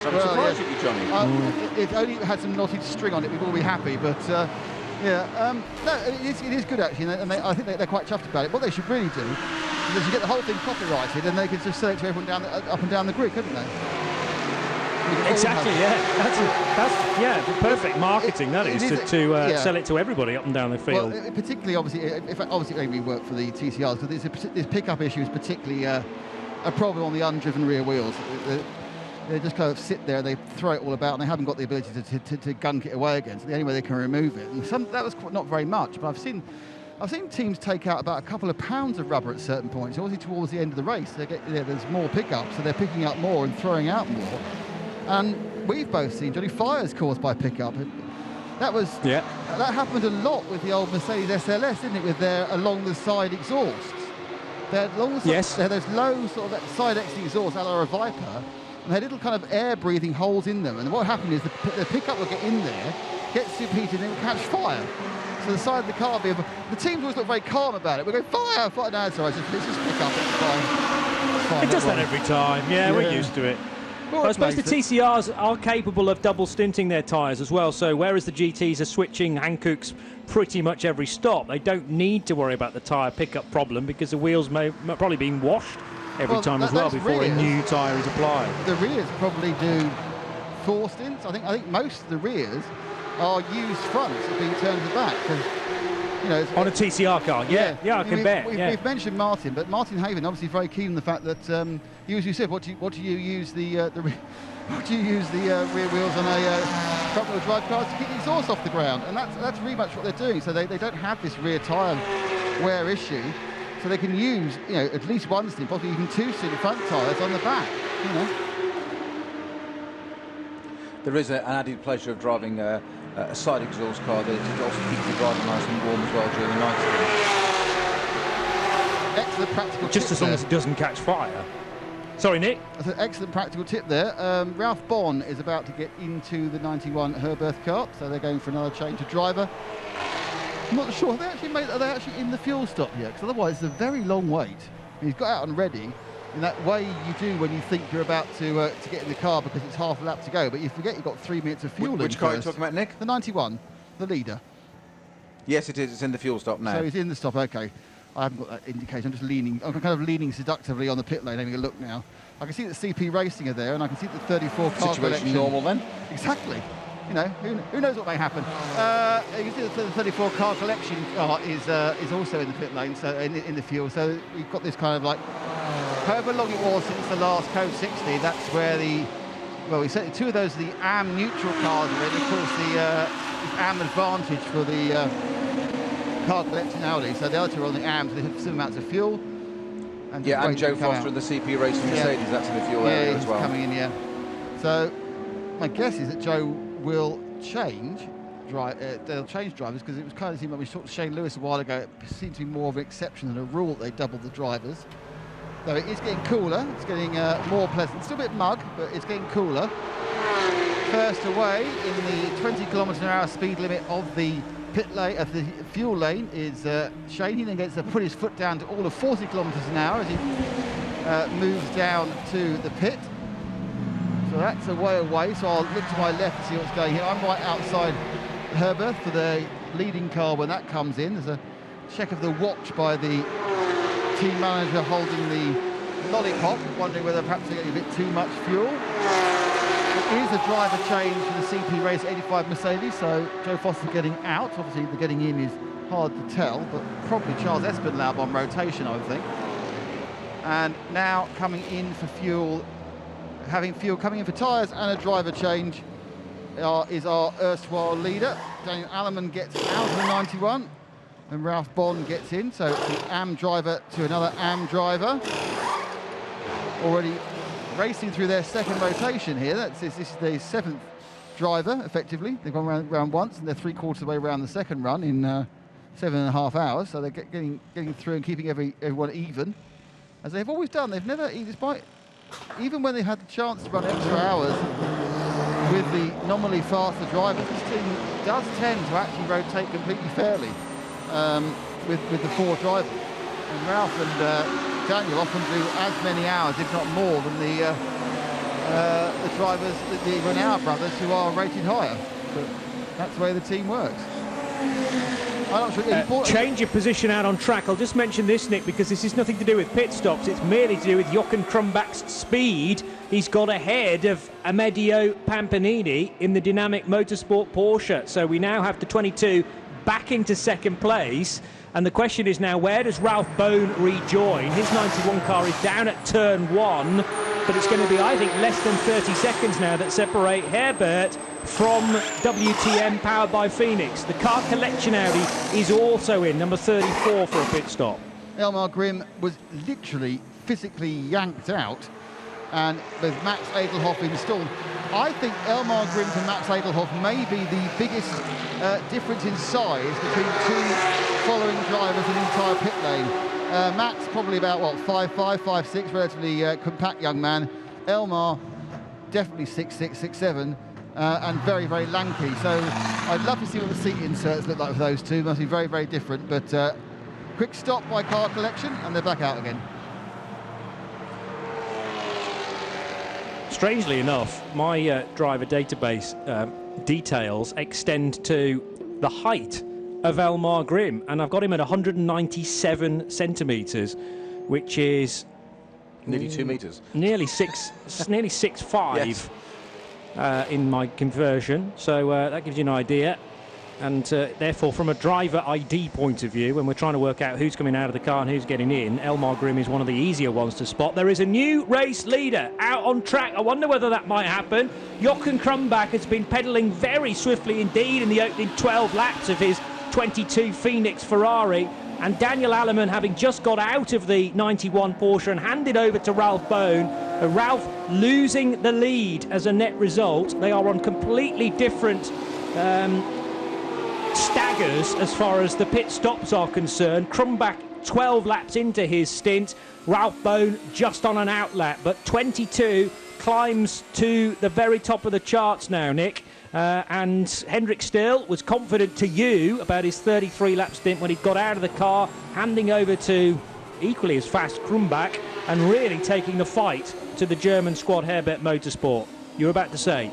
I'm surprised at you, Johnny. If only it had some knotted string on it, we'd all be happy. But no, it is good actually, and I think they're quite chuffed about it. What they should really do is they should get the whole thing copyrighted, and they could just sell it to everyone up and down the grid, couldn't they? Exactly, that's perfect marketing. That is to sell it to everybody up and down the field. Well, particularly, obviously, we work for the TCRs, because this pickup issue is particularly a problem on the undriven rear wheels. They just kind of sit there, they throw it all about, and they haven't got the ability to gunk it away again. So the only way they can remove it, and that was not very much, but I've seen teams take out about a couple of pounds of rubber at certain points. Obviously, towards the end of the race, there's more pickups, so they're picking up more and throwing out more. And we've both seen, Johnny, fires caused by pickup. That happened a lot with the old Mercedes SLS, didn't it? With their along the side exhausts. They had those low sort of side exit exhausts, a la a Viper, and they had little kind of air breathing holes in them. And what happened is the pickup would get in there, get superheated, and it would catch fire. So the side of the car would be. The teams always look very calm about it. We go fire. No, it's all right. Let's just pick up. It's fine. It does that every time. Yeah, we're used to it. Well, I suppose the TCRs are capable of double stinting their tyres as well, so whereas the GTs are switching Hankooks pretty much every stop, they don't need to worry about the tyre pickup problem because the wheels may probably being washed every time as well before a new tyre is applied. The rears probably do 4 stints. I think most of the rears are used fronts that are being turned to the back. On a TCR car, I can bet. We've mentioned Martin, but Martin Haven obviously very keen on the fact that he usually said, "What do you use the rear wheels on a front-wheel drive car to keep the exhaust off the ground?" And that's really much what they're doing. So they don't have this rear tyre wear issue, so they can use at least 1 stint, possibly even 2 stint front tyres on the back. There is an added pleasure of driving a side exhaust car that it also keeps the driver nice and warm as well during the night. Excellent practical tip. Just as long as it doesn't catch fire. Sorry, Nick. That's an excellent practical tip there. Ralph Bonn is about to get into the 91 Herberth car, so they're going for another change of driver. I'm not sure. Are they actually in the fuel stop yet? Because otherwise it's a very long wait. He's got out and ready in that way you do when you think you're about to get in the car because it's half a lap to go, but you forget you've got 3 minutes of fuel. Which car are you talking about, Nick? The 91, the leader. Yes, it is. It's in the fuel stop now. So he's in the stop. Okay. I haven't got that indication. I'm just leaning. I'm kind of leaning seductively on the pit lane, having a look now. I can see that CP Racing are there, and I can see the 34 car situation normal then. Exactly. Who knows what may happen. You can see the 34 car collection car is also in the pit lane, so in the fuel. So we've got this kind of like, however long it was since the last Code 60, that's where we certainly 2 of those are the AM neutral cars are in. Of course, the AM Advantage for the car collecting Audi. So the other 2 are on the AM, so they have similar amounts of fuel. And Joe Foster and the CP Racing Mercedes, that's in the fuel area as well. Coming in, So my guess is that Joe will change. They'll change drivers because it was kind of seemed like we talked to Shane Lewis a while ago. It seemed to be more of an exception than a rule that they doubled the drivers. Though it is getting cooler, it's getting more pleasant. Still a bit mug, but it's getting cooler. First away in the 20 km/h speed limit of the pit lane, of the fuel lane, is Shane. He then gets to put his foot down to all of 40 km/h as he moves down to the pit. So that's a way away, so I'll look to my left to see what's going here. I'm right outside Herberth for the leading car when that comes in. There's a check of the watch by the team manager holding the lollipop, wondering whether perhaps they're getting a bit too much fuel. It is a driver change for the CP Race 85 Mercedes, so Joe Foster getting out. Obviously the getting in is hard to tell, but probably Charles Espenlaub on rotation, I would think. And now coming in for fuel, having fuel coming in for tyres and a driver change is our erstwhile leader. Daniel Alleman gets out of the 91 and Ralph Bonn gets in, so it's an AM driver to another AM driver. Already racing through their second rotation here. This is the 7th driver, effectively. They've gone round once and they're 3/4 of the way around the second run in 7.5 hours, so they're getting through and keeping everyone even, as they've always done. They've never, despite, even when they had the chance to run extra hours with the nominally faster drivers, this team does tend to actually rotate completely fairly with the 4 drivers. And Ralph and Daniel often do as many hours, if not more, than the the drivers, the Renault brothers, who are rated higher. But that's the way the team works. I'm not sure. Change your position out on track. I'll just mention this, Nick, because this is nothing to do with pit stops. It's merely to do with Jochen Krumbach's speed. He's got ahead of Amedeo Pampanini in the Dynamic Motorsport Porsche. So we now have the 22 back into second place. And the question is now, where does Ralph Bone rejoin? His 91 car is down at turn 1, but it's going to be, I think, less than 30 seconds now that separate Herbert from WTM powered by Phoenix. The car collection Audi is also in, number 34 for a pit stop. Elmar Grimm was literally physically yanked out, and with Max Edelhoff installed. I think Elmar Grimm and Max Edelhoff may be the biggest difference in size between two following drivers in the entire pit lane. Max probably about, what, 5'5", 5'6", relatively compact young man. Elmar definitely 6'6", 6'7", and very, very lanky. So I'd love to see what the seat inserts look like for those two. Must be very, very different. But quick stop by car collection, and they're back out again. Strangely enough, my driver database details extend to the height of Elmar Grimm, and I've got him at 197 centimetres, which is nearly 2 metres. Nearly 6'5". Yes. In my conversion, so that gives you an idea. And therefore, from a driver ID point of view, when we're trying to work out who's coming out of the car and who's getting in, Elmar Grimm is one of the easier ones to spot. There is a new race leader out on track. I wonder whether that might happen. Jochen Krumbach has been pedalling very swiftly indeed in the opening 12 laps of his 22 Phoenix Ferrari. And Daniel Alleman, having just got out of the 91 Porsche and handed over to Ralph Bone, Ralph losing the lead as a net result. They are on completely different staggers as far as the pit stops are concerned. Krumbach 12 laps into his stint, Ralph Bone just on an outlap, but 22 climbs to the very top of the charts now, Nick. And Hendrik Still was confident to you about his 33-lap stint when he got out of the car, handing over to equally as fast Krumbach and really taking the fight to the German squad Herbert Motorsport. You were about to say?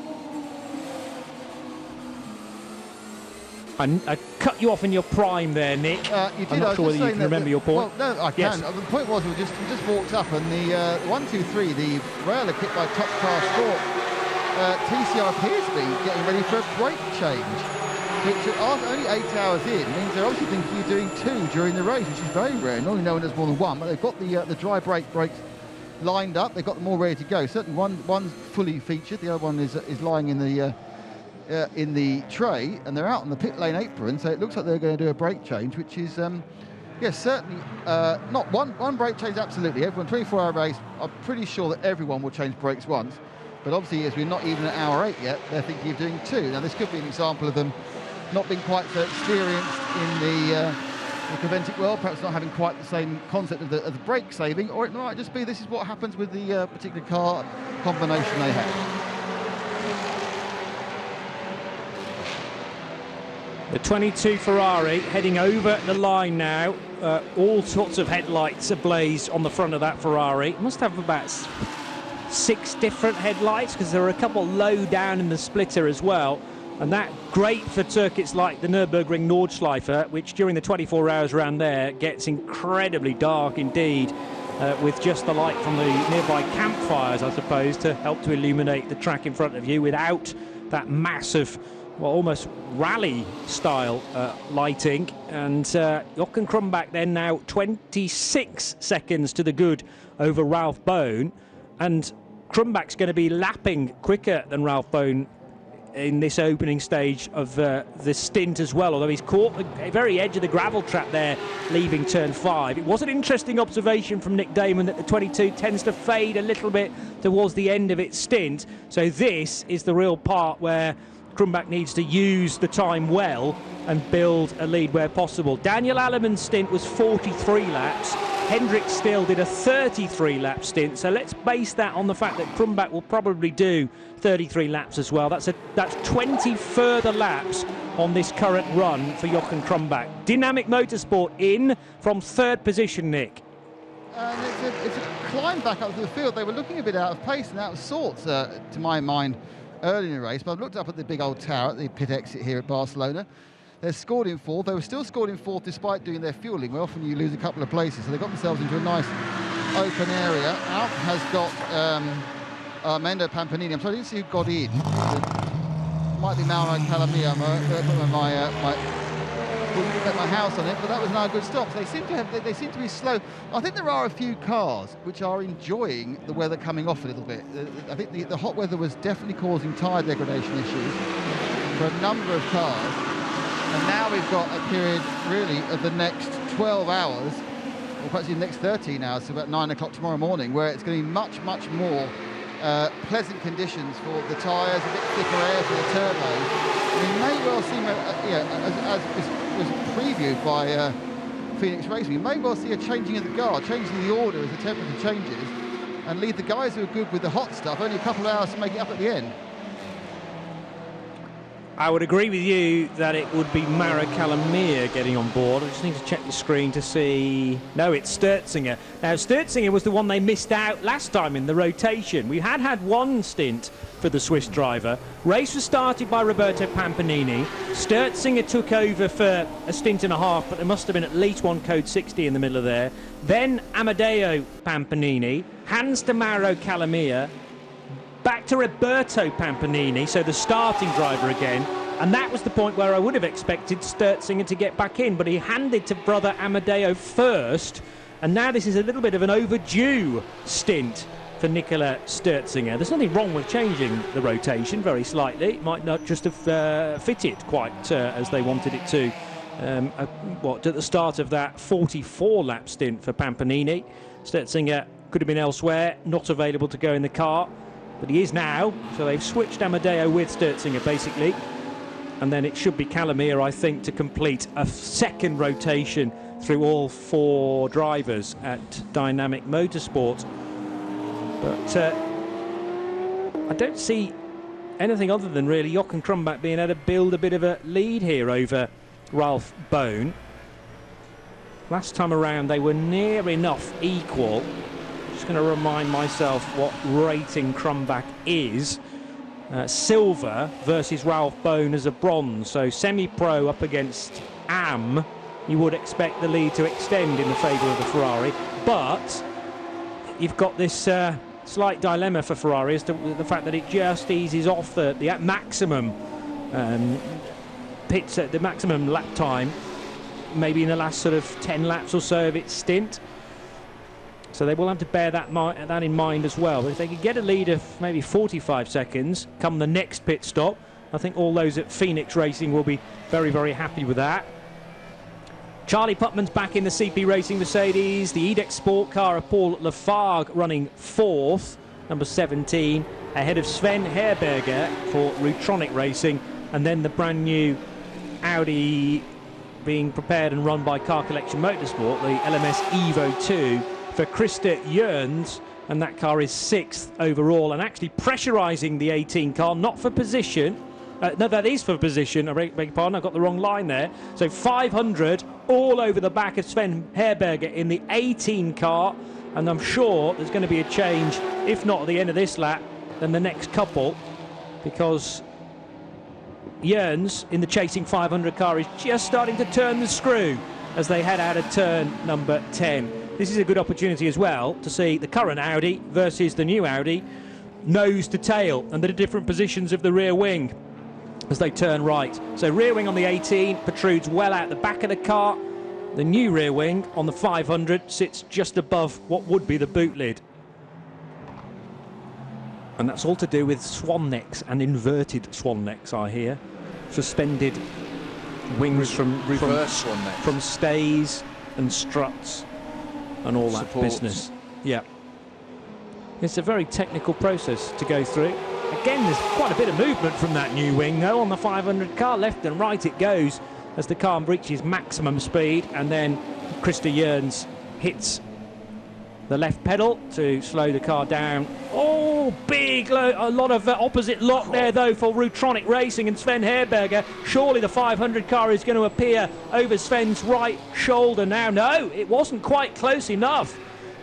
I cut you off in your prime there, Nick. You did. I'm not sure whether you can remember your point. Well, no, I can. Yes. The point was we just walked up, and the 1, 2, 3, the rail kit by Top Car Sport, TCR appears to be getting ready for a brake change, which only 8 hours in means they're obviously thinking you're doing 2 during the race, which is very rare. Normally no one does more than 1, but they've got the dry brakes lined up. They've got them all ready to go. Certainly one's fully featured, the other one is lying in the tray, and they're out on the pit lane apron, so it looks like they're going to do a brake change, which is certainly not one brake change. Absolutely, everyone 24-hour race. I'm pretty sure that everyone will change brakes once, but obviously as we're not even at hour 8 yet, they're thinking of doing 2. Now this could be an example of them not being quite so experienced in the Creventic world, perhaps not having quite the same concept of the brake saving, or it might just be this is what happens with the particular car combination they have. The 22 Ferrari heading over the line now. All sorts of headlights ablaze on the front of that Ferrari. It must have about 6 different headlights, because there are a couple low down in the splitter as well. And that great for circuits like the Nürburgring Nordschleife, which during the 24 hours around there gets incredibly dark indeed, with just the light from the nearby campfires, I suppose, to help to illuminate the track in front of you without that massive, well, almost rally-style lighting. And Jochen Krumbach then now 26 seconds to the good over Ralph Bone. And Krumbach's going to be lapping quicker than Ralph Bone in this opening stage of the stint as well, although he's caught the very edge of the gravel trap there, leaving turn 5. It was an interesting observation from Nick Damon that the 22 tends to fade a little bit towards the end of its stint. So this is the real part where Krumbach needs to use the time well and build a lead where possible. Daniel Alleman's stint was 43 laps. Hendrik Still did a 33-lap stint, so let's base that on the fact that Krumbach will probably do 33 laps as well. That's 20 further laps on this current run for Jochen Krumbach. Dynamic Motorsport in from 3rd position, Nick. It's a climbed back up to the field. They were looking a bit out of pace and out of sorts, to my mind, early in the race. But I've looked up at the big old tower at the pit exit here at Barcelona. They're scored in fourth. They were still scored in fourth despite doing their fueling, where often you lose a couple of places. So they got themselves into a nice open area. Out has got Mendo Pampanini. I'm sorry, I didn't see who got in. It might be Mauro Calamia. Wouldn't bet my house on it, but that was now a good stop. So they seem to be slow. I think there are a few cars which are enjoying the weather coming off a little bit. I think the hot weather was definitely causing tyre degradation issues for a number of cars. And now we've got a period really of the next 12 hours, or perhaps the next 13 hours, so about 9 o'clock tomorrow morning, where it's going to be much, much more pleasant conditions for the tyres, a bit thicker air for the turbos. We may well see, as was previewed by Phoenix Racing, we may well see a changing of the guard, changing the order as the temperature changes, and leave the guys who are good with the hot stuff only a couple of hours to make it up at the end. I would agree with you that it would be Mauro Calamia getting on board. I just need to check the screen to see. No, it's Sturzinger. Now, Sturzinger was the one they missed out last time in the rotation. We had one stint for the Swiss driver. Race was started by Roberto Pampanini. Sturzinger took over for a stint and a half, but there must have been at least one code 60 in the middle of there. Then Amedeo Pampanini, hands to Mauro Calamia, back to Roberto Pampanini, so the starting driver again, and that was the point where I would have expected Sturzinger to get back in, but he handed to brother Amedeo first, and now this is a little bit of an overdue stint for Nicola Sturzinger. There's nothing wrong with changing the rotation very slightly. It might not just have fitted quite as they wanted it to. At the start of that 44-lap stint for Pampanini, Sturzinger could have been elsewhere, not available to go in the car. But he is now, so they've switched Amedeo with Sturzinger basically, and then it should be Calamia, I think, to complete a second rotation through all four drivers at Dynamic Motorsport. But I don't see anything other than really Jochen Krumbach being able to build a bit of a lead here over Ralph Bone. Last time around they were near enough equal. Just going to remind myself what rating Krumbach is. Silver versus Ralph Bone as a bronze, so semi-pro up against AM. You would expect the lead to extend in the favour of the Ferrari, but you've got this slight dilemma for Ferrari as to the fact that it just eases off the maximum pits at the maximum lap time, maybe in the last sort of 10 laps or so of its stint. So they will have to bear that in mind as well. But if they could get a lead of maybe 45 seconds come the next pit stop, I think all those at Phoenix Racing will be very, very happy with that. Charlie Putman's back in the CP Racing Mercedes. The Edex Sport car of Paul Lafargue running fourth, number 17, ahead of Sven Herberger for Rutronic Racing. And then the brand new Audi being prepared and run by Car Collection Motorsport, the LMS Evo 2, for Krista Jørns, and that car is sixth overall, and actually pressurising the 18 car, not for position. No, that is for position. I beg your pardon, I got the wrong line there. So 500 all over the back of Sven Herberger in the 18 car, and I'm sure there's going to be a change, if not at the end of this lap, then the next couple, because Jørns in the chasing 500 car is just starting to turn the screw as they head out of turn number 10. This is a good opportunity as well to see the current Audi versus the new Audi, nose to tail, and the different positions of the rear wing as they turn right. So rear wing on the 18 protrudes well out the back of the car. The new rear wing on the 500 sits just above what would be the boot lid. And that's all to do with swan necks and inverted swan necks, I hear. Suspended wings from stays and struts and all that business. Yeah, it's a very technical process to go through. Again, there's quite a bit of movement from that new wing though on the 500 car. Left and right it goes as the car reaches maximum speed, and then Krista Jørns hits the left pedal to slow the car down. Oh, a lot of opposite lock there though for Rutronic Racing and Sven Herberger. Surely the 500 car is going to appear over Sven's right shoulder now. No, it wasn't quite close enough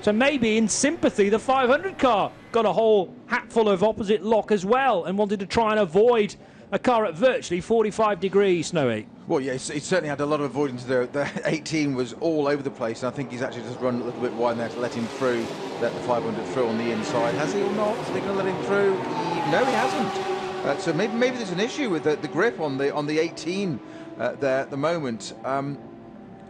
So maybe in sympathy, the 500 car got a whole hatful of opposite lock as well and wanted to try and avoid a car at virtually 45 degrees, Snowy. Well, yeah, he certainly had a lot of avoidance there. The 18 was all over the place, and I think he's actually just run a little bit wide there to let him through, let the 500 through on the inside. Has he or not? Is he going to let him through? No, he hasn't. So maybe there's an issue with the grip on the 18 there at the moment.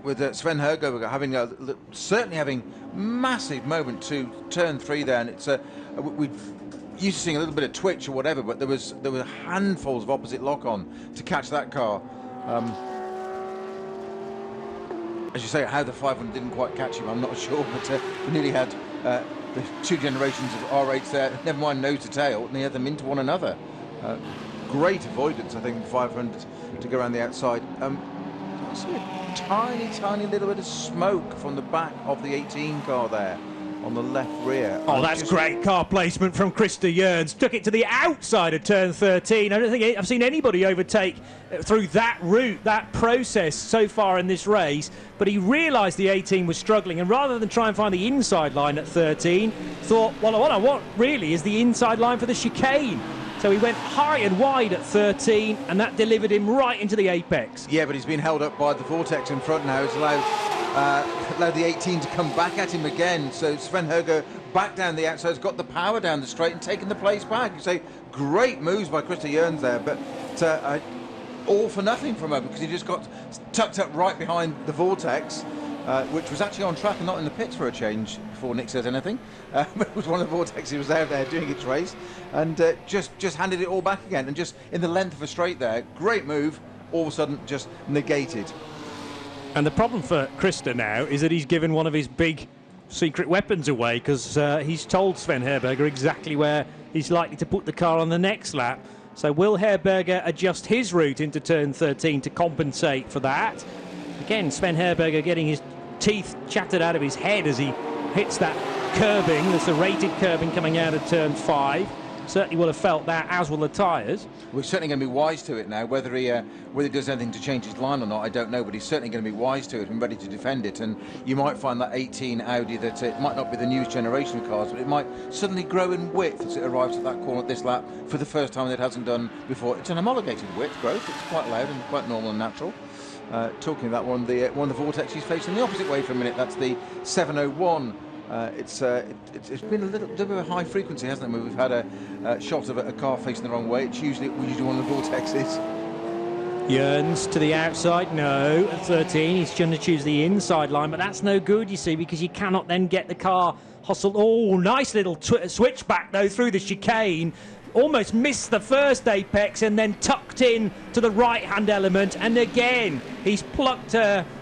With Sven Hergoberger certainly having massive moment to turn 3 there, and it's we used to seeing a little bit of twitch or whatever, but there were handfuls of opposite lock on to catch that car. As you say, how the 500 didn't quite catch him, I'm not sure, but we nearly had the 2 generations of R8s there, never mind nose to tail, and he had them into one another. Great avoidance, I think, 500 to go around the outside. I see a tiny little bit of smoke from the back of the 18 car there on the left rear. Oh, that's great car placement from Krista Jørns. Took it to the outside of turn 13. I don't think I've seen anybody overtake through that route, that process so far in this race. But he realised the 18 was struggling, and rather than try and find the inside line at 13, thought, well, what I want really is the inside line for the chicane. So he went high and wide at 13, and that delivered him right into the apex. Yeah, but he's been held up by the vortex in front now. It's allowed the 18 to come back at him again. So Sven Hergo back down the outside, has got the power down the straight and taken the place back. You say great moves by Krista Jørns there, but all for nothing from him, because he just got tucked up right behind the vortex, which was actually on track and not in the pits for a change before Nick says anything. But it was one of the vortexes was out there doing its race, and just handed it all back again, and just in the length of a straight there. Great move, all of a sudden just negated. And the problem for Krista now is that he's given one of his big secret weapons away, because he's told Sven Herberger exactly where he's likely to put the car on the next lap. So will Herberger adjust his route into turn 13 to compensate for that? Again, Sven Herberger getting his teeth chattered out of his head as he hits that curbing. There's the rated curbing coming out of turn 5. Certainly will have felt that, as will the tyres. We're certainly going to be wise to it now. Whether he does anything to change his line or not, I don't know, but he's certainly going to be wise to it and ready to defend it. And you might find that 18 Audi, that it might not be the newest generation of cars, but it might suddenly grow in width as it arrives at that corner at this lap for the first time that it hasn't done before. It's an homologated width growth. It's quite loud and quite normal and natural. Talking about one of the vortexes facing the opposite way for a minute. That's the 701. It's been a little bit of a high frequency, hasn't it? We've had a shot of a car facing the wrong way. It's usually one of the vortexes. Jørns to the outside, no. At 13, he's going to choose the inside line, but that's no good, you see, because you cannot then get the car hustled. Oh, nice little switchback, though, through the chicane. Almost missed the first apex and then tucked in to the right-hand element. And again, he's plucked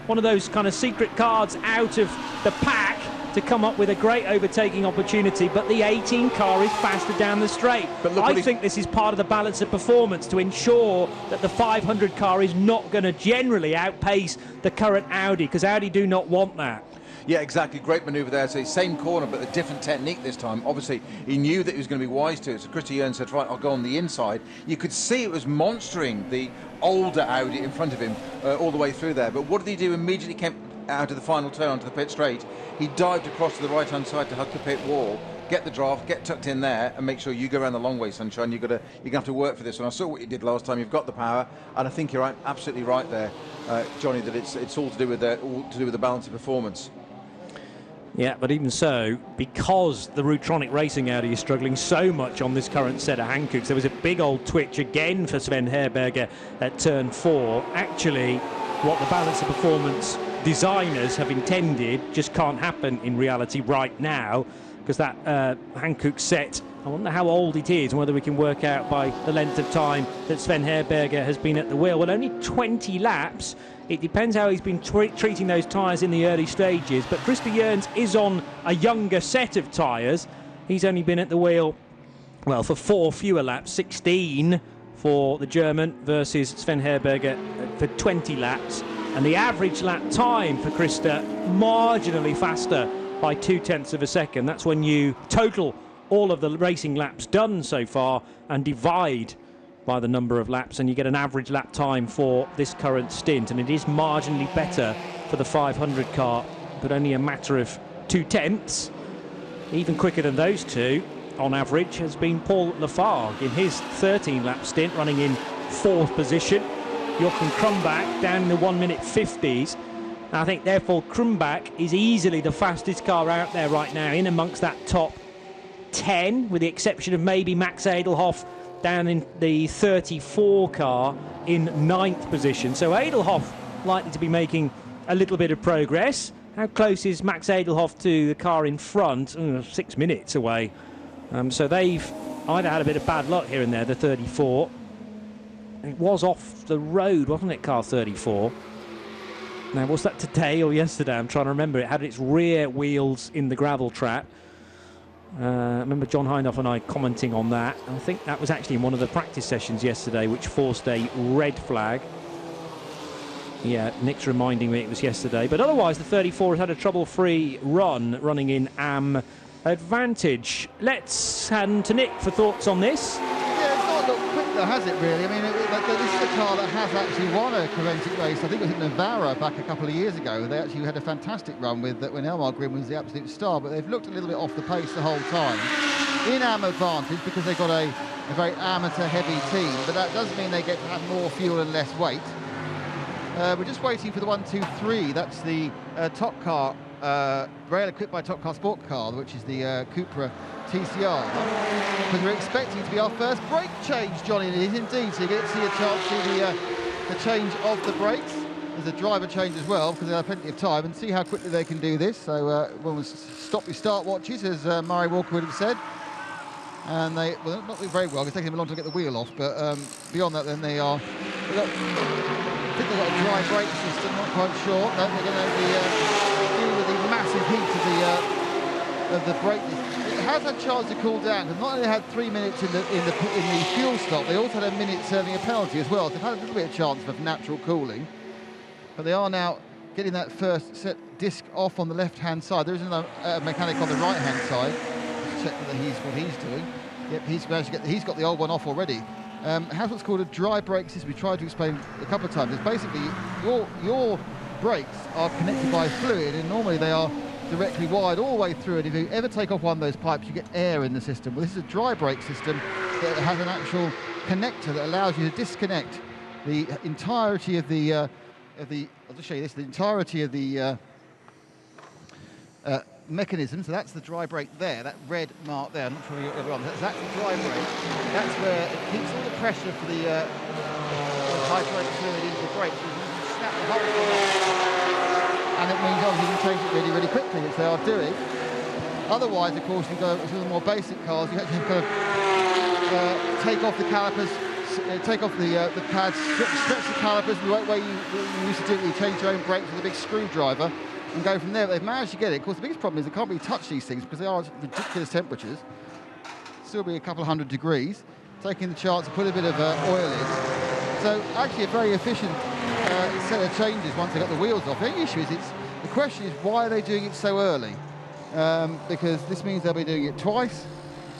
one of those kind of secret cards out of the pack to come up with a great overtaking opportunity, but the 18 car is faster down the straight. But I think this is part of the balance of performance to ensure that the 500 car is not going to generally outpace the current Audi, because Audi do not want that. Yeah, exactly. Great manoeuvre there. So same corner, but a different technique this time. Obviously, he knew that he was going to be wise to it. So Krista Jørns said, right, I'll go on the inside. You could see it was monstering the older Audi in front of him all the way through there. But what did he do? Immediately came out of the final turn onto the pit straight. He dived across to the right-hand side to hug the pit wall, get the draft, get tucked in there, and make sure you go around the long way, sunshine. You're going to have to work for this. And I saw what you did last time. You've got the power, and I think you're absolutely right there, Johnny, that it's all to do with the balance of performance. Yeah, but even so, because the Rutronic Racing Audi is struggling so much on this current set of Hankooks, there was a big old twitch again for Sven Herberger at turn 4. Actually, what the balance of performance designers have intended just can't happen in reality right now, because that Hankook set, I wonder how old it is and whether we can work out by the length of time that Sven Herberger has been at the wheel. Well, only 20 laps. It depends how he's been treating those tyres in the early stages, but Krista Jørns is on a younger set of tyres. He's only been at the wheel, well, for 4 fewer laps, 16 for the German versus Sven Herberger for 20 laps. And the average lap time for Krista marginally faster by 0.2 of a second. That's when you total all of the racing laps done so far and divide by the number of laps, and you get an average lap time for this current stint, and it is marginally better for the 500 car, but only a matter of 0.2. even quicker than those two on average, has been Paul Lafargue in his 13-lap stint, running in 4th position. Jochen Krumbach down in the 1 minute 50s. I think therefore Krumbach is easily the fastest car out there right now, in amongst that top 10, with the exception of maybe Max Edelhoff down in the 34 car in 9th position. So Edelhoff likely to be making a little bit of progress. How close is Max Edelhoff to the car in front? 6 minutes away. So they've either had a bit of bad luck here and there, the 34. It was off the road, wasn't it, car 34? Now, was that today or yesterday? I'm trying to remember. It had its rear wheels in the gravel trap. I remember John Hindhoff and I commenting on that. I think that was actually in one of the practice sessions yesterday, which forced a red flag. Yeah, Nick's reminding me it was yesterday. But otherwise, the 34 has had a trouble-free run, running in advantage. Let's hand to Nick for thoughts on this. Yeah, it's not looked quick though, has it really? I mean, this is a car that has actually won a Creventic race. I think it was in Navarra back a couple of years ago. They actually had a fantastic run with that when Elmar Grimm was the absolute star, but they've looked a little bit off the pace the whole time. In AM advantage because they've got a very amateur-heavy team, but that does mean they get to have more fuel and less weight. We're just waiting for the 1, 2, 3. That's the top car, rail equipped by Top Car Sport Car, which is the Cupra TCR. Because we're expecting it to be our first brake change, Johnny. It is indeed. So you get to see a chance to see the change of the brakes. There's a driver change as well, because they have plenty of time, and see how quickly they can do this. So we'll stop your start watches, as Murray Walker would have said. And they, well, not doing very well, it's taking them a long time to get the wheel off, but beyond that, then they are. I think they've got a dry brake system, not quite sure. No, they're going to deal with the massive heat of the brake. It has had a chance to cool down, because not only had 3 minutes in the fuel stop, they also had a minute serving a penalty as well. So they've had a little bit of chance for natural cooling. But they are now getting that first set disc off on the left-hand side. There is another mechanic on the right-hand side. Let's check whether he's what he's doing. Yep, he's managed to get. He's got the old one off already. Has what's called a dry brake system. We tried to explain a couple of times. It's basically your brakes are connected by fluid, and normally they are directly wired all the way through it. If you ever take off one of those pipes, you get air in the system. Well, this is a dry brake system that has an actual connector that allows you to disconnect the entirety of the I'll just show you this. The entirety of the mechanism. So that's the dry brake there, that red mark there. I'm not sure you're on. That's the dry brake. That's where it keeps all the pressure for the hydraulic fluid into the brake. So you can snap the whole thing off. And it means obviously you can change it really, really quickly, which they are doing. Otherwise, of course, you go to the more basic cars. You actually kind of take off the calipers, take off the pads, stretch the calipers the way you used to do it. You change your own brakes with a big screwdriver and go from there. But they've managed to get it. Of course, the biggest problem is they can't really touch these things because they are ridiculous temperatures. Still be a couple of 100 degrees. Taking the chance to put a bit of oil in. So actually a very efficient set of changes once they got the wheels off. The only issue is the question is why are they doing it so early? Because this means they'll be doing it twice,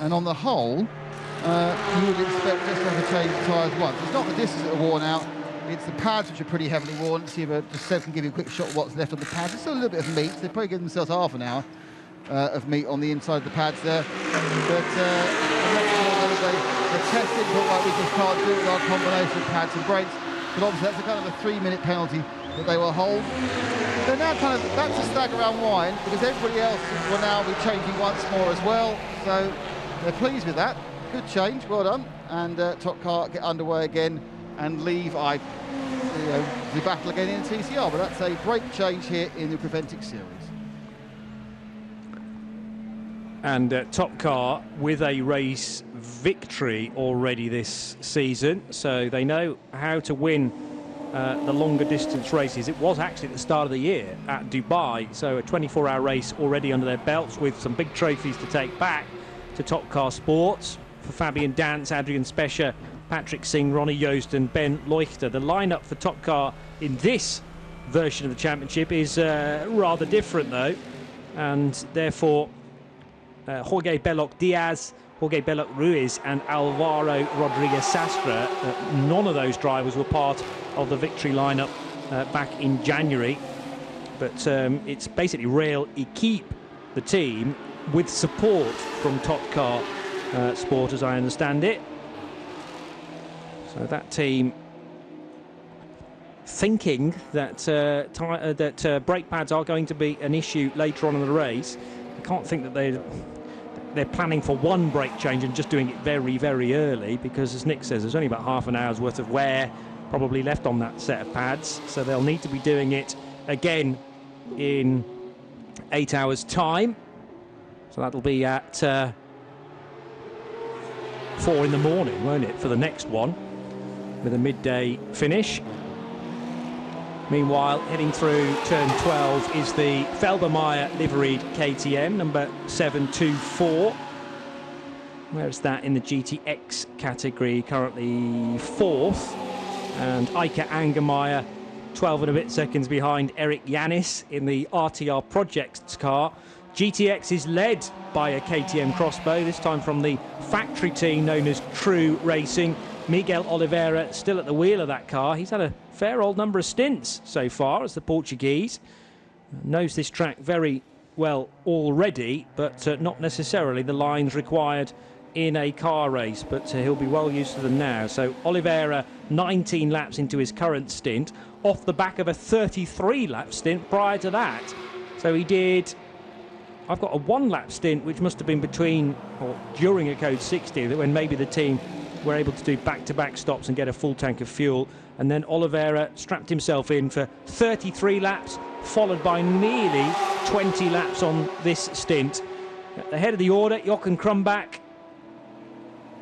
and on the whole, you would expect just to have to change the tyres once. It's not the discs that are worn out, it's the pads which are pretty heavily worn. Let's see if just Seb can give you a quick shot of what's left on the pads. It's still a little bit of meat, so they probably give themselves half an hour of meat on the inside of the pads there. But I'm not sure whether they're testing, but like we just can't do it with our combination of pads and brakes. But obviously that's a kind of a 3-minute penalty that they will hold. They're now kind of, that's a stagger unwind because everybody else will now be changing once more as well. So they're pleased with that. Good change, well done. And Top Car get underway again and leave the battle again in TCR. But that's a brake change here in the Creventic series. And Top Car with a race victory already this season, so they know how to win the longer distance races. It was actually at the start of the year at Dubai, so a 24-hour race already under their belts with some big trophies to take back to Top Car Sports for Fabian Dance, Adrian Specher, Patrick Singh, Ronnie Yost and Ben Leuchter. The lineup for Top Car in this version of the championship is rather different though, and therefore Jorge Belloc Diaz, Jorge Belloc Ruiz and Alvaro Rodriguez Sastre, none of those drivers were part of the victory lineup back in January, but it's basically Real Equipe, the team, with support from Top Car Sport, as I understand it. So that team thinking that brake pads are going to be an issue later on in the race. I can't think that they're planning for one brake change and just doing it very, very early, because, as Nick says, there's only about half an hour's worth of wear probably left on that set of pads, so they'll need to be doing it again in 8 hours' time. So that'll be at 4 in the morning, won't it, for the next one, with a midday finish. Meanwhile, heading through turn 12 is the Felbermeyer liveried KTM, number 724. Where's that in the GTX category? Currently 4th. And Eike Angermeyer, 12 and a bit seconds behind Eric Yanis in the RTR Projects car. GTX is led by a KTM Crossbow, this time from the factory team known as True Racing. Miguel Oliveira still at the wheel of that car. He's had a fair old number of stints so far as the Portuguese. Knows this track very well already, but not necessarily the lines required in a car race, but he'll be well used to them now. So Oliveira 19 laps into his current stint, off the back of a 33 lap stint prior to that. So he did, I've got a 1 lap stint which must have been between or during a code 60, when maybe the team were able to do back-to-back stops and get a full tank of fuel. And then Oliveira strapped himself in for 33 laps, followed by nearly 20 laps on this stint. At the head of the order, Jochen Krumbach,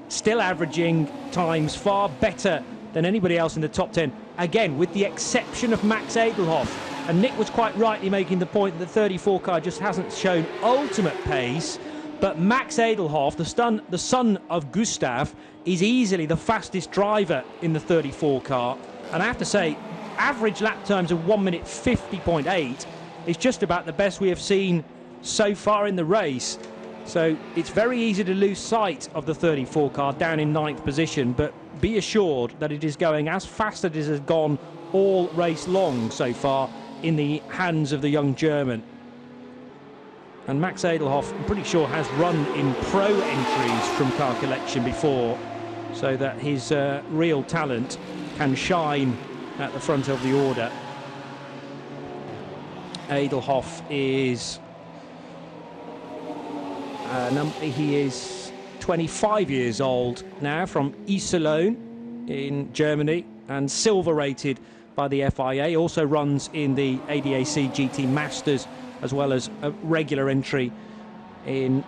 still averaging times far better than anybody else in the top 10. Again, with the exception of Max Edelhoff. And Nick was quite rightly making the point that the 34 car just hasn't shown ultimate pace. But Max Edelhoff, the son of Gustav, is easily the fastest driver in the 34 car. And I have to say, average lap times of 1 minute 50.8 is just about the best we have seen so far in the race. So it's very easy to lose sight of the 34 car down in 9th position, but be assured that it is going as fast as it has gone all race long so far in the hands of the young German. And Max Edelhoff, I'm pretty sure, has run in pro entries from Car Collection before, so that his real talent can shine at the front of the order. Edelhoff is he is 25 years old now, from Iserlohn in Germany, and silver rated by the FIA. Also runs in the ADAC GT Masters, as well as a regular entry in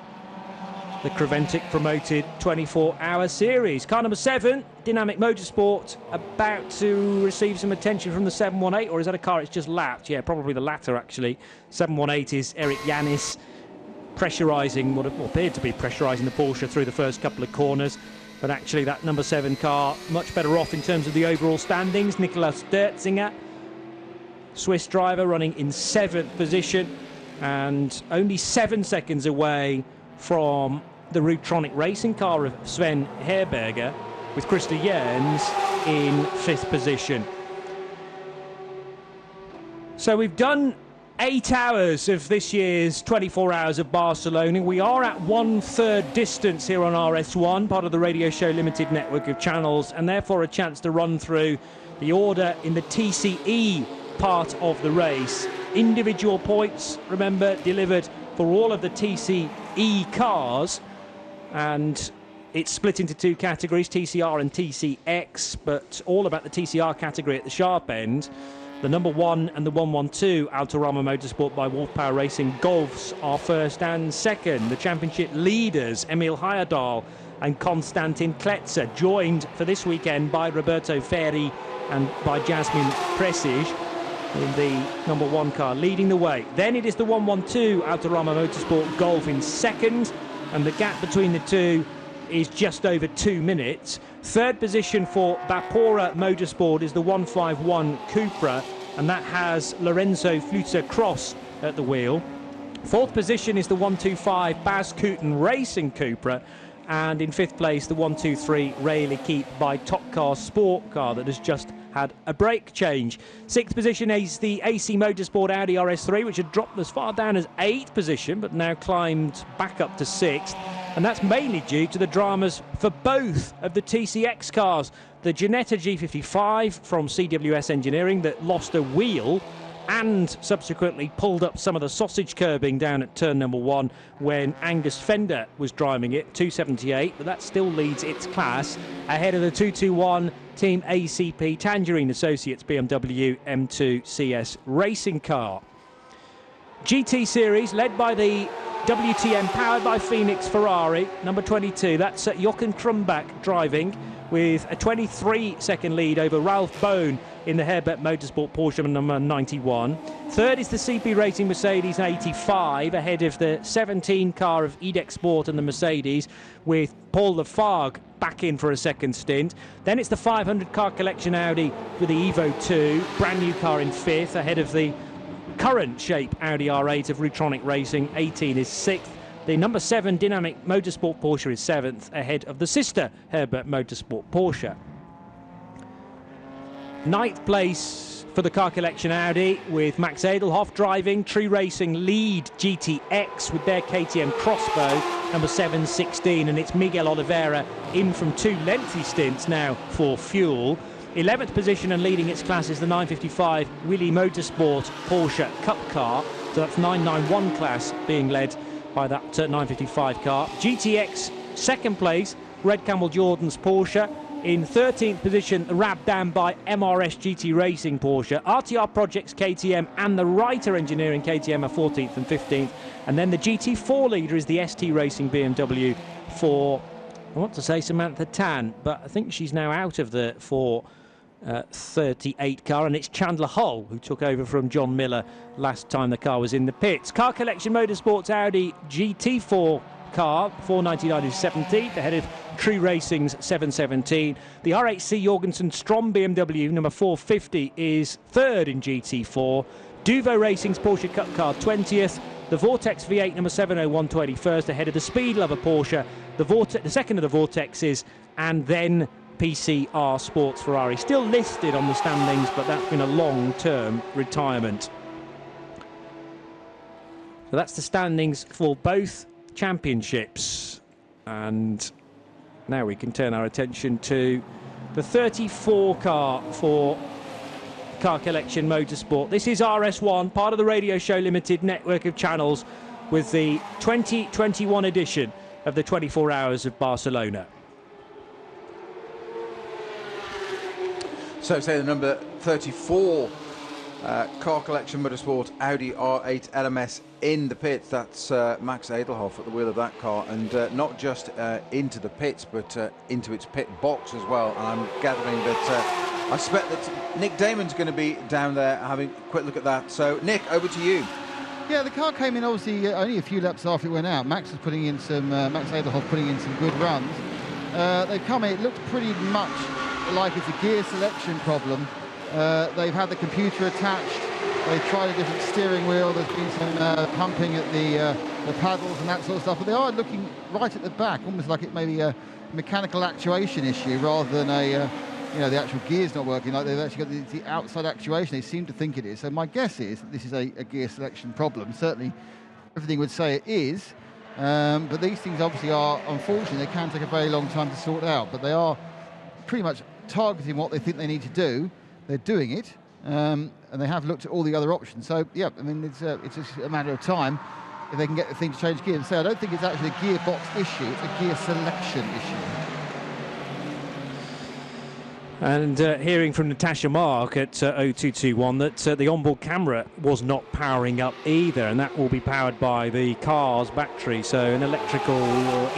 the Creventic promoted 24-hour series. Car number 7, Dynamic Motorsport, about to receive some attention from the 718, or is that a car it's just lapped? Yeah, probably the latter, actually. 718 is Eric Yanis, pressurising, what appeared to be pressurising the Porsche through the first couple of corners. But actually that number 7 car much better off in terms of the overall standings. Nikolaus Dertzinger, Swiss driver, running in 7th position, and only 7 seconds away from the Rutronic racing car of Sven Herberger, with Christer Jens in 5th position. So we've done 8 hours of this year's 24 Hours of Barcelona. We are at 1/3 distance here on RS1, part of the Radio Show Limited network of channels, and therefore a chance to run through the order in the TCE part of the race. Individual points, remember, delivered for all of the TCE cars, and it's split into 2 categories, TCR and TCX, but all about the TCR category at the sharp end. The number 1 and the 112 Autorama Motorsport by Wolf Power Racing Golfs are first and second. The championship leaders, Emil Heyerdahl and Konstantin Kletzer, joined for this weekend by Roberto Ferri and by Jasmin Presic in the number 1 car, leading the way. Then it is the 112 Autorama Motorsport Golf in second, and the gap between the two is just over 2 minutes. Third position for Bapora Motorsport is the 151 Cupra, and that has Lorenzo Flutzer Cross at the wheel. Fourth position is the 125 Bas Kooten Racing Cupra, And in 5th place, the 123 Ray L'Equipe by Top Car Sport Car that has just had a brake change. 6th position is the AC Motorsport Audi RS3, which had dropped as far down as 8th position, but now climbed back up to 6th. And that's mainly due to the dramas for both of the TCX cars. The Ginetta G55 from CWS Engineering that lost a wheel and subsequently pulled up some of the sausage curbing down at turn number 1 when Angus Fender was driving it, 278, but that still leads its class ahead of the 221 Team ACP Tangerine Associates BMW M2 CS racing car. GT Series led by the WTM powered by Phoenix Ferrari, number 22, that's Jochen Krumbach driving with a 23-second lead over Ralph Bone in the Herbert Motorsport Porsche number 91. 3rd is the CP Racing Mercedes 85, ahead of the 17 car of Edex Sport and the Mercedes, with Paul Lafargue back in for a second stint. Then it's the 500 car collection Audi with the Evo 2, brand new car in 5th, ahead of the current shape Audi R8 of Rutronic Racing. 18 is 6th. The number 7 Dynamic Motorsport Porsche is 7th, ahead of the sister Herbert Motorsport Porsche. 9th place for the car collection Audi with Max Edelhoff driving. Tree Racing lead GTX with their KTM Crossbow, number 716, and it's Miguel Oliveira in from 2 lengthy stints now for fuel. 11th position and leading its class is the 955 Willy Motorsport Porsche Cup car, so that's 991 class being led by that 955 car. GTX 2nd place, Red Camel Jordan's Porsche. In 13th position, wrapped down by MRS GT Racing Porsche. RTR Projects KTM and the Reiter Engineering KTM are 14th and 15th. And then the GT4 leader is the ST Racing BMW for, I want to say Samantha Tan, but I think she's now out of the 438 car, and it's Chandler Hull who took over from John Miller last time the car was in the pits. Car Collection Motorsports Audi GT4 car, 499 is 17th, ahead of Tree Racing's 717. The R8C Jorgensen Strom BMW number 450 is 3rd in GT4. Duvo Racing's Porsche Cup car 20th. The Vortex V8 number 701 21st, ahead of the Speed Lover Porsche, the second of the Vortexes, and then PCR Sports Ferrari. Still listed on the standings, but that's been a long-term retirement. So that's the standings for both championships. And now we can turn our attention to the 34 car for Car Collection Motorsport. This is RS1, part of the Radio Show Limited network of channels, with the 2021 edition of the 24 Hours of Barcelona. So say the number 34 Car Collection Motorsport Audi R8 LMS in the pits. That's Max Edelhoff at the wheel of that car, and not just into the pits, but into its pit box as well. And I'm gathering that I suspect that Nick Damon's going to be down there having a quick look at that. So Nick, over to you. Yeah, the car came in obviously only a few laps after it went out. Max was putting in some, Max Edelhoff putting in some good runs. They've come in, it looked pretty much like it's a gear selection problem. They've had the computer attached. They've tried a different steering wheel. There's been some pumping at the paddles and that sort of stuff. But they are looking right at the back, almost like it may be a mechanical actuation issue rather than a, the actual gear's not working. Like they've actually got the outside actuation. They seem to think it is. So my guess is that this is a gear selection problem. Certainly, everything would say it is. But these things obviously are, unfortunately, they can take a very long time to sort out. But they are pretty much targeting what they think they need to do. They're doing it, and they have looked at all the other options. So, yeah, I mean, it's just a matter of time if they can get the thing to change gear. And so I don't think it's actually a gearbox issue, it's a gear selection issue. And hearing from Natasha Mark at 0221 that the onboard camera was not powering up either, and that will be powered by the car's battery. So an electrical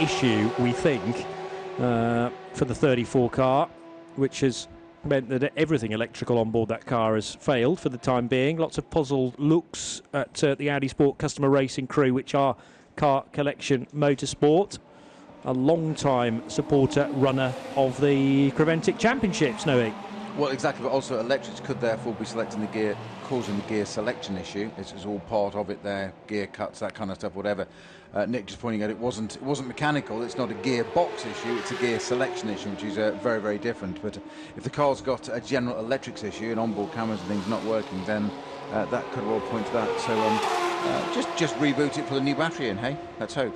issue, we think, for the 34 car, which has meant that everything electrical on board that car has failed for the time being. Lots of puzzled looks at the Audi Sport customer racing crew, which are Car Collection Motorsport, a long-time supporter runner of the Creventic Championships, Noe. Well, exactly, but also electrics could therefore be selecting the gear, causing the gear selection issue. This is all part of it there, gear cuts, that kind of stuff, whatever. Nick just pointing out it wasn't mechanical, it's not a gearbox issue, it's a gear selection issue, which is very, very different. But if the car's got a general electrics issue and onboard cameras and things not working, then that could well point to that. So just reboot it for the new battery in, hey? Let's hope.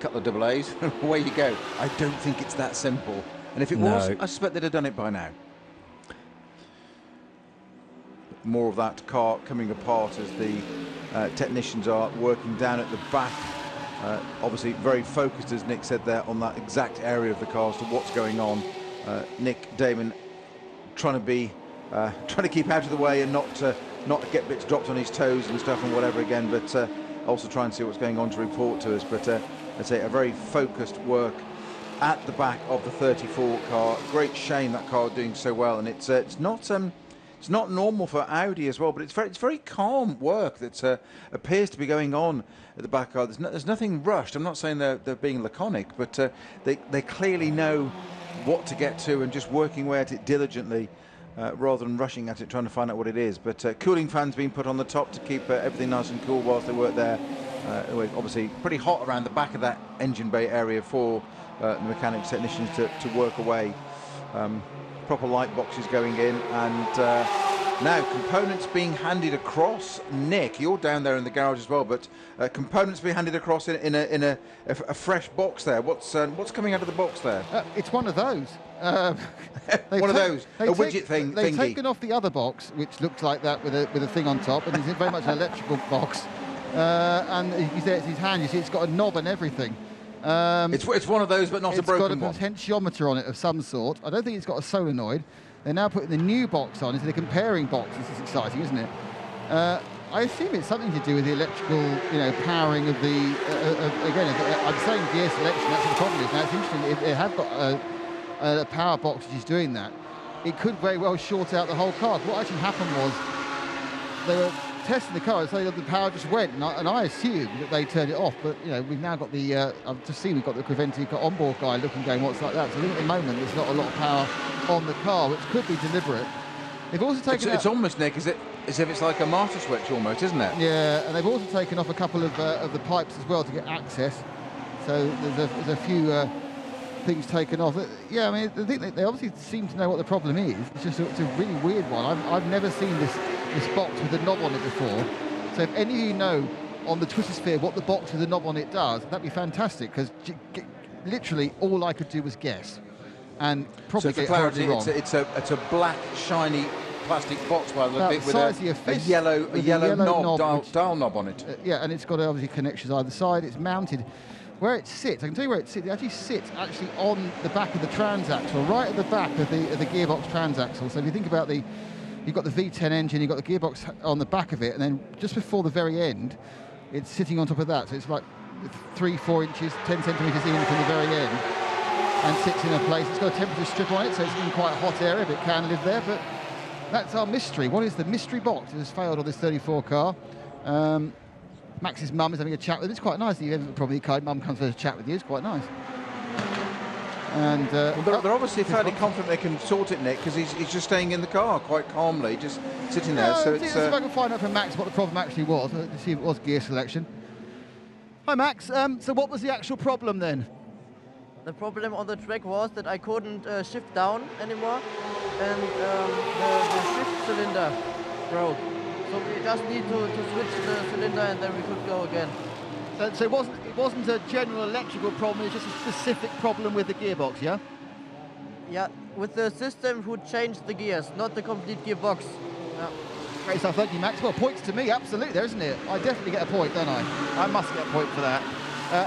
Couple of double A's, away you go. I don't think it's that simple. And if it was, I suspect they'd have done it by now. More of that car coming apart as the technicians are working down at the back. Obviously very focused, as Nick said there, on that exact area of the car as to what's going on. Nick Damon trying to keep out of the way and not get bits dropped on his toes and stuff and whatever again, but also try and see what's going on to report to us. But I'd say a very focused work at the back of the 34 car. Great shame that car doing so well, and it's not normal for Audi as well, but it's very calm work that appears to be going on at the back car. There's nothing rushed. I'm not saying they're being laconic, but they clearly know what to get to and just working away at it diligently rather than rushing at it trying to find out what it is. But cooling fans being put on the top to keep everything nice and cool whilst they work there. Obviously pretty hot around the back of that engine bay area for the mechanics technicians to work away. Proper light boxes going in, and now components being handed across. Nick, you're down there in the garage as well, but components being handed across in a fresh box there. What's coming out of the box there? It's one of those. One of those, a widget thing. They've taken off the other box, which looks like that with a thing on top, and it's very much an electrical box. And you see it's his hand. You see it's got a knob and everything. It's one of those, but not a broken one. It's got a potentiometer on it of some sort. I don't think it's got a solenoid. They're now putting the new box on. It's the comparing box. This is exciting, isn't it? I assume it's something to do with the electrical, powering of the. Again, I'm saying gear selection. That's what the problem is. Now it's interesting. If they have got a power box which is doing that, it could very well short out the whole car. What actually happened was they were testing the car, so the power just went, and I assumed that they turned it off, but we've now got the I've just seen we've got the Creventic onboard guy looking, going, what's like that? So I think at the moment there's not a lot of power on the car, which could be deliberate. They've also taken it's almost, Nick, as if it's like a master switch almost, isn't it? Yeah, and they've also taken off a couple of the pipes as well to get access, so there's a few things taken off. Yeah, I mean, I think they obviously seem to know what the problem is. It's just it's a really weird one. I've never seen this box with a knob on it before. So if any of you know on the Twitter sphere what the box with a knob on it does, that'd be fantastic, because literally all I could do was guess and probably get horribly wrong. It's a black shiny plastic box by the look of it, with a yellow knob, dial knob on it. Yeah, and it's got obviously connections either side. It's mounted. Where it sits, I can tell you where it sits. It actually sits on the back of the transaxle, right at the back of the gearbox transaxle. So if you think about you've got the V10 engine, you've got the gearbox on the back of it, and then just before the very end, it's sitting on top of that. So it's like 3-4 inches, 10 centimetres in from the very end, and sits in a place. It's got a temperature strip on it, so it's in quite a hot area, but it can live there. But that's our mystery. What is the mystery box that has failed on this 34 car? Max's mum is having a chat with him. It's quite nice that you have probably mum comes for a chat with you. It's quite nice. And they're obviously fairly confident they can sort it, Nick, because he's just staying in the car quite calmly, just sitting there. So let's see if I can find out from Max what the problem actually was. Let's see if it was gear selection. Hi, Max. So what was the actual problem then? The problem on the track was that I couldn't shift down anymore, and the shift cylinder broke. So we just need to switch the cylinder, and then we could go again. So it wasn't a general electrical problem, it's just a specific problem with the gearbox, yeah? Yeah, with the system who changed the gears, not the complete gearbox. Yeah. Great stuff, thank you, Max. Well, points to me, absolutely, there, isn't it? I definitely get a point, don't I? I must get a point for that.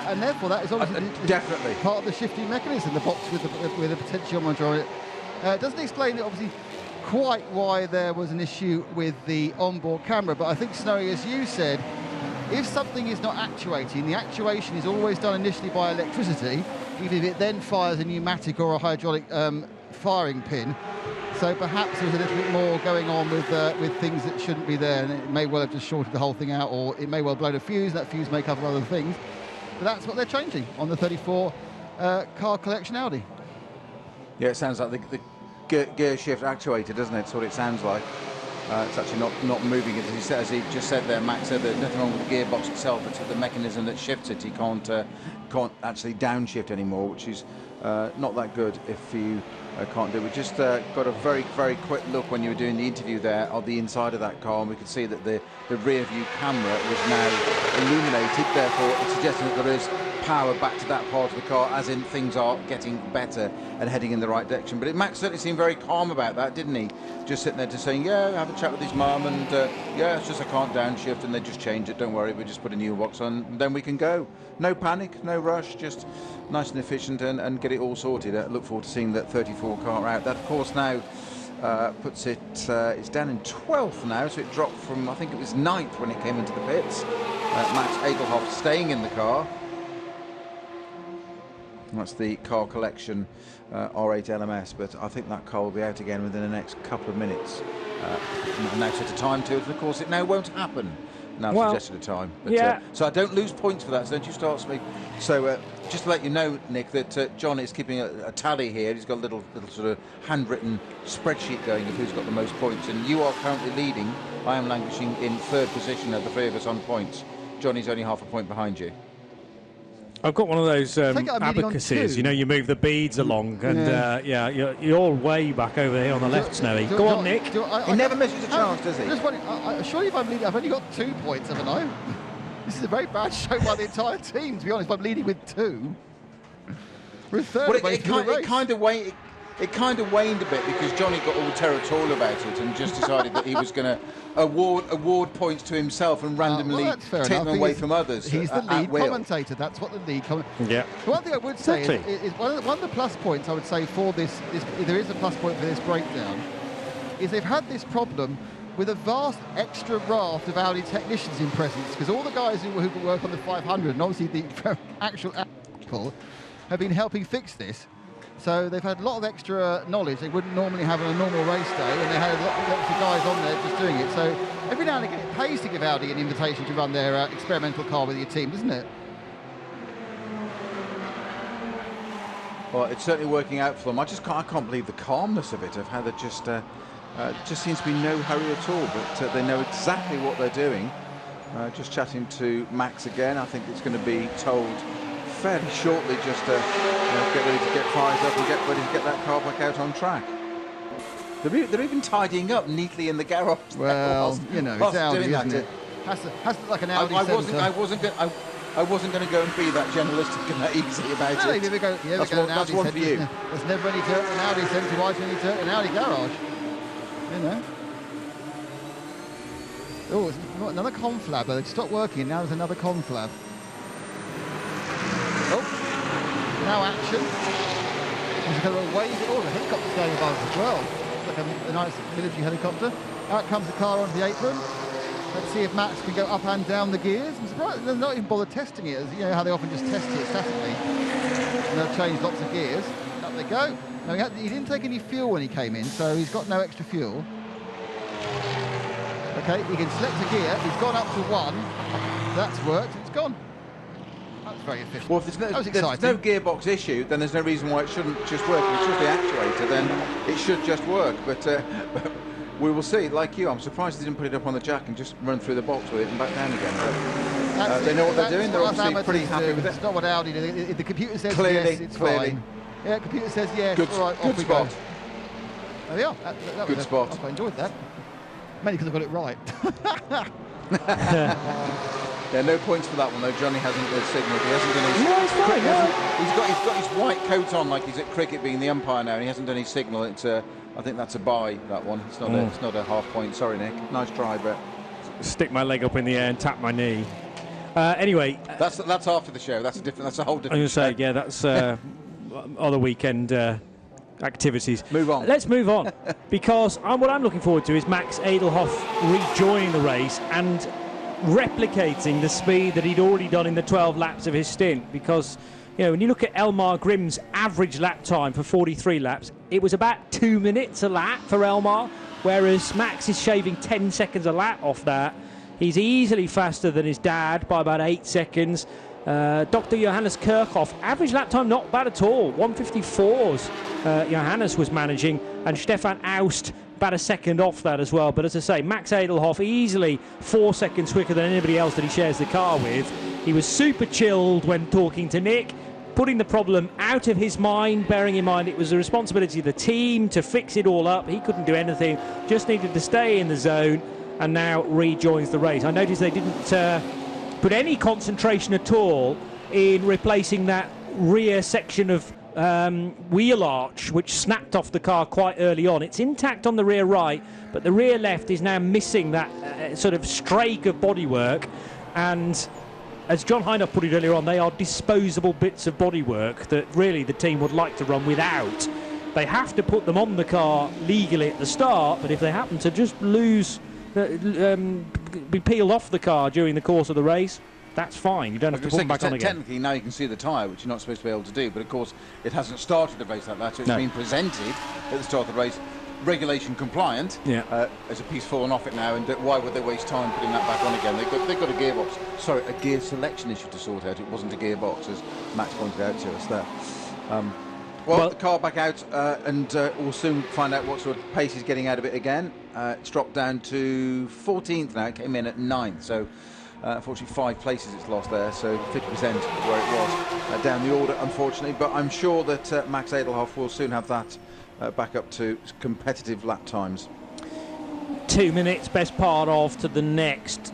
And therefore, that is obviously definitely part of the shifting mechanism, the box with a potentiometer on it. It doesn't explain it, obviously, quite why there was an issue with the onboard camera, but I think, Snowy, as you said, if something is not actuating, the actuation is always done initially by electricity, even if it then fires a pneumatic or a hydraulic firing pin. So perhaps there's a little bit more going on with things that shouldn't be there, and it may well have just shorted the whole thing out, or it may well blow a fuse. That fuse may cover other things. But that's what they're changing on the 34 car collection Audi. Yeah, it sounds like gear shift actuator, doesn't it? That's what it sounds like. It's actually not moving it. As he just said there, Max said there's nothing wrong with the gearbox itself. It's the mechanism that shifts it. He can't actually downshift anymore, which is not that good if you can't do it. We just got a very quick look when you were doing the interview there on the inside of that car, and we could see that the rear view camera was now illuminated. Therefore, it's suggesting that there is power back to that part of the car, as in things are getting better and heading in the right direction. But Max certainly seemed very calm about that, didn't he? Just sitting there just saying, yeah, have a chat with his mum, and yeah, it's just I can't downshift, and they just change it, don't worry, we just put a new box on, and then we can go. No panic, no rush, just nice and efficient, and get it all sorted. I look forward to seeing that 34 car out. That, of course, now puts it, it's down in 12th now, so it dropped from, I think it was 9th when it came into the pits. Max Edelhoff staying in the car. That's the car collection R8 LMS, but I think that car will be out again within the next couple of minutes. Now set a time to it, and of course it now won't happen. Now I've suggested a time. But, yeah. So I don't lose points for that, so don't you start speaking. So just to let you know, Nick, that John is keeping a tally here. He's got a little sort of handwritten spreadsheet going of who's got the most points, and you are currently leading. I am languishing in 3rd position of the 3 of us on points. Johnny's only half a point behind you. I've got one of those abacuses, you know, you move the beads along, and you're all way back over here on the left, Snowy. Go on, Nick. He never misses a chance, does he? Surely if I'm leading, I've only got 2 points, haven't I? This is a very bad show by the entire team, to be honest. If I'm leading with 2. We're third. Well, it kind of waned a bit because Johnny got all territorial about it and just decided that he was going to award points to himself and randomly take them away from others. He's the lead commentator. That's what the lead commentator. Yeah. One thing I would say is one of the plus points I would say for this there is a plus point for this breakdown, is they've had this problem with a vast extra raft of Audi technicians in presence, because all the guys who work on the 500 and obviously the actual people have been helping fix this. So they've had a lot of extra knowledge they wouldn't normally have on a normal race day, and they had lots of guys on there just doing it. So every now and again it pays to give Audi an invitation to run their experimental car with your team, doesn't it? Well, it's certainly working out for them. I can't believe the calmness of it, of how they just seems to be no hurry at all, but they know exactly what they're doing. Just chatting to Max again, I think it's going to be told fairly shortly, just get ready to get fired up and get ready to get that car back out on track. They're even tidying up neatly in the garage. Well, you know, it's Audi, isn't it? Has to look like an Audi. I wasn't going to go and be that journalistic and that easy about it. That's one for you. There's never any dirt in an Audi centre. Why is there any dirt in an Audi garage? You know. Oh, it's another conflab. They stopped working. Now there's another conflab. Oh, now action. There's going to wave. Oh, the helicopter's going above as well. Like a nice military helicopter. Out comes the car onto the apron. Let's see if Max can go up and down the gears. I'm surprised they're not even bothered testing it. As you know how they often just test it statically. And they'll change lots of gears. Up they go. Now he didn't take any fuel when he came in, so he's got no extra fuel. Okay, he can select a gear. He's gone up to 1. That's worked. It's gone. That's very efficient. Well, if there's no gearbox issue, then there's no reason why it shouldn't just work. If it's just the actuator, then it should just work. But we will see. Like you, I'm surprised they didn't put it up on the jack and just run through the box with it and back down again. But they know what they're doing. They're obviously pretty happy with it. It's not what Audi do. If the computer says clearly, yes, it's fine. Yeah, the computer says yes. Good, all right, good spot. Go. There we are. That good spot. I quite enjoyed that. Mainly because I got it right. Yeah, no points for that one though. Johnny hasn't signalled. He hasn't done his. No, it's fine. He's got his white coat on, like he's at cricket, being the umpire now, and he hasn't done his signal. It's I think that's a bye. That one. It's not a half point. Sorry, Nick. Nice try, but stick my leg up in the air and tap my knee. Anyway, that's after the show. That's a whole different. I was going to say, yeah, that's other weekend activities. Move on. Let's move on, because what I'm looking forward to is Max Edelhoff rejoining the race and replicating the speed that he'd already done in the 12 laps of his stint. Because, you know, when you look at Elmar Grimm's average lap time for 43 laps, it was about 2 minutes a lap for Elmar, whereas Max is shaving 10 seconds a lap off that. He's easily faster than his dad by about 8 seconds. Dr. Johannes Kirchhoff, average lap time not bad at all, 154s. Johannes was managing, and Stefan Aust about a second off that as well. But as I say, Max Edelhoff easily 4 seconds quicker than anybody else that he shares the car with. He was super chilled when talking to Nick, putting the problem out of his mind, bearing in mind it was the responsibility of the team to fix it all up. He couldn't do anything, just needed to stay in the zone, and now rejoins the race. I noticed they didn't put any concentration at all in replacing that rear section of wheel arch which snapped off the car quite early on. It's intact on the rear right, but the rear left is now missing that sort of streak of bodywork, and as John Hindhaugh put it earlier on, they are disposable bits of bodywork that really the team would like to run without. They have to put them on the car legally at the start, but if they happen to just lose, be peeled off the car during the course of the race, that's fine. You don't have to put them back on again. Technically, now you can see the tyre, which you're not supposed to be able to do, but of course it hasn't started the race like that, so it's been presented at the start of the race, regulation compliant, as a piece falling off it now, and why would they waste time putting that back on again? They've got a gearbox, sorry, a gear selection issue to sort out. It wasn't a gearbox, as Max pointed out to us there. Well, the car back out, and we'll soon find out what sort of pace he's getting out of it again. It's dropped down to 14th now. It came in at 9th, so unfortunately 5 places it's lost there, so 50% where it was down the order, unfortunately. But I'm sure that Max Edelhoff will soon have that back up to competitive lap times. 2 minutes best part of to the next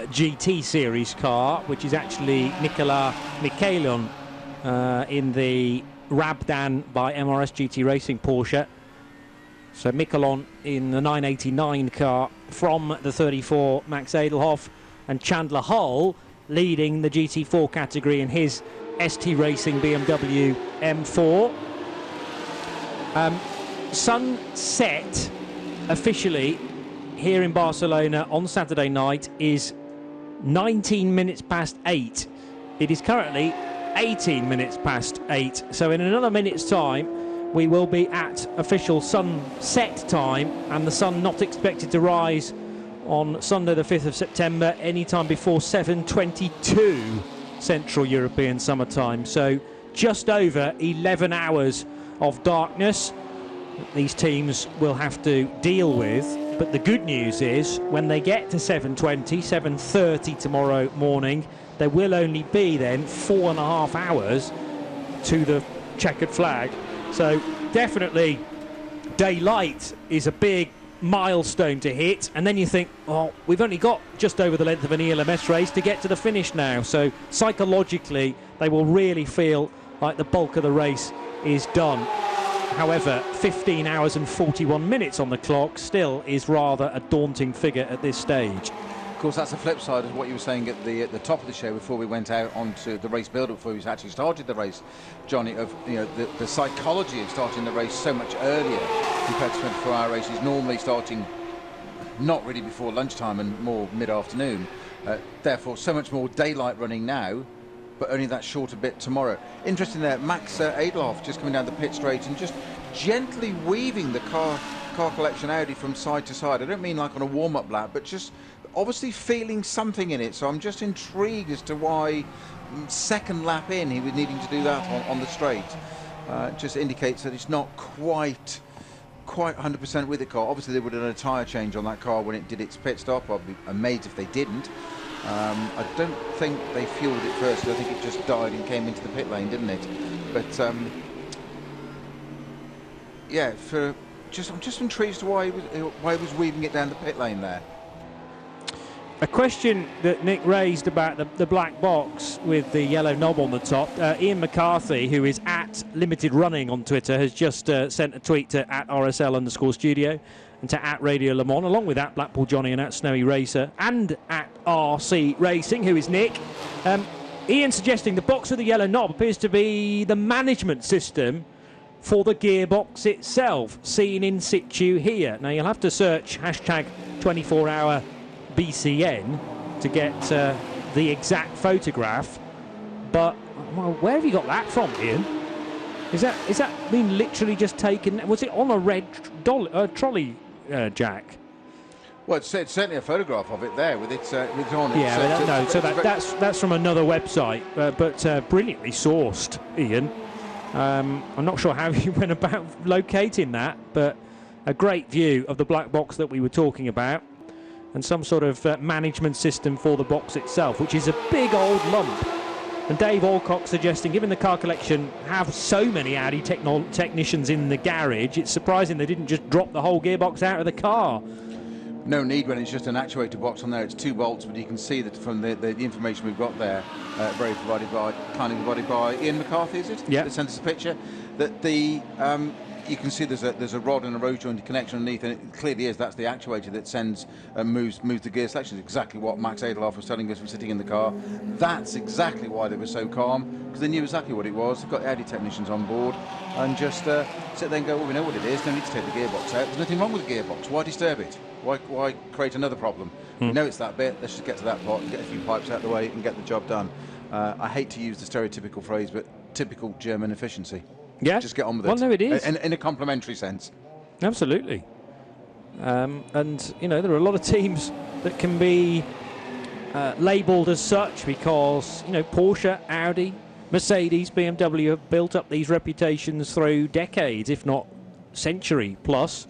GT series car, which is actually Nicolas Michailon in the Rabdan by MRS GT Racing Porsche. So Michailon in the 989 car from the 34 Max Edelhoff, and Chandler Hull leading the GT4 category in his ST Racing BMW M4. Sunset officially here in Barcelona on Saturday night is 19 minutes past 8. It is currently 18 minutes past 8, so in another minute's time we will be at official sunset time, and the sun not expected to rise on Sunday the 5th of September anytime before 7:22 Central European Summer Time. So just over 11 hours of darkness these teams will have to deal with. But the good news is when they get to 7:20, 7:30 tomorrow morning, there will only be then 4.5 hours to the checkered flag. So definitely daylight is a big milestone to hit, and then you think, oh, we've only got just over the length of an ELMS race to get to the finish now. So psychologically they will really feel like the bulk of the race is done. However, 15 hours and 41 minutes on the clock still is rather a daunting figure at this stage. Of course, that's the flip side of what you were saying at the top of the show before we went out onto the race build-up, before we actually started the race, Johnny, of the psychology of starting the race so much earlier compared to 24-hour races, normally starting not really before lunchtime and more mid-afternoon. Therefore, so much more daylight running now, but only that shorter bit tomorrow. Interesting there, Max Edelhoff just coming down the pit straight and just gently weaving the car collection Audi from side to side. I don't mean like on a warm-up lap, but just obviously feeling something in it. So I'm just intrigued as to why second lap in he was needing to do that on the straight. Just indicates that it's not quite 100% with the car. Obviously they would have done a tyre change on that car when it did its pit stop. I'd be amazed if they didn't. I don't think they fueled it first. I think it just died and came into the pit lane, didn't it? But yeah, I'm just intrigued as to why he was weaving it down the pit lane there. A question that Nick raised about the black box with the yellow knob on the top. Ian McCarthy, who is at Limited Running on Twitter, has just sent a tweet to @RSL_studio and to @Radio Le Mans, along with @Blackpool Johnny and @Snowy Racer and @RC Racing, who is Nick. Ian suggesting the box with the yellow knob appears to be the management system for the gearbox itself, seen in situ here. Now you'll have to search #24hour BCN to get the exact photograph, but well, where have you got that from, Ian? Is that been literally just taken? Was it on a red trolley jack? Well, it's certainly a photograph of it there with its on it. Yeah, so that's from another website, but brilliantly sourced, Ian. I'm not sure how you went about locating that, but a great view of the black box that we were talking about, and some sort of management system for the box itself, which is a big old lump. And Dave Alcock suggesting, given the car collection have so many Audi technicians in the garage, it's surprising they didn't just drop the whole gearbox out of the car. No need when it's just an actuator box on there. It's 2 bolts, but you can see that from the information we've got there, kindly provided by Ian McCarthy, is it? Yeah. That sent us a picture. That the you can see there's a rod and a rose jointed connection underneath, and it clearly is. That's the actuator that sends and moves the gear selection. Exactly what Max Edelhoff was telling us from sitting in the car. That's exactly why they were so calm, because they knew exactly what it was. They've got the Audi technicians on board, and just sit there and go, well, we know what it is. No need to take the gearbox out. There's nothing wrong with the gearbox. Why disturb it? Why create another problem? We know it's that bit. Let's just get to that part and get a few pipes out of the way and get the job done. I hate to use the stereotypical phrase, but typical German efficiency. Yeah. Just get on with it. Well, no, it is. In a complimentary sense. Absolutely. And, you know, there are a lot of teams that can be labelled as such because, you know, Porsche, Audi, Mercedes, BMW have built up these reputations through decades, if not century plus,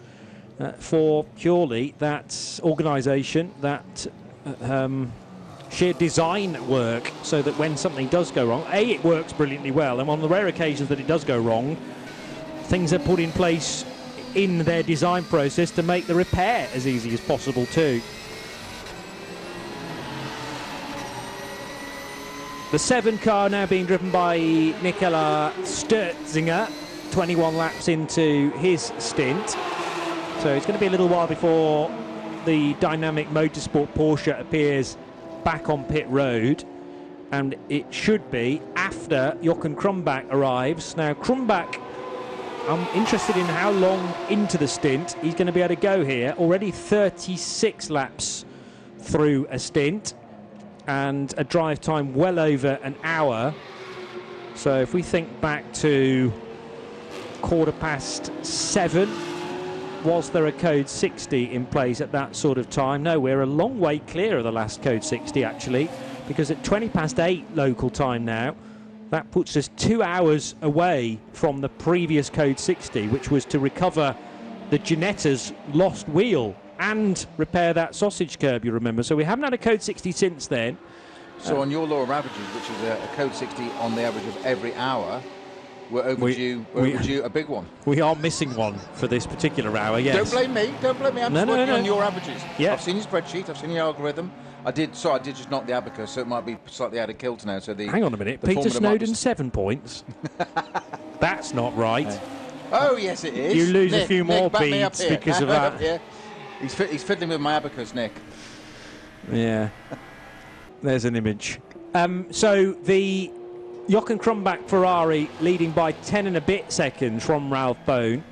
for purely that organisation, that sheer design work, so that when something does go wrong, it works brilliantly well, and on the rare occasions that it does go wrong, things are put in place in their design process to make the repair as easy as possible too. The 7 car now being driven by Nicola Sturzinger, 21 laps into his stint. So it's going to be a little while before the dynamic motorsport Porsche appears back on pit road, and it should be after Jochen Krumbach arrives. Now Krumbach, I'm interested in how long into the stint he's going to be able to go here. Already 36 laps through a stint and a drive time well over an hour. So if we think back to 7:15, was there a code 60 in place at that sort of time? No, we're a long way clear of the last code 60 actually, because at 8:20 local time now, that puts us 2 hours away from the previous code 60, which was to recover the Ginetta's lost wheel and repair that sausage curb, you remember. So we haven't had a code 60 since then. So on your law of averages, which is a code 60 on the average of every hour, we're overdue a big one. We are missing one for this particular hour, yes. Don't blame me. I'm just working on your averages. Yeah. I've seen your spreadsheet. I've seen your algorithm. I did just not the abacus, so it might be slightly out of kilt now. So hang on a minute. Peter Snowden 7 points. That's not right. Oh yes, it is. You lose Nick, a few more beats because of that. Yeah. He's fiddling with my abacus, Nick. Yeah. There's an image. So the Jochen Krumbach Ferrari leading by 10 and a bit seconds from Ralph Bone,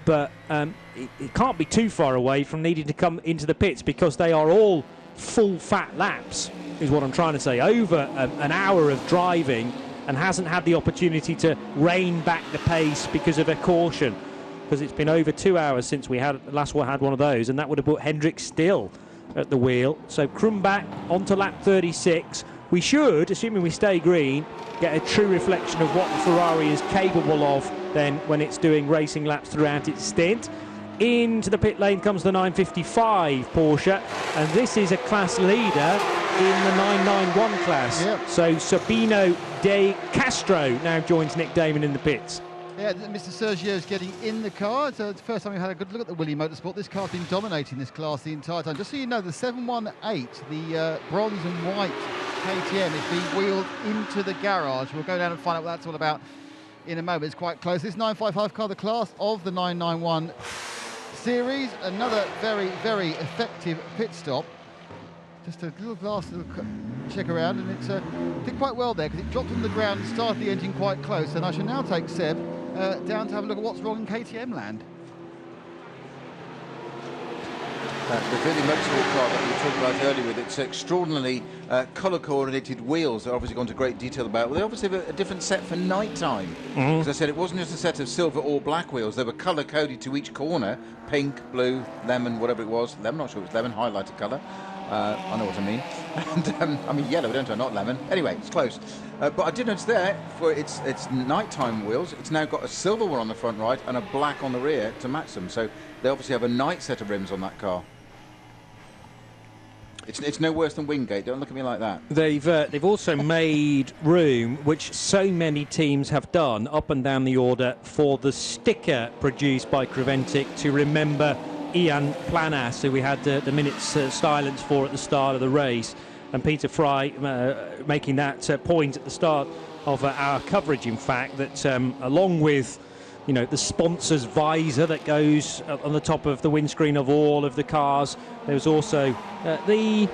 but it can't be too far away from needing to come into the pits because they are all full fat laps, is what I'm trying to say. Over an hour of driving and hasn't had the opportunity to rein back the pace because of a caution, because it's been over 2 hours since we had one of those, and that would have put Hendrick still at the wheel. So Krumbach onto lap 36. We should, assuming we stay green, get a true reflection of what the Ferrari is capable of then when it's doing racing laps throughout its stint. Into the pit lane comes the 955 Porsche, and this is a class leader in the 991 class. Yep. So Sabino de Castro now joins Nick Damon in the pits. Yeah, Mr. Sergio's getting in the car. So it's the first time we've had a good look at the Willie Motorsport. This car's been dominating this class the entire time. Just so you know, the 718, the bronze and white KTM, is being wheeled into the garage. We'll go down and find out what that's all about in a moment. It's quite close. This 955 car, the class of the 991 series. Another very, very effective pit stop. Just a little check around, and it did quite well there because it dropped on the ground and started the engine quite close. And I shall now take Seb down to have a look at what's wrong in KTM land. the Philly Motorsport car that we talked about earlier with its extraordinarily colour-coordinated wheels that obviously gone into great detail about. Well, they obviously have a different set for night time. As I said, it wasn't just a set of silver or black wheels. They were colour-coded to each corner: pink, blue, lemon, whatever it was. Lemon, not sure it was lemon, highlighted colour. I know what I mean. And I mean yellow, don't I? Not lemon. Anyway, it's close. But I did notice there, for its nighttime wheels, it's now got a silver one on the front right and a black on the rear to match them. So they obviously have a night set of rims on that car. It's no worse than Wingate. Don't look at me like that. They've also made room, which so many teams have done up and down the order, for the sticker produced by Creventic to remember Ian Planas, who we had the minute's silence for at the start of the race, and Peter Fry making that point at the start of our coverage, in fact, that along with the sponsor's visor that goes on the top of the windscreen of all of the cars, there was also the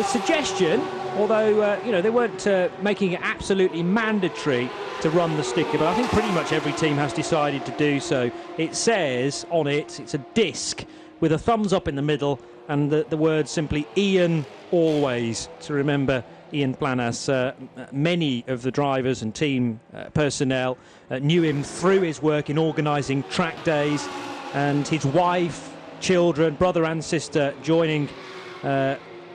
suggestion, although they weren't making it absolutely mandatory to run the sticker, but I think pretty much every team has decided to do so. It says on it, it's a disc with a thumbs up in the middle and the word simply Ian always, to remember Ian Planas. Many of the drivers and team personnel knew him through his work in organising track days, and his wife, children, brother and sister joining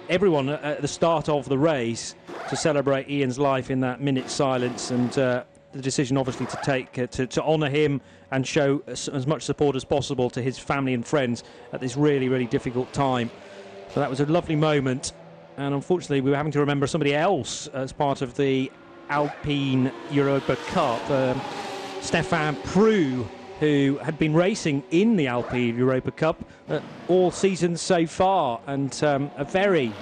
everyone at the start of the race to celebrate Ian's life in that minute's silence, and the decision obviously to take to honour him and show as much support as possible to his family and friends at this really, really difficult time. So that was a lovely moment, and unfortunately we were having to remember somebody else as part of the Alpine Europa Cup, Stefan Prue, who had been racing in the Alpine Europa Cup all seasons so far, and a very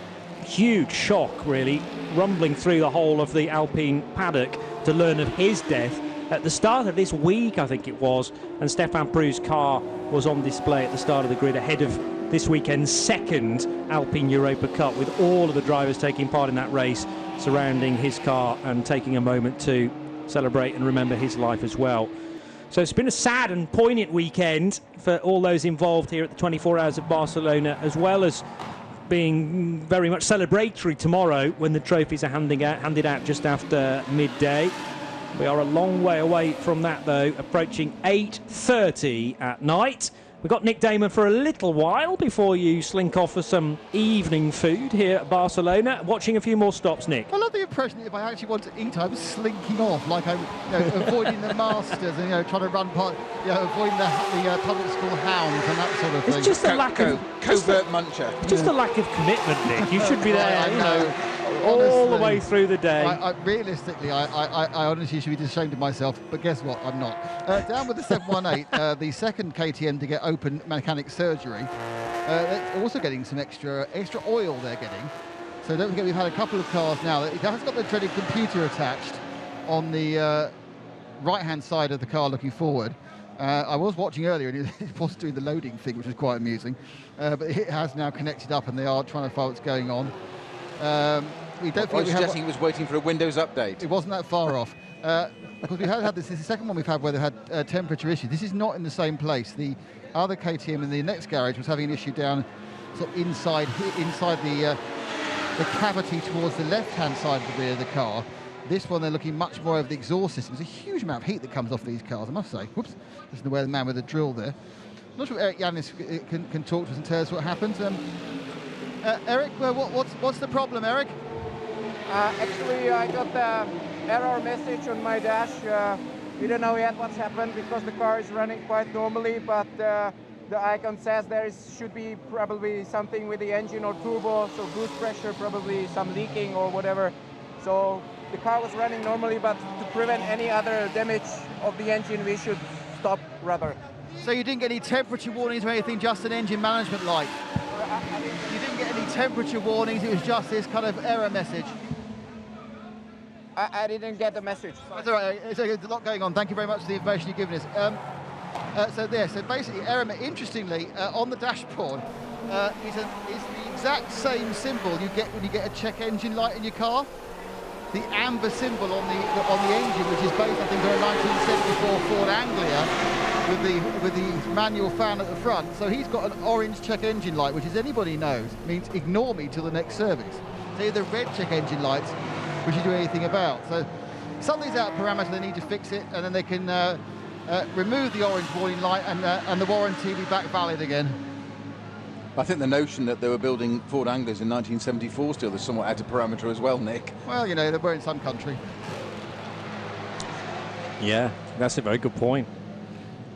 huge shock really rumbling through the whole of the Alpine paddock to learn of his death at the start of this week, I think it was, and Stefan Prue's car was on display at the start of the grid ahead of this weekend's second Alpine Europa Cup, with all of the drivers taking part in that race surrounding his car and taking a moment to celebrate and remember his life as well. So it's been a sad and poignant weekend for all those involved here at the 24 Hours of Barcelona, as well as being very much celebratory tomorrow when the trophies are handed out just after midday. We are a long way away from that, though, approaching 8:30 at night. We've got Nick Damon for a little while before you slink off for some evening food here at Barcelona. Watching a few more stops, Nick. I love the impression that if I actually want to eat, I'm slinking off, like I'm avoiding the masters and trying to run past, avoiding the public school hounds and that sort of thing. It's just a lack of covert muncher. Just a lack of commitment, Nick. You should be there, all the way through the day. Realistically, I honestly should be ashamed of myself, but guess what? I'm not. Down with the 718, the second KTM to get open mechanic surgery. They're also getting some extra oil they're getting. So don't forget, we've had a couple of cars now. It has got the dreaded computer attached on the right-hand side of the car looking forward. I was watching earlier and it was doing the loading thing, which was quite amusing. But it has now connected up and they are trying to find what's going on. We don't I was suggesting he was waiting for a Windows update. It wasn't that far off. Because we had this is the second one we've had where they had temperature issues. This is not in the same place. The other KTM in the next garage was having an issue down sort of inside the cavity towards the left-hand side of the rear of the car. This one, they're looking much more over the exhaust system. There's a huge amount of heat that comes off these cars, I must say. Whoops, just the way the man with the drill there. I'm not sure Eric Yanis can talk to us and tell us what happened. Eric, what's the problem, Eric? Actually, I got the error message on my dash. We don't know yet what's happened because the car is running quite normally, but the icon says should be probably something with the engine or turbo, so boost pressure, probably some leaking or whatever. So the car was running normally, but to prevent any other damage of the engine, we should stop rather. So you didn't get any temperature warnings or anything, just an engine management light? You didn't get any temperature warnings, it was just this kind of error message? I didn't get the message. That's all right. There's a lot going on. Thank you very much for the information you've given us. So basically, error, interestingly, on the dashboard is the exact same symbol you get when you get a check engine light in your car. The amber symbol on the engine, which is based, I think, on a 1974 Ford Anglia. with the manual fan at the front. So he's got an orange check engine light, which, as anybody knows, means ignore me till the next service. So the red check engine lights, which you do anything about. So something's out of parameter, they need to fix it, and then they can remove the orange warning light, and the warranty be back valid again. I think the notion that they were building Ford Anglers in 1974 still is somewhat out of parameter as well, Nick. Well, you know, they were in some country. Yeah, that's a very good point.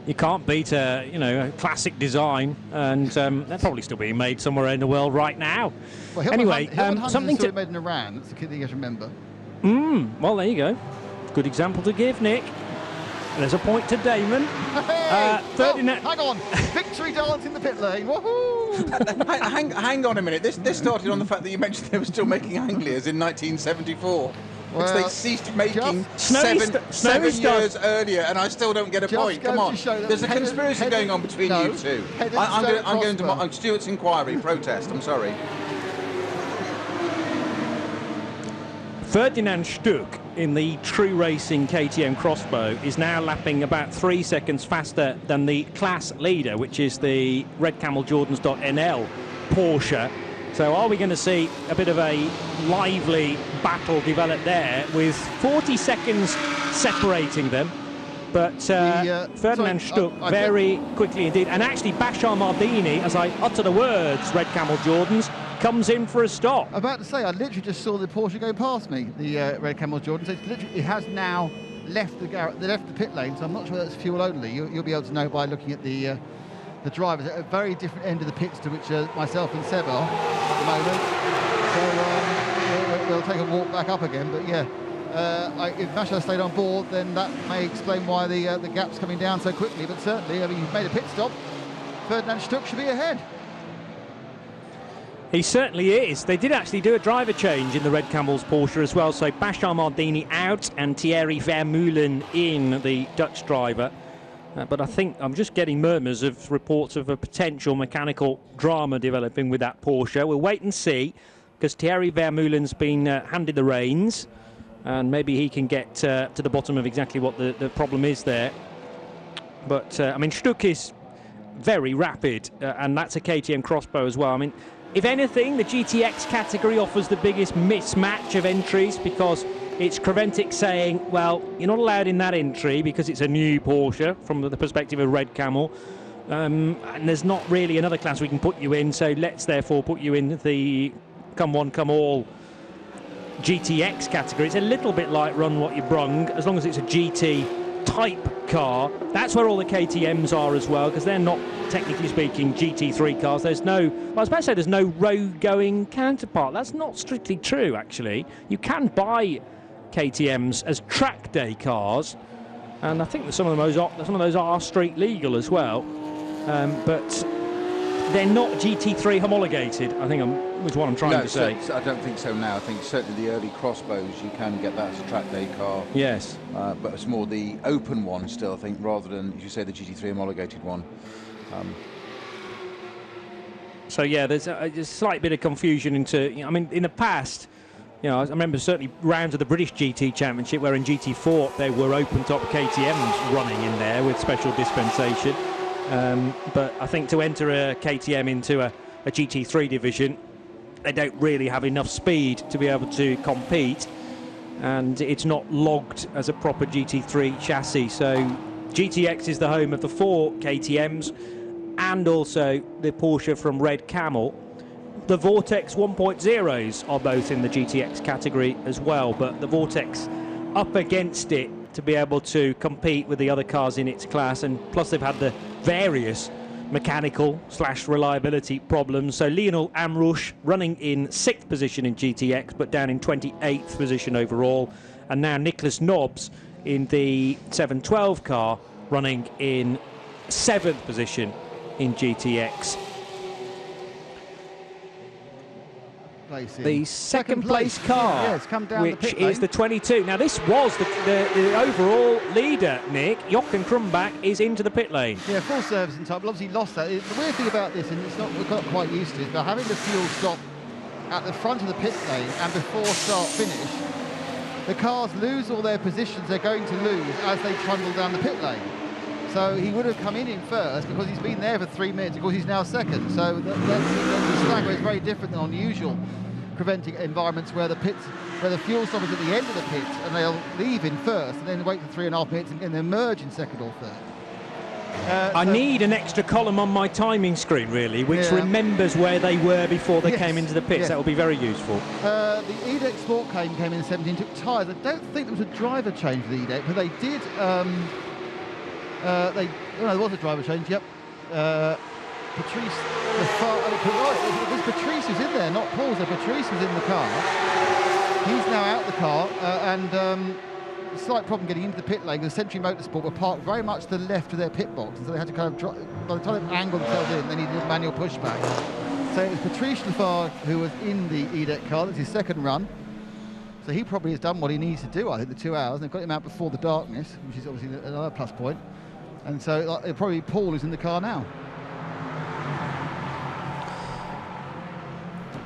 You can't beat a classic design, and they're probably still being made somewhere in the world right now. Well, anyway, something to made in Iran. That's the key thing you have to remember. Well, there you go. Good example to give, Nick. There's a point to Damon. Hey! Hang on. Victory dance in the pit lane. Woohoo! hang on a minute. This started on the fact that you mentioned they were still making Anglias in 1974. Which they ceased making seven years earlier, and I still don't get a point. Come on. There's a conspiracy going on between you two. I'm going to Stuart's inquiry, protest. I'm sorry. Ferdinand Stuck in the True Racing KTM Crossbow is now lapping about 3 seconds faster than the class leader, which is the Red Camel Jordans.nl Porsche. So are we going to see a bit of a lively battle develop there with 40 seconds separating them? But Ferdinand Stuck very quickly indeed. And actually Bashar Mardini, as I utter the words Red Camel Jordans, comes in for a stop. I'm about to say, I literally just saw the Porsche go past me, the Red Camel Jordans. So it has now left the pit lane, so I'm not sure that's fuel only. You'll be able to know by looking at the drivers at a very different end of the pits to which myself and Seb are at the moment. So we'll take a walk back up again. But yeah, if Bashar stayed on board, then that may explain why the gap's coming down so quickly. But certainly, I mean, he's made a pit stop. Ferdinand Stuck should be ahead. He certainly is. They did actually do a driver change in the Red Camels Porsche as well. So Bashar Mardini out and Thierry Vermeulen in, the Dutch driver. But I think I'm just getting murmurs of reports of a potential mechanical drama developing with that Porsche. We'll wait and see, because Thierry Vermeulen's been handed the reins, and maybe he can get to the bottom of exactly what the problem is there. But I mean, Stuck is very rapid, and that's a KTM Crossbow as well. I mean, if anything, the GTX category offers the biggest mismatch of entries, because it's Creventic saying, well, you're not allowed in that entry because it's a new Porsche from the perspective of Red Camel, and there's not really another class we can put you in, so let's therefore put you in the come one, come all GTX category. It's a little bit like run what you brung, as long as it's a GT type car. That's where all the KTMs are as well, because they're not, technically speaking, GT3 cars. There's no, well, I was about to say there's no road-going counterpart. That's not strictly true, actually. You can buy KTMs as track day cars, and I think that some of those are street legal as well, but they're not GT3 homologated, I think is what I'm trying to say. I don't think so now. I think certainly the early Crossbows you can get that as a track day car. Yes. But it's more the open one still, I think, rather than, as you say, the GT3 homologated one. So yeah, there's a slight bit of confusion into, I mean, in the past, I remember certainly rounds of the British GT Championship where in GT4 there were open-top KTMs running in there with special dispensation. But I think to enter a KTM into a GT3 division, they don't really have enough speed to be able to compete, and it's not logged as a proper GT3 chassis. So GTX is the home of the 4 KTMs and also the Porsche from Red Camel. The Vortex 1.0s are both in the GTX category as well, but the Vortex up against it to be able to compete with the other cars in its class, and plus they've had the various mechanical/reliability problems. So Lionel Amrouche running in 6th position in GTX, but down in 28th position overall, and now Nicholas Nobbs in the 712 car running in 7th position in GTX. The second place car, come down which is the 22. Now this was the overall leader, Nick. Jochen Krumbach is into the pit lane. Yeah, full service in time. Well, obviously lost that. The weird thing about this, and it's not, we're not quite used to it, but having the fuel stop at the front of the pit lane and before start finish, the cars lose all their positions they're going to lose as they trundle down the pit lane. So he would have come in first because he's been there for 3 minutes. Of course, he's now second. So the stagger is very different than on usual Creventic environments where the fuel stop is at the end of the pits and they'll leave in first and then wait for 3.5 minutes and then merge in second or third. I need an extra column on my timing screen, really, which remembers where they were before they came into the pits. That will be very useful. The EDEC Sport came in 17, took tyres. I don't think there was a driver change for the EDEC, but they did. There was a driver change. Yep. Patrice, it was Patrice who's in there, not Paul. So Patrice was in the car. He's now out the car, and slight problem getting into the pit lane because Century Motorsport were parked very much to the left of their pit box, and so they had to kind of by the time they angled themselves in, they needed a manual pushback. So it was Patrice Lafargue who was in the EDEC car. That's his second run. So he probably has done what he needs to do, I think, the 2 hours. And they've got him out before the darkness, which is obviously another plus point. And so it'll probably Paul who's in the car now.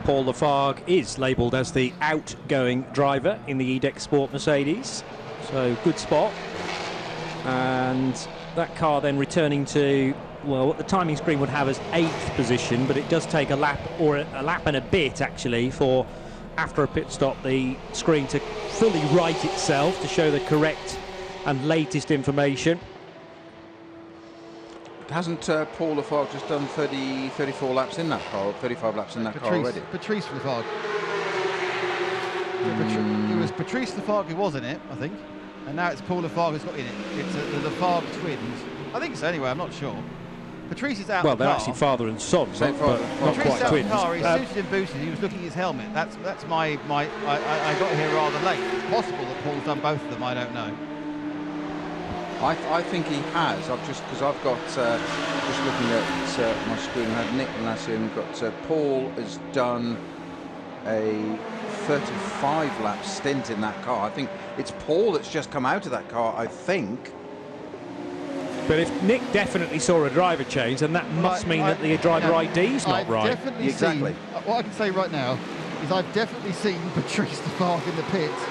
Paul Lafargue is labelled as the outgoing driver in the EDEC Sport Mercedes. So good spot. And that car then returning to, well, what the timing screen would have as 8th position, but it does take a lap, or a lap and a bit actually, for after a pit stop the screen to fully right itself to show the correct and latest information. Hasn't Paul Lafargue just done 34 laps in that car, or 35 laps in that car already? Patrice Lafargue. It was Patrice Lafargue who was in it, I think, and now it's Paul Lafargue who's got in it. It's the Lafargue twins. I think so anyway, I'm not sure. Patrice is out well, of the they're car. actually father and son, but not Patrice quite out twins. Of the car, he's suited and booted, he was looking at his helmet. That's I got here rather late. It's possible that Paul's done both of them, I don't know. I think he has. Because I've got just looking at my screen. I had Nick Manassi and we've got Paul has done a 35 lap stint in that car. I think it's Paul that's just come out of that car, I think. But if Nick definitely saw a driver change, then that must mean that the driver ID is not right. Exactly. What I can say right now is I've definitely seen Patrice Lafargue in the pits,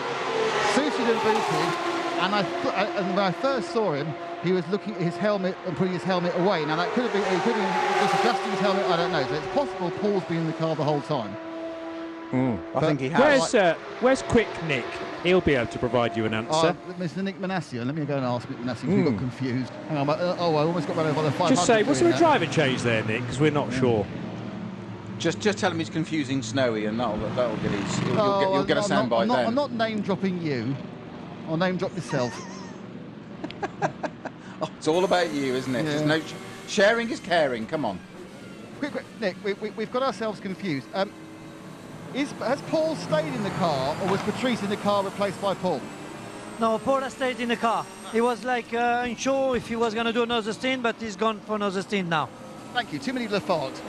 suited and booted. And when I first saw him, he was looking at his helmet and putting his helmet away. Now that could have been, he could have been just adjusting his helmet, I don't know. So it's possible Paul's been in the car the whole time. I think he has. Where's Quick Nick? He'll be able to provide you an answer. Mr. Nick Manassi, let me go and ask Nick Manassi if we got confused. Hang on, I almost got run over by the 500. Just say, was there a driver change there, Nick? Because we're not sure. Just tell him he's confusing Snowy, and that'll get his. You'll get a soundbite then. I'm not name dropping you. I'll name drop yourself. It's all about you, isn't it? Yeah. There's no sharing is caring. Come on. Quick, Nick, we've got ourselves confused. Has Paul stayed in the car, or was Patrice in the car replaced by Paul? No, Paul has stayed in the car. He was like unsure if he was going to do another stint, but he's gone for another stint now. Thank you. Too many Lafargues.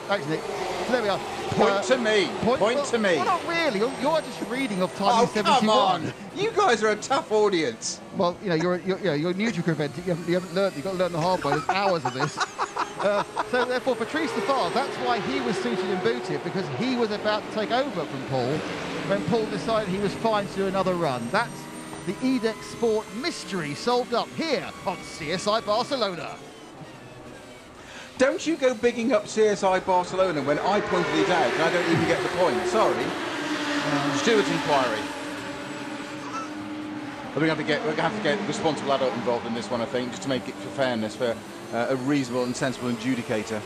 Thanks, Nick. So there we are. Point to me. Point to me. Well, not really. You're just reading off timing 71. Come on. You guys are a tough audience. Well, you're new to Creventic. You haven't learned. You've got to learn the hard way. There's hours of this. So therefore, Patrice Lafargue, that's why he was suited and booted, because he was about to take over from Paul when Paul decided he was fine to do another run. That's the EDEC Sport mystery solved up here on CSI Barcelona. Don't you go bigging up CSI Barcelona when I pointed it out and I don't even get the point. Sorry. Stewart's inquiry. We're going to have to get responsible adult involved in this one, I think, just to make it for fairness, for a reasonable and sensible adjudicator.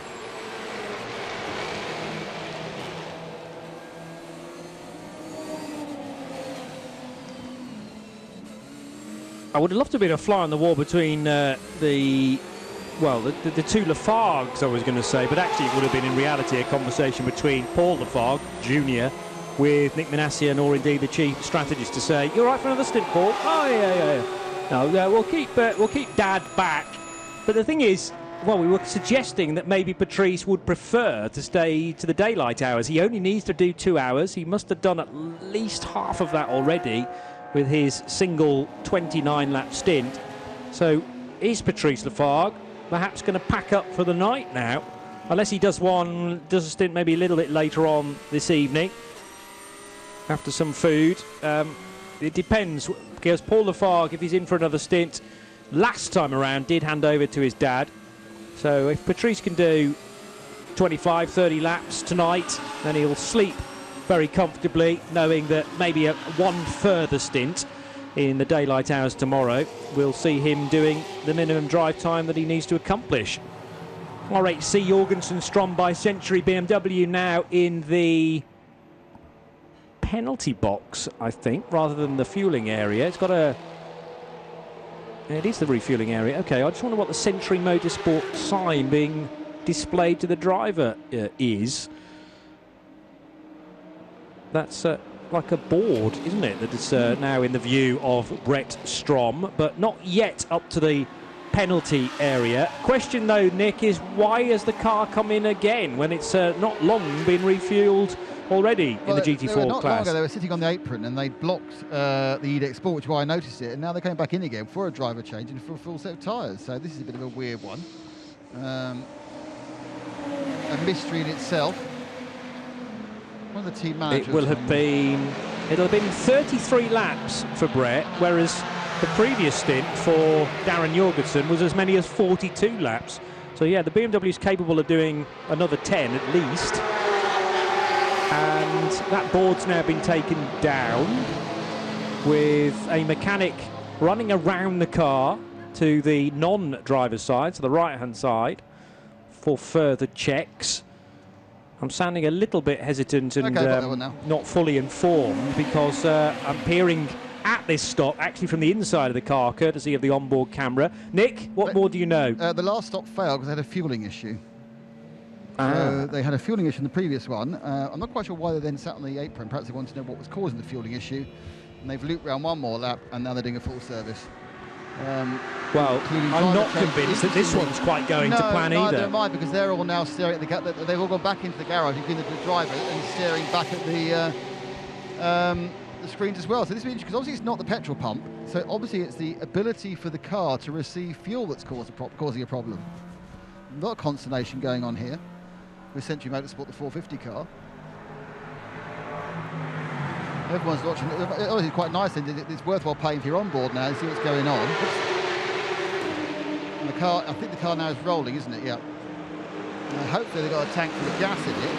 I would have loved to have been a fly on the wall between the two Lafargues, I was going to say, but actually it would have been in reality a conversation between Paul Lafargue Jr. with Nick Manassi, or indeed the chief strategist, to say, "You're right for another stint, Paul." Oh yeah. No, we'll keep Dad back. But the thing is, well, we were suggesting that maybe Patrice would prefer to stay to the daylight hours. He only needs to do 2 hours. He must have done at least half of that already with his single 29-lap stint. So is Patrice Lafargue perhaps going to pack up for the night now, unless he does a stint maybe a little bit later on this evening after some food? It depends, because Paul Lafargue, if he's in for another stint, last time around did hand over to his dad. So if Patrice can do 25, 30 laps tonight, then he'll sleep very comfortably, knowing that maybe one further stint in the daylight hours tomorrow will see him doing the minimum drive time that he needs to accomplish. R8C Jorgensen Strom by Century BMW now in the penalty box, I think, rather than the fueling area. It's got a... It is the refueling area. Okay, I just wonder what the Century Motorsport sign being displayed to the driver is. That's like a board, isn't it, that is now in the view of Brett Strom, but not yet up to the penalty area. Question though, Nick, is why has the car come in again when it's not long been refueled already in the GT4 not class? Long ago, they were sitting on the apron and they blocked the EDEX Sport, which is why I noticed it, and now they're coming back in again for a driver change and for a full set of tyres. So this is a bit of a weird one. A mystery in itself. One of the team managers. It'll have been 33 laps for Brett, whereas the previous stint for Darren Jorgensen was as many as 42 laps. So yeah, the BMW is capable of doing another 10 at least. And that board's now been taken down with a mechanic running around the car to the non-driver's side, to the right-hand side, for further checks. I'm sounding a little bit hesitant and not fully informed because I'm peering at this stop actually from the inside of the car, courtesy of the onboard camera. Nick, what more do you know? The last stop failed because they had a fueling issue. They had a fueling issue in the previous one. I'm not quite sure why they then sat on the apron. Perhaps they wanted to know what was causing the fueling issue. And they've looped around one more lap and now they're doing a full service. Well, I'm not convinced that this one's quite going to plan either. Neither am I, because they're all now staring at the they've all gone back into the garage, including the driver, and staring back at the screens as well. So this means, because obviously it's not the petrol pump, so obviously it's the ability for the car to receive fuel that's causing a problem. A lot of consternation going on here with Century Motorsport, the 450 car. Everyone's watching. Obviously, quite nice. It's worthwhile paying for your onboard now and see what's going on. And the car, I think the car now is rolling, isn't it? Yeah. Hopefully they've got a tank full of gas in it.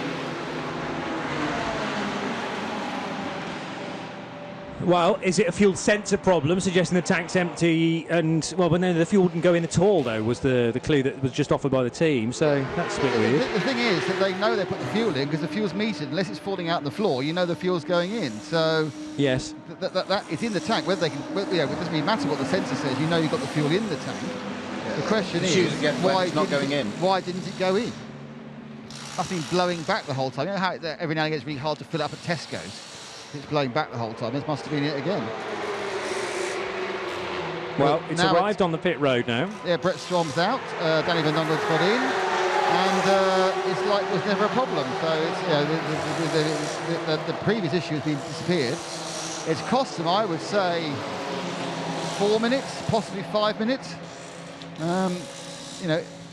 Well, is it a fuel sensor problem, suggesting the tank's empty? And well, when the fuel wouldn't go in at all, though, was the clue that was just offered by the team. So that's a bit weird. The thing is that they know they put the fuel in because the fuel's metered. Unless it's falling out on the floor, you know the fuel's going in. So yes, that it's in the tank. Whether they can, it doesn't really matter what the sensor says. You know you've got the fuel in the tank. Yeah. The question is, why it's not going in? Why didn't it go in? That's been blowing back the whole time. You know how every now and again it's really hard to fill up at Tesco's. It's blowing back the whole time. This must have been it again. Well, it's arrived on the pit road now. Yeah, Brett Strom's out. Danny Van Dongen's got in, and it's like there's never a problem. So it's the previous issue has been disappeared. It's cost them, I would say, 4 minutes, possibly 5 minutes.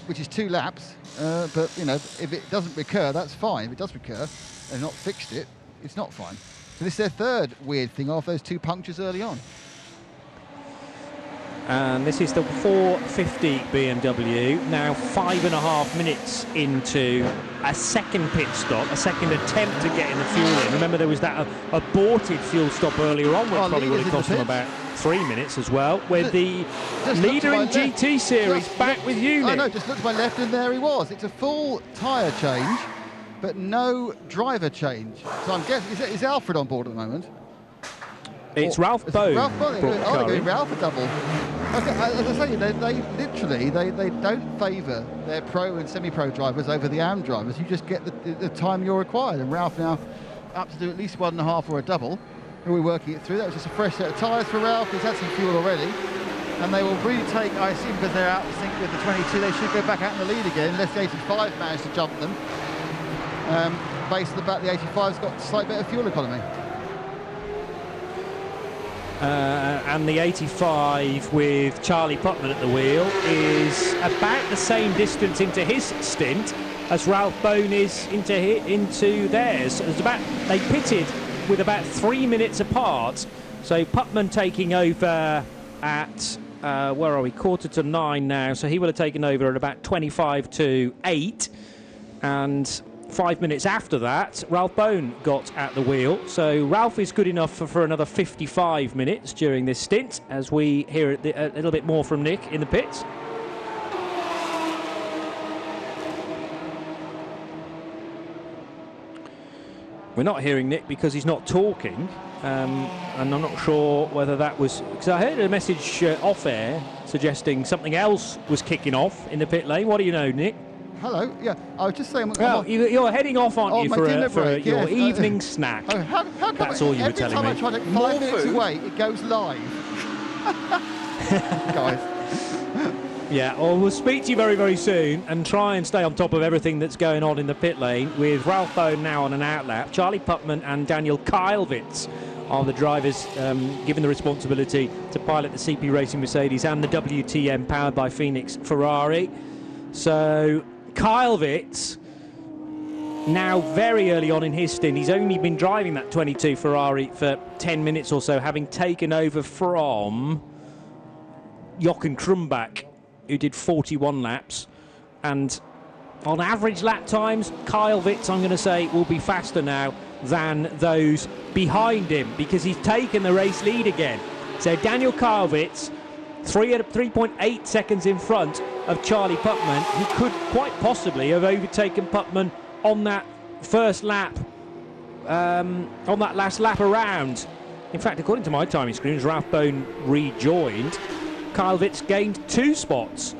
Which is 2 laps. But if it doesn't recur, that's fine. If it does recur, they've not fixed it. It's not fine. So this is their third weird thing off those 2 punctures early on. And this is the 450 BMW, now 5.5 minutes into a second pit stop, a second attempt to get in the fuel in. Remember there was that aborted fuel stop earlier on, which probably would have cost them about 3 minutes as well, with the leader in GT Series back with you, Nick. I know, just look to my left and there he was. It's a full tyre change, but no driver change. So I'm guessing, is Alfred on board at the moment? It's Ralph Bone. Ralph Bone. Oh, they're going Ralph a double. As I say, they don't favour their pro and semi-pro drivers over the AM drivers. You just get the time you're required. And Ralph now up to do at least 1.5 or a double. And we're working it through. That was just a fresh set of tyres for Ralph. He's had some fuel already. And they will really take, I assume, because they're out of sync with the 22, they should go back out in the lead again, unless the 85 managed to jump them. Based on the fact the 85's got a slight bit of fuel economy. And the 85 with Charlie Putman at the wheel is about the same distance into his stint as Ralph Bone is into theirs. So they pitted with about 3 minutes apart. So Putman taking over at where are we? 8:45 now. So he will have taken over at about 8:25. And 5 minutes after that, Ralph Bone got at the wheel. So Ralph is good enough for another 55 minutes during this stint, as we hear a little bit more from Nick in the pits. We're not hearing Nick because he's not talking, and I'm not sure whether that was... Because I heard a message off air suggesting something else was kicking off in the pit lane. What do you know, Nick? Hello. Yeah, I was just saying. Well, you're heading off, aren't you, my for dinner break, your yes. evening snack? Oh, how come That's all you were telling me. Every time I try to 5 minutes away, it goes live. Guys. Yeah, well, we'll speak to you very, very soon and try and stay on top of everything that's going on in the pit lane, with Ralph Bone now on an outlap. Charlie Putman and Daniel Kylvitz are the drivers given the responsibility to pilot the CP Racing Mercedes and the WTM powered by Phoenix Ferrari. So Kylvitz, now very early on in his stint, he's only been driving that 22 Ferrari for 10 minutes or so, having taken over from Jochen Krumbach, who did 41 laps. And on average lap times, Kylvitz, I'm going to say, will be faster now than those behind him, because he's taken the race lead again. So Daniel Kylvitz, 3.8 seconds in front of Charlie Putman, who could quite possibly have overtaken Putman on that first lap, on that last lap around. In fact, according to my timing screens, Ralph Bone rejoined. Kylvitz gained 2 spots.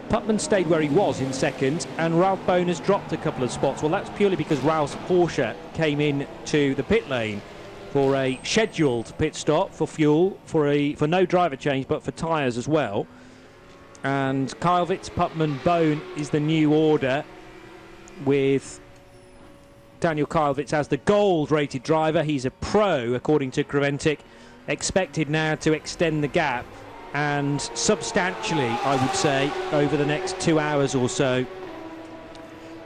Putman stayed where he was in second, and Ralph Bone has dropped a couple of spots. Well, that's purely because Ralph's Porsche came in to the pit lane for a scheduled pit stop for fuel, for no driver change, but for tyres as well. And Kylvitz, Putman, Bone is the new order, with Daniel Kylvitz as the gold-rated driver. He's a pro, according to Creventic, expected now to extend the gap, and substantially, I would say, over the next 2 hours or so.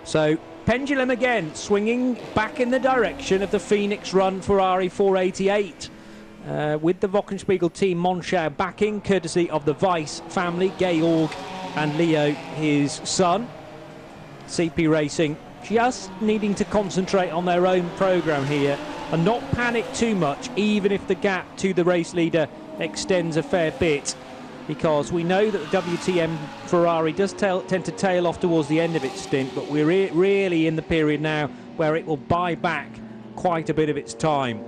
So, pendulum again, swinging back in the direction of the Phoenix Run Ferrari 488. With the Wochenspiegel team Monschau backing, courtesy of the Weiss family, Georg and Leo, his son. CP Racing just needing to concentrate on their own programme here and not panic too much, even if the gap to the race leader extends a fair bit, because we know that the WTM Ferrari does tend to tail off towards the end of its stint, but we're really in the period now where it will buy back quite a bit of its time.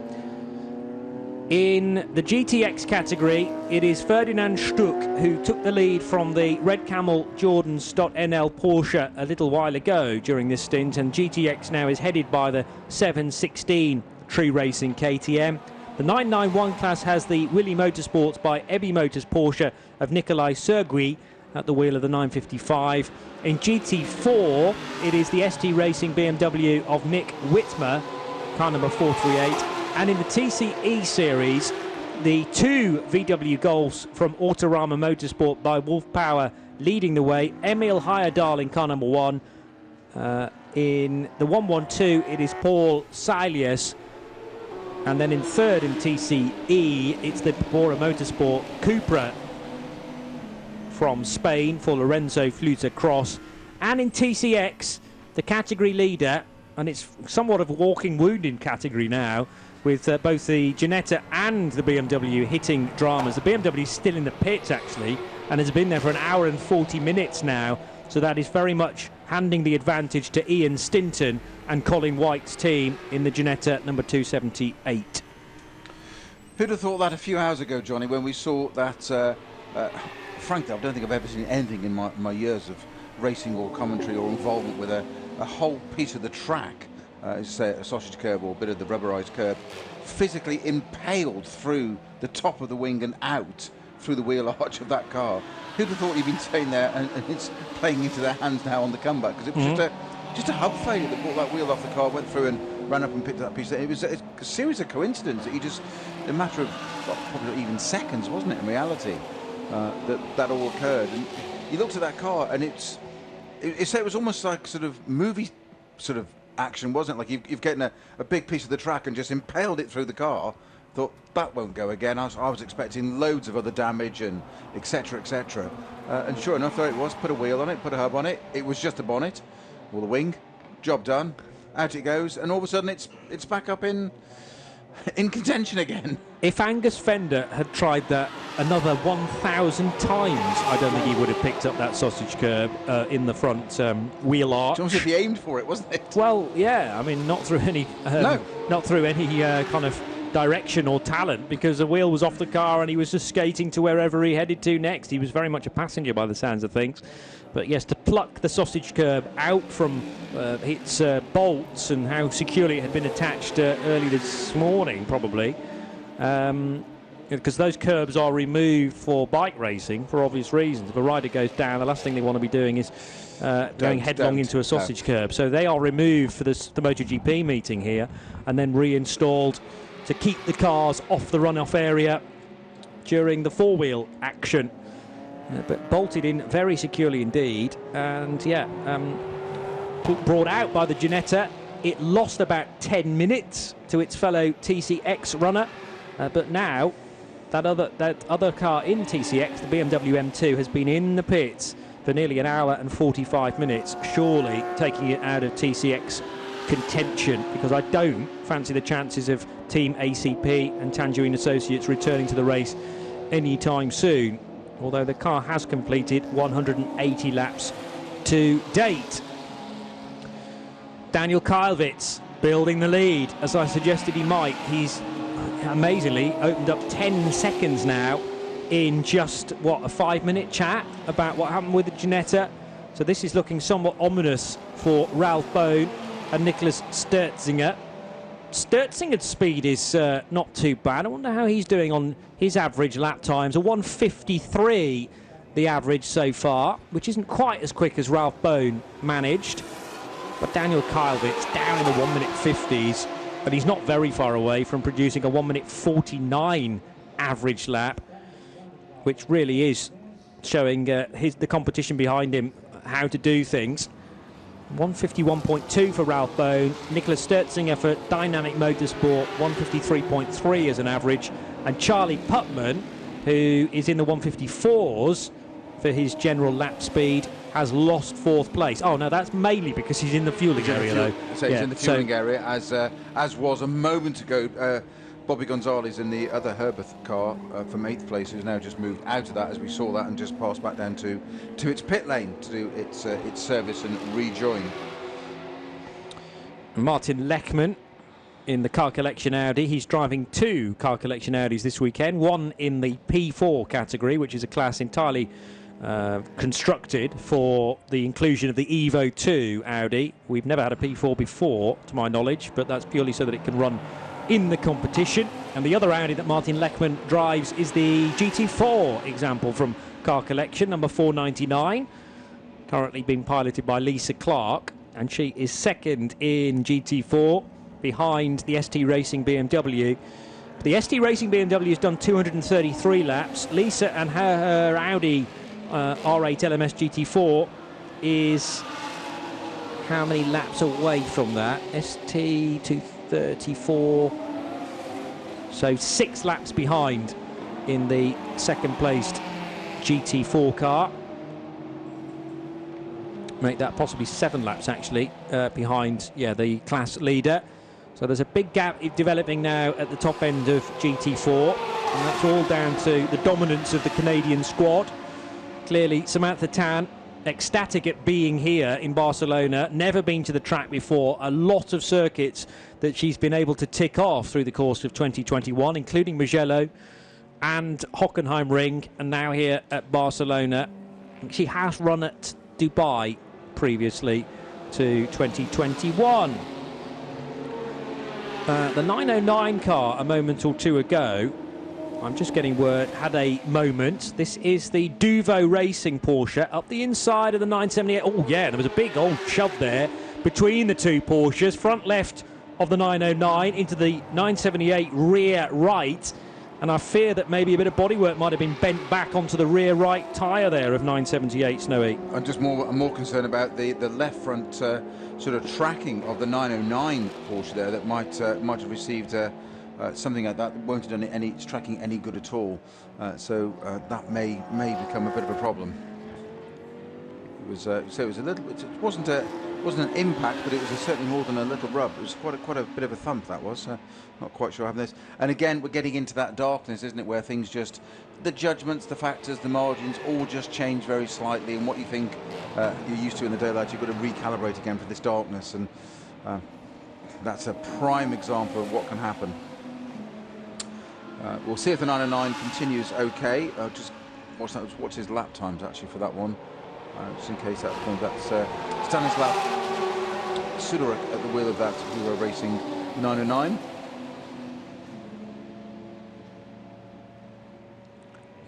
In the GTX category, it is Ferdinand Stuck who took the lead from the Red Camel Jordans.NL Porsche a little while ago during this stint, and GTX now is headed by the 716 Tree Racing KTM. The 991 class has the Willy Motorsports by Ebby Motors Porsche of Nikolai Sergui at the wheel of the 955. In GT4, it is the ST Racing BMW of Mick Whitmer, car number 438. And in the TCE series, the 2 VW Golfs from Autorama Motorsport by Wolf Power leading the way. Emil Heyerdahl in car number 1. In the 112, it is Paul Salias. And then in third in TCE, it's the Bora Motorsport Cupra from Spain for Lorenzo Fluta Cross. And in TCX, the category leader, and it's somewhat of a walking wounded category now, with both the Ginetta and the BMW hitting dramas. The BMW is still in the pits, actually, and has been there for an hour and 40 minutes now. So that is very much handing the advantage to Ian Stinton and Colin White's team in the Ginetta number 278. Who'd have thought that a few hours ago, Johnny, when we saw that, frankly, I don't think I've ever seen anything in my years of racing or commentary or involvement with a whole piece of the track, say a sausage curb or a bit of the rubberized curb, physically impaled through the top of the wing and out through the wheel arch of that car. Who'd have thought he'd been staying there, and it's playing into their hands now on the comeback, because it was just a hub failure that brought that wheel off the car, went through and ran up and picked up that piece. It was a series of coincidences that he just, in a matter of probably even seconds, wasn't it, in reality, that all occurred. And you looked at that car, and it was almost like sort of movie sort of action, wasn't it? Like you've gotten a big piece of the track and just impaled it through the car. thought that won't go again. I was expecting loads of other damage and etc. etc. And sure enough, there it was. Put a wheel on it, put a hub on it. It was just a bonnet or the wing. Job done. Out it goes, and all of a sudden it's back up in contention again. If Angus Fender had tried that another 1,000 times, I don't think he would have picked up that sausage curb in the front wheel arch. It's almost if he aimed for it, wasn't it? Well, yeah, I mean, not through any not through any kind of direction or talent, because the wheel was off the car and he was just skating to wherever he headed to next. He was very much a passenger by the sounds of things. But yes, to pluck the sausage curb out from its bolts and how securely it had been attached early this morning, probably, because those curbs are removed for bike racing for obvious reasons. If a rider goes down, the last thing they want to be doing is going headlong into a sausage curb. So they are removed for the MotoGP meeting here and then reinstalled to keep the cars off the runoff area during the four-wheel action. But bolted in very securely indeed, and brought out by the Ginetta. It lost about 10 minutes to its fellow TCX runner, but now that other car in TCX, the BMW M2, has been in the pits for nearly an hour and 45 minutes, surely taking it out of TCX contention, because I don't fancy the chances of Team ACP and Tangerine Associates returning to the race anytime soon, although the car has completed 180 laps to date. Daniel Kylvitz building the lead, as I suggested he might. He's amazingly opened up 10 seconds now in just, a 5-minute chat about what happened with the Ginetta. So this is looking somewhat ominous for Ralph Bone and Nicholas Sturtzinger. Sturtzinger's speed is not too bad. I wonder how he's doing on his average lap times. A 1:53 the average so far, which isn't quite as quick as Ralph Bone managed. But Daniel Kylvitz down in the 1-minute 50s, and he's not very far away from producing a 1-minute 49 average lap, which really is showing the competition behind him how to do things. 151.2 for Ralph Bone. Nicholas Sturtzinger for Dynamic Motorsport, 153.3 as an average. And Charlie Putman, who is in the 154s for his general lap speed, has lost 4th place. Oh, no, that's mainly because he's in the fueling area, though. So he's in the fueling area, as was a moment ago Bobby Gonzalez in the other Herbert car from 8th place, who's now just moved out of that as we saw that and just passed back down to its pit lane to do its service and rejoin. Martin Lechman in the car collection Audi. He's driving 2 car collection Audis this weekend, one in the P4 category, which is a class entirely constructed for the inclusion of the Evo 2 Audi. We've never had a P4 before, to my knowledge, but that's purely so that it can run in the competition. And the other Audi that Martin Lechman drives is the GT4 example from car collection, number 499, currently being piloted by Lisa Clark, and she is second in GT4 behind the ST Racing BMW. The ST Racing BMW has done 233 laps. Lisa and her Audi R8 LMS GT4 is how many laps away from that? ST 234, so 6 laps behind in the second placed GT4 car. Make that possibly 7 laps actually behind the class leader. So there's a big gap developing now at the top end of GT4, and that's all down to the dominance of the Canadian squad. Clearly Samantha Tan ecstatic at being here in Barcelona, never been to the track before. A lot of circuits that she's been able to tick off through the course of 2021, including Mugello and Hockenheim Ring, and now here at Barcelona. She has run at Dubai previously to 2021. The 909 car a moment or two ago, I'm just getting word, had a moment. This is the Duvo Racing Porsche up the inside of the 978. Oh yeah, there was a big old shove there between the two Porsches. Front left of the 909 into the 978 rear right. And I fear that maybe a bit of bodywork might have been bent back onto the rear right tyre there of 978 Snowy. I'm just more concerned about the left front sort of tracking of the 909 Porsche there that might have received something like that won't have done its tracking any good at all. So that may become a bit of a problem. It was so it was a little. It wasn't an impact, but it was certainly more than a little rub. It was quite a bit of a thump, that was. Not quite sure how this. And again, we're getting into that darkness, isn't it, where things just, the judgments, the factors, the margins all just change very slightly, and what you think you're used to in the daylight, you've got to recalibrate again for this darkness, and that's a prime example of what can happen. We'll see if the 909 continues okay. Just watch his lap times actually for that one. Just in case that comes. That's Stanislav Sudorak at the wheel of that Hero Racing 909.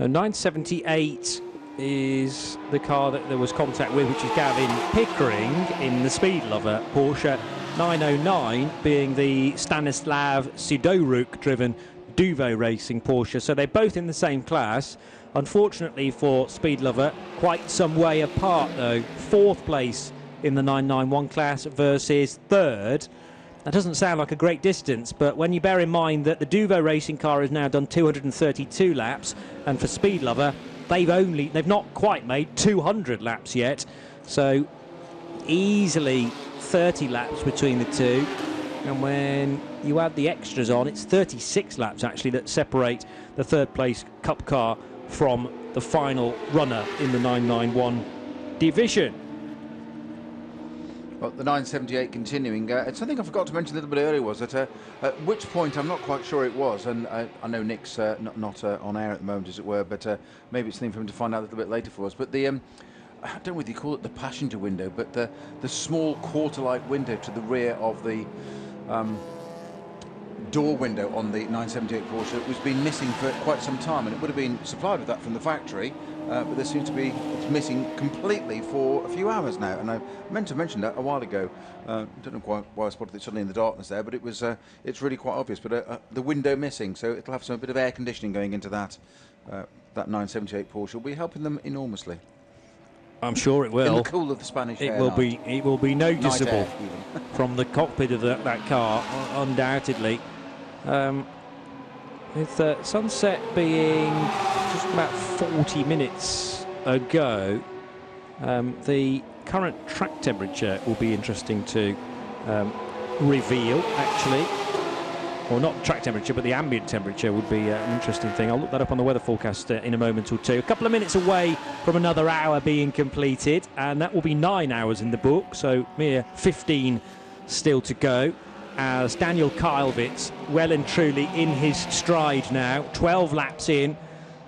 Now 978 is the car that there was contact with, which is Gavin Pickering in the Speed Lover Porsche. 909 being the Stanislav Sidoruk driven Duvo Racing Porsche. So they're both in the same class. Unfortunately for Speed Lover, quite some way apart though. 4th place in the 991 class versus 3rd. That doesn't sound like a great distance, but when you bear in mind that the Duvo Racing car has now done 232 laps, and for Speed Lover, they've not quite made 200 laps yet. So easily 30 laps between the two. And when you add the extras on, it's 36 laps actually that separate the 3rd place Cup car from the final runner in the 991 division. Well, the 978 continuing. Something I forgot to mention a little bit earlier was that at which point, I'm not quite sure it was, and I know Nick's not on air at the moment, as it were, but maybe it's something for him to find out a little bit later for us. But the, I don't know whether you call it the passenger window, but the small quarter-light window to the rear of the door window on the 978 Porsche was been missing for quite some time, and it would have been supplied with that from the factory, but there seems to be it's missing completely for a few hours now, and I meant to mention that a while ago. Don't know why I spotted it suddenly in the darkness there, but it was it's really quite obvious. But the window missing, so it'll have a bit of air conditioning going into that. That 978 Porsche will be helping them enormously. I'm sure it will. In the cool of the Spanish air. It will be noticeable air, from the cockpit of that car, undoubtedly. With sunset being just about 40 minutes ago, the current track temperature will be interesting to reveal, actually. Or not track temperature, but the ambient temperature would be an interesting thing. I'll look that up on the weather forecast in a moment or two. A couple of minutes away from another hour being completed, and that will be 9 hours in the book, so mere 15 still to go. As Daniel Kylevitz, well and truly in his stride now, 12 laps in.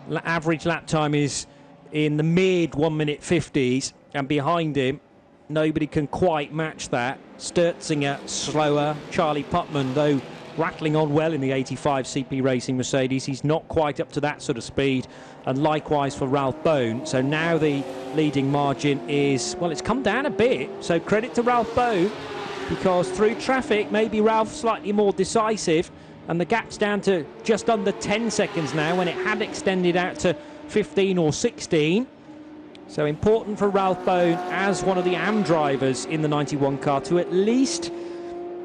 Average lap time is in the mid 1 minute 50s, and behind him, nobody can quite match that. Sturzinger slower, Charlie Putman, though, rattling on well in the 85 CP Racing Mercedes. He's not quite up to that sort of speed, and likewise for Ralph Bone. So now the leading margin is, well, it's come down a bit, so credit to Ralph Bone, because through traffic maybe Ralph's slightly more decisive, and the gap's down to just under 10 seconds now when it had extended out to 15 or 16. So important for Ralph Bone as one of the AM drivers in the 91 car to at least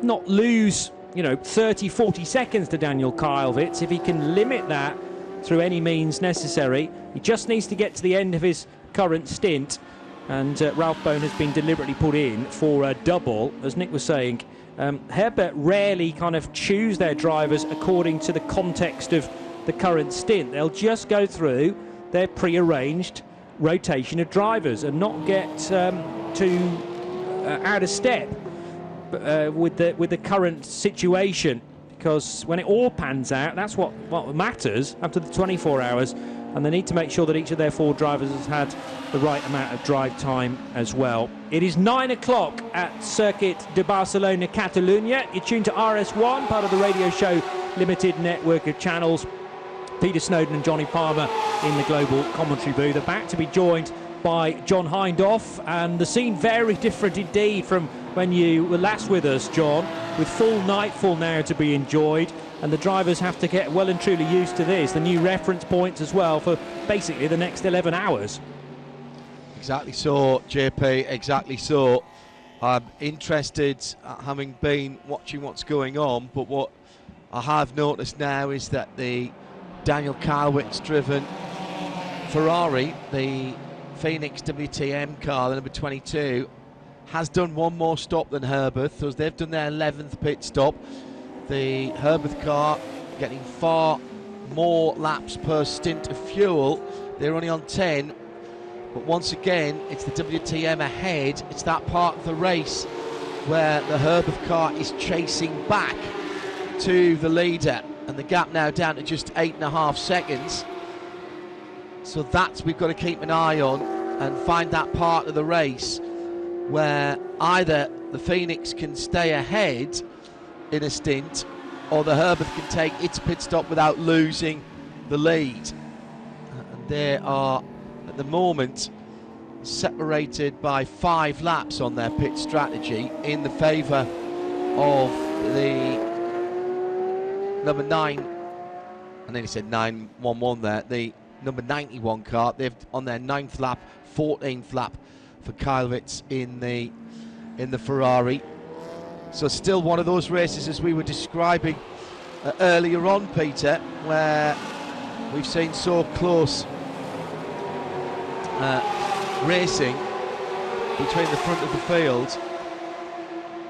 not lose 30, 40 seconds to Daniel Kylevitz. If he can limit that through any means necessary, he just needs to get to the end of his current stint. And Ralph Bone has been deliberately put in for a double. As Nick was saying, Herbert rarely kind of choose their drivers according to the context of the current stint. They'll just go through their pre-arranged rotation of drivers and not get too out of step with the current situation, because when it all pans out, that's what matters after the 24 hours, and they need to make sure that each of their 4 drivers has had the right amount of drive time as well. It is 9 o'clock at Circuit de Barcelona, Catalunya. You're tuned to RS1, part of the Radio Show Limited network of channels. Peter Snowden and Johnny Palmer in the global commentary booth, about to be joined by John Hindhaugh, and the scene very different indeed from when you were last with us, John, with full nightfall now to be enjoyed, and the drivers have to get well and truly used to this, the new reference points as well for basically the next 11 hours. Exactly so, JP, exactly so. I'm interested, having been watching what's going on, but what I have noticed now is that the Daniel Kalwitz driven Ferrari, the Phoenix WTM car, the number 22, has done one more stop than Herbert, so they've done their 11th pit stop. The Herbert car getting far more laps per stint of fuel. They're only on 10, but once again, it's the WTM ahead. It's that part of the race where the Herbert car is chasing back to the leader, and the gap now down to just 8.5 seconds. So that's we've got to keep an eye on and find that part of the race where either the Phoenix can stay ahead in a stint, or the Herbert can take its pit stop without losing the lead. And they are at the moment separated by 5 laps on their pit strategy in the favour of the number 9, I nearly said 911 there, the number 91 car. They've on their 9th lap, 14th lap for Kalwitz in the Ferrari. So still one of those races as we were describing earlier on, Peter, where we've seen so close racing between the front of the field,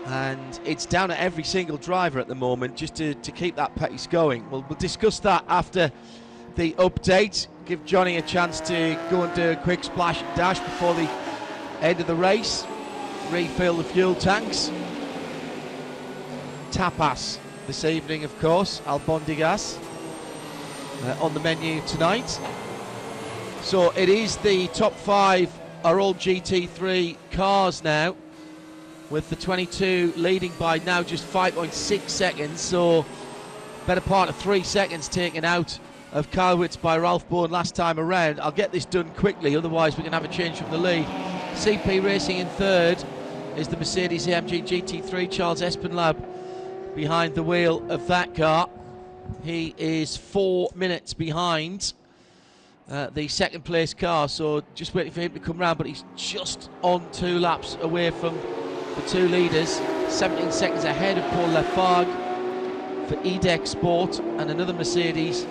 and it's down to every single driver at the moment just to keep that pace going. We'll discuss that after the update, give Johnny a chance to go and do a quick splash and dash before the end of the race, refill the fuel tanks. Tapas this evening, of course, Albondigas on the menu tonight. So it is the top 5 are all GT3 cars now, with the 22 leading by now just 5.6 seconds, so better part of 3 seconds taken out of Kalwitz by Ralph Bourne last time around. I'll get this done quickly, otherwise we can have a change from the lead. CP Racing in 3rd is the Mercedes AMG GT3, Charles Espenlaub behind the wheel of that car. He is 4 minutes behind the second place car, so just waiting for him to come round, but he's just on 2 laps away from the 2 leaders, 17 seconds ahead of Paul Lafargue for EDEC Sport, and another Mercedes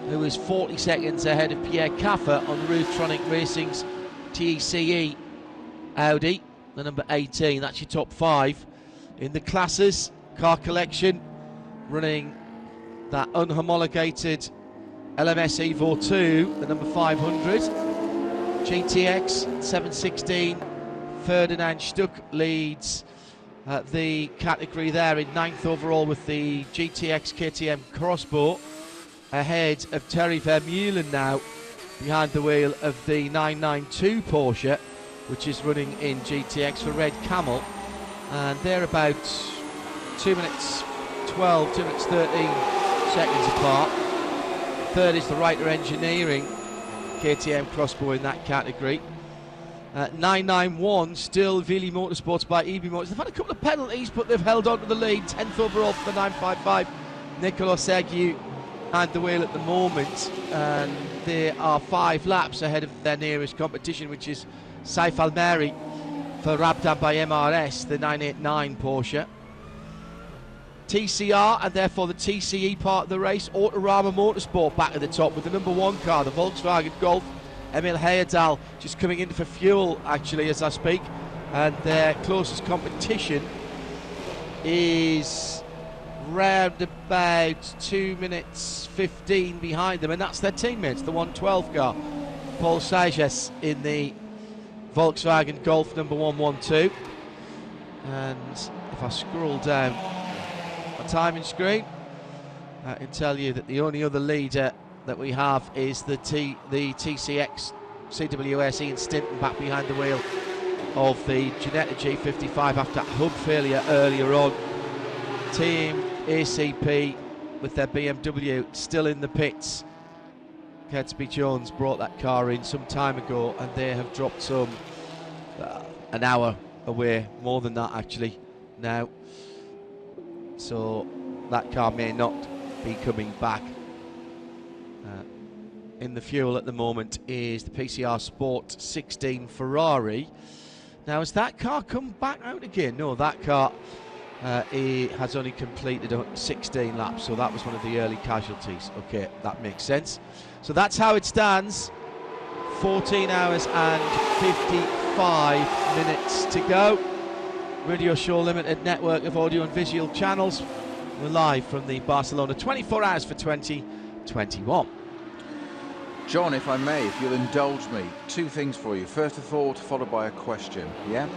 who is 40 seconds ahead of Pierre Caffer on Rootronic Racing's TECE Audi, the number 18. That's your top 5 in the classes. Car Collection running that unhomologated LMS Evo 2, the number 500. GTX 716, Ferdinand Stuck leads the category there in 9th overall with the GTX KTM Crossbow, ahead of Terry Vermeulen now behind the wheel of the 992 Porsche, which is running in GTX for Red Camel, and they're about 2 minutes 12, 2 minutes 13 seconds apart. 3rd is the Reiter Engineering KTM Crossbow in that category. 991 still Vili Motorsports by EB Motors. They've had a couple of penalties, but they've held on to the lead. 10th overall for the 955. Nicolas Segiu behind the wheel at the moment, and they are 5 laps ahead of their nearest competition, which is Saif Almeri for Rabdan by MRS, the 989 Porsche. TCR, and therefore the TCE part of the race, Autorama Motorsport back at the top with the number 1 car, the Volkswagen Golf. Emil Heyerdahl just coming in for fuel actually as I speak, and their closest competition is round about 2 minutes 15 behind them, and that's their teammates, the 112 car, Paul Sages in the Volkswagen Golf number 112. And if I scroll down my timing screen, I can tell you that the only other leader that we have is the TCX CWS Ian Stinton back behind the wheel of the Ginetta G55 after hub failure earlier on. Team ACP with their BMW still in the pits. Kedsby Jones brought that car in some time ago, and they have dropped some an hour away, more than that actually now, so that car may not be coming back. In the fuel at the moment is the PCR Sport 16 Ferrari. Now, has that car come back out again? No, that car he has only completed 16 laps, so that was one of the early casualties. Okay, that makes sense. So that's how it stands. 14 hours and 55 minutes to go. Radio Show Limited network of audio and visual channels. We're live from the Barcelona 24 Hours for 2021. John, if I may, if you'll indulge me, two things for you. First a thought, followed by a question, yeah?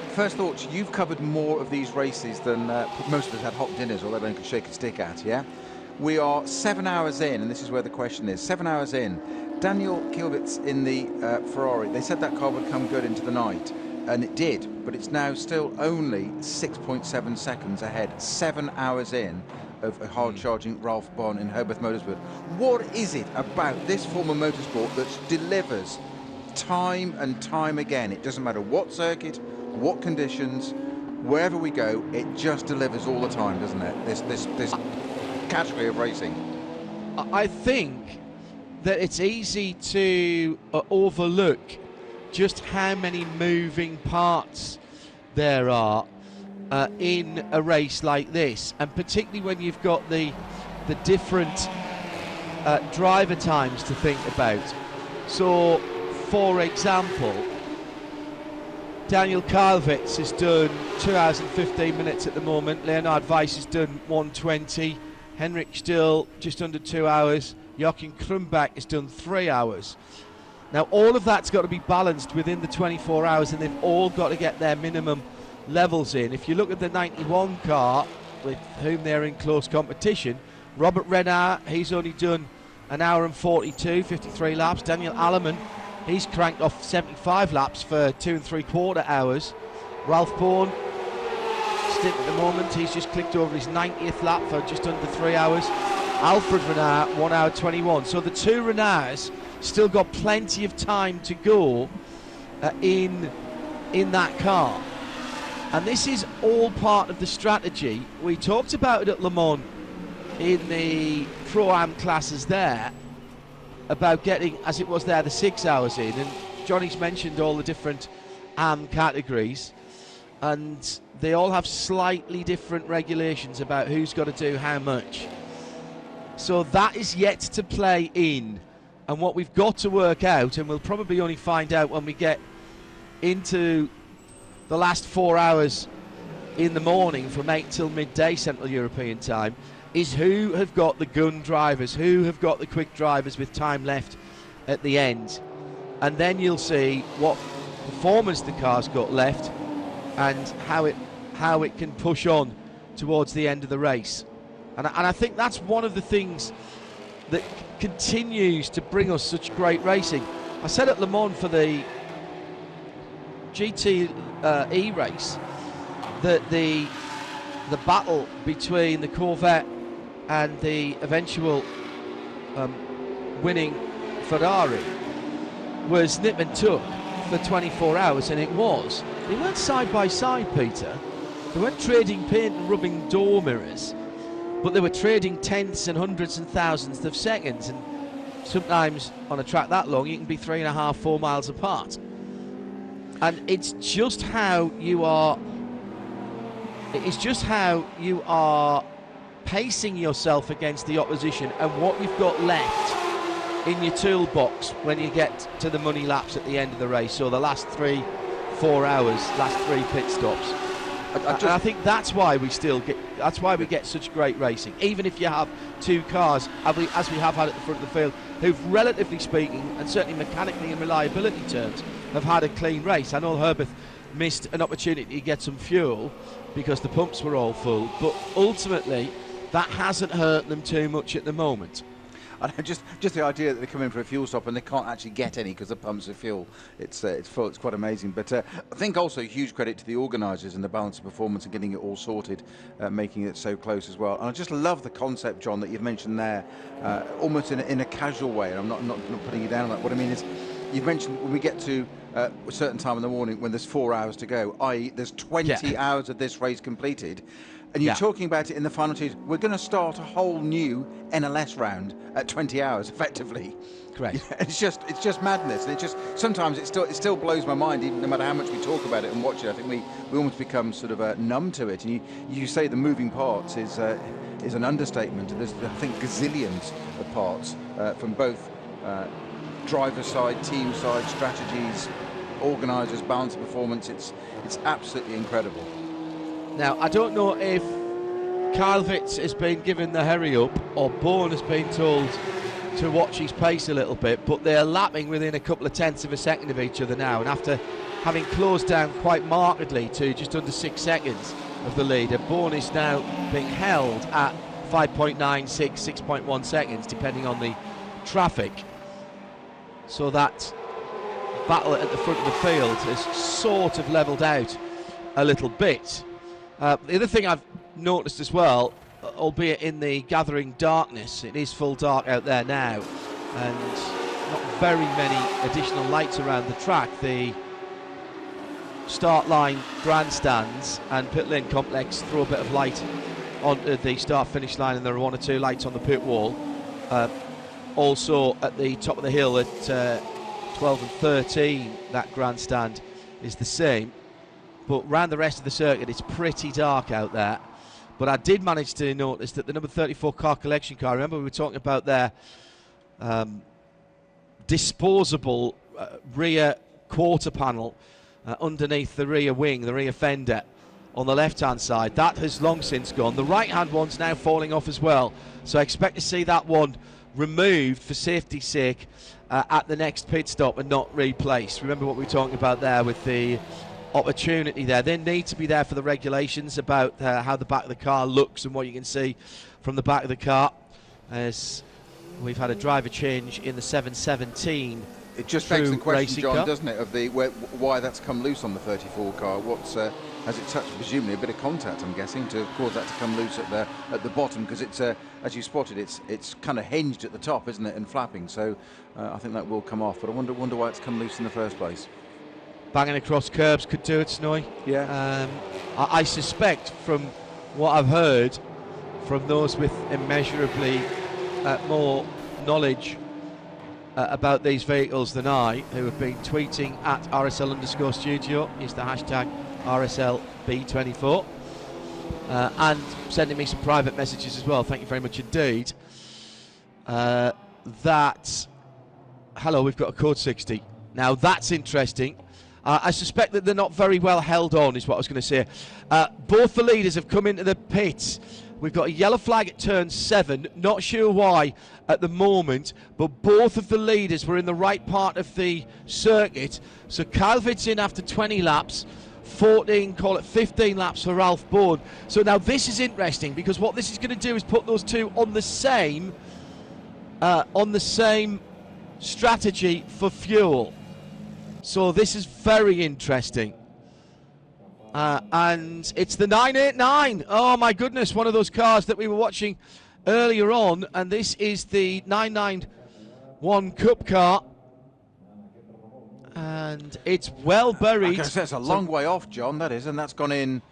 First thoughts, you've covered more of these races than most of us had hot dinners, or let alone could shake a stick at, yeah? We are 7 hours in, and this is where the question is. 7 hours in. Daniel Kilvitz in the Ferrari, they said that car would come good into the night, and it did, but it's now still only 6.7 seconds ahead, 7 hours in of a hard-charging Ralph Bon in Hobart Motorsport. What is it about this form of motorsport that delivers time and time again? It doesn't matter what circuit, what conditions, wherever we go, it just delivers all the time, doesn't it? This category of racing. I think that it's easy to overlook just how many moving parts there are in a race like this, and particularly when you've got the different driver times to think about. So, for example, Daniel Kalvitz has done 2 hours and 15 minutes at the moment. Leonard Weiss has done 1:20. Henrik Still just under 2 hours. Joachim Krumbach has done 3 hours. Now, all of that's got to be balanced within the 24 hours, and they've all got to get their minimum levels in. If you look at the 91 car, with whom they're in close competition, Robert Renard, he's only done 1 hour and 42, 53 laps. Daniel Alleman, he's cranked off 75 laps for 2 3/4 hours. Ralph Bourne, stint at the moment, he's just clicked over his 90th lap for just under 3 hours. Alfred Renard, 1 hour 21. So the two Renards still got plenty of time to go in that car. And this is all part of the strategy. We talked about it at Le Mans in the Pro-Am classes there, about getting, as it was there, the 6 hours in. And Johnny's mentioned all the different AM categories, and they all have slightly different regulations about who's got to do how much. So that is yet to play in. And what we've got to work out, and we'll probably only find out when we get into the last 4 hours in the morning from 8 till midday Central European time, is who have got the gun drivers, who have got the quick drivers with time left at the end. And then you'll see what performance the car's got left and how it can push on towards the end of the race. And I think that's one of the things that continues to bring us such great racing. I said at Le Mans for the GTE race that the battle between the Corvette and the eventual winning Ferrari was nip and tuck for 24 hours, and it was. They weren't side by side, Peter. They weren't trading paint and rubbing door mirrors, but they were trading tenths and hundreds and thousands of seconds, and sometimes on a track that long you can be 3.5, 4 miles apart. And it's just how you are pacing yourself against the opposition and what you've got left in your toolbox when you get to the money laps at the end of the race, or the last 3-4 hours, last 3 pit stops. I think that's why we get such great racing, even if you have two cars, as we have had at the front of the field, who've, relatively speaking, and certainly mechanically and reliability terms, have had a clean race. I know Herbert missed an opportunity to get some fuel because the pumps were all full, but ultimately that hasn't hurt them too much at the moment. And just the idea that they come in for a fuel stop and they can't actually get any because the pumps are full. It's full. It's quite amazing. But I think also huge credit to the organisers and the balance of performance and getting it all sorted, making it so close as well. And I just love the concept, John, that you've mentioned there, almost in a casual way. And I'm not putting you down on that. What I mean is, you've mentioned when we get to at a certain time in the morning when there's 4 hours to go, i.e. there's 20 hours of this race completed. And you're talking about it in the final two. We're going to start a whole new NLS round at 20 hours, effectively. Correct. It's just madness. And sometimes it still blows my mind, even no matter how much we talk about it and watch it. I think we almost become sort of numb to it. And you say the moving parts is an understatement. There's, I think, gazillions of parts from both driver side, team side, strategies, organisers, balance of performance. It's absolutely incredible. Now, I don't know if Karlvitz has been given the hurry up or Bourne has been told to watch his pace a little bit, but they're lapping within a couple of tenths of a second of each other now, and after having closed down quite markedly to just under 6 seconds of the leader, Bourne is now being held at 5.96, 6.1 seconds, depending on the traffic. So that battle at the front of the field has sort of levelled out a little bit. The other thing I've noticed as well, albeit in the gathering darkness, it is full dark out there now, and not very many additional lights around the track. The start line grandstands and pit lane complex throw a bit of light onto the start finish line, and there are 1 or 2 lights on the pit wall. Also at the top of the hill at 12 and 13, that grandstand is the same. But round the rest of the circuit, it's pretty dark out there. But I did manage to notice that the number 34 car collection car, remember we were talking about their disposable rear quarter panel underneath the rear wing, the rear fender on the left-hand side. That has long since gone. The right-hand one's now falling off as well. So I expect to see that one removed for safety's sake at the next pit stop and not replaced. Remember what we were talking about there with the opportunity there. They need to be there for the regulations about how the back of the car looks and what you can see from the back of the car, as we've had a driver change in the 717. It just begs the question, John, car, doesn't it, of why that's come loose on the 34 car. Has it touched presumably a bit of contact, I'm guessing, to cause that to come loose at the bottom, because it's as you spotted, it's kind of hinged at the top, isn't it, and flapping. So I think that will come off, but I wonder why it's come loose in the first place. Banging across curbs could do it, Snowy. Yeah. I suspect, from what I've heard from those with immeasurably more knowledge about these vehicles than I, who have been tweeting at RSL_studio, is the hashtag RSLB24, and sending me some private messages as well. Thank you very much indeed. That, hello, we've got a code 60. Now that's interesting. I suspect that they're not very well held on, is what I was going to say. Both the leaders have come into the pits. We've got a yellow flag at turn 7, not sure why at the moment, but both of the leaders were in the right part of the circuit. So Karlvitz in after 20 laps, 14, call it 15 laps for Ralph Bourne. So now this is interesting, because what this is going to do is put those two on the same strategy for fuel. So this is very interesting. And it's the 989. Oh my goodness, one of those cars that we were watching earlier on, and this is the 991 Cup car. And it's well buried. That's a long way off, John, that is, and that's gone in.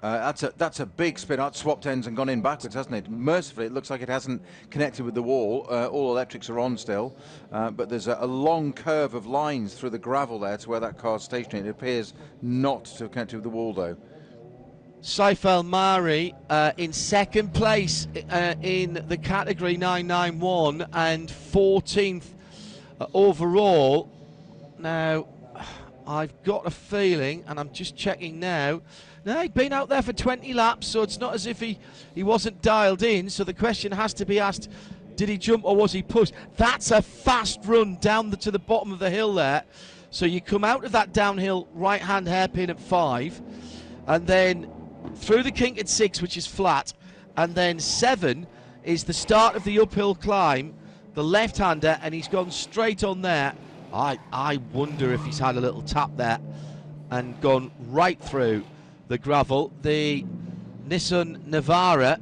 That's a big spin out, swapped ends and gone in backwards, hasn't it? Mercifully, it looks like it hasn't connected with the wall. All electrics are on still, but there's a long curve of lines through the gravel there to where that car's stationary. It appears not to have connected with the wall, though. Saif Mari in second place in the category 991 and 14th overall. Now, I've got a feeling, and I'm just checking now, no, he'd been out there for 20 laps, so it's not as if he wasn't dialed in. So the question has to be asked, did he jump or was he pushed? That's a fast run down to the bottom of the hill there. So you come out of that downhill right-hand hairpin at 5, and then through the kink at 6, which is flat, and then 7 is the start of the uphill climb, the left-hander, and he's gone straight on there. I wonder if he's had a little tap there and gone right through the gravel. The Nissan Navara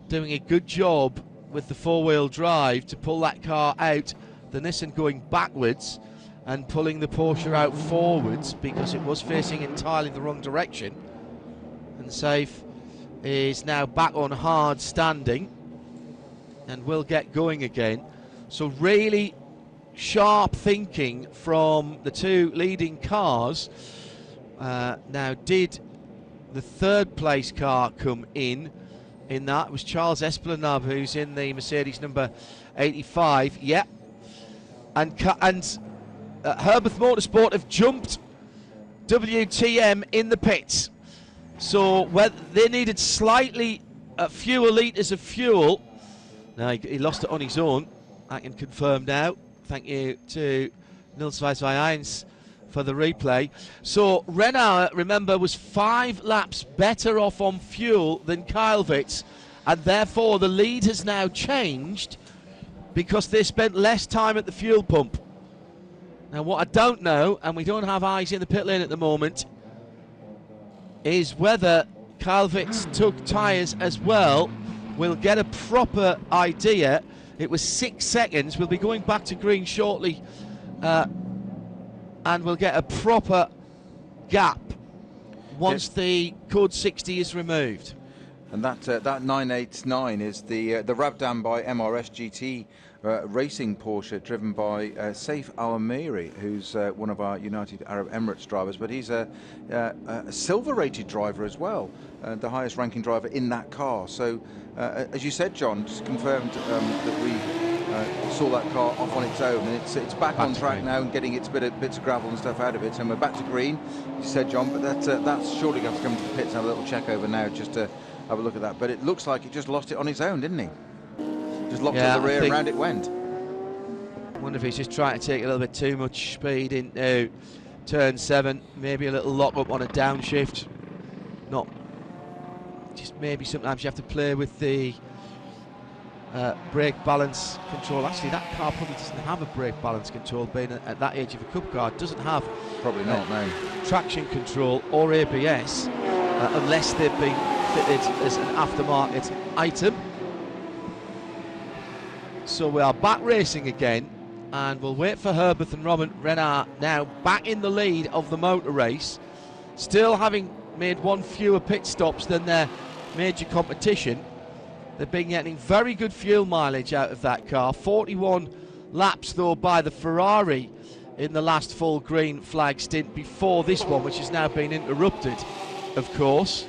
doing a good job with the four-wheel drive to pull that car out. The Nissan going backwards, and pulling the Porsche out forwards because it was facing entirely the wrong direction. And Safe is now back on hard standing and will get going again. So really sharp thinking from the two leading cars. Now, did the third place car come in that? It was Charles Esplanade, who's in the Mercedes number 85. Yeah. And Herbert Motorsport have jumped WTM in the pits. So they needed slightly fewer litres of fuel. Now he lost it on his own. I can confirm now. Thank you to Nils Weisweis for the replay. So Renard, remember, was 5 laps better off on fuel than Kylvitz, and therefore the lead has now changed because they spent less time at the fuel pump. Now what I don't know, and we don't have eyes in the pit lane at the moment, is whether Kylvitz took tyres as well. We'll get a proper idea. It was 6 seconds. We'll be going back to green shortly, and we'll get a proper gap once the code 60 is removed. And that 989 is the Rabdan by MRS GT racing Porsche, driven by Saif Al-Amiri, who's one of our United Arab Emirates drivers, but he's a silver-rated driver as well, the highest-ranking driver in that car. So, as you said, John, just confirmed that we saw that car off on its own, and it's back on track now and getting its bits of gravel and stuff out of it, and we're back to green, as you said, John. But that's surely going to come to the pits and have a little check over now, just to have a look at that. But it looks like it just lost it on its own, didn't he? Just locked to the rear and round it went. I wonder if he's just trying to take a little bit too much speed into turn 7. Maybe a little lock up on a downshift. Not just maybe sometimes you have to play with the brake balance control. Actually, that car probably doesn't have a brake balance control, being at that age of a Cup car. It doesn't have probably not, no, traction control or ABS unless they've been fitted as an aftermarket item. So we are back racing again, and we'll wait for Herbert and Robert Renard now back in the lead of the motor race, still having made 1 fewer pit stops than their major competition. They've been getting very good fuel mileage out of that car. 41 laps though by the Ferrari in the last full green flag stint before this one, which has now been interrupted, of course.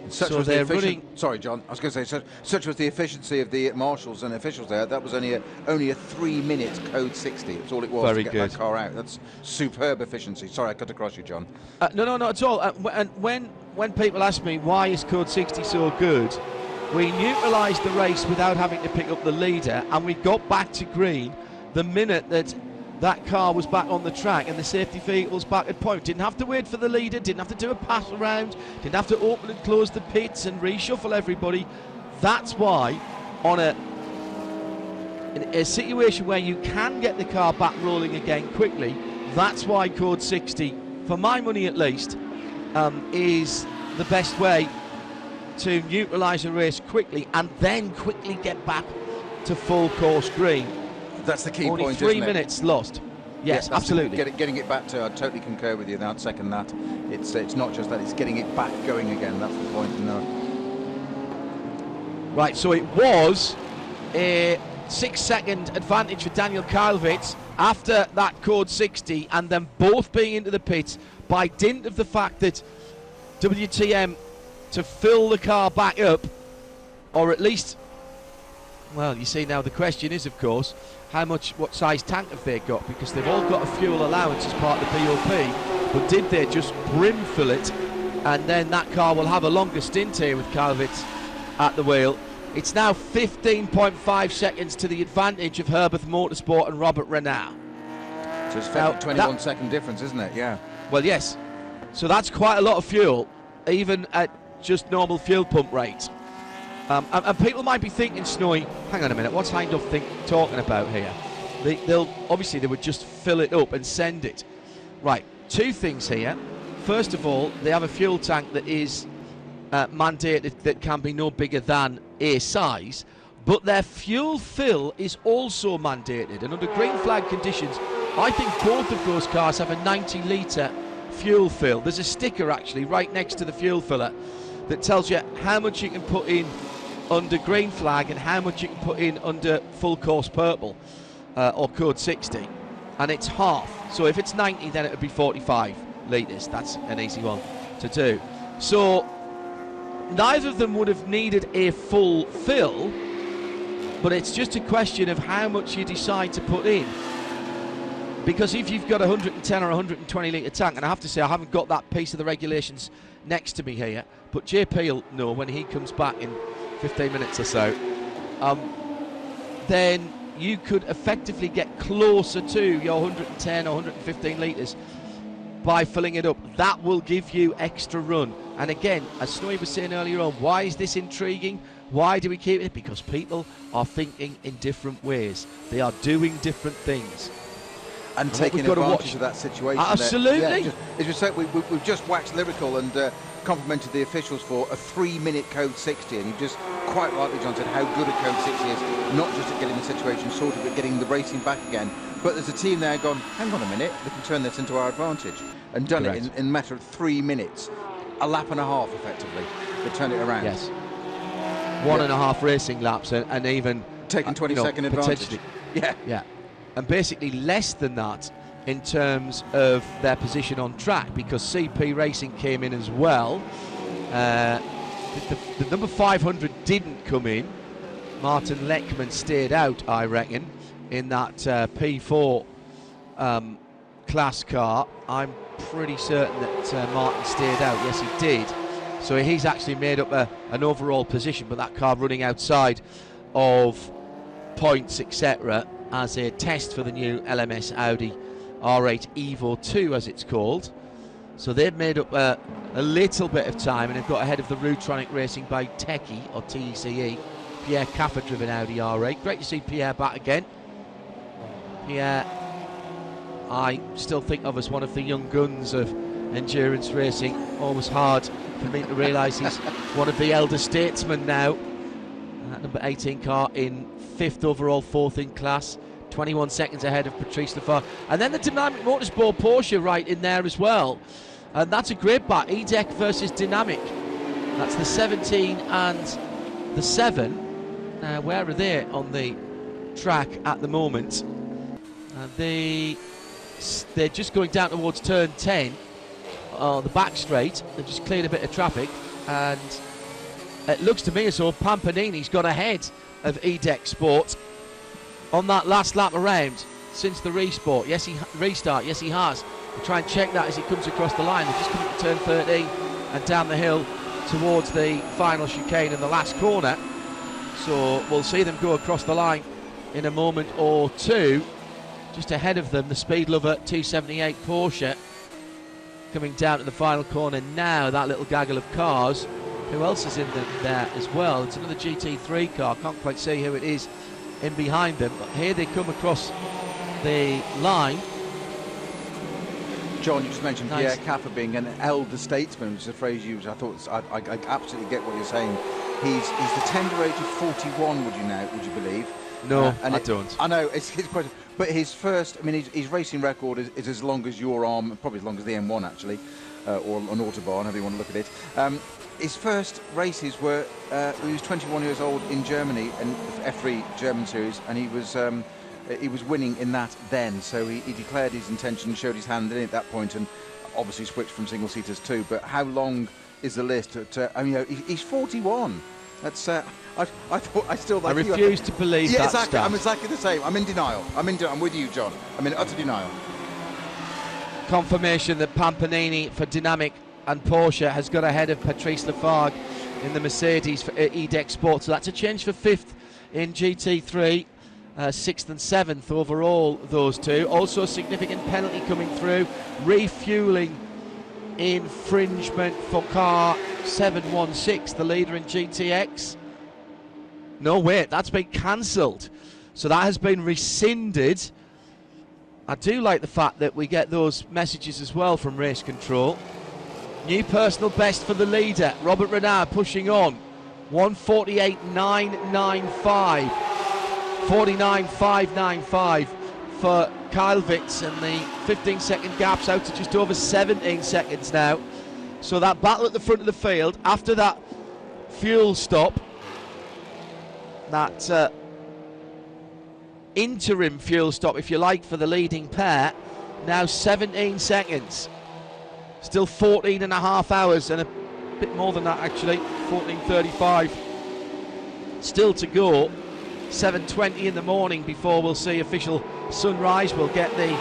Such so was they're the running. Sorry, John. I was going to say, such was the efficiency of the marshals and officials there. That was only a 3-minute code 60. That's all it was to get that car out. That's superb efficiency. Sorry, I cut across you, John. No, not at all. And when people ask me why is code 60 so good, we neutralised the race without having to pick up the leader, and we got back to green the minute that car was back on the track and the safety vehicles back at point. Didn't have to wait for the leader, didn't have to do a pass around, didn't have to open and close the pits and reshuffle everybody. That's why on in a situation where you can get the car back rolling again quickly, that's why code 60, for my money at least, is the best way to neutralise a race quickly and then quickly get back to full course green. That's the key Only point, 3 isn't it? minutes lost. Yes, absolutely. Getting it back to, I totally concur with you. I'd second that. It's not just that, it's getting it back going again. That's the point. No. Right, so it was a 6-second advantage for Daniel Kylvitz after that code 60, and then both being into the pits by dint of the fact that WTM to fill the car back up, or at least, well, you see now the question is, of course, what size tank have they got, because they've all got a fuel allowance as part of the BOP, but did they just brim fill it, and then that car will have a longer stint here with Kylvitz at the wheel. It's now 15.5 seconds to the advantage of Herbert Motorsport and Robert Renard. So it's a 21-second difference, isn't it? Yeah. Well, yes. So that's quite a lot of fuel, even at just normal fuel pump rate. And people might be thinking, Snowy, hang on a minute, what's Hindhaugh talking about here? They would just fill it up and send it. Right, 2 things here. First of all, they have a fuel tank that is mandated that can be no bigger than a size, but their fuel fill is also mandated, and under green flag conditions I think both of those cars have a 90 litre fuel fill. There's a sticker actually right next to the fuel filler that tells you how much you can put in under green flag and how much you can put in under full course purple or code 60, and it's half. So if it's 90, then it would be 45 litres. That's an easy one to do. So neither of them would have needed a full fill, but it's just a question of how much you decide to put in. Because if you've got a 110 or 120 litre tank, and I have to say I haven't got that piece of the regulations next to me here, but JP will know when he comes back in 15 minutes or so, then you could effectively get closer to your 110 or 115 litres by filling it up. That will give you extra run. And again, as Snowy was saying earlier on, why is this intriguing? Why do we keep it? Because people are thinking in different ways. They are doing different things. And taking advantage of that situation. Absolutely. Yeah, as we said, we've just waxed lyrical and complimented the officials for a 3-minute code 60, and you've just quite rightly, John, said how good a code 60 is, not just at getting the situation sorted, but getting the racing back again. But there's a team there gone, hang on a minute, we can turn this into our advantage, and done Correct. it in a matter of 3 minutes, a lap and a half effectively. They turned it around. Yes. 1.5 racing laps, and even taking 20-second advantage. Yeah. And basically less than that in terms of their position on track, because CP Racing came in as well. The number 500 didn't come in. Martin Leckman stayed out, I reckon, in that P4 class car. I'm pretty certain that Martin stayed out. Yes, he did. So he's actually made up an overall position, but that car running outside of points, etc., as a test for the new LMS Audi R8 Evo 2, as it's called. So they've made up a little bit of time, and they've got ahead of the Rutronic Racing by Techie, or TECE, Pierre Caffer driven Audi R8. Great to see Pierre back again. Pierre, I still think of as one of the young guns of endurance racing. Always hard for me to realise he's one of the elder statesmen now. Number 18 car in 5th overall, 4th in class, 21 seconds ahead of Patrice Lafarge. And then the Dynamic Motorsport Porsche right in there as well. And that's a great bat. EDEC versus Dynamic. That's the 17 and the 7. Now, where are they on the track at the moment? They're just going down towards turn 10 on the back straight. They've just cleared a bit of traffic, and it looks to me as though Pampanini's got ahead of EDEC Sport on that last lap around since the restart. Yes, he has. We'll try and check that as he comes across the line. They've just come to turn 13 and down the hill towards the final chicane in the last corner. So we'll see them go across the line in a moment or two. Just ahead of them, the Speed Lover 278 Porsche coming down to the final corner now. That little gaggle of cars. Who else is in there as well? It's another GT3 car. Can't quite see who it is in behind them. But here they come across the line. John, you just mentioned Pierre Caffer being an elder statesman, which is a phrase used. I thought I absolutely get what you're saying. He's the tender age of 41. Would you believe? No, I don't. I know it's quite. But his first, I mean, his racing record is as long as your arm, probably as long as the M1 actually, or an Autobahn, however you want to look at it. His first races were he was 21 years old in Germany and F3 German series, and he was winning in that then. So he declared his intention, showed his hand in it at that point, and obviously switched from single seaters too. But how long is the list? I mean, he's 41. That's I refuse to believe that. Exactly. Stuff. I'm exactly the same. I'm in denial. I'm with you, John. I'm in utter denial. Confirmation that Pampanini for Dynamic and Porsche has got ahead of Patrice Lafarge in the Mercedes for EDEC Sport. So that's a change for 5th in GT3, 6th and 7th overall, those two. Also a significant penalty coming through. Refueling infringement for car 716, the leader in GTX. No, wait, that's been cancelled. So that has been rescinded. I do like the fact that we get those messages as well from race control. New personal best for the leader, Robert Renard, pushing on 1:48.995. 49.595 for Kyle Witz, and the 15-second gap's out to just over 17 seconds now. So that battle at the front of the field, after that fuel stop, that interim fuel stop, if you like, for the leading pair, now 17 seconds. Still 14 and a half hours, and a bit more than that actually, 14:35 still to go. 7:20 in the morning before we'll see official sunrise. We'll get the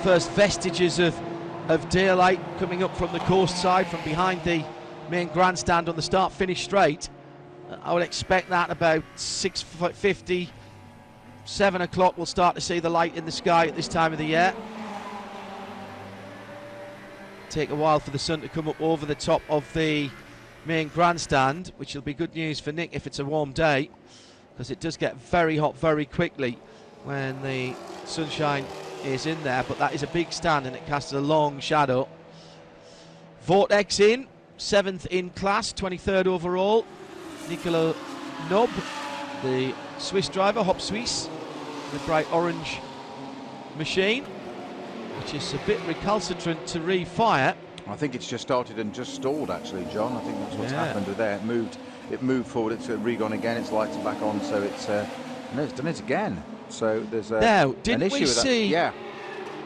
first vestiges of daylight coming up from the coast side, from behind the main grandstand on the start-finish straight. I would expect that about 6:50, 7 o'clock we'll start to see the light in the sky at this time of the year. Take a while for the sun to come up over the top of the main grandstand, which will be good news for Nick if it's a warm day, because it does get very hot very quickly when the sunshine is in there. But that is a big stand and it casts a long shadow. Vortex in, 7th in class, 23rd overall. Nicolas Nob, the Swiss driver, Hop Suisse, the bright orange machine, which is a bit recalcitrant to refire. I think it's just started and just stalled actually, John. I think that's what's happened with there. It moved forward, it's re-gone again, its lights are back on, so it's no, it's done it again. So there's now, an issue with that. Yeah.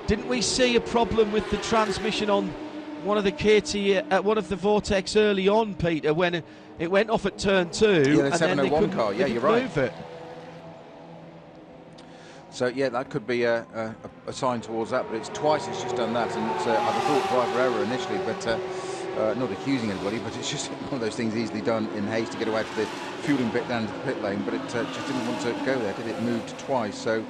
Didn't we see a problem with the transmission on one of the one of the Vortex early on, Peter, when it went off at turn 2? Yeah, the and 701 car. Yeah, you're right. Move it. So yeah, that could be a sign towards that, but it's twice it's just done that, and it's, I thought driver error initially, but not accusing anybody, but it's just one of those things easily done in haste to get away to the fueling bit down to the pit lane, but it just didn't want to go there, did it? Moved twice, so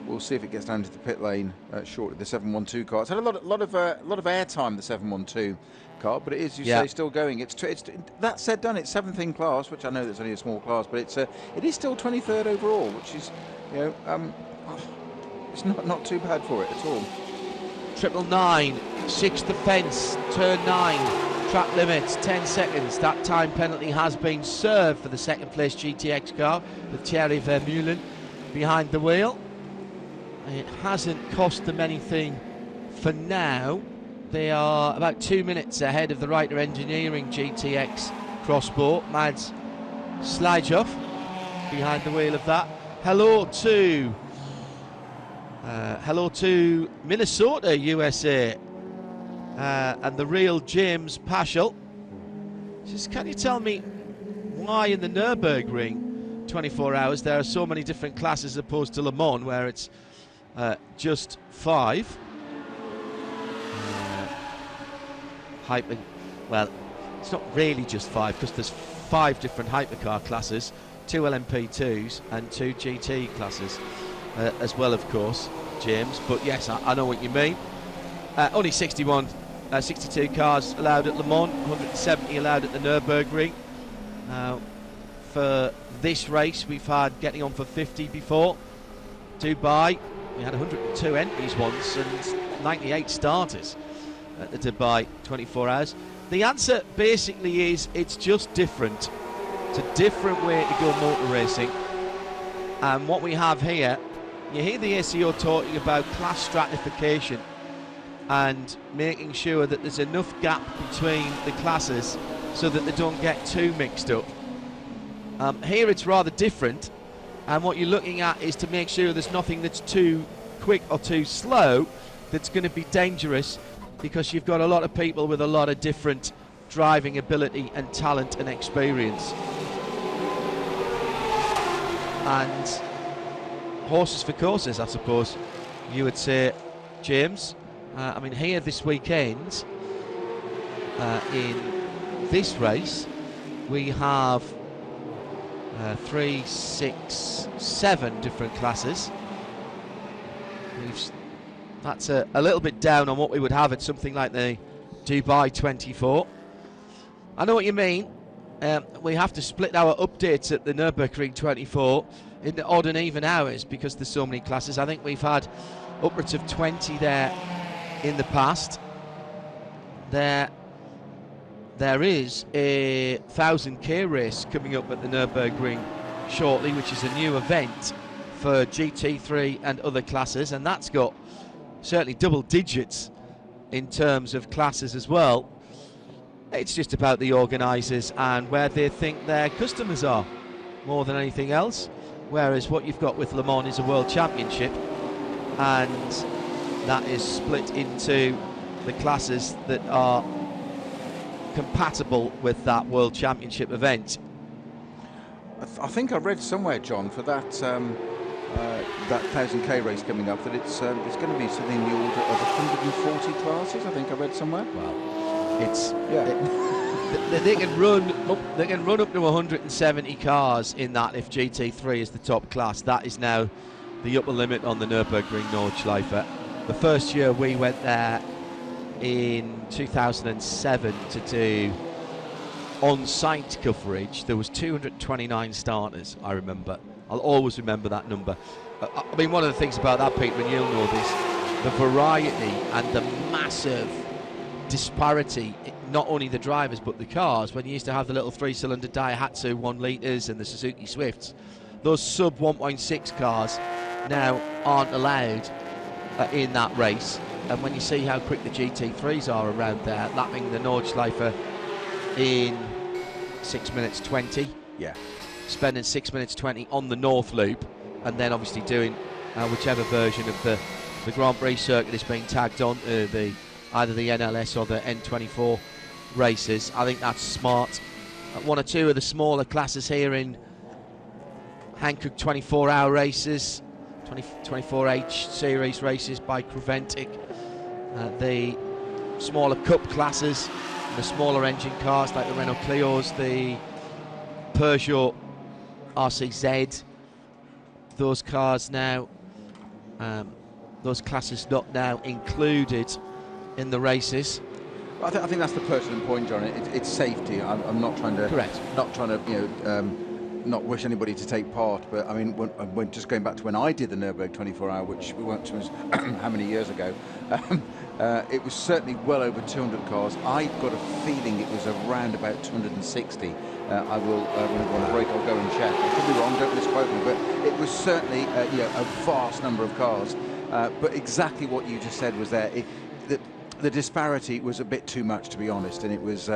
we'll see if it gets down to the pit lane shortly. The 712 car. It's had a lot of airtime, the 712 car, but it is, you say, still going. It's that said done. It's 7th in class, which I know that's only a small class, but it is still 23rd overall, which is, you know, it's not too bad for it at all. 999, 6th offence, turn 9, track limits 10 seconds. That time penalty has been served for the second place GTX car with Thierry Vermeulen behind the wheel. It hasn't cost them anything for now. They are about 2 minutes ahead of the Reiter Engineering GTX crossbow. Mads Slajov behind the wheel of that. Hello to Minnesota, USA, and the real James Paschal. Just, can you tell me why in the Nürburgring 24 hours there are so many different classes as opposed to Le Mans, where it's just 5? Well, it's not really just 5, because there's 5 different hypercar classes, 2 LMP2s and 2 GT classes as well, of course, James. But yes, I know what you mean. Only 62 cars allowed at Le Mans, 170 allowed at the Nürburgring. For this race, we've had getting on for 50 before. Dubai, we had 102 entries once and 98 starters at the Dubai 24 hours. The answer basically is it's just different. It's a different way to go motor racing. And what we have here, you hear the ACO talking about class stratification and making sure that there's enough gap between the classes so that they don't get too mixed up. Here it's rather different, and what you're looking at is to make sure there's nothing that's too quick or too slow that's going to be dangerous, because you've got a lot of people with a lot of different driving ability and talent and experience. And horses for courses, I suppose you would say, James. I mean, here this weekend, in this race, we have 3, 6, 7 different classes. That's a little bit down on what we would have at something like the Dubai 24. I know what you mean. We have to split our updates at the Nürburgring 24 into odd and even hours because there's so many classes. I think we've had upwards of 20 there in the past. There there is a 1,000k race coming up at the Nürburgring shortly, which is a new event for GT3 and other classes, and that's got certainly double digits in terms of classes as well. It's just about the organisers and where they think their customers are more than anything else, whereas what you've got with Le Mans is a World Championship, and that is split into the classes that are compatible with that World Championship event. I think I read somewhere, John, for that that 1,000k race coming up, that it's going to be something in the order of 140 classes. I think I read somewhere. Well, it's they can run up to 170 cars in that if GT3 is the top class. That is now the upper limit on the Nürburgring Nordschleife. The first year we went there in 2007 to do on-site coverage, there was 229 starters, I remember. I'll always remember that number. I mean, one of the things about that, Peter, and you'll know this, the variety and the massive disparity, not only the drivers but the cars. When you used to have the little 3-cylinder Daihatsu 1 litres and the Suzuki Swifts, those sub 1.6 cars now aren't allowed in that race. And when you see how quick the GT3s are around there, lapping the Nordschleife in 6 minutes 20, spending 6 minutes 20 on the North Loop, and then obviously doing whichever version of the Grand Prix circuit is being tagged on either the NLS or the N24 races. I think that's smart. One or two of the smaller classes here in Hankook 24-hour races, 24H series races by Creventic, the smaller cup classes, the smaller engine cars like the Renault Clios, the Peugeot RCZ, those cars now, those classes not now included in the races. I think that's the pertinent point, John. It's safety. I'm not trying to. Correct. Not trying to, not wish anybody to take part. But I mean, when just going back to when I did the Nürburgring 24-hour, which we went to how many years ago, it was certainly well over 200 cars. I've got a feeling it was around about 260. I will, when we go on break, I'll go and check. I could be wrong. Don't misquote me, but it was certainly a vast number of cars. But exactly what you just said was there. The disparity was a bit too much, to be honest, and it was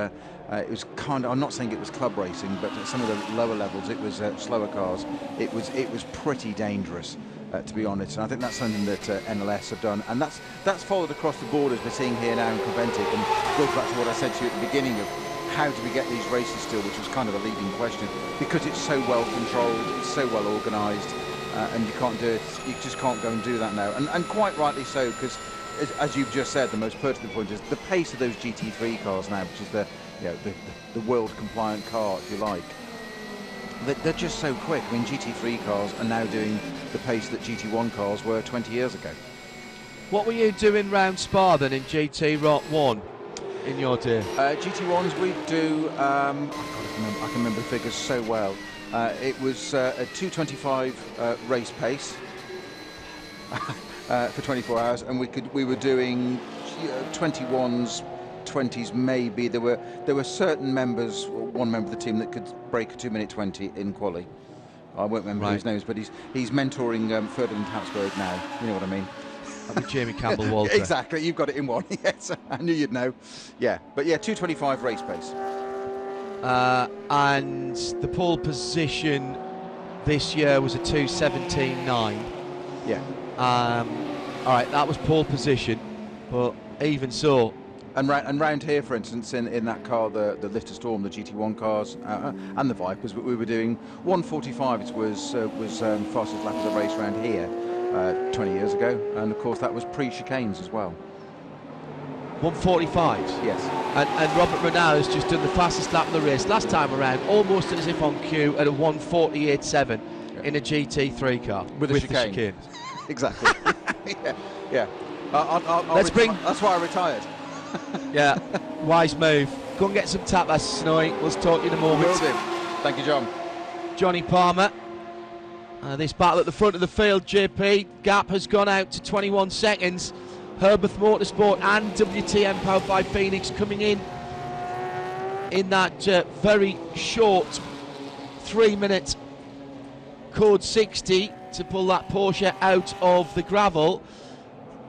kind of, I'm not saying it was club racing, but at some of the lower levels it was slower cars. It was pretty dangerous, to be honest, and I think that's something that NLS have done, and that's followed across the board as we're seeing here now in Creventic, and goes back to what I said to you at the beginning of how do we get these races still, which was kind of a leading question, because it's so well controlled, it's so well organised, and you can't do it, you just can't go and do that now, and quite rightly so, because as you've just said, the most pertinent point is the pace of those GT3 cars now, which is the world compliant car, if you like. They're just so quick. I mean, GT3 cars are now doing the pace that GT1 cars were 20 years ago. What were you doing round Spa then in GT1 in your day? GT1s, we do, I can remember the figures so well. It was a 2:25 race pace. For 24 hours, and we were doing 21s, 20s maybe. There were certain members, one member of the team that could break a 2-minute 20 in quali. I won't remember his names, but he's mentoring Ferdinand Habsburg now. You know what I mean? That'd be Jamie Campbell-Walter. Exactly, you've got it in one. Yes, I knew you'd know. Yeah, but yeah, 2:25 race pace. And the pole position this year was a 2:17.9. Yeah. All right, that was pole position, but even so. And round here, for instance, in that car, the Lifter Storm, the GT1 cars, and the Vipers, we were doing 1:45. It was fastest lap of the race round here 20 years ago, and of course that was pre-chicanes as well. 1:45. Yes. And Robert Renard has just done the fastest lap of the race last time around, almost as if on cue at a 1:48.7 in a GT3 car with a chicane. Exactly. yeah. Let's bring. That's why I retired. Yeah, wise move. Go and get some tapas, Snowy. We'll talk to you in a moment. Will do. Thank you, John. Johnny Palmer. This battle at the front of the field, JP. Gap has gone out to 21 seconds. Herbert Motorsport and WTM powered by Phoenix coming in in that very short 3-minute code 60 to pull that Porsche out of the gravel,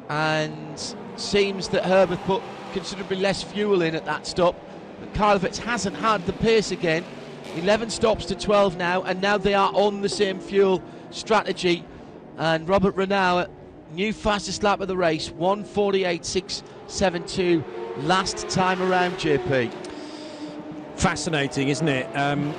and seems that Herbert put considerably less fuel in at that stop. But Karlovitz hasn't had the pace again. 11 stops to 12 now, and now they are on the same fuel strategy. And Robert Renauer, new fastest lap of the race, 1:48.672 last time around, JP. Fascinating, isn't it?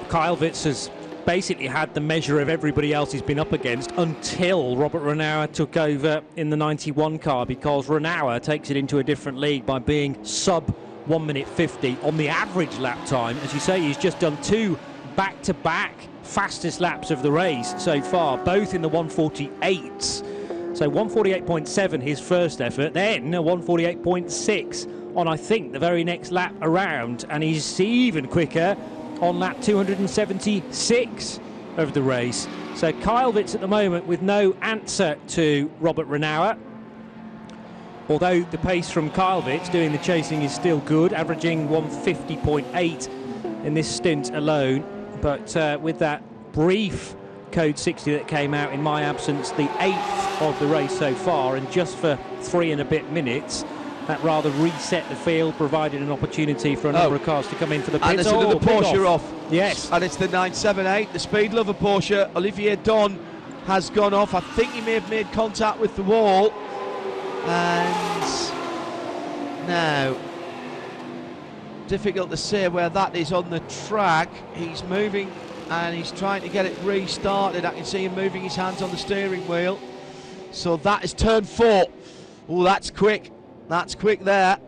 Karlovitz has basically had the measure of everybody else he's been up against until Robert Renauer took over in the 91 car, because Renauer takes it into a different league by being sub 1:50 on the average lap time. As you say, he's just done 2 back-to-back fastest laps of the race so far, both in the 1:48s. So 1:48.7 his first effort, then a 1:48.6 on, I think, the very next lap around, and he's even quicker on lap 276 of the race. So Karlovitz at the moment with no answer to Robert Renauer, although the pace from Karlovitz doing the chasing is still good, averaging 1:50.8 in this stint alone. But with that brief code 60 that came out in my absence, the 8th of the race so far, and just for 3 and a bit minutes, that rather reset the field, provided an opportunity for a number of cars to come in for the pits. And there's another Porsche off. Yes. And it's the 978, the speed lover Porsche. Olivier Don has gone off. I think he may have made contact with the wall. And now, difficult to say where that is on the track. He's moving and he's trying to get it restarted. I can see him moving his hands on the steering wheel. So that is turn 4. Oh, that's quick. That's quick there.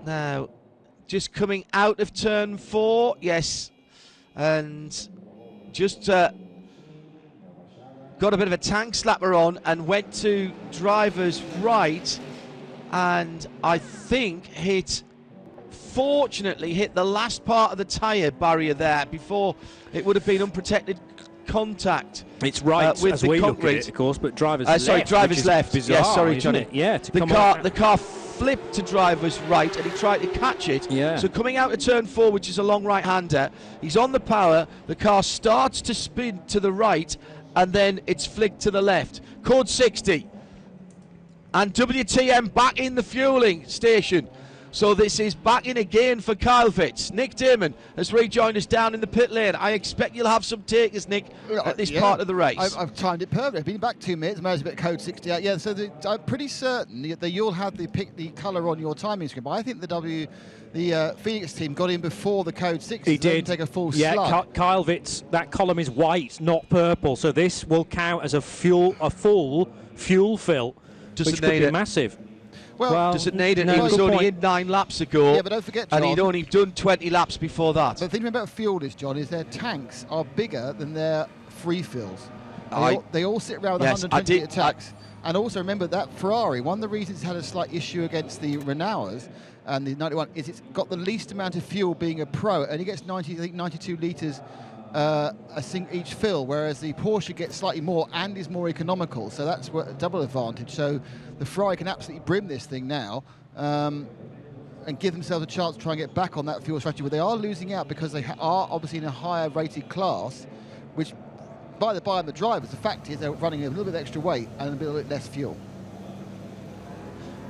Now, just coming out of turn 4, yes. And just got a bit of a tank slapper on and went to driver's right, and I think fortunately hit the last part of the tyre barrier there before it would have been unprotected contact. It's right with as the we concrete. look at it, of course, but driver's left. Sorry, driver's left. Bizarre, yes, sorry, isn't Johnny. it? Yeah, The car flipped to driver's right and he tried to catch it. Yeah. So coming out of turn 4, which is a long right-hander, he's on the power. The car starts to spin to the right, and then it's flicked to the left. Code 60. And WTM back in the fueling station. So this is back in again for Karlovitz. Nick Damon has rejoined us down in the pit lane. I expect you'll have some takers, Nick, at this part of the race. I've timed it perfectly. I've been back 2 minutes. Managed to get code 68. Yeah, so I'm pretty certain that you'll have the colour on your timing screen. But I think the Phoenix team got in before the code 60. He so they did. didn't take a full yeah, slug. Karlovitz, that column is white, not purple. So this will count as a full fuel fill, which could be massive. Well, doesn't need it. no, He was good only point. in 9 laps ago. Yeah, but don't forget, John, and he'd only done 20 laps before that. The thing about fuel is, John, is their tanks are bigger than their free fills. They all sit around with 120 litre tanks. And also remember that Ferrari, one of the reasons it's had a slight issue against the Renauers and the 91 is it's got the least amount of fuel being a pro, and he gets 92 litres each fill, whereas the Porsche gets slightly more and is more economical. So that's a double advantage. So the Ferrari can absolutely brim this thing now and give themselves a chance to try and get back on that fuel strategy. But they are losing out because they are obviously in a higher rated class, which by the by on the drivers, the fact is they're running a little bit extra weight and a little bit less fuel.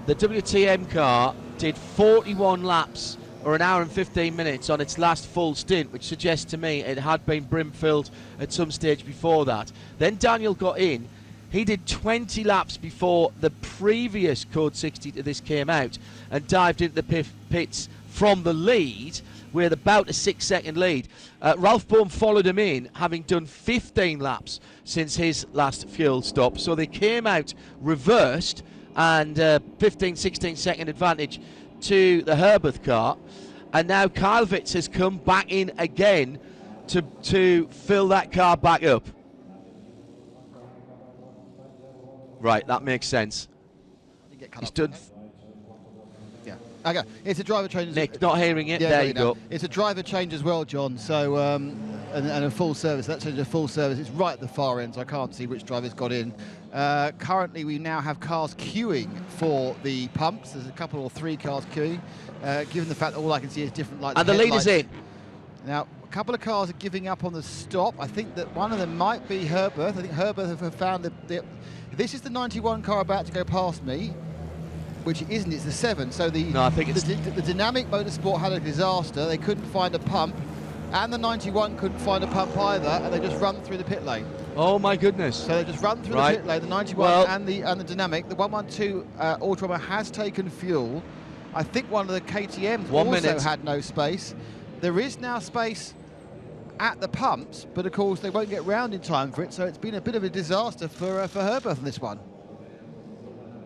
The WTM car did 41 laps or an hour and 15 minutes on its last full stint, which suggests to me it had been brim-filled at some stage before that. Then Daniel got in. He did 20 laps before the previous Code 60 to this came out and dived into the pits from the lead with about a 6-second lead. Ralph Bohm followed him in, having done 15 laps since his last fuel stop. So they came out reversed and 15-16 second advantage to the Herbert car. And now Karlovitz has come back in again to fill that car back up. Right, that makes sense. He's done. Yeah. Okay, it's a driver change. Nick, not hearing it. Yeah, there you go. It's a driver change as well, John. So and a full service. That's a full service. It's right at the far end, so I can't see which driver's got in. Currently, we now have cars queuing for the pumps. There's a couple or 3 cars queuing, given the fact that all I can see is different lights. And the leader's in. Now, a couple of cars are giving up on the stop. I think that one of them might be Herberth. I think Herberth have found this is the 91 car about to go past me, which it isn't, it's the 7. So I think it's the Dynamic Motorsport had a disaster. They couldn't find a pump, and the 91 couldn't find a pump either, and they just run through the pit lane. Oh my goodness. So they just run through the pit lane, the 91 and the Dynamic. The 112 Autodromer has taken fuel. I think one of the KTMs also had no space. There is now space at the pumps, but of course they won't get round in time for it, so it's been a bit of a disaster for Herberth on this one.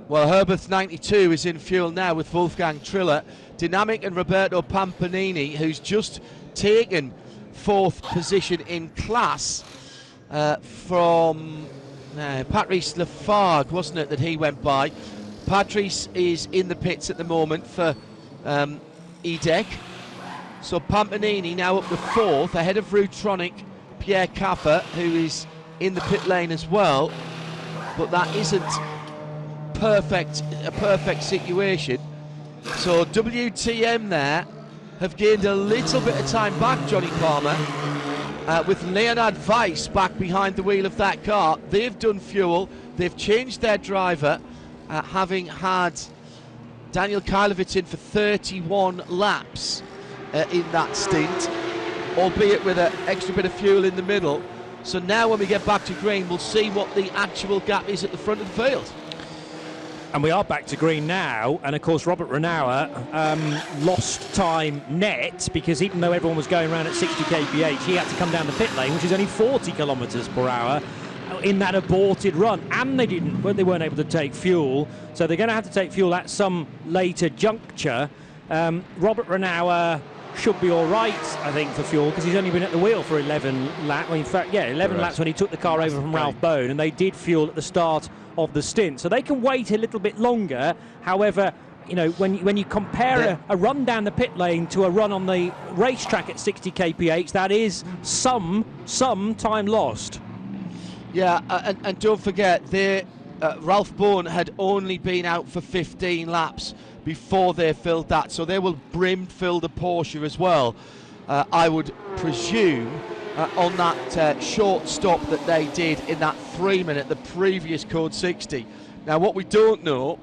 Well, Herberth's 92 is in fuel now with Wolfgang Triller. Dynamic and Roberto Pampanini, who's just taken 4th position in class from Patrice Lafargue, wasn't it, that he went by. Patrice is in the pits at the moment for EDEC. So Pampanini now up to 4th, ahead of Rutronic Pierre Caffer, who is in the pit lane as well. But that isn't a perfect situation. So WTM there have gained a little bit of time back, Johnny Palmer, with Leonard Weiss back behind the wheel of that car. They've done fuel, they've changed their driver, having had Daniel Karlovitz in for 31 laps in that stint, albeit with an extra bit of fuel in the middle. So now when we get back to green, we'll see what the actual gap is at the front of the field. And we are back to green now, and of course Robert Renauer lost time net, because even though everyone was going around at 60 kph, he had to come down the pit lane, which is only 40 kilometres per hour in that aborted run, and they weren't able to take fuel, so they're going to have to take fuel at some later juncture. Robert Renauer should be all right, I think, for fuel, because he's only been at the wheel for 11 laps. Well, in fact, 11 laps when he took the car over from Ralph Bone, and they did fuel at the start of the stint, so they can wait a little bit longer. However, you know, when you compare a run down the pit lane to a run on the racetrack at 60 kph, that is some time lost. Yeah, and don't forget, Ralph Bone had only been out for 15 laps before they filled that, so they will fill the Porsche as well, I would presume, on that short stop that they did in that 3 minute, the previous Code 60. Now what we don't know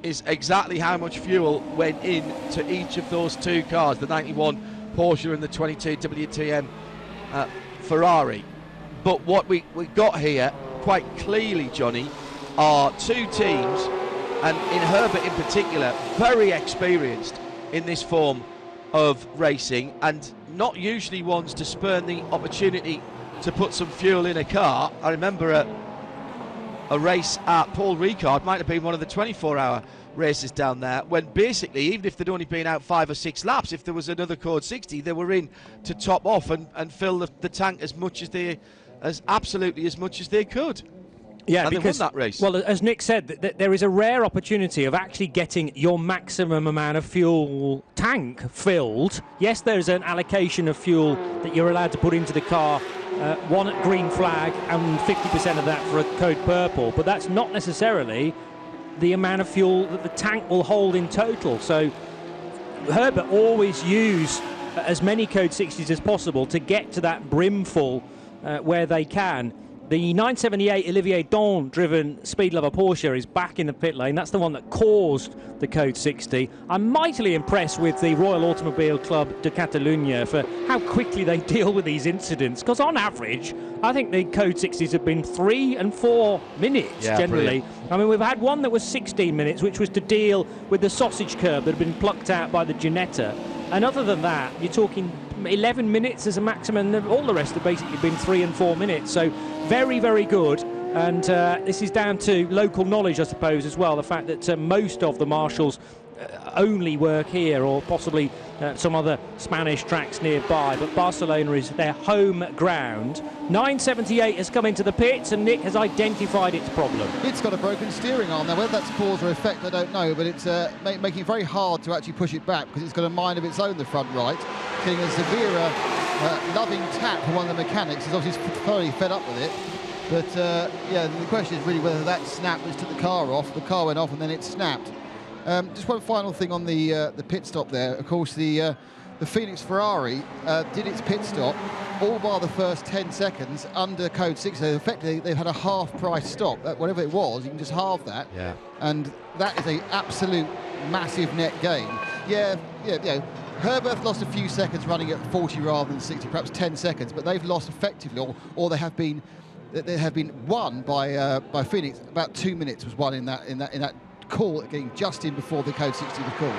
is exactly how much fuel went into each of those 2 cars, the 91 Porsche and the 22 WTM Ferrari. But what we got here quite clearly, Johnny, are 2 teams, and in Herbert in particular, very experienced in this form of racing, and not usually ones to spurn the opportunity to put some fuel in a car. I remember a race at Paul Ricard, might have been one of the 24-hour races down there, when basically, even if they'd only been out 5 or 6 laps, if there was another Code 60, they were in to top off and fill the tank as much as they could. Yeah, and because they won that race. Well, as Nick said, there is a rare opportunity of actually getting your maximum amount of fuel tank filled. Yes, there's an allocation of fuel that you're allowed to put into the car, one at green flag and 50% of that for a code purple, but that's not necessarily the amount of fuel that the tank will hold in total. So Herbert always use as many code 60s as possible to get to that brimful where they can. The 978 Olivier Dawn driven Speed Lover Porsche is back in the pit lane. That's the one that caused the Code 60. I'm mightily impressed with the Royal Automobile Club de Catalunya for how quickly they deal with these incidents, because on average I think the Code 60s have been 3 and 4 minutes generally. Brilliant. I mean, we've had one that was 16 minutes, which was to deal with the sausage curb that had been plucked out by the Ginetta. And other than that, you're talking 11 minutes as a maximum, and all the rest have basically been 3 and 4 minutes. So very, very good. And this is down to local knowledge, I suppose, as well. The fact that most of the marshals only work here, or possibly some other Spanish tracks nearby. But Barcelona is their home ground. 978 has come into the pits, and Nick has identified its problem. It's got a broken steering arm. Now, whether that's cause or effect, I don't know, but it's making it very hard to actually push it back, because it's got a mind of its own, the front right. Getting a severe loving tap from one of the mechanics. He's obviously thoroughly fed up with it. But yeah, the question is really whether that snap which took the car off. The car went off and then it snapped. Just one final thing on the pit stop there. Of course, the Phoenix Ferrari did its pit stop all bar the first 10 seconds under code 6. So effectively, they've had a half-price stop. Whatever it was, you can just halve that. Yeah. And that is an absolute massive net gain. Yeah, Herbert lost a few seconds running at 40 rather than 60, perhaps 10 seconds, but they've lost effectively, or they have been won by Phoenix. About 2 minutes was won in that call, getting just in before the code 60 was called.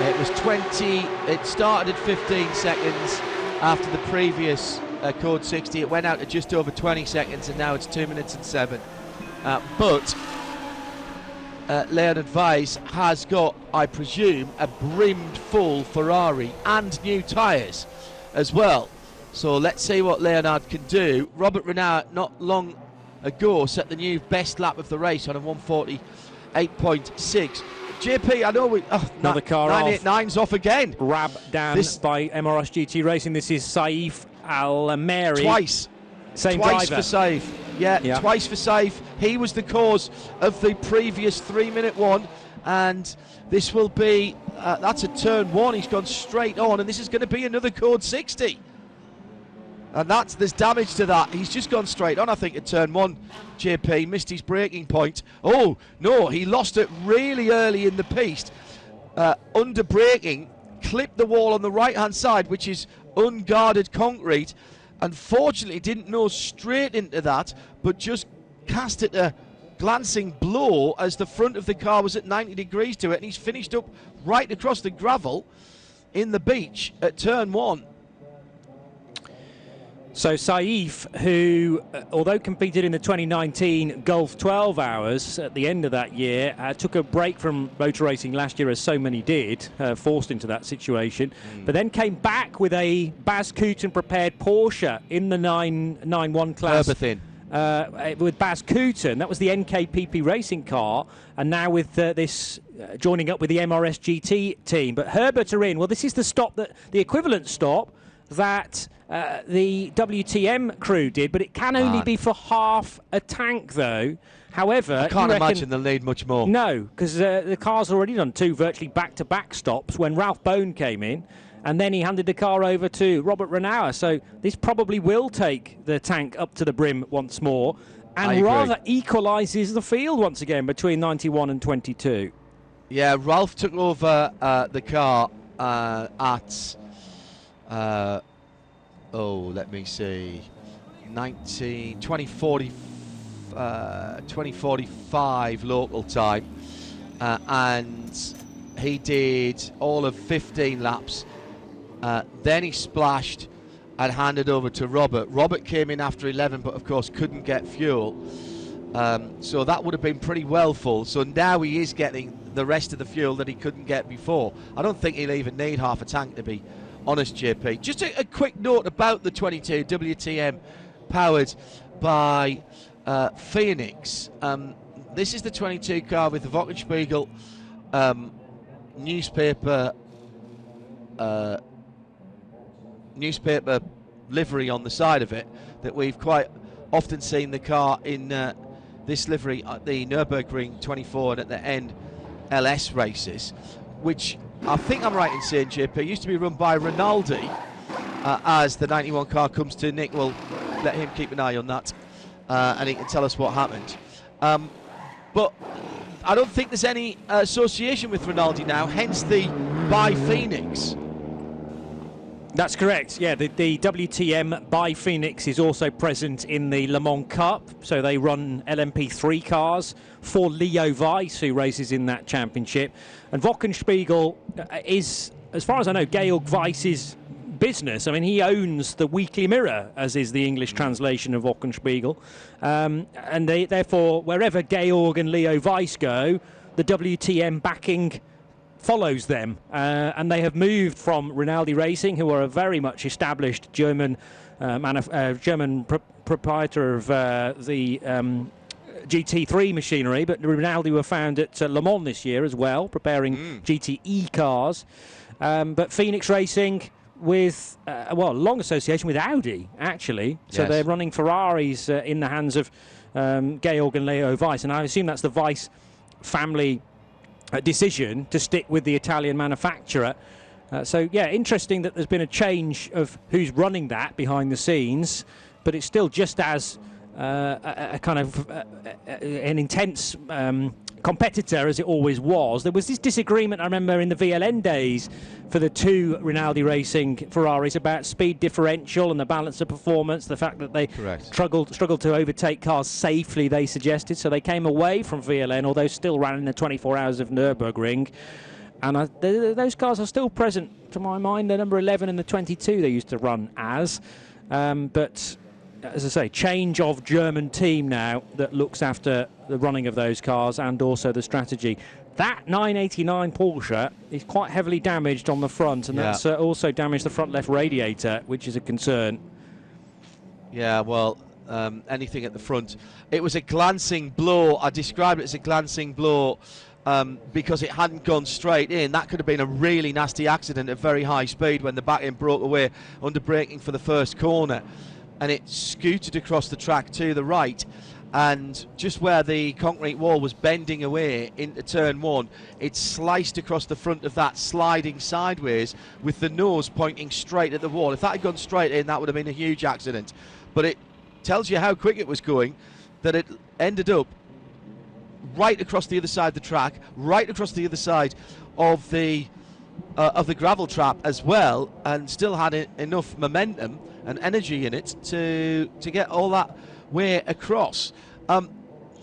It was 20. It started at 15 seconds after the previous code 60. It went out to just over 20 seconds, and now it's 2 minutes and 7. But Leonard Weiss has got, I presume, a brimmed full Ferrari and new tyres as well. So let's see what Leonard can do. Robert Renard not long ago set the new best lap of the race on a 148.6. JP, I know another car 989's off again. Rab down by MRS GT Racing. This is Saif Al-Ameri. Twice driver. For Saif. Yeah, twice for Saif. He was the cause of the previous 3-minute one, and this will be that's a turn 1. He's gone straight on, and this is going to be another code 60. And there's damage to that. He's just gone straight on, I think, at turn 1. JP missed his braking point. Oh, no, he lost it really early in the piste. Under braking, clipped the wall on the right-hand side, which is unguarded concrete. Unfortunately, didn't nose straight into that, but just cast it a glancing blow as the front of the car was at 90 degrees to it, and he's finished up right across the gravel in the beach at turn 1. So Saif, who, although competed in the 2019 Gulf 12 Hours at the end of that year, took a break from motor racing last year, as so many did, forced into that situation, but then came back with a Baz Kooten prepared Porsche in the 991 class. With Baz Kooten. That was the NKPP racing car, and now with this joining up with the MRS GT team. But Herbert are in. Well, this is the equivalent stop that the WTM crew did, but it can only be for half a tank, though. However, I can't imagine they'll need much more. No, because the car's already done 2 virtually back-to-back stops when Ralph Bone came in, and then he handed the car over to Robert Renauer. So this probably will take the tank up to the brim once more, and rather equalises the field once again between 91 and 22. Yeah, Ralph took over the car at... let me see, 2045 local time, and he did all of 15 laps. Then he splashed and handed over to Robert. Robert came in after 11, but of course couldn't get fuel. So that would have been pretty well full. So now he is getting the rest of the fuel that he couldn't get before. I don't think he'll even need half a tank, to be honest, JP. Just a quick note about the 22 WTM powered by Phoenix. This is the 22 car with the Wochenspiegel newspaper livery on the side of it, that we've quite often seen the car in this livery at the Nürburgring 24 and at the end LS races, which I think I'm right in saying, JP, used to be run by Rinaldi. As the 91 car comes to Nick, we'll let him keep an eye on that, and he can tell us what happened. But I don't think there's any association with Rinaldi now, hence the by Phoenix. That's correct. Yeah, the WTM by Phoenix is also present in the Le Mans Cup, so they run LMP3 cars for Leo Weiss, who races in that championship. And Wochenspiegel is, as far as I know, Georg Weiss's business. I mean, he owns the Weekly Mirror, as is the English translation of Wochenspiegel. And therefore, wherever Georg and Leo Weiss go, the WTM backing follows them, and they have moved from Rinaldi Racing, who are a very much established German proprietor of the GT3 machinery, but Rinaldi were found at Le Mans this year as well, preparing GTE cars. But Phoenix Racing with, long association with Audi, actually. So Yes. they're running Ferraris in the hands of Georg and Leo Weiss, and I assume that's the Weiss family decision to stick with the Italian manufacturer. So, yeah, interesting that there's been a change of who's running that behind the scenes, but it's still just as a kind of an intense competitor as it always was. There was this disagreement, I remember, in the VLN days for the two Rinaldi Racing Ferraris about speed differential and the balance of performance, the fact that they struggled to overtake cars safely, they suggested. So they came away from VLN, although still ran in the 24 hours of Nürburgring. And those cars are still present, to my mind, the number 11 and the 22 they used to run as. But as I say, change of German team now that looks after the running of those cars and also the strategy. That 989 Porsche is quite heavily damaged on the front, and that's also damaged the front left radiator, which is a concern. Yeah, well, anything at the front. It was a glancing blow. I described it as a glancing blow because it hadn't gone straight in. That could have been a really nasty accident at very high speed when the back end broke away under braking for the first corner. And it scooted across the track to the right, and just where the concrete wall was bending away into turn one, it sliced across the front of that, sliding sideways with the nose pointing straight at the wall. If that had gone straight in, that would have been a huge accident. But it tells you how quick it was going, that it ended up right across the other side of the track, right across the other side of the gravel trap as well, and still had enough momentum and energy in it to get all that way across.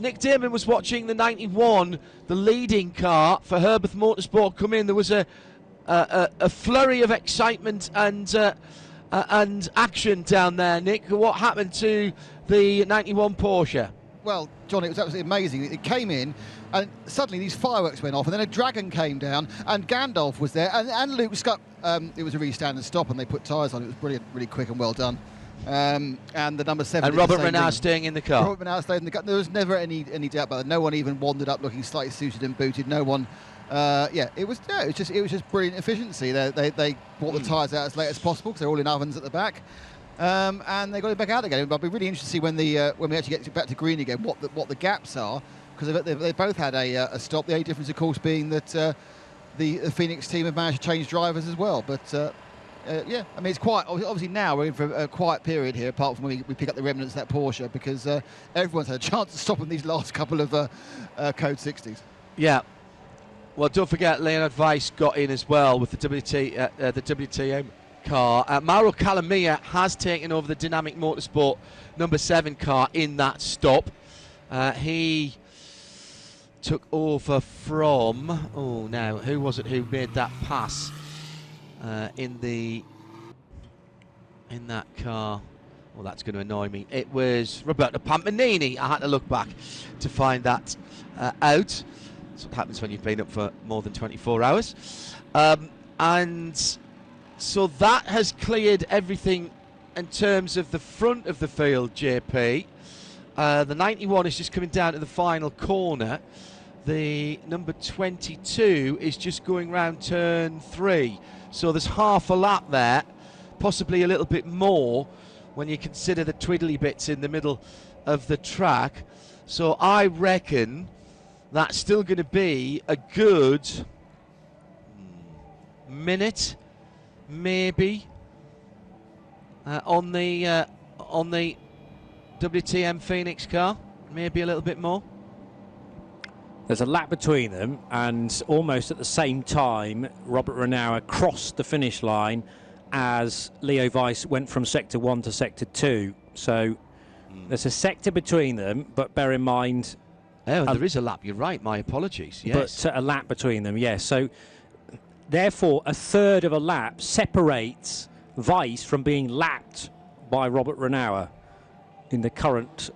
Nick Damon was watching the 91, the leading car for Herbert Motorsport, come in. There was a flurry of excitement and action down there. Nick, what happened to the 91 Porsche? Well, John, it was absolutely amazing. It came in, and suddenly these fireworks went off, and then a dragon came down, and Gandalf was there, and Luke Scott. It was a really standard stop, and they put tyres on. It was brilliant, really quick and well done. And the number 7. And Robert Renard staying in the car. Robert Renard stayed in the car. There was never any doubt about that. No one even wandered up looking slightly suited and booted. No one. It was just brilliant efficiency. They brought the tyres out as late as possible because they're all in ovens at the back. And they got it back out again. I'll be really interested to see when we actually get back to green again what the gaps are, because they both had a stop. The only difference, of course, being that the Phoenix team have managed to change drivers as well. But I mean, it's quite obviously now we're in for a quiet period here, apart from when we pick up the remnants of that Porsche, because everyone's had a chance to stop in these last couple of Code 60s. Yeah. Well, don't forget Leonard Weiss got in as well with the WTM car. Mauro Calamia has taken over the Dynamic Motorsport number 7 car in that stop. He took over from who was it who made that pass in that car? Well, that's going to annoy me. It was Roberto Pampinini. I had to look back to find that out. That's what happens when you've been up for more than 24 hours. And so that has cleared everything in terms of the front of the field, JP. The 91 is just coming down to the final corner. The number 22 is just going round turn 3. So there's half a lap there, possibly a little bit more when you consider the twiddly bits in the middle of the track. So I reckon that's still going to be a good minute, maybe, on the WTM Phoenix car, maybe a little bit more. There's a lap between them, and almost at the same time, Robert Renauer crossed the finish line as Leo Weiss went from Sector 1 to Sector 2. So there's a sector between them, but bear in mind... Oh, there is a lap, you're right, my apologies. Yes. But a lap between them, yes. So therefore, a third of a lap separates Weiss from being lapped by Robert Renauer in the current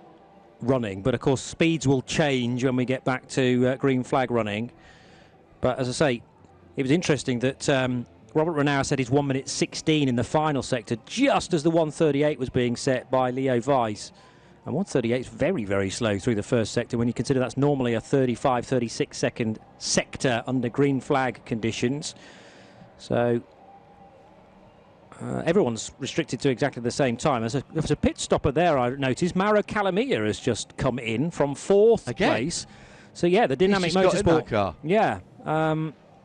running. But of course, speeds will change when we get back to green flag running. But as I say, it was interesting that Robert Renauer said he's 1 minute 16 in the final sector, just as the 1:38 was being set by Leo Weiss. And 1:38 is very, very slow through the first sector when you consider that's normally a 35, 36 second sector under green flag conditions. So everyone's restricted to exactly the same time. There's a pit stopper there, I noticed. Mauro Calamia has just come in from 4th place. So, yeah, the Dynamic Motorsport. Got in that car. Yeah,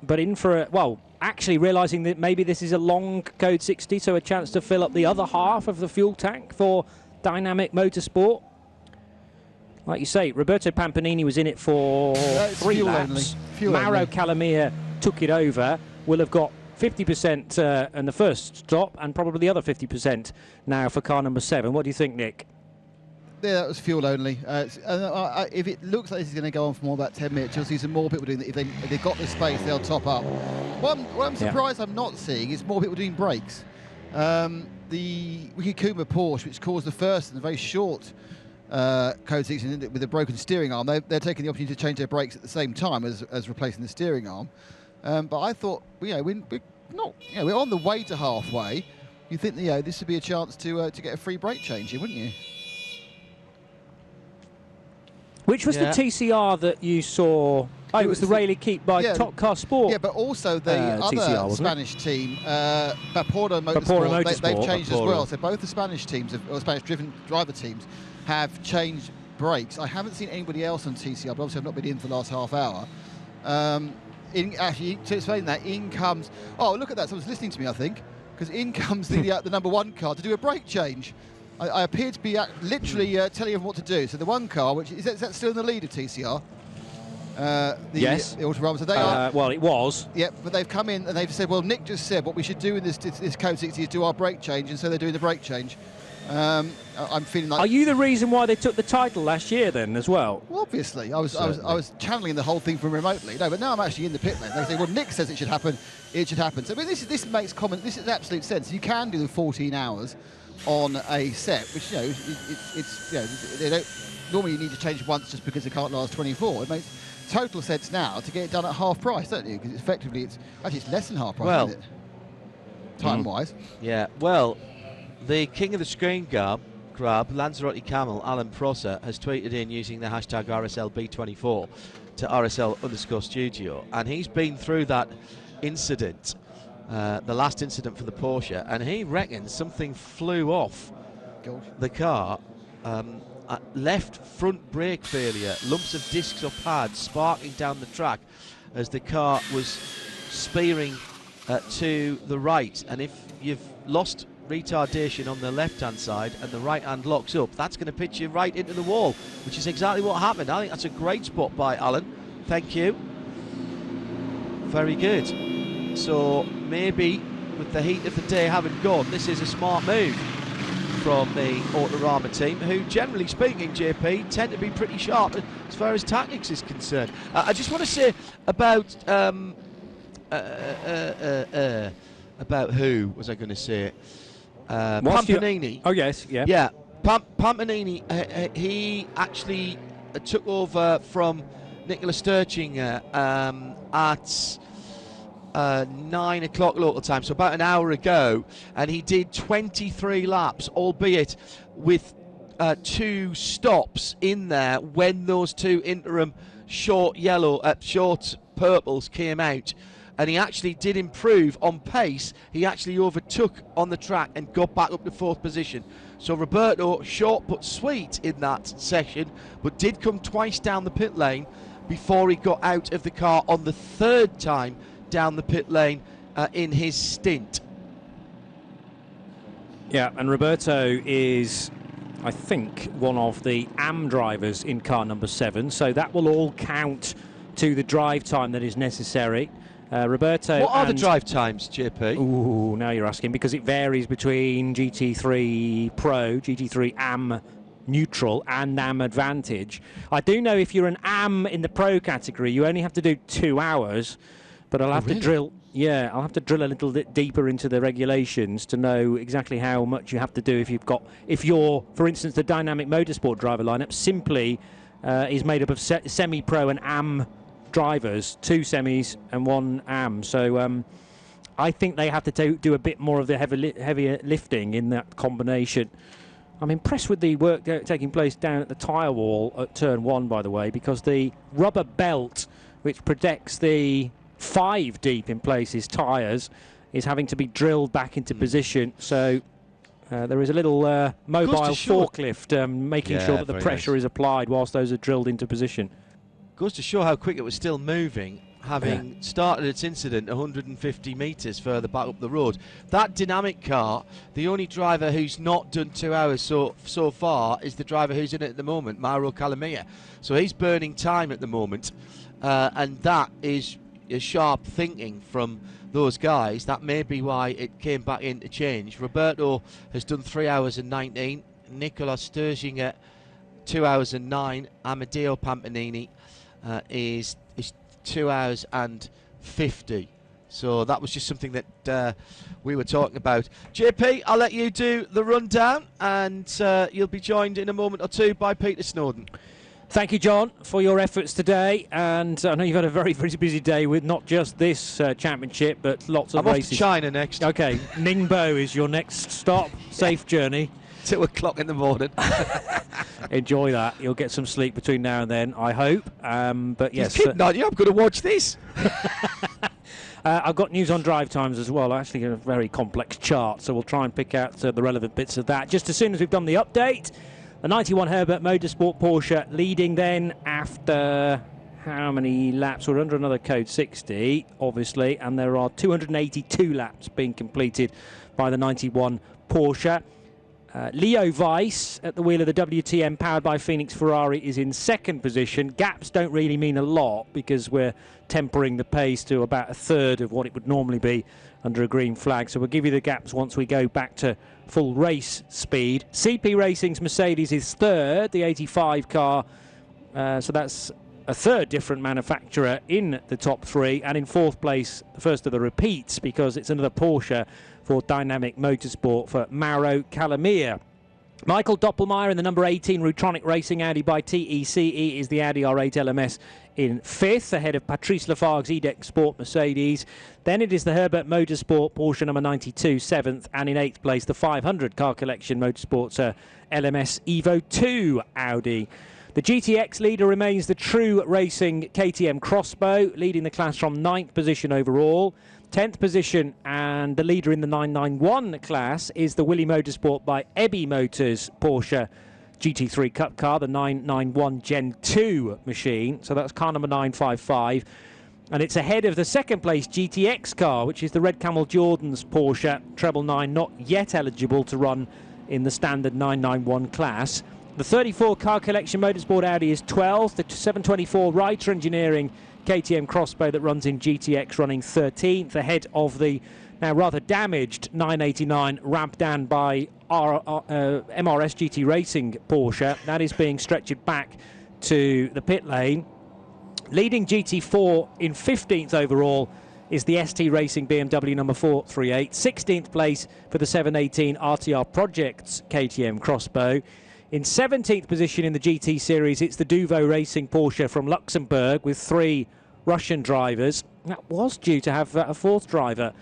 but in for actually realising that maybe this is a long Code 60, so a chance to fill up the other half of the fuel tank for Dynamic Motorsport. Like you say, Roberto Pampanini was in it for 3 laps. Mauro Calamia took it over. Will have got 50% in the first stop and probably the other 50% now for car number 7. What do you think, Nick? Yeah, that was fuel only. If it looks like this is going to go on for more than about 10 minutes, you'll see some more people doing that. If they've got the space, they'll top up. What I'm surprised I'm not seeing is more people doing brakes. The Rikuma Porsche, which caused the first and a very short Code 60 with a broken steering arm, they're taking the opportunity to change their brakes at the same time as replacing the steering arm. But I thought, we're on the way to halfway. You think, this would be a chance to get a free brake change in, wouldn't you? Which was the TCR that you saw? Oh, it was the Rayleigh Keep by Top Car Sport. Yeah, but also the other TCR, Spanish team, Vapora Motorsport, they've changed as well. So both the Spanish teams, or Spanish-driven driver teams, have changed brakes. I haven't seen anybody else on TCR, but obviously I've not been in for the last half hour. Actually, to explain that, in comes... Oh, look at that. Someone's listening to me, I think, because in comes the number 1 car to do a brake change. I appear to be literally telling them what to do. So the 1 car, which is that still in the lead of TCR? Yes. The Autorama. So they are. Well, it was. Yeah, but they've come in and they've said, well, Nick just said what we should do in this Code 60 is do our brake change, and so they're doing the brake change. I'm feeling like. Are you the reason why they took the title last year then as well? Well, obviously, I was channeling the whole thing from remotely. No, but now I'm actually in the pit lane. They say, well, Nick says it should happen. It should happen. So, but this makes common. This is absolute sense. You can do the 14 hours on a set, which they don't normally you need to change once just because it can't last 24. It makes total sense now to get it done at half price, don't you? Because effectively it's less than half price, isn't it? Time-wise. Yeah. Well, the king of the screen grab, Lanzarote Camel, Alan Prosser, has tweeted in using the hashtag RSLB24 to RSL_studio, and he's been through that incident. The last incident for the Porsche, and he reckons something flew off the car. Left front brake failure, lumps of discs or pads sparking down the track as the car was spearing to the right. And if you've lost retardation on the left-hand side and the right hand locks up, that's going to pitch you right into the wall, which is exactly what happened. I think that's a great spot by Alan. Thank you. Very good. So maybe with the heat of the day having gone, this is a smart move from the Autorama team, who generally speaking, JP, tend to be pretty sharp as far as tactics is concerned. I just want to say about who was I going to say? Pampanini. Oh yes, yeah. Yeah, Pampanini. He actually took over from Nicola Sturchinger at 9 o'clock local time, so about an hour ago, and he did 23 laps, albeit with 2 stops in there when those 2 interim short purples came out, and he actually did improve on pace. He actually overtook on the track and got back up to 4th position. So Roberto, short but sweet in that session, but did come twice down the pit lane before he got out of the car on the 3rd time down the pit lane in his stint. Yeah, and Roberto is, I think, one of the AM drivers in car number 7, so that will all count to the drive time that is necessary. Roberto. What are the drive times, JP? Ooh, now you're asking, because it varies between GT3 Pro, GT3 AM Neutral and AM Advantage. I do know if you're an AM in the Pro category, you only have to do 2 hours. But I'll have to drill. Yeah, I'll have to drill a little bit deeper into the regulations to know exactly how much you have to do if you're, for instance, the Dynamic Motorsport driver lineup simply is made up of semi-pro and AM drivers, 2 semis and 1 AM. So I think they have to do a bit more of the heavier lifting in that combination. I'm impressed with the work taking place down at the tyre wall at turn 1, by the way, because the rubber belt, which protects the 5 deep in places tyres, is having to be drilled back into position. So there is a little mobile forklift making sure that the pressure is applied whilst those are drilled into position. Goes to show how quick it was still moving, having started its incident 150 metres further back up the road. That dynamic car, the only driver who's not done 2 hours so far is the driver who's in it at the moment, Mauro Calamia. So he's burning time at the moment, and that is sharp thinking from those guys. That may be why it came back into change. Roberto has done 3 hours and 19. Nicola Sturzinger 2 hours and 9. Amadeo Pampanini is 2 hours and 50. So that was just something that we were talking about. JP, I'll let you do the rundown, and you'll be joined in a moment or two by Peter Snowden. Thank you, John, for your efforts today. And I know you've had a very, very busy day with not just this championship, but lots of races. I'm off to China next. OK, Ningbo is your next stop. Safe journey. 2 o'clock in the morning. Enjoy that. You'll get some sleep between now and then, I hope. But yes, keep nodding. I'm going to watch this. I've got news on drive times as well. Actually, a very complex chart, so we'll try and pick out the relevant bits of that just as soon as we've done the update. The 91 Herbert Motorsport Porsche leading then after how many laps? We're under another code 60, obviously, and there are 282 laps being completed by the 91 Porsche. Leo Weiss at the wheel of the WTM powered by Phoenix Ferrari is in second position. Gaps don't really mean a lot because we're tempering the pace to about a third of what it would normally be under a green flag. So we'll give you the gaps once we go back to full race speed. CP Racing's Mercedes is third, the 85 car. So that's a third different manufacturer in the top three. And in fourth place, the first of the repeats, because it's another Porsche for Dynamic Motorsport for Mauro Calamia. Michael Doppelmayr in the number 18 Rutronic Racing Audi by TECE is the Audi R8 LMS in fifth, ahead of Patrice Lafargue's eDeck Sport Mercedes. Then it is the Herbert Motorsport Porsche number 92 seventh, and in eighth place the 500 Car Collection Motorsports LMS Evo 2 Audi. The GTX leader remains the True Racing KTM Crossbow, leading the class from 9th position overall. 10th position, and the leader in the 991 class is the Willy Motorsport by Ebby Motors Porsche GT3 Cup car, the 991 Gen 2 machine. So that's car number 955. And it's ahead of the second place GTX car, which is the Red Camel Jordan's Porsche Treble 9, not yet eligible to run in the standard 991 class. The 34 Car Collection Motorsport Audi is 12th. The 724 Reiter Engineering KTM Crossbow that runs in GTX running 13th, ahead of the now rather damaged 989 Rabdan by MRS GT Racing Porsche. That is being stretched back to the pit lane. Leading GT4 in 15th overall is the ST Racing BMW number 438. 16th place for the 718 RTR Projects KTM Crossbow. In 17th position in the GT Series, it's the Duvo Racing Porsche from Luxembourg with 3 Russian drivers. That was due to have a fourth driver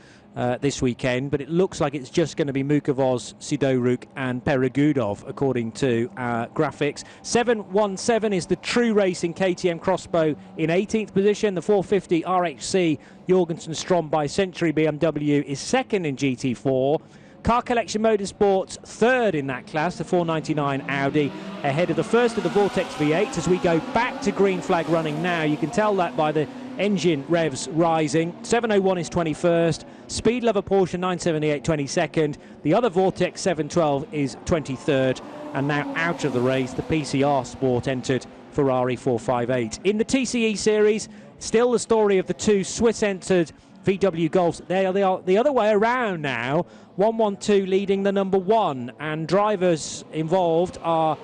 this weekend, but it looks like it's just going to be Mukovoz, Sidoruk and Peregudov, according to graphics. 717 is the True Racing KTM Crossbow in 18th position. The 450 RHC Jorgensen Strom by Century BMW is second in GT4. Car Collection Motorsports third in that class, the 499 Audi, ahead of the first of the Vortex V8. As we go back to green flag running now, you can tell that by the engine revs rising. 701 is 21st, Speed Lover Porsche 978 22nd, the other Vortex 712 is 23rd, and now out of the race, the PCR Sport entered Ferrari 458. In the TCE Series, still the story of the 2 Swiss-entered VW Golfs. They are the other way around now. 112 leading the number 1, and drivers involved are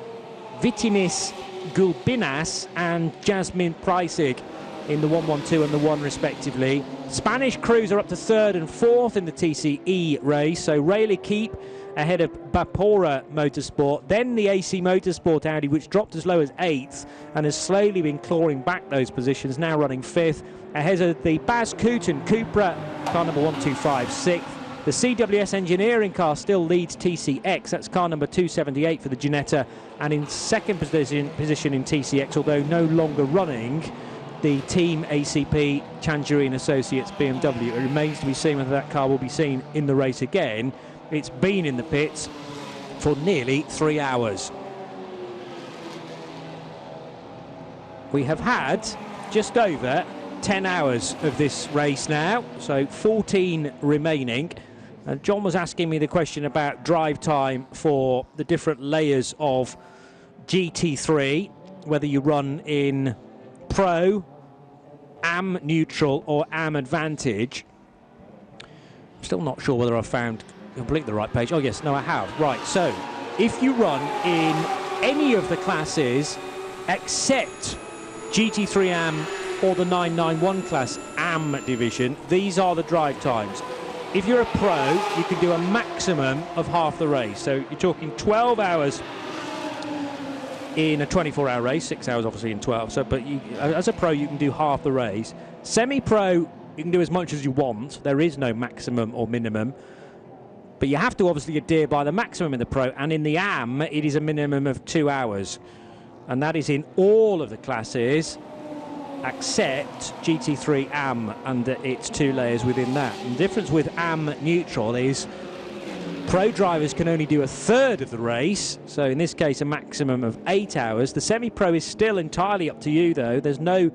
Vitinis Gulbinas and Jasmine Preissig in the 112 and the 1 respectively. Spanish crews are up to 3rd and 4th in the TCE race, so Rayleigh Keep ahead of Bapora Motorsport, then the AC Motorsport Audi, which dropped as low as 8th and has slowly been clawing back those positions, now running 5th, ahead of the Baz Kooten Cupra car number 125 6th. The CWS Engineering car still leads TCX, that's car number 278 for the Ginetta, and in second position in TCX, although no longer running, the Team ACP Changieri Associates BMW. It remains to be seen whether that car will be seen in the race again. It's been in the pits for nearly 3 hours. We have had just over 10 hours of this race now, so 14 remaining. And John was asking me the question about drive time for the different layers of GT3, whether you run in Pro, AM Neutral or AM Advantage. I'm still not sure whether I've found completely the right page. Oh yes, no I have. Right, so if you run in any of the classes except GT3 AM or the 991 class AM division, these are the drive times. If you're a pro, you can do a maximum of half the race. So you're talking 12 hours in a 24-hour race, 6 hours obviously in 12. So, but as a pro, you can do half the race. Semi-pro, you can do as much as you want. There is no maximum or minimum. But you have to obviously adhere by the maximum in the pro. And in the AM, it is a minimum of 2 hours. And that is in all of the classes except GT3 AM and its 2 layers within that. And the difference with AM Neutral is pro drivers can only do a third of the race, so in this case a maximum of 8 hours. The semi-pro is still entirely up to you though. There's no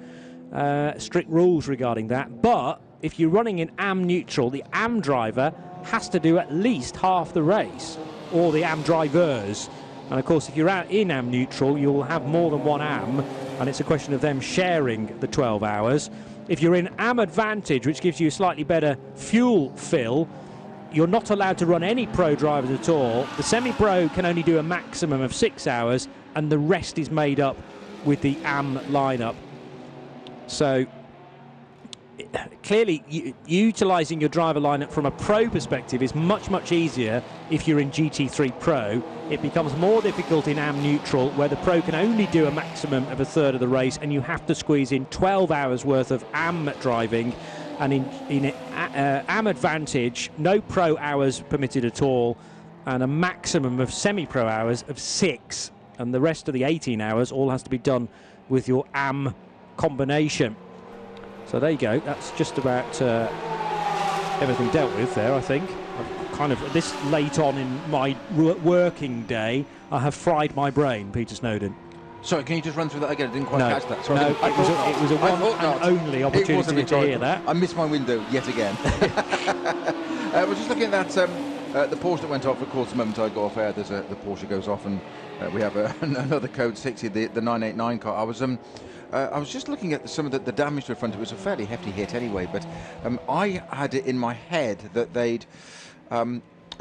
strict rules regarding that, but if you're running in AM Neutral, the AM driver has to do at least half the race, or the AM drivers. And of course if you're out in AM Neutral, you'll have more than one AM, and it's a question of them sharing the 12 hours. If you're in AM Advantage, which gives you a slightly better fuel fill, you're not allowed to run any pro drivers at all. The semi-pro can only do a maximum of 6 hours, and the rest is made up with the AM lineup. So clearly utilising your driver lineup from a pro perspective is much easier if you're in GT3 Pro. It becomes more difficult in AM Neutral, where the pro can only do a maximum of a third of the race, and you have to squeeze in 12 hours worth of AM driving. And in AM Advantage, no pro hours permitted at all, and a maximum of semi-pro hours of 6, and the rest of the 18 hours all has to be done with your AM combination. So there you go, that's just about everything dealt with there, I think. I've kind of, this late on in my working day, I have fried my brain, Peter Snowden. Sorry, can you just run through that again? I didn't quite catch that. Sorry, no, it was a one and only opportunity to hear that. I missed my window yet again. We're just looking at that, the Porsche that went off. Of course, the moment I go off air, the Porsche goes off, and we have another code 60, the 989 car. I was just looking at some of the damage to the front. It was a fairly hefty hit anyway, but I had it in my head that they'd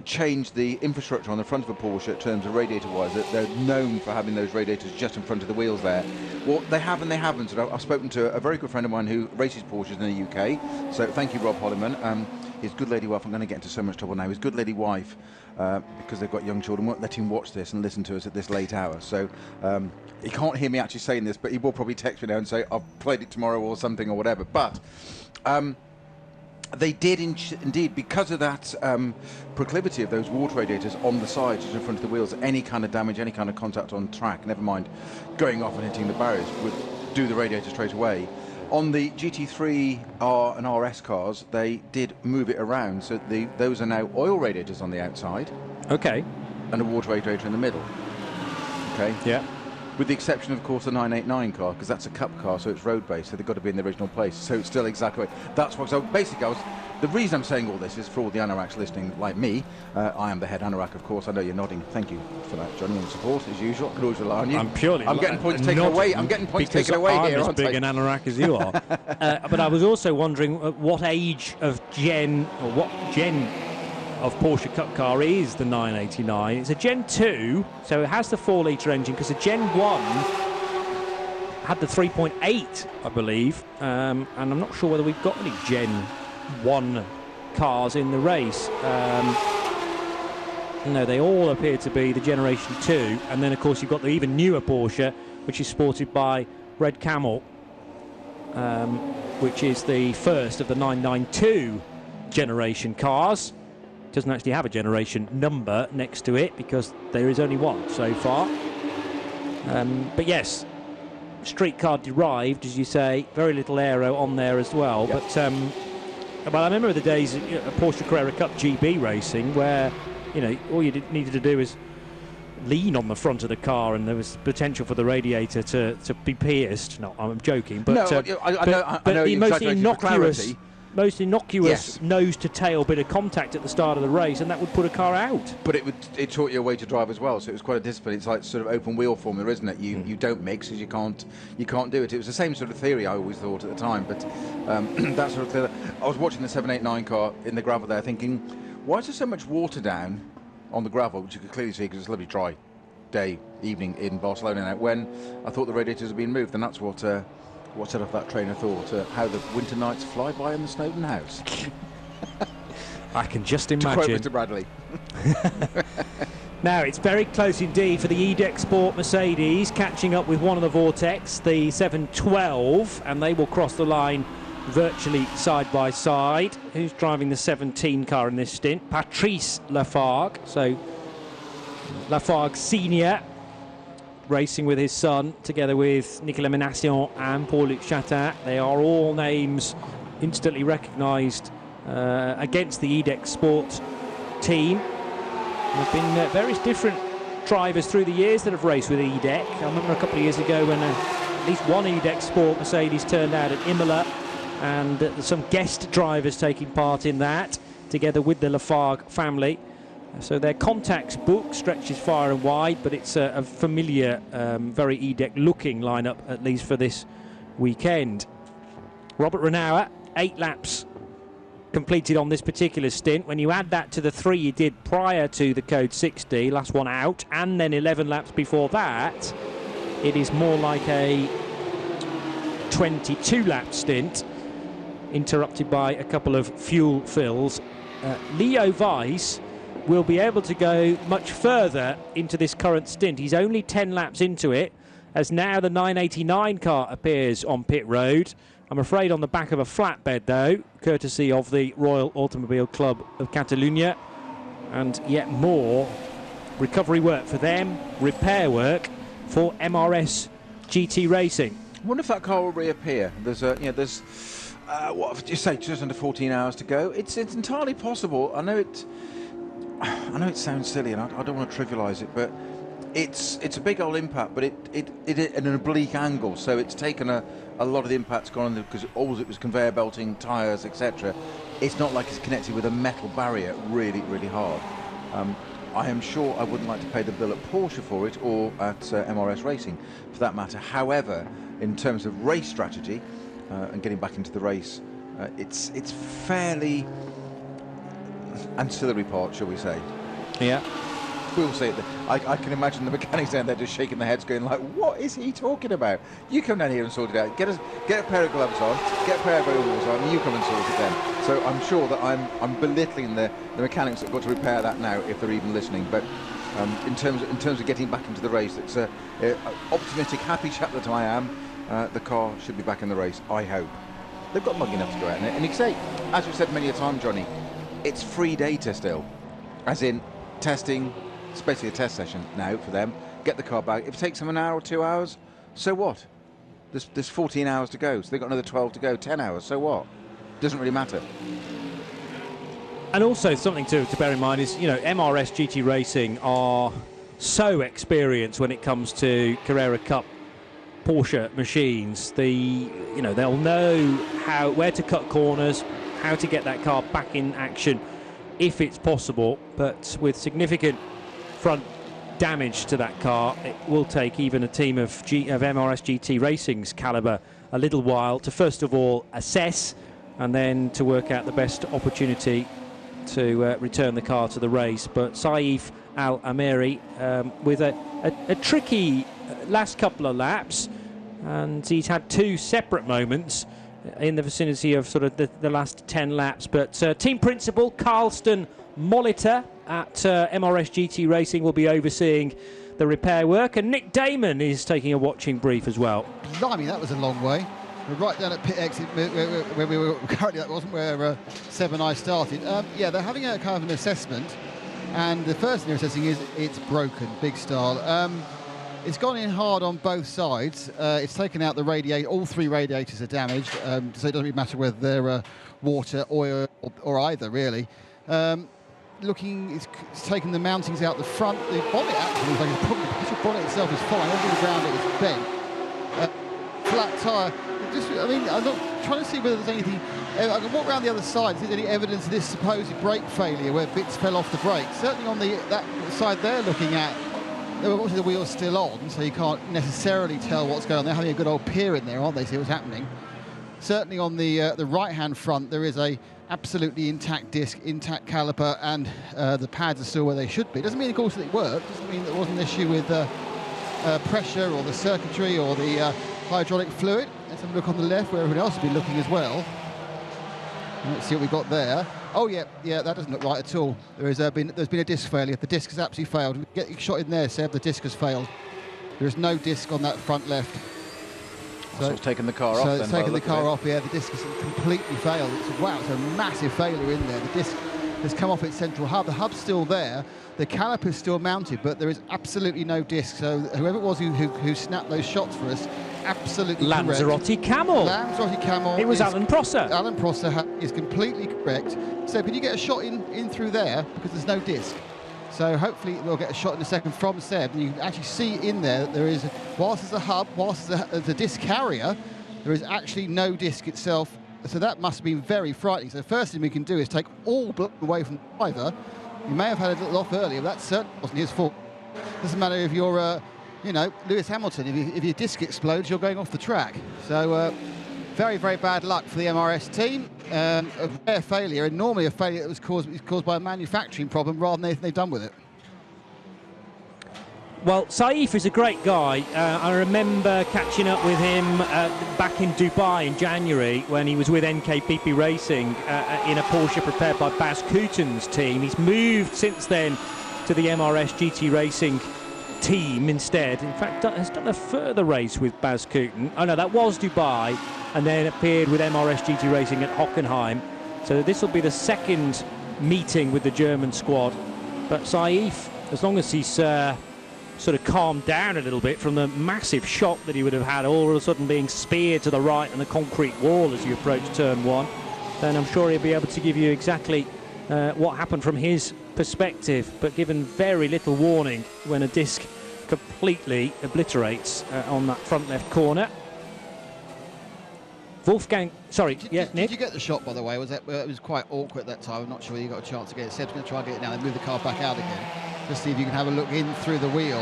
changed the infrastructure on the front of a Porsche in terms of radiator-wise. That they're known for having those radiators just in front of the wheels there. Well, they have and they haven't. And I've spoken to a very good friend of mine who races Porsches in the UK. So thank you, Rob Holliman. His good lady wife, I'm going to get into so much trouble now, his good lady wife, because they've got young children, won't let him watch this and listen to us at this late hour. So he can't hear me actually saying this, but he will probably text me now and say, I've played it tomorrow or something or whatever. But they did indeed, because of that proclivity of those water radiators on the sides, just in front of the wheels, any kind of damage, any kind of contact on track, never mind going off and hitting the barriers, would do the radiator straight away. On the GT3 R and RS cars, they did move it around, so those are now oil radiators on the outside. Okay. And a water radiator in the middle. Okay. Yeah. With the exception, of course, the 989 car, because that's a cup car, so it's road-based, so they've got to be in the original place. So it's still exactly. That's what. So basically, the reason I'm saying all this is for all the anoraks listening, like me. I am the head anorak, of course. I know you're nodding. Thank you for that, Johnny, and support as usual. I could always rely on you. I'm getting points taken away. I'm getting points taken away here. I'm as big an anorak as you are. But I was also wondering what age of gen, or what gen of Porsche Cup car is the 989. It's a Gen 2, so it has the 4-litre engine, because the Gen 1 had the 3.8, I believe, and I'm not sure whether we've got any Gen 1 cars in the race. No, they all appear to be the Generation 2, and then of course you've got the even newer Porsche, which is sported by Red Camel, which is the first of the 992 generation cars. Doesn't actually have a generation number next to it because there is only one so far. But yes, streetcar derived, as you say, very little aero on there as well. Yep. But I remember the days of Porsche Carrera Cup GB racing where, all you needed to do is lean on the front of the car, and there was potential for the radiator to be pierced. No, I'm joking, but No, I know the you most exaggerated for clarity. most innocuous Yes. nose to tail bit of contact at the start of the race, and that would put a car out. But it taught you a way to drive as well, so it was quite a discipline. It's like sort of open wheel formula, isn't it? You don't mix, because you can't do it. It was the same sort of theory I always thought at the time, but that sort of theory. I was watching the 789 car in the gravel there, thinking, why is there so much water down on the gravel, which you could clearly see because it's a lovely dry day, evening in Barcelona now, when I thought the radiators had been moved, and that's what set off that train of thought, how the winter nights fly by in the Snowden house. I can just To quote imagine. Mr. Bradley. Now it's very close indeed for the E-Deck Sport Mercedes, catching up with one of the Vortex, the 712, and they will cross the line virtually side by side. Who's driving the 17 car in this stint? Patrice Lafargue. So Lafargue Senior racing with his son, together with Nicolas Menassion and Paul-Luc Chatin. They are all names instantly recognised against the E-Deck Sport team. There have been various different drivers through the years that have raced with E-Deck. I remember a couple of years ago when at least one E-Deck Sport Mercedes turned out at Imola, and some guest drivers taking part in that, together with the Lafargue family. So their contacts book stretches far and wide, but it's a familiar, very E-Deck looking lineup, at least for this weekend. Robert Renauer, 8 laps completed on this particular stint. When you add that to the 3 you did prior to the Code 60, last one out, and then 11 laps before that, it is more like a 22-lap stint, interrupted by a couple of fuel fills. Leo Weiss will be able to go much further into this current stint. He's only 10 laps into it, as now the 989 car appears on pit road. I'm afraid on the back of a flatbed, though, courtesy of the Royal Automobile Club of Catalunya. And yet more recovery work for them, repair work for MRS GT Racing. I wonder if that car will reappear. There's what did you say? Just under 14 hours to go. It's entirely possible. I know it sounds silly, and I don't want to trivialise it, but it's a big old impact, but it at an oblique angle, so it's taken a lot of the impact's gone on because all it was conveyor belting, tyres, etc. It's not like it's connected with a metal barrier really, really hard. I am sure I wouldn't like to pay the bill at Porsche for it, or at MRS Racing for that matter. However, in terms of race strategy and getting back into the race, it's fairly ancillary part, shall we say. Yeah. We'll see it. I can imagine the mechanics down there just shaking their heads, going like, "What is he talking about? You come down here and sort it out. Get a pair of gloves on, get a pair of overalls on, and you come and sort it then." So I'm sure that I'm belittling the mechanics that have got to repair that now, if they're even listening. But in terms of getting back into the race, it's a optimistic, happy chap that I am. The car should be back in the race, I hope. They've got mug enough to go out in it, and you can say, as we've said many a time, Johnny, it's free data still, as in testing. It's basically a test session now for them. Get the car back. If it takes them an hour or 2 hours, so what? There's 14 hours to go, so they've got another 12 to go, 10 hours, so what? Doesn't really matter. And also something to bear in mind is, MRS GT Racing are so experienced when it comes to Carrera Cup Porsche machines. They'll know where to cut corners, how to get that car back in action if it's possible, but with significant front damage to that car, it will take even a team of MRS GT Racing's calibre a little while to first of all assess, and then to work out the best opportunity to return the car to the race. But Saif Al-Ameri with a tricky last couple of laps, and he's had 2 separate moments in the vicinity of sort of the last 10 laps. But team principal Carlston Molitor at MRS GT Racing will be overseeing the repair work, and Nick Damon is taking a watching brief as well. Blimey, that was a long way. We're right down at pit exit where we were currently. That wasn't where Seb and I started. Yeah, they're having a kind of an assessment, and the first thing they're assessing is it's broken, big style. It's gone in hard on both sides. It's taken out the radiator. All 3 radiators are damaged, so it doesn't really matter whether they're water, oil, or either, really. It's taken the mountings out the front. The bonnet actually, the bonnet itself is fine. Everything around it is bent. Flat tyre. I'm not trying to see whether there's anything. I can walk around the other side. Is there any evidence of this supposed brake failure where bits fell off the brake? Certainly on that side they're looking at, obviously the wheel's still on, so you can't necessarily tell what's going on. They're having a good old peer in there, aren't they, see what's happening. Certainly on the right-hand front, there is a absolutely intact disc, intact caliper, and the pads are still where they should be. Doesn't mean, of course, that it worked. Doesn't mean there wasn't an issue with pressure or the circuitry or the hydraulic fluid. Let's have a look on the left where everyone else has been looking as well. And let's see what we've got there. Oh yeah, that doesn't look right at all. There's been a disc failure. The disc has absolutely failed. Get your shot in there, Seb. The disc has failed. There is no disc on that front left. So it's taken the car off. So it's taken the car off. Yeah, the disc has completely failed. Wow, it's a massive failure in there. The disc has come off its central hub. The hub's still there. The caliper's still mounted, but there is absolutely no disc. So whoever it was who snapped those shots for us, absolutely correct. Lanzarote Camel. Lanzarote Camel. It was Alan Prosser. Alan Prosser is completely correct. So can you get a shot in through there, because there's no disc. So hopefully we'll get a shot in a second from Seb, and you can actually see in there that there is, whilst there's a hub, whilst there's a disc carrier, there is actually no disc itself. So that must have been very frightening. So the first thing we can do is take all away from the driver. You may have had a little off earlier, but that certainly wasn't his fault. Doesn't matter if you're, Lewis Hamilton. If your disc explodes, you're going off the track. So very, very bad luck for the MRS team. A rare failure, and normally a failure that was caused by a manufacturing problem rather than anything they've done with it. Well, Saif is a great guy. I remember catching up with him back in Dubai in January when he was with NKPP Racing in a Porsche prepared by Baz Coutin's team. He's moved since then to the MRS GT Racing team instead. In fact, has done a further race with Baz Coutin. Oh no, that was Dubai, and then appeared with MRS GT Racing at Hockenheim. So this will be the second meeting with the German squad. But Saif, as long as he's sort of calmed down a little bit from the massive shock that he would have had all of a sudden being speared to the right on the concrete wall as you approach turn 1, then I'm sure he'll be able to give you exactly what happened from his perspective, but given very little warning when a disc completely obliterates on that front left corner. Wolfgang, sorry, Nick? Did you get the shot, by the way? It was quite awkward at that time. I'm not sure whether you got a chance to get it. Seb's going to try and get it now and move the car back out again. Just see if you can have a look in through the wheel.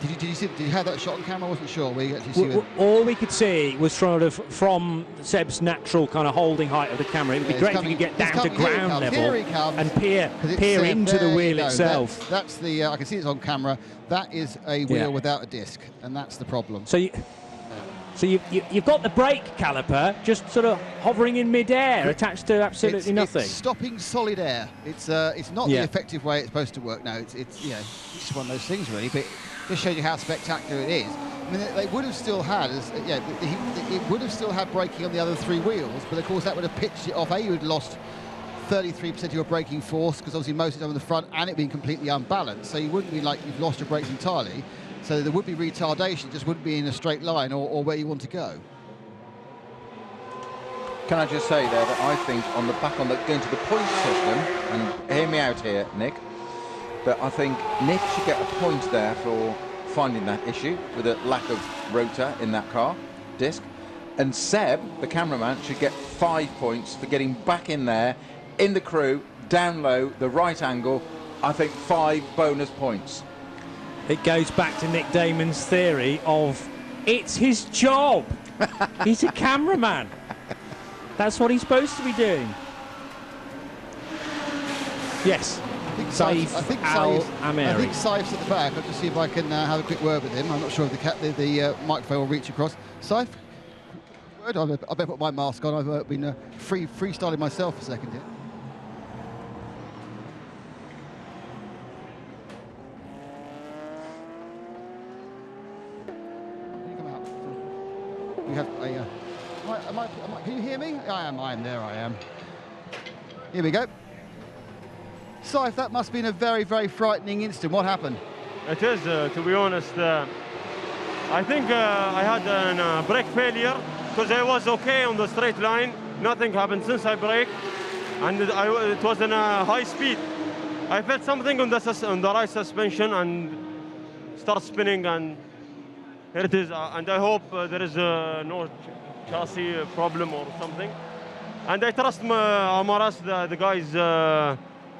Did you have that shot on camera? I wasn't sure. Where you actually see all we could see was from Seb's natural kind of holding height of the camera. It would be great if you could get down to ground level and peer into the wheel itself. That's the. I can see it's on camera. That is a wheel without a disc, and that's the problem. So you've got the brake caliper just sort of hovering in mid-air, attached to absolutely nothing. It's stopping solid air. It's not the effective way it's supposed to work. No, it's just one of those things really. But it just shows you how spectacular it is. I mean, they would have still had, it would have still had braking on the other 3 wheels, but of course that would have pitched it off. You would have lost 33% of your braking force, because obviously most of it on the front, and it being completely unbalanced. So you wouldn't be like you've lost your brakes entirely. So there would be retardation, just wouldn't be in a straight line or where you want to go. Can I just say there that I think going to the point system, and hear me out here, Nick, but I think Nick should get a point there for finding that issue with a lack of rotor in that car, disc, and Seb, the cameraman, should get 5 points for getting back in there, in the crew, down low, the right angle. I think 5 bonus points. It goes back to Nick Damon's theory of it's his job. He's a cameraman. That's what he's supposed to be doing. Yes. Saif Al-Ameri. I think Saif's at the back. I'll just see if I can have a quick word with him. I'm not sure if the microphone will reach across. Saif, I better put my mask on. I've been freestyling myself for a second here. We have a. Can you hear me? I am. There I am. Here we go. Saif, that must have been a very, very frightening instant. What happened? It is, to be honest. I think I had a brake failure because I was okay on the straight line. Nothing happened since I braked, and it was in a high speed. I felt something on the right suspension and start spinning, and here it is. And I hope there is no chassis problem or something. And I trust Amaras, the guys.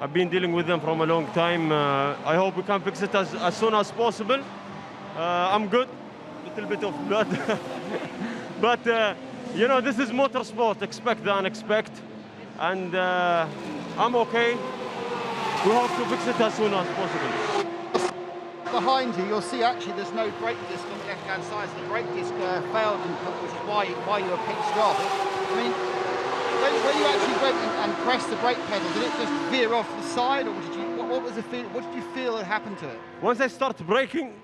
I've been dealing with them from a long time. I hope we can fix it as soon as possible. I'm good, a little bit of blood. But, you know, this is motorsport. Expect the unexpected. And I'm okay. We hope to fix it as soon as possible. Behind you, you'll see actually there's no brake disc on the left-hand side, so the brake disc failed, which is why you were pitched off. I mean, when you actually went and pressed the brake pedal, did it just veer off the side, or what was the feel? What did you feel had happened to it? Once I started braking,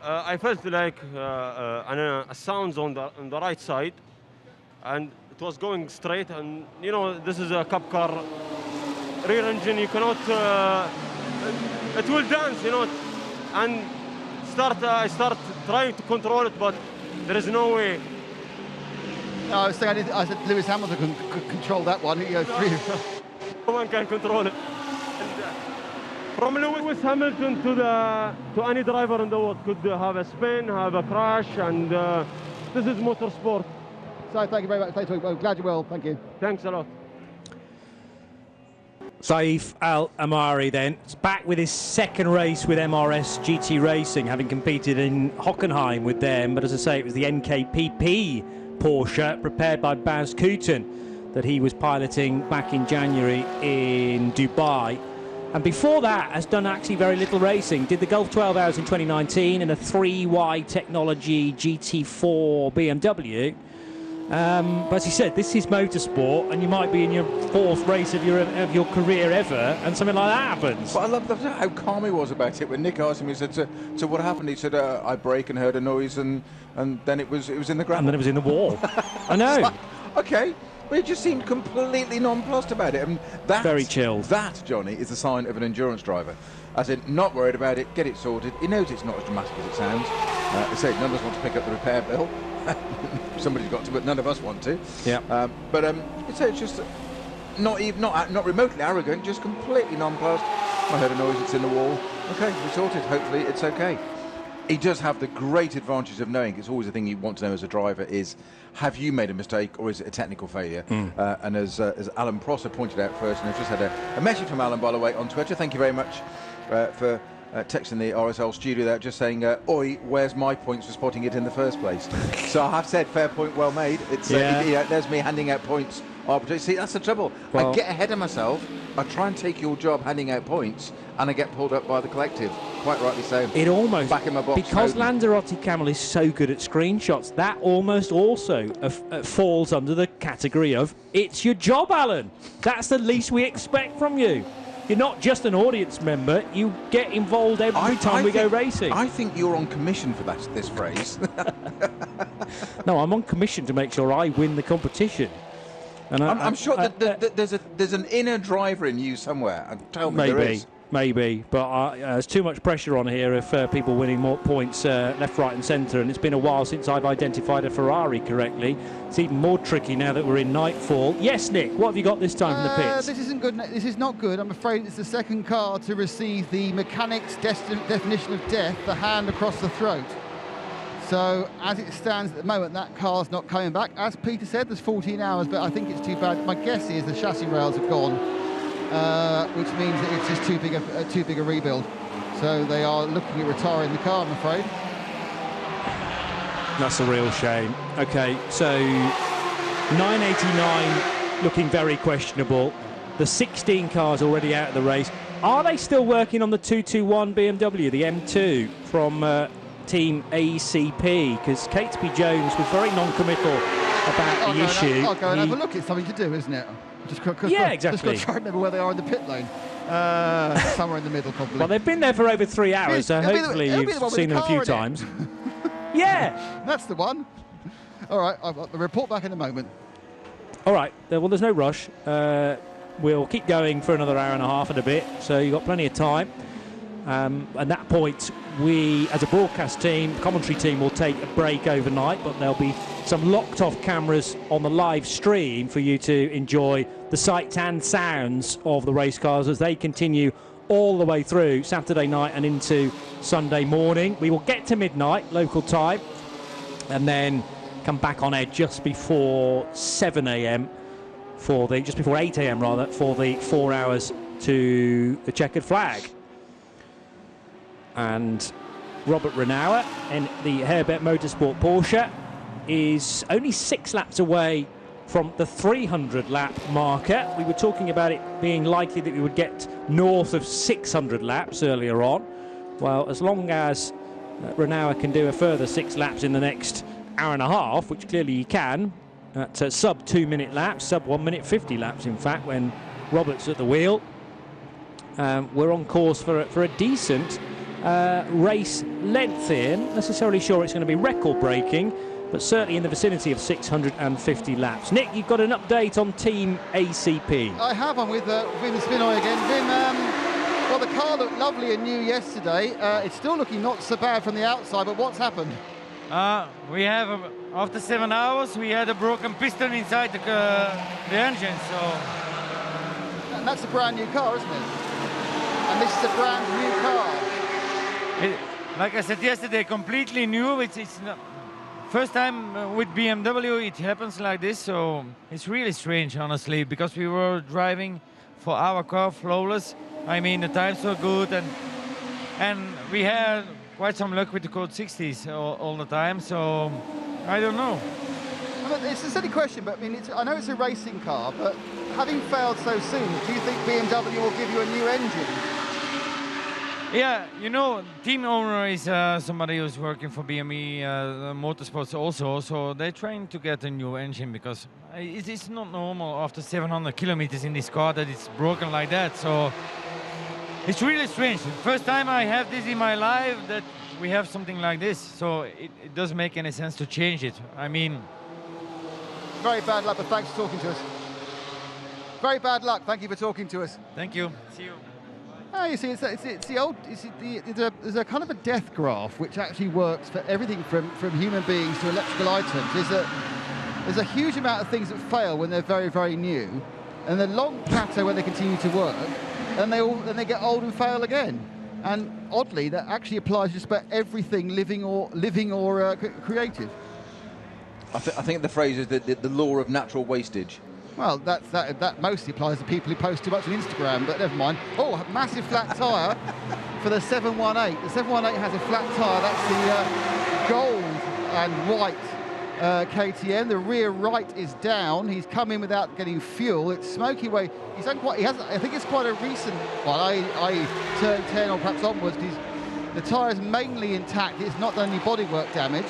I felt like a sound on the right side, and it was going straight. And you know, this is a cup car, rear engine. You cannot. It will dance, you know. And I start trying to control it, but there is no way. No, I said Lewis Hamilton could control that one. No one can control it. And, from Lewis Hamilton to any driver in the world could have a spin, have a crash, and this is motorsport. So thank you very much. Thanks, well, glad you're well. Thank you. Thanks a lot. Saif Al-Amari then is back with his second race with MRS GT Racing, having competed in Hockenheim with them. But as I say, it was the NKPP Porsche prepared by Baz Kooten that he was piloting back in January in Dubai. And before that has done actually very little racing. Did the Gulf 12 Hours in 2019 in a 3Y Technology GT4 BMW. But as he said, this is motorsport, and you might be in your fourth race of your career ever, and something like that happens. But I love how calm he was about it. When Nick asked him, he said, "So what happened?" He said, "I brake and heard a noise, and then it was in the ground." And then it was in the wall. I know. Like, okay, but he just seemed completely nonplussed about it. And that, very chilled. That, Johnny, is a sign of an endurance driver. As in, not worried about it, get it sorted. He knows it's not as dramatic as it sounds. I say none of us want to pick up the repair bill. Somebody's got to, but none of us want to. Yeah. It's just not remotely arrogant, just completely nonplussed. I heard a noise. It's in the wall. Okay, we sorted. Hopefully, it's okay. He does have the great advantage of knowing. It's always the thing you want to know as a driver is, have you made a mistake or is it a technical failure? And as Alan Prosser pointed out first, and I've just had a message from Alan, by the way, on Twitter. Thank you very much for texting the RSL studio there, just saying, "Oi, where's my points for spotting it in the first place?" So I have said, fair point, well made. It's there's me handing out points arbitrarily. See, that's the trouble. Well, I get ahead of myself. I try and take your job handing out points, and I get pulled up by the collective. Quite rightly so. It almost, back in my box, because Lanzarote Camel is so good at screenshots, that almost also falls under the category of it's your job, Alan. That's the least we expect from you. You're not just an audience member, you get involved every time we go racing. I think you're on commission for this phrase. No, I'm on commission to make sure I win the competition. And I'm sure that there's an inner driver in you somewhere. And tell me there is. Maybe, but there's too much pressure on here if people winning more points left, right and centre, and it's been a while since I've identified a Ferrari correctly. It's even more tricky now that we're in nightfall. Yes, Nick, what have you got this time from the pits? This isn't good. This is not good. I'm afraid it's the second car to receive the mechanic's definition of death, the hand across the throat. So, as it stands at the moment, that car's not coming back. As Peter said, there's 14 hours, but I think it's too bad. My guess is the chassis rails have gone. Which means that it's just too big a rebuild. So they are looking at retiring the car, I'm afraid. That's a real shame. Okay, so 989 looking very questionable. The 16 cars already out of the race. Are they still working on the 221 BMW, the M2 from Team ACP? Because Catesby Jones was very non-committal about the issue. I'll go and have a look. It's something to do, isn't it? Exactly. Just got to try and remember where they are in the pit lane. Somewhere in the middle, probably. Well, they've been there for over 3 hours, so hopefully you've seen them a few times. Yeah! That's the one. All right, I've got the report back in a moment. All right, well, there's no rush. We'll keep going for another hour and a half and a bit, so you've got plenty of time. At that point, we, as a broadcast team, commentary team, will take a break overnight, but there'll be some locked-off cameras on the live stream for you to enjoy the sights and sounds of the race cars as they continue all the way through Saturday night and into Sunday morning. We will get to midnight local time and then come back on air just before 7 a.m. just before 8 a.m. rather, for the 4 hours to the checkered flag. And Robert Renauer in the Herbert Motorsport Porsche is only 6 laps away from the 300 lap marker. We were talking about it being likely that we would get north of 600 laps earlier on. Well, as long as Renauer can do a further 6 laps in the next hour and a half, which clearly he can, at sub 2 minute laps, sub 1 minute 50 laps in fact, when Robert's at the wheel, we're on course for a decent race length here. Not necessarily sure it's going to be record breaking, but certainly in the vicinity of 650 laps. Nick, you've got an update on Team ACP. I have. I'm with Wim Spinoy again. Wim, well, the car looked lovely and new yesterday. It's still looking not so bad from the outside, but what's happened? We have, after 7 hours, we had a broken piston inside the engine, so... And that's a brand new car, isn't it? And this is a brand new car. Like I said yesterday, completely new. It's not, first time with BMW it happens like this, so it's really strange, honestly, because we were driving for our car flawless. I mean, the times were good, and we had quite some luck with the code 60s all the time, so I don't know. Well, it's a silly question, but I mean, I know it's a racing car, but having failed so soon, do you think BMW will give you a new engine? Yeah, you know, team owner is somebody who's working for BMW Motorsports also, so they're trying to get a new engine because it's not normal after 700 kilometers in this car that it's broken like that. So it's really strange. First time I have this in my life that we have something like this, so it doesn't make any sense to change it. I mean... Very bad luck, but thanks for talking to us. Very bad luck, thank you for talking to us. Thank you. See you. Oh, you see, it's the old. There's a kind of a death graph which actually works for everything from human beings to electrical items. There's a huge amount of things that fail when they're very, very new, and a long plateau when they continue to work, and they get old and fail again. And oddly, that actually applies to just about everything living or creative. I think the phrase is the law of natural wastage. Well, that mostly applies to people who post too much on Instagram, but never mind. Oh, a massive flat tyre for the 718. The 718 has a flat tyre. That's the gold and white KTM. The rear right is down. He's come in without getting fuel. It's smoky way. He's done quite. I think it's quite a recent one. I turned 10 or perhaps onwards. The tyre is mainly intact. It's not done any bodywork damage.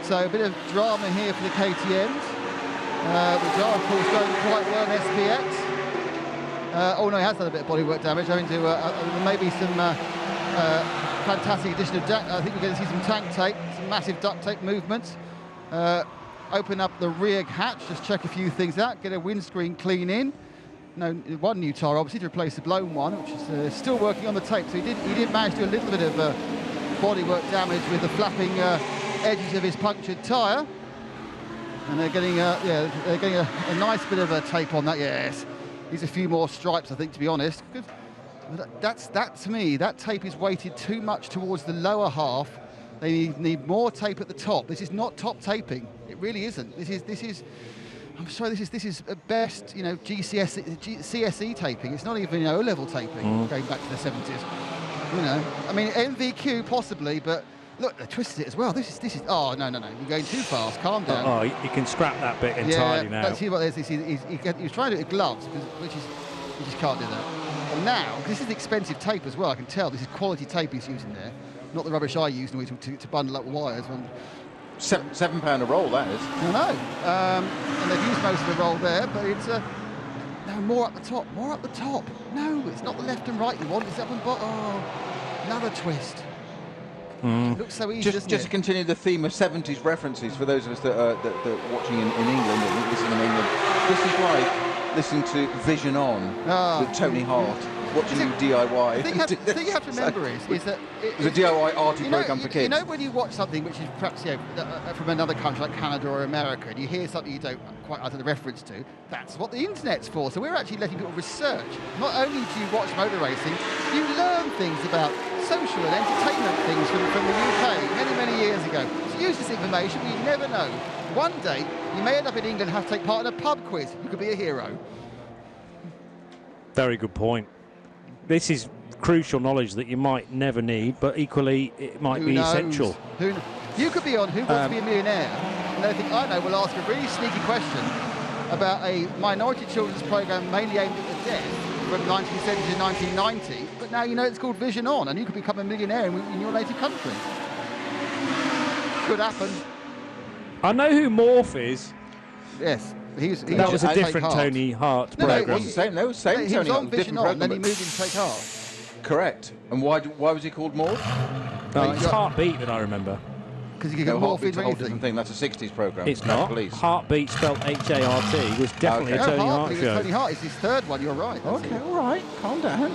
So a bit of drama here for the KTMs. Which are, of course, going quite well in SPX. Oh no, he has done a bit of bodywork damage, having to maybe some fantastic addition of I think we're going to see some tank tape, some massive duct tape movements. Open up the rear hatch, just check a few things out, get a windscreen clean in. No, one new tyre, obviously, to replace the blown one, which is still working on the tape. So he did manage to do a little bit of bodywork damage with the flapping edges of his punctured tyre. And they're getting a nice bit of a tape on that. Yes, needs a few more stripes, I think, to be honest. That to me, that tape is weighted too much towards the lower half. They need more tape at the top. This is not top taping. It really isn't. This is. I'm sorry. This is at best, you know, CSE taping. It's not even, you know, O-level taping going back to the 70s. You know, I mean, MVQ possibly, but. Look, they twisted it as well. This is. Oh no! You're going too fast. Calm down. Oh, you can scrap that bit entirely now. Let's see what this is. He was trying to do it with gloves, which is you just can't do that. And now this is expensive tape as well. I can tell this is quality tape he's using there, not the rubbish I use to bundle up wires. £7 a roll, that is. I know. And they've used most of the roll there, but it's no more up the top. More up the top. No, it's not the left and right you want. It's up and bottom. Oh, another twist. It looks so easy, just to continue the theme of 70s references for those of us that are watching in England or listening in England. This is like listening to Vision On with Tony Hart. watching you DIY. The thing you have to remember is that it's a DIY arty program for kids. You know when you watch something which is perhaps from another country like Canada or America, and you hear something you don't quite utter the reference to, that's what the internet's for. So we're actually letting people research. Not only do you watch motor racing, you learn things about social and entertainment things from the UK many years ago. So use this information, but you never know. One day, you may end up in England and have to take part in a pub quiz. You could be a hero. Very good point. This is crucial knowledge that you might never need, but equally it might be essential. You could be on Who Wants to Be a Millionaire, and I think I know will ask a really sneaky question about a minority children's programme mainly aimed at the deaf from 1970 to 1990, but now you know it's called Vision On, and you could become a millionaire in your native country. Could happen. I know who Morph is. Yes. That was a different Tony Hart programme. No, it was the same. No, same he Tony was Hart. on Vision On, then he moved into Take Heart. Correct. And why was he called Morph? It's Heartbeat that I remember. Because you can morph into a whole different thing. That's a 60s programme. It's not. Police. Heartbeat spelled H-A-R-T was definitely a Tony Hart show. Tony Hart is his third one, you're right. Okay, all right. Calm down.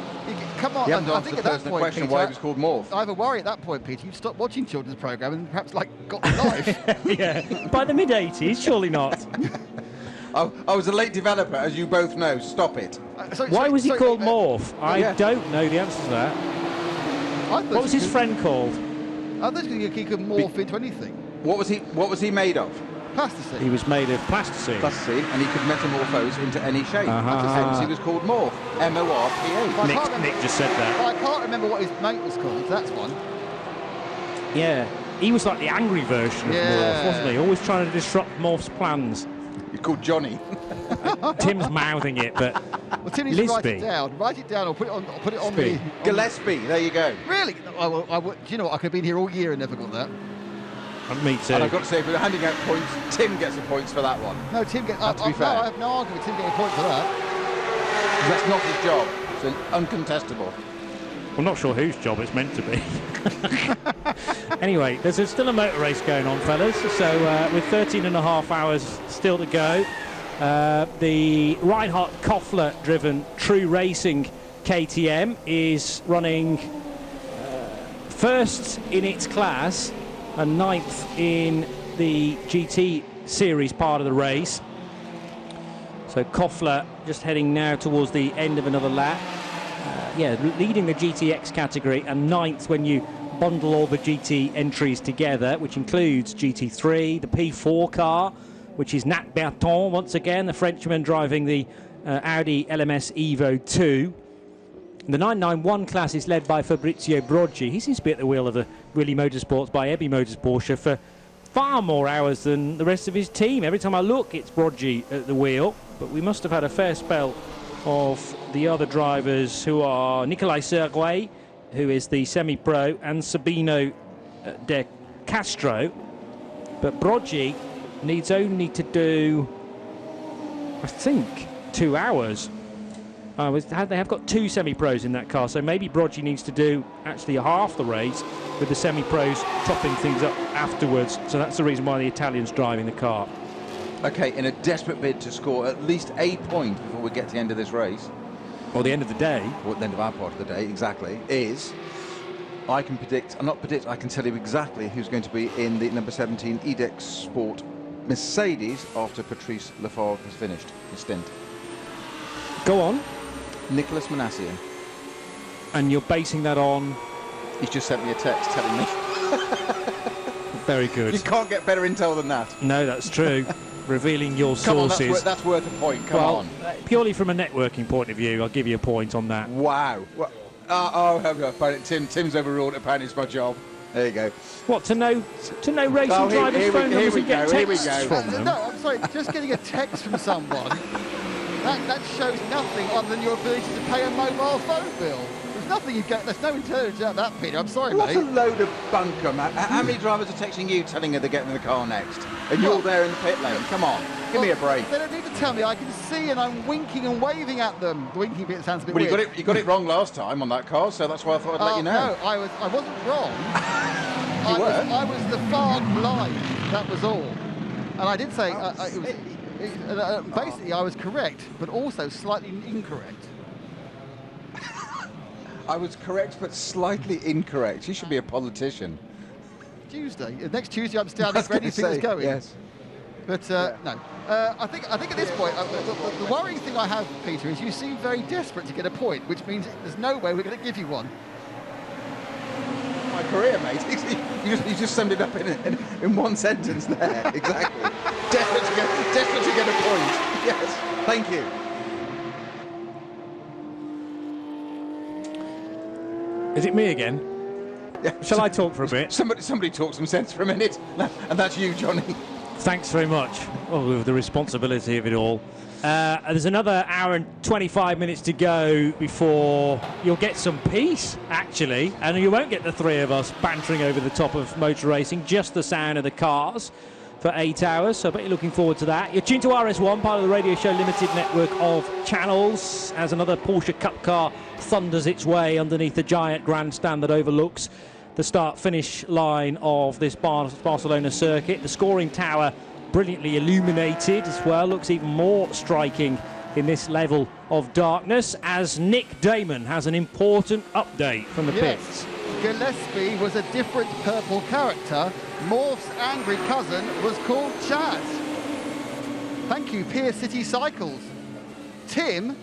Come on, You haven't I answered think the at that personal point, question Peter, why he was called Morph. I have a worry at that point, Peter. You've stopped watching children's programme and perhaps got the life. Yeah, by the mid-80s, surely not. I was a late developer, as you both know. Stop it. Why was he called Morph? I don't know the answer to that. What was his friend called? I thought he could morph into anything. What was he made of? Plasticine. He was made of plasticine. Plasticine, and he could metamorphose into any shape. Hence he was called Morph. M-O-R-P-H. Nick just said that. I can't remember what his mate was called. That's one. Yeah, he was like the angry version of Morph, wasn't he? Always trying to disrupt Morph's plans. He's called Johnny. Tim's mouthing it, but well, Tim needs to write it down. Write it down or put it on the... Gillespie, there you go. Really? Do you know what? I could have been here all year and never got that. Me too. And I've got to say, if we're handing out points, Tim gets the points for that one. No, Tim gets... to be fair. No, I have no argument with Tim getting a point for that. That's not his job. It's uncontestable. I'm not sure whose job it's meant to be. Anyway, there's still a motor race going on, fellas. So with 13 and a half hours still to go, the Reinhard Koffler-driven True Racing KTM is running first in its class and ninth in the GT series part of the race. So Koffler just heading now towards the end of another lap. Leading the GTX category and ninth when you bundle all the GT entries together, which includes GT3, the P4 car, which is Nat Berton once again, the Frenchman driving the Audi LMS Evo 2. The 991 class is led by Fabrizio Broggi. He seems to be at the wheel of the Willy Motorsports by Ebby Motorsport for far more hours than the rest of his team. Every time I look, it's Broggi at the wheel, but we must have had a fair spell of the other drivers, who are Nicolai Serguet, who is the semi-pro, and Sabino de Castro. But Broggi needs only to do, I think, 2 hours. They have got 2 semi-pros in that car, so maybe Broggi needs to do actually half the race with the semi-pros topping things up afterwards. So that's the reason why the Italian's driving the car. Okay, in a desperate bid to score at least a point before we get to the end of this race, or the end of the day, or the end of our part of the day, exactly, I can tell you exactly who's going to be in the number 17 Edex Sport Mercedes after Patrice Lafargue has finished his stint. Go on. Nicholas Manassian. And you're basing that on? He's just sent me a text telling me. Very good. You can't get better intel than that. No, that's true. Revealing your Come sources. On, that's worth a point. Come on. Purely from a networking point of view, I'll give you a point on that. Wow. Tim's overruled. Apparently, it's my job. There you go. What, to know racing drivers' phone numbers and get texts from them? No, I'm sorry. Just getting a text from someone, that shows nothing other than your ability to pay a mobile phone bill. There's nothing you get. There's no intelligence out of that, Peter. I'm sorry, what mate. What a load of bunker, man. How many drivers are texting you telling her they're getting in the car next? And you're there in the pit lane. Come on. Give me a break. They don't need to tell me. I can see and I'm winking and waving at them. The winking bit sounds a bit weird. You got it wrong last time on that car, so that's why I thought I'd let you know. No, I wasn't wrong. I was the far blind. That was all. And I did say basically I was correct, but also slightly incorrect. I was correct, but slightly incorrect. You should be a politician. Tuesday. Next Tuesday, I'm standing for anything that's going. Yes. But no. I think at this point, the worrying thing I have, Peter, is you seem very desperate to get a point, which means there's no way we're going to give you one. My career, mate. You just summed it up in one sentence there. Exactly. desperate to get a point. Yes. Thank you. Is it me again? Yeah. Shall I talk for a bit? Somebody talk some sense for a minute, and that's you, Johnny. Thanks very much. Well, with the responsibility of it all. There's another hour and 25 minutes to go before you'll get some peace, actually, and you won't get the three of us bantering over the top of motor racing, just the sound of the cars for 8 hours, so I bet you're looking forward to that. You're tuned to RS1, part of the Radio Show Limited network of channels, as another Porsche Cup car thunders its way underneath the giant grandstand that overlooks the start-finish line of this Barcelona circuit. The scoring tower brilliantly illuminated as well, looks even more striking in this level of darkness, as Nick Damon has an important update from the pits. Gillespie was a different purple character. Morph's angry cousin was called Chaz. Thank you, Pier City Cycles. Tim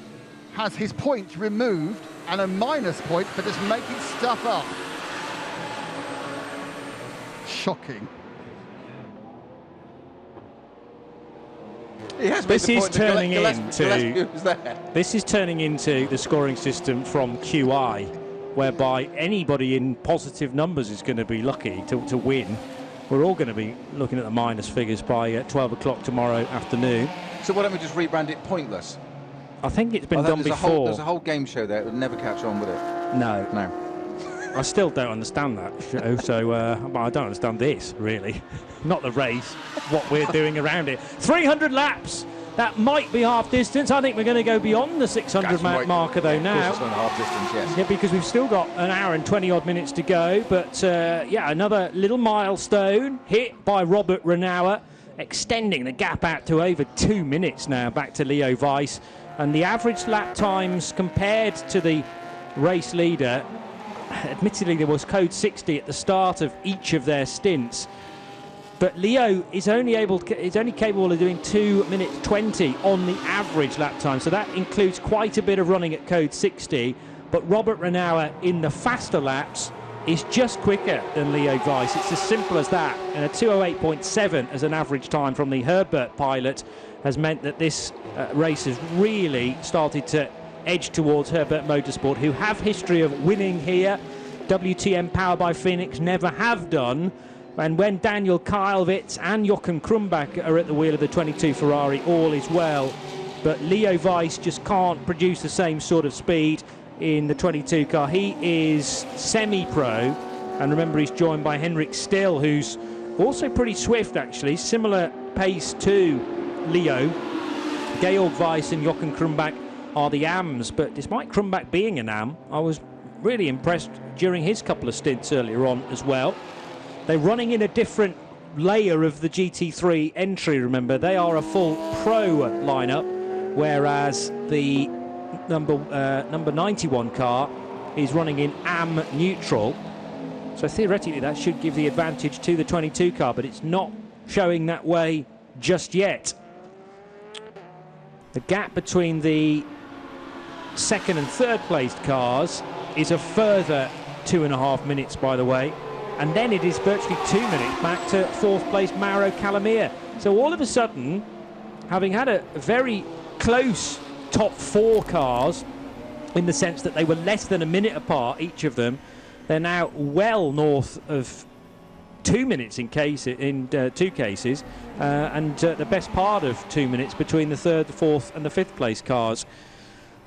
has his point removed and a minus point for just making stuff up. Shocking. This is turning into the scoring system from QI, whereby anybody in positive numbers is going to be lucky to win. We're all going to be looking at the minus figures by 12 o'clock tomorrow afternoon. So why don't we just rebrand it Pointless? I think it's been done before. There's a whole game show there. It would never catch on, would it? No. No. I still don't understand that show, so I don't understand this, really. Not the race, what we're doing around it. 300 laps! That might be half distance. I think we're going to go beyond the 600 marker, though, now. Of course it's half distance, yes. Yeah, because we've still got an hour and 20-odd minutes to go. But, yeah, another little milestone hit by Robert Renauer, extending the gap out to over 2 minutes now, back to Leo Weiss. And the average lap times compared to the race leader, admittedly there was code 60 at the start of each of their stints, but Leo is only capable of doing 2 minutes 20 on the average lap time, so that includes quite a bit of running at code 60. But Robert Renauer in the faster laps is just quicker than Leo Weiss. It's as simple as that, and a 2:08.7 as an average time from the Herbert pilot has meant that this race has really started to edge towards Herbert Motorsport, who have history of winning here. WTM powered by Phoenix never have done. And when Daniel Kylwitz and Jochen Krumbach are at the wheel of the 22 Ferrari, all is well. But Leo Weiss just can't produce the same sort of speed in the 22 car. He is semi-pro, and remember he's joined by Henrik Still, who's also pretty swift actually, similar pace to Leo. Georg Weiss and Jochen Krumbach are the AMs, but despite Krumbach being an AM, I was really impressed during his couple of stints earlier on as well. They're running in a different layer of the GT3 entry, remember. They are a full pro lineup, whereas the number 91 car is running in AM neutral. So theoretically that should give the advantage to the 22 car, but it's not showing that way just yet. The gap between the second and third placed cars is a further 2.5 minutes, by the way, and then it is virtually 2 minutes back to fourth place Mauro Calamia. So all of a sudden, having had a very close top four cars, in the sense that they were less than a minute apart, each of them, they're now well north of 2 minutes in two cases, and the best part of 2 minutes between the third, the fourth and the fifth place cars.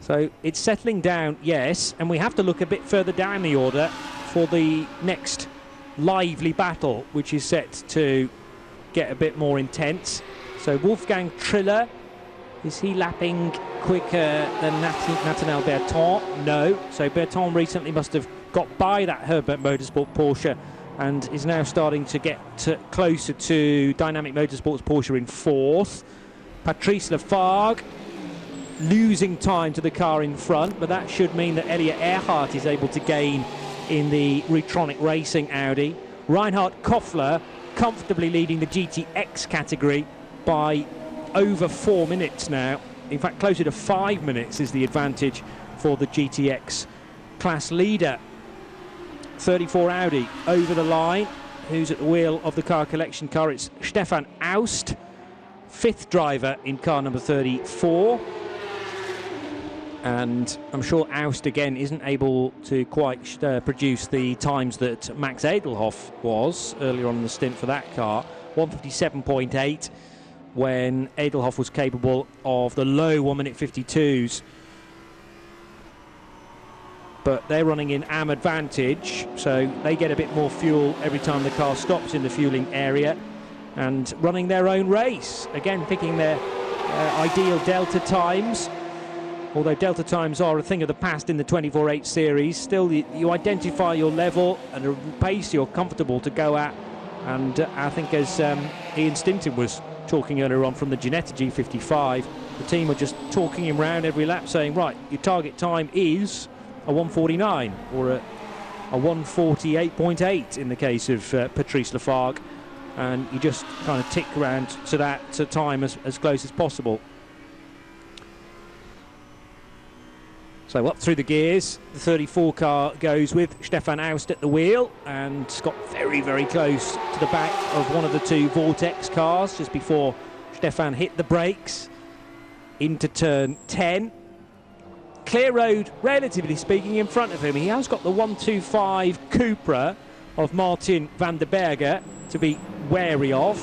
So it's settling down, yes, and we have to look a bit further down the order for the next lively battle, which is set to get a bit more intense. So Wolfgang Triller, is he lapping quicker than Nathaniel Berton? No. So Berton recently must have got by that Herbert Motorsport Porsche and is now starting to get closer to Dynamic Motorsports Porsche in fourth. Patrice Lafargue losing time to the car in front, but that should mean that Elliot Earhart is able to gain in the Retronic Racing Audi. Reinhard Koffler comfortably leading the GTX category by over 4 minutes now. In fact, closer to 5 minutes is the advantage for the GTX class leader. 34 Audi over the line. Who's at the wheel of the car collection car? It's Stefan Aust, 5th driver in car number 34. And I'm sure Aust again isn't able to quite produce the times that Max Edelhoff was earlier on in the stint for that car. 1:57.8 when Edelhoff was capable of the low 1 minute 52s. But they're running in AM advantage, so they get a bit more fuel every time the car stops in the fueling area and running their own race. Again, picking their ideal delta times. Although delta times are a thing of the past in the 24H series, still you identify your level and a pace you're comfortable to go at. And I think as Ian Stinton was talking earlier on from the Ginetta G55, the team are just talking him round every lap saying, right, your target time is a 1:49 or a 1:48.8 in the case of Patrice Lafargue, and you just kind of tick around to that time as close as possible. So up through the gears, the 34 car goes with Stefan Aust at the wheel, and got very, very close to the back of one of the two Vortex cars just before Stefan hit the brakes into turn 10. Clear road, relatively speaking, in front of him. He has got the 125 Cupra of Martin van der Berger to be wary of,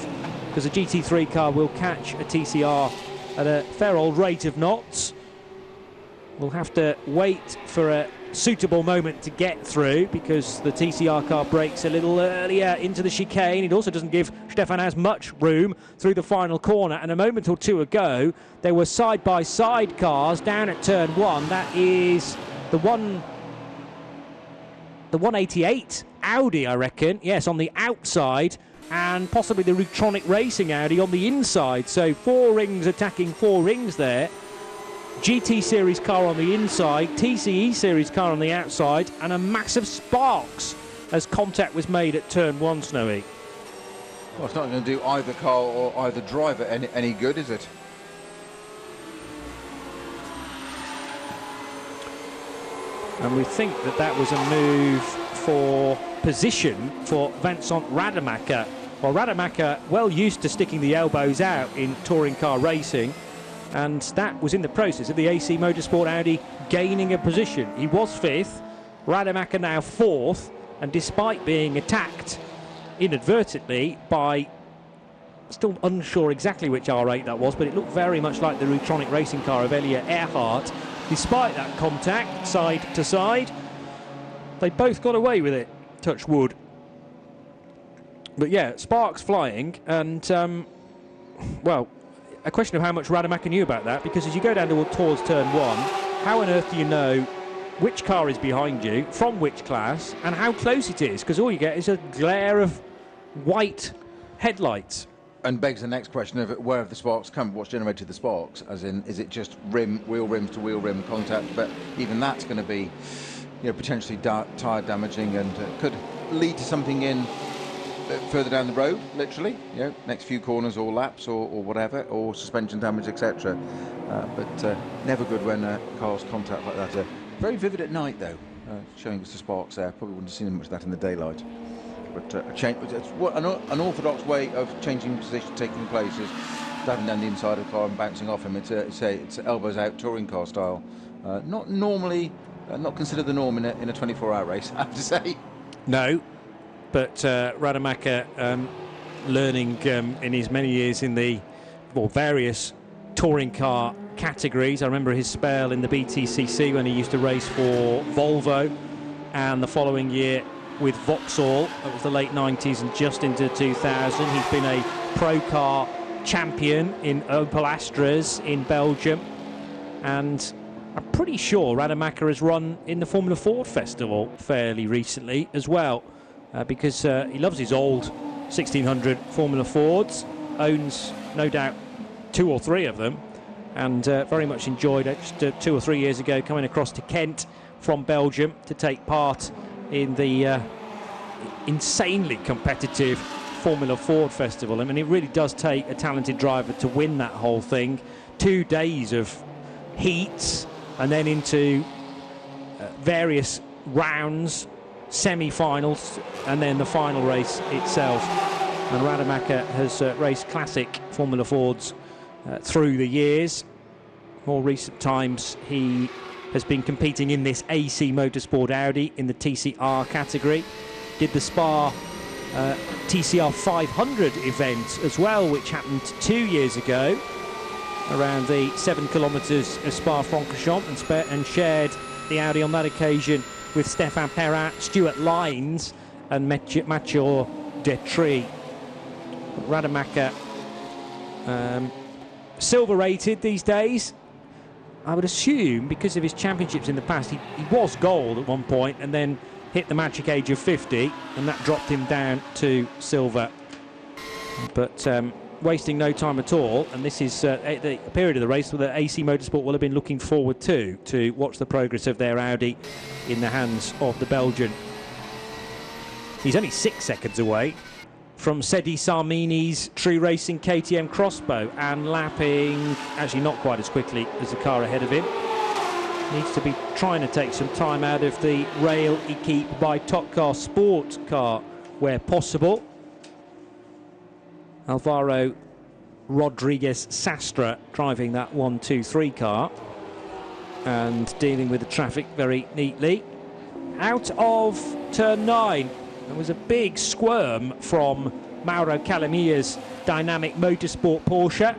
because a GT3 car will catch a TCR at a fair old rate of knots. We'll have to wait for a suitable moment to get through, because the TCR car brakes a little earlier into the chicane. It also doesn't give Stefan as much room through the final corner, and a moment or two ago there were side-by-side cars down at turn 1. That is the 188 Audi, I reckon, yes, on the outside, and possibly the Retronic Racing Audi on the inside. So 4 rings attacking 4 rings there. GT Series car on the inside, TCE Series car on the outside, and a massive sparks as contact was made at turn 1, Snowy. Well, it's not going to do either car or either driver any good, is it? And we think that that was a move for position for Vincent Rademacher. Well, Rademacher, well used to sticking the elbows out in touring car racing, and that was in the process of the AC Motorsport Audi gaining a position. He was 5th, Rademacher now 4th, and despite being attacked inadvertently by, still unsure exactly which R8 that was, but it looked very much like the Retronic Racing car of Elliot Earhart. Despite that contact, side to side, they both got away with it, touch wood. But yeah, sparks flying, and well, a question of how much Rademacher knew about that, because as you go down towards turn 1, how on earth do you know which car is behind you, from which class, and how close it is? Because all you get is a glare of white headlights. And begs the next question of where have the sparks come? What's generated the sparks? As in, is it just wheel rims to wheel rim contact? But even that's going to be, potentially tyre damaging, and could lead to something in further down the road, literally, next few corners or laps or whatever, or suspension damage, etc. But never good when cars contact like that. Very vivid at night, though, showing us the sparks there. Probably wouldn't have seen much of that in the daylight. But an unorthodox way of changing position taking place is diving down the inside of the car and bouncing off him. It's elbows out touring car style. Not considered the norm in a 24-hour race, I have to say. No. But Rademacher learning in his many years in the various touring car categories. I remember his spell in the BTCC when he used to race for Volvo, and the following year with Vauxhall. That was the late 90s and just into 2000. He's been a pro car champion in Opel Astras in Belgium, and I'm pretty sure Rademacher has run in the Formula Ford Festival fairly recently as well. Because he loves his old 1600 Formula Fords, owns no doubt 2 or 3 of them, and very much enjoyed it. Just 2 or 3 years ago, coming across to Kent from Belgium to take part in the insanely competitive Formula Ford Festival. I mean, it really does take a talented driver to win that whole thing. 2 days of heats and then into various rounds, semi-finals, and then the final race itself. And Rademacher has raced classic Formula Fords through the years. More recent times he has been competing in this AC Motorsport Audi in the TCR category. Did the Spa TCR 500 event as well, which happened 2 years ago around the 7 kilometres of Spa-Francorchamps, and shared the Audi on that occasion with Stéphane Perrin, Stuart Lines and Mathieu Detry. Rademacher silver rated these days. I would assume because of his championships in the past, he was gold at one point and then hit the magic age of 50, and that dropped him down to silver. But wasting no time at all, and this is the period of the race that AC Motorsport will have been looking forward to watch the progress of their Audi in the hands of the Belgian. He's only 6 seconds away from Sedi Sarmini's True Racing KTM Crossbow, and lapping actually not quite as quickly as the car ahead of him. Needs to be trying to take some time out of the Rail Equipe by Top Car Sport car where possible. Alvaro Rodriguez Sastre driving that 1-2-3 car and dealing with the traffic very neatly. Out of turn 9, there was a big squirm from Mauro Calamia's Dynamic Motorsport Porsche.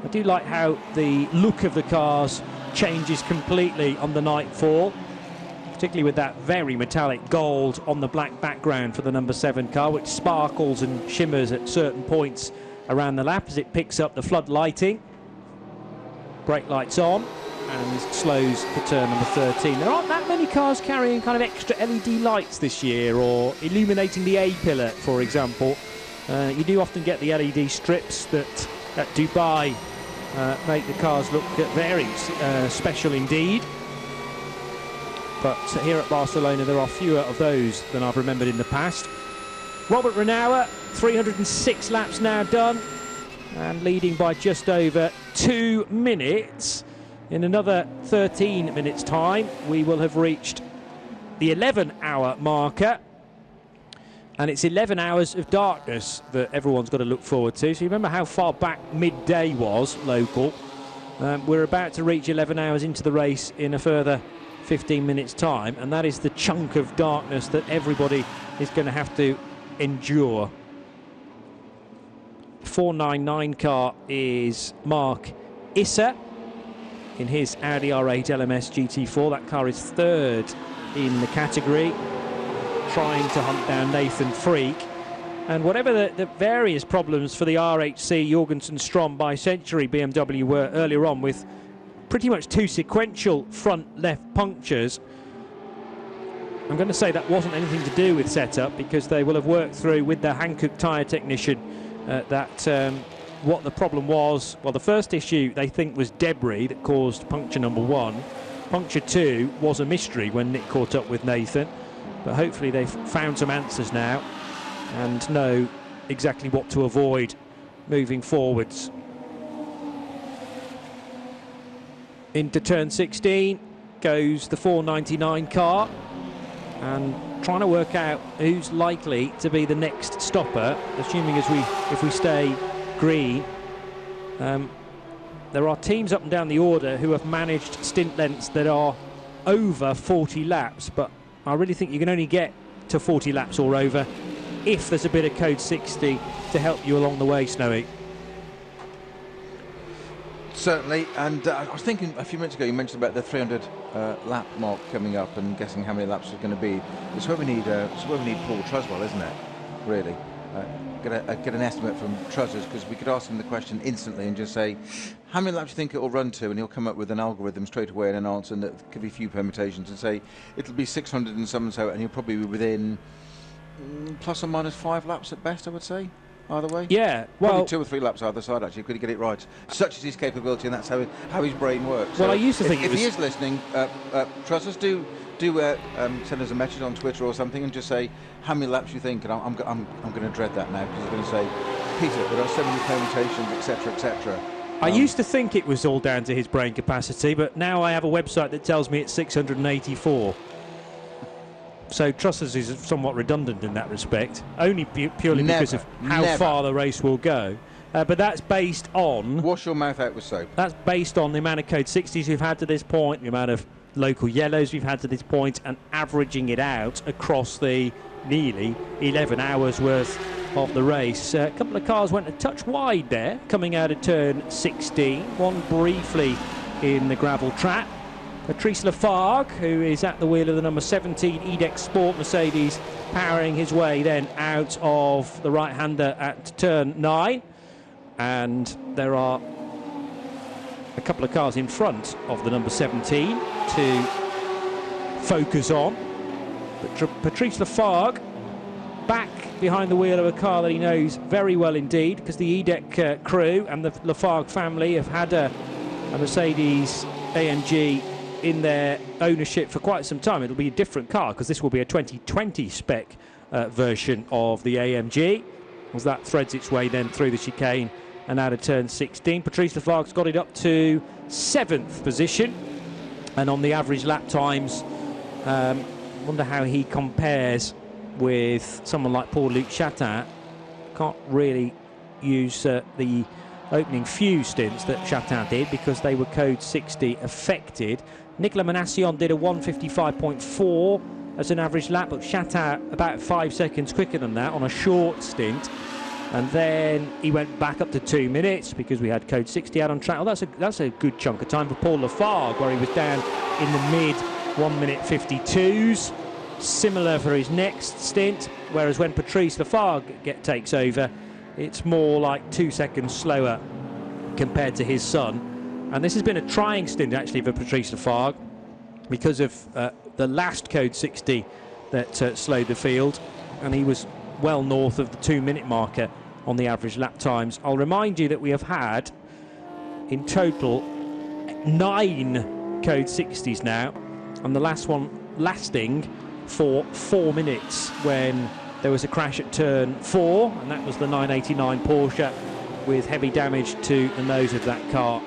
I do like how the look of the cars changes completely on the nightfall, particularly with that very metallic gold on the black background for the number 7 car, which sparkles and shimmers at certain points around the lap as it picks up the flood lighting. Brake lights on and slows for turn number 13. There aren't that many cars carrying kind of extra LED lights this year, or illuminating the A-pillar, for example. You do often get the LED strips that at Dubai make the cars look very special indeed. But here at Barcelona there are fewer of those than I've remembered in the past. Robert Renauer, 306 laps now done, and leading by just over 2 minutes. In another 13 minutes time we will have reached the 11-hour marker, and it's 11 hours of darkness that everyone's got to look forward to. So you remember how far back midday was local. We're about to reach 11 hours into the race in a further 15 minutes time, and that is the chunk of darkness that everybody is going to have to endure. 499 car is Mark Issa in his Audi R8 LMS GT4. That car is 3rd in the category, trying to hunt down Nathan Freak. And whatever the various problems for the RHC Jorgensen Strom bi-century BMW were earlier on, with pretty much 2 sequential front left punctures, I'm going to say that wasn't anything to do with setup, because they will have worked through with the Hankook tyre technician what the problem was. Well, the first issue they think was debris that caused puncture number 1. Puncture 2 was a mystery when Nick caught up with Nathan, but hopefully they've found some answers now and know exactly what to avoid moving forwards. Into turn 16 goes the 499 car, and trying to work out who's likely to be the next stopper, assuming if we stay green. There are teams up and down the order who have managed stint lengths that are over 40 laps, but I really think you can only get to 40 laps or over if there's a bit of code 60 to help you along the way, Snowy. Certainly, and I was thinking a few minutes ago, you mentioned about the 300 lap mark coming up and guessing how many laps it's going to be. It's where we need Paul Truswell, isn't it? Really, get an estimate from Truzzers, because we could ask him the question instantly and just say, how many laps do you think it will run to? And he'll come up with an algorithm straight away and an answer, and there could be a few permutations, and say it'll be 600 and so, and he'll probably be within plus or minus 5 laps at best, I would say. either way? Yeah, Probably well, 2 or 3 laps either side, actually, could he get it right. Such is his capability, and that's how his brain works. Well, So I used to think if it he was- is listening, trust us, do send us a message on Twitter or something and just say how many laps you think, and I'm going to dread that now, because I'm going to say, Peter, there are so many permutations, etc., etc. I used to think it was all down to his brain capacity, but now I have a website that tells me it's 684. So Trussers is somewhat redundant in that respect, only purely because of how far the race will go. But that's based on... Wash your mouth out with soap. That's based on the amount of Code 60s we've had to this point, the amount of local yellows we've had to this point, and averaging it out across the nearly 11 hours worth of the race. A couple of cars went a touch wide there, coming out of turn 16, one briefly in the gravel trap. Patrice Lafargue, who is at the wheel of the number 17 EDEX Sport Mercedes, powering his way then out of the right-hander at turn 9. And there are a couple of cars in front of the number 17 to focus on. But Patrice Lafargue back behind the wheel of a car that he knows very well indeed, because the EDEC crew and the Lafargue family have had a Mercedes AMG in their ownership for quite some time. It'll be a different car, because this will be a 2020 spec version of the AMG, as that threads its way then through the chicane and out of turn 16. Patrice Lafargue's got it up to 7th position, and on the average lap times, wonder how he compares with someone like Paul-Luc Chatin. Can't really use the opening few stints that Chatin did, because they were Code 60 affected. Nicolas Manassion did a 155.4 as an average lap, but Chatin about 5 seconds quicker than that on a short stint. And then he went back up to 2 minutes because we had Code 60 out on track. Well, that's a good chunk of time for Paul Lafargue, where he was down in the mid 1 minute 52s. Similar for his next stint, whereas when Patrice Lafargue takes over, it's more like 2 seconds slower compared to his son. And this has been a trying stint actually for Patrice Lafargue, because of the last Code 60 that slowed the field, and he was well north of the 2 minute marker on the average lap times. I'll remind you that we have had in total 9 Code 60s now, and the last one lasting for 4 minutes when there was a crash at turn 4, and that was the 989 Porsche with heavy damage to the nose of that car.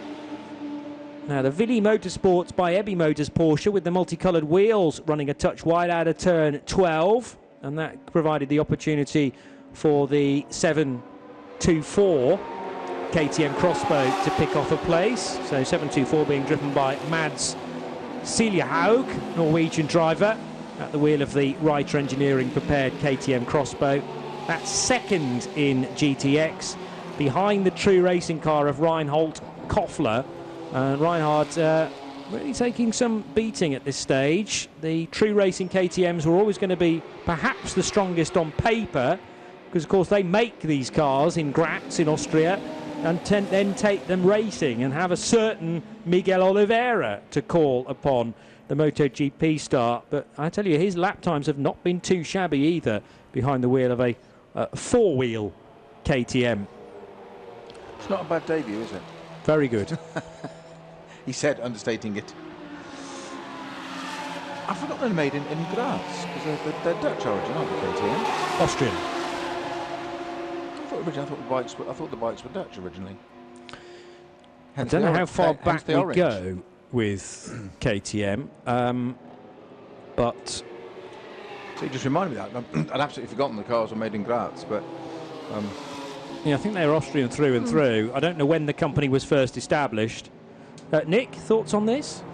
Now the Villy Motorsports by Ebby Motors Porsche, with the multicoloured wheels, running a touch wide out of turn 12, and that provided the opportunity for the 724 KTM Crossbow to pick off a place. So 724 being driven by Mads Siljehaug, Norwegian driver, at the wheel of the Reiter Engineering prepared KTM Crossbow. That's second in GTX, behind the true racing car of Reinhold Koffler. Reinhard really taking some beating at this stage. The true racing KTMs were always going to be perhaps the strongest on paper, because of course they make these cars in Graz in Austria and then take them racing, and have a certain Miguel Oliveira to call upon, the MotoGP star. But I tell you, his lap times have not been too shabby either, behind the wheel of a four-wheel KTM. It's not a bad debut, is it? Very good. He said, understating it. I forgot they're made in Graz, because they're Dutch origin, aren't they, KTM? Austrian. I thought the bikes were Dutch originally. I don't know how far back we go with KTM, but... So you just reminded me of that. I'd absolutely forgotten the cars were made in Graz, but... yeah, I think they're Austrian through and through. I don't know when the company was first established. Nick, thoughts on this?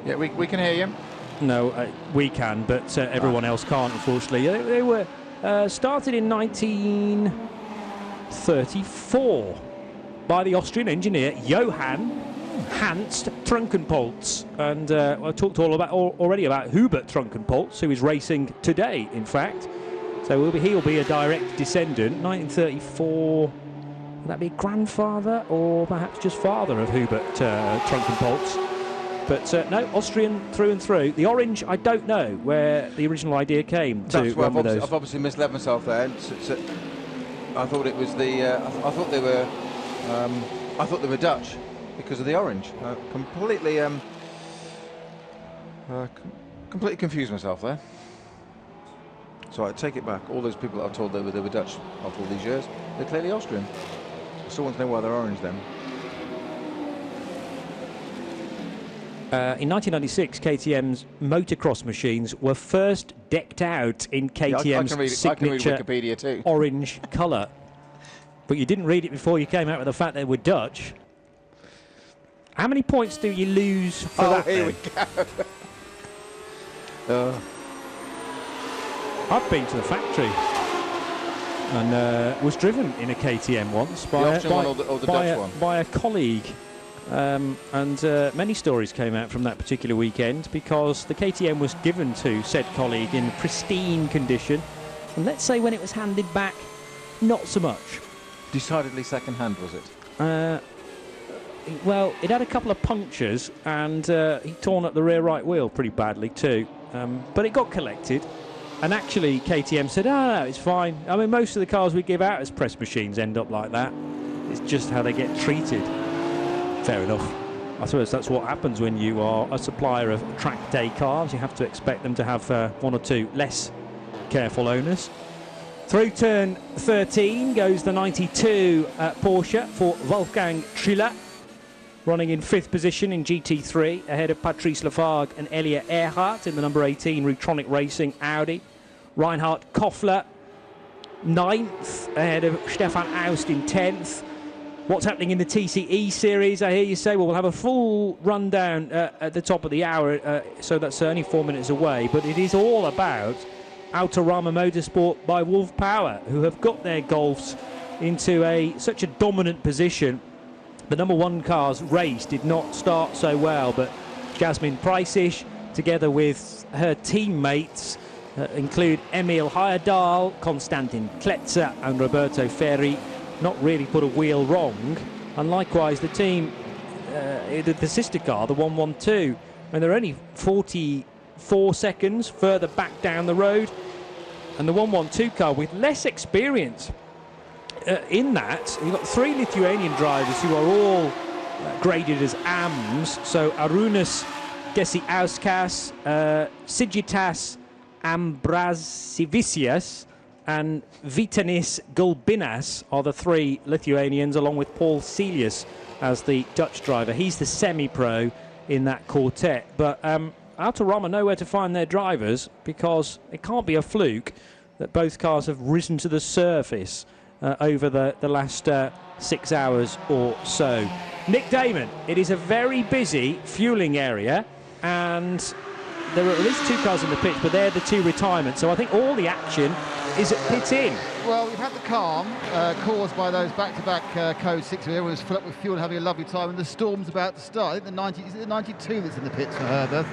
Yeah, we can hear you. No, we can, but everyone else can't, unfortunately. They were started in 1934 by the Austrian engineer Johann Hans Trunkenpolz, and I talked already about Hubert Trunkenpolz, who is racing today, in fact. So he'll be a direct descendant. 1934, would that be grandfather or perhaps just father of Hubert Trunkenpolz? But no, Austrian through and through. The orange, I don't know where the original idea came to. That's where run with those. I've obviously misled myself there. I thought it was the. I thought they were. I thought they were Dutch because of the orange. Completely. Completely confused myself there. So I take it back. All those people that I've told they were Dutch after all these years, they're clearly Austrian. I still want to know why they're orange then. In 1996, KTM's motocross machines were first decked out in KTM's signature Wikipedia too. orange colour. But you didn't read it before you came out with the fact they were Dutch. How many points do you lose for that? Here we go. I've been to the factory and was driven in a KTM once by a colleague. And many stories came out from that particular weekend because the KTM was given to said colleague in pristine condition. And let's say when it was handed back, not so much. Decidedly second-hand, was it? Well, it had a couple of punctures and he'd torn up the rear right wheel pretty badly too. But it got collected. And actually, KTM said, no, it's fine. I mean, most of the cars we give out as press machines end up like that. It's just how they get treated. Fair enough. I suppose that's what happens when you are a supplier of track day cars. You have to expect them to have one or two less careful owners. Through turn 13 goes the 92 Porsche for Wolfgang Triller, running in 5th position in GT3, ahead of Patrice Lafargue and Elia Earhart in the number 18 Rutronic Racing Audi. Reinhard Koffler, 9th, ahead of Stefan Aust in 10th. What's happening in the TCE series, I hear you say? Well, we'll have a full rundown at the top of the hour, so that's only 4 minutes away. But it is all about Autorama Motorsport by Wolf Power, who have got their Golfs into such a dominant position. The number 1 car's race did not start so well, but Jasmine Preisisch, together with her teammates, include Emil Heyerdahl, Konstantin Kletzer and Roberto Ferri, not really put a wheel wrong. And likewise the team, the sister car, the 112, and they're only 44 seconds further back down the road. And the 112 car with less experience in that, you've got 3 Lithuanian drivers who are all graded as AMs. So Arūnas Gesiauskas, Sigitas Ambrasivicius and Vytenis Gulbinas are the 3 Lithuanians, along with Paul Celius as the Dutch driver. He's the semi-pro in that quartet. But Autorama know where to find their drivers, because it can't be a fluke that both cars have risen to the surface over the last 6 hours or so. Nick Damon, it is a very busy fueling area, and there are at least 2 cars in the pits, but they're the 2 retirements. So I think all the action is at pit in. Well, we've had the calm caused by those back-to-back code 6 where everyone's full up with fuel and having a lovely time, and the storm's about to start. I think is it the 92 that's in the pits for Herbert?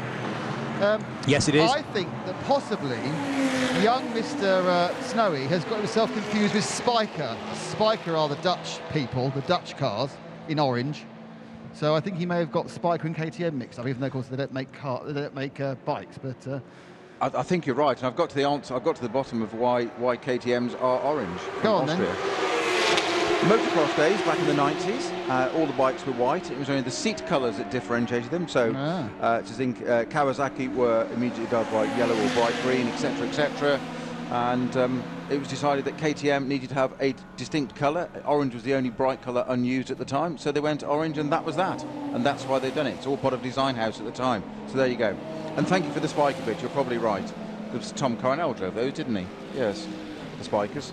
Yes, it is. I think that possibly young Mr. Snowy has got himself confused with Spiker. Spiker are the Dutch people, the Dutch cars in orange. So I think he may have got Spiker and KTM mixed up, even though, of course, they don't make bikes. But I think you're right, and I've got to the answer. I've got to the bottom of why KTM's are orange. Go on Austria. Motocross days back in the 90s, all the bikes were white. It was only the seat colours that differentiated them. So, to think Kawasaki were immediately dubbed by yellow or bright green, etc., etc. And it was decided that KTM needed to have a distinct colour. Orange was the only bright colour unused at the time, so they went orange, and that was that. And that's why they've done it. It's all part of Design House at the time. So there you go. And thank you for the Spiker bit. You're probably right. Because Tom Coronel drove those, didn't he? Yes, the Spikers.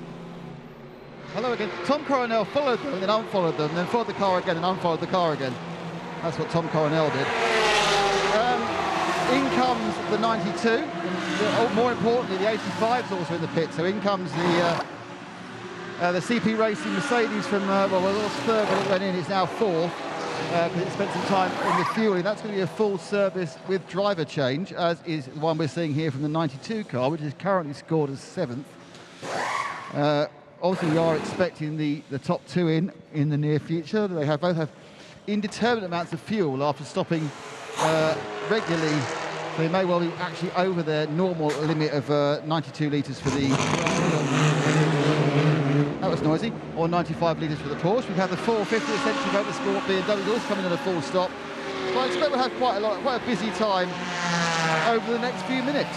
hello again. Tom Coronel followed them, then unfollowed them, then followed the car again, and unfollowed the car again. That's what Tom Coronel did. In comes the 92, and more importantly, the 85 is also in the pit. So in comes the CP Racing Mercedes from, well, it was third when it went in, it's now fourth, because it spent some time in the fueling. That's going to be a full service with driver change, as is the one we're seeing here from the 92 car, which is currently scored as 7th. Obviously, we are expecting the top 2 in the near future. They both have indeterminate amounts of fuel after stopping regularly. So they may well be actually over their normal limit of 92 litres for the... That was noisy. Or 95 litres for the Porsche. We've had the 450 Essential Motorsport BMW also coming in a full stop. So I expect we'll have quite a busy time over the next few minutes.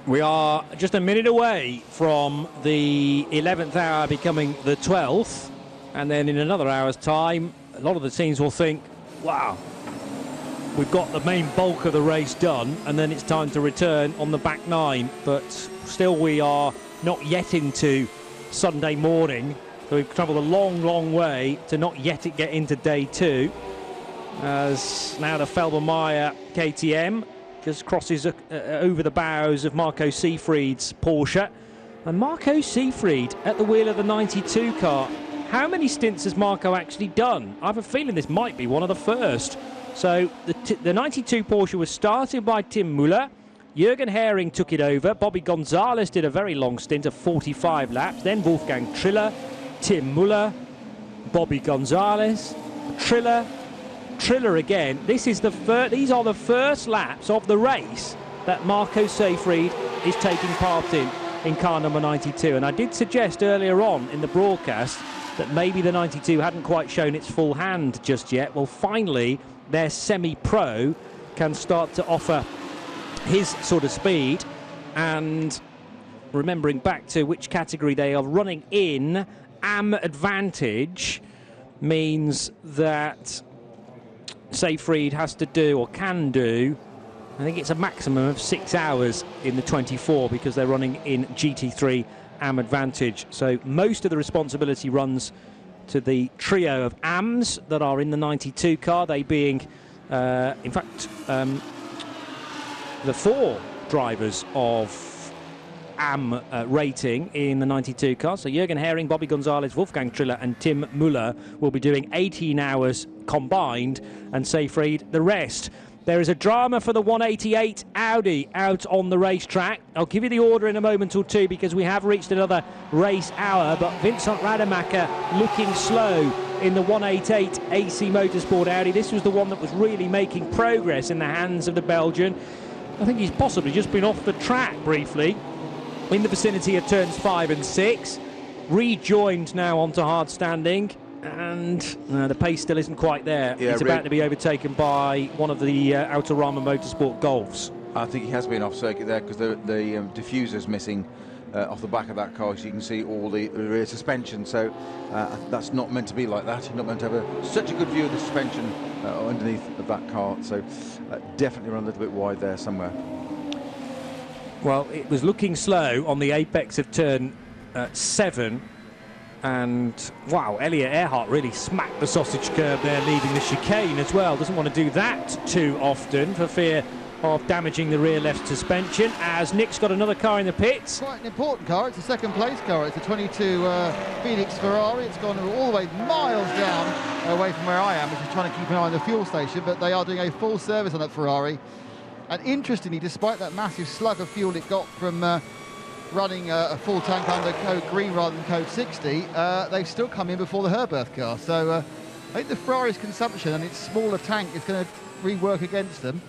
We are just a minute away from the 11th hour becoming the 12th, and then in another hour's time, a lot of the teams will think, wow, we've got the main bulk of the race done, and then it's time to return on the back nine. But still, we are not yet into Sunday morning, so we've travelled a long, long way to not yet get into day two, as now the Felbermeyer KTM just crosses over the bows of Marco Seefried's Porsche. And Marco Seefried at the wheel of the 92 car. How many stints has Marco actually done? I have a feeling this might be one of the first. So the 92 Porsche was started by Tim Muller. Jürgen Hering took it over. Bobby Gonzalez did a very long stint of 45 laps. Then Wolfgang Triller, Tim Muller, Bobby Gonzalez, Triller again. These are the first laps of the race that Marco Seefried is taking part in car number 92. And I did suggest earlier on in the broadcast that maybe the 92 hadn't quite shown its full hand just yet. Well, finally, their semi-pro can start to offer his sort of speed. And remembering back to which category they are running in, AM advantage means that Seefried has to do, or can do, I think it's a maximum of 6 hours in the 24 because they're running in GT3 AM advantage. So most of the responsibility runs to the trio of AMs that are in the 92 car, they being, in fact, the 4 drivers of AM rating in the 92 car. So Jürgen Hering, Bobby Gonzalez, Wolfgang Triller and Tim Muller will be doing 18 hours combined, and Seefried the rest. There is a drama for the 188 Audi out on the racetrack. I'll give you the order in a moment or two because we have reached another race hour, but Vincent Rademacher looking slow in the 188 AC Motorsport Audi. This was the one that was really making progress in the hands of the Belgian. I think he's possibly just been off the track briefly in the vicinity of turns 5 and 6. Rejoined now onto hard standing, and the pace still isn't quite there. Yeah, he's about to be overtaken by one of the Autorama Motorsport Golfs. I think he has been off circuit there because the diffuser's missing off the back of that car, so you can see all the rear suspension. So that's not meant to be like that. You're not meant to have such a good view of the suspension underneath of that car. So definitely run a little bit wide there somewhere. Well, it was looking slow on the apex of turn 7. And, wow, Elliot Earhart really smacked the sausage curb there, leaving the chicane as well. Doesn't want to do that too often for fear of damaging the rear left suspension, as Nick's got another car in the pits. Quite an important car. It's a second place car. It's a 22 Phoenix Ferrari. It's gone all the way miles down away from where I am, which is trying to keep an eye on the fuel station, but they are doing a full service on that Ferrari. And interestingly, despite that massive slug of fuel it got from running a full tank under code green rather than code 60, they've still come in before the Herberth car. So I think the Ferrari's consumption and its smaller tank is going to rework against them.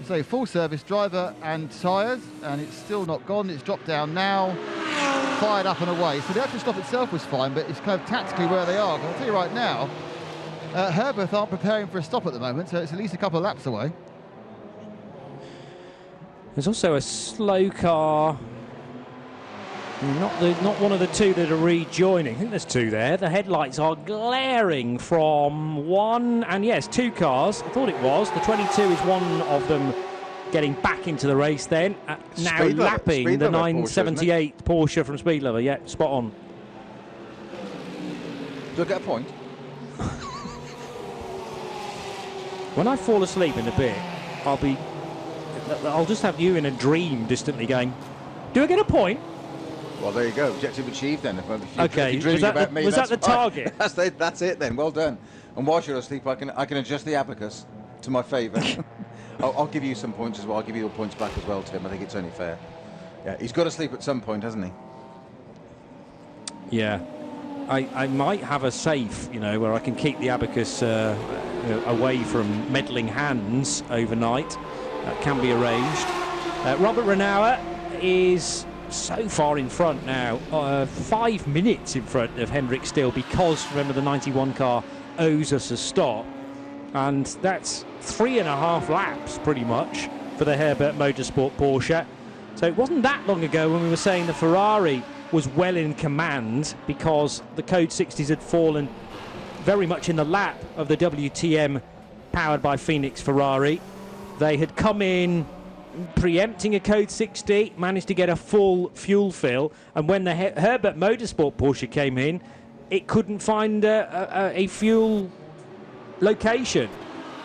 So full service, driver and tyres, and it's still not gone. It's dropped down now, fired up and away. So the actual stop itself was fine, but it's kind of tactically where they are. I'll tell you right now, Herberth aren't preparing for a stop at the moment, so it's at least a couple of laps away. There's also a slow car. Not one of the two that are rejoining. I think there's two there. The headlights are glaring from one, and yes, 2 cars. I thought it was. The 22 is one of them getting back into the race then. Now lapping the 978 Porsche from Speed Lover. Yeah, spot on. Do I get a point? When I fall asleep in a bit, I'll just have you in a dream distantly going, do I get a point? Well, there you go. Objective achieved then. Okay, was that the target? That's it then. Well done. And whilst you're asleep, I can adjust the abacus to my favour. I'll give you some points as well. I'll give you your points back as well, Tim. I think it's only fair. Yeah, he's got to sleep at some point, hasn't he? Yeah. I might have a safe, where I can keep the Abacus away from meddling hands overnight. That can be arranged. Robert Renauer is so far in front now, 5 minutes in front of Henrik Steele, because remember the 91 car owes us a stop, and that's 3.5 laps pretty much for the Herbert Motorsport Porsche. So it wasn't that long ago when we were saying the Ferrari was well in command because the Code 60s had fallen very much in the lap of the WTM powered by Phoenix Ferrari. They had come in preempting a Code 60, managed to get a full fuel fill, and when the Herbert Motorsport Porsche came in, it couldn't find a fuel location.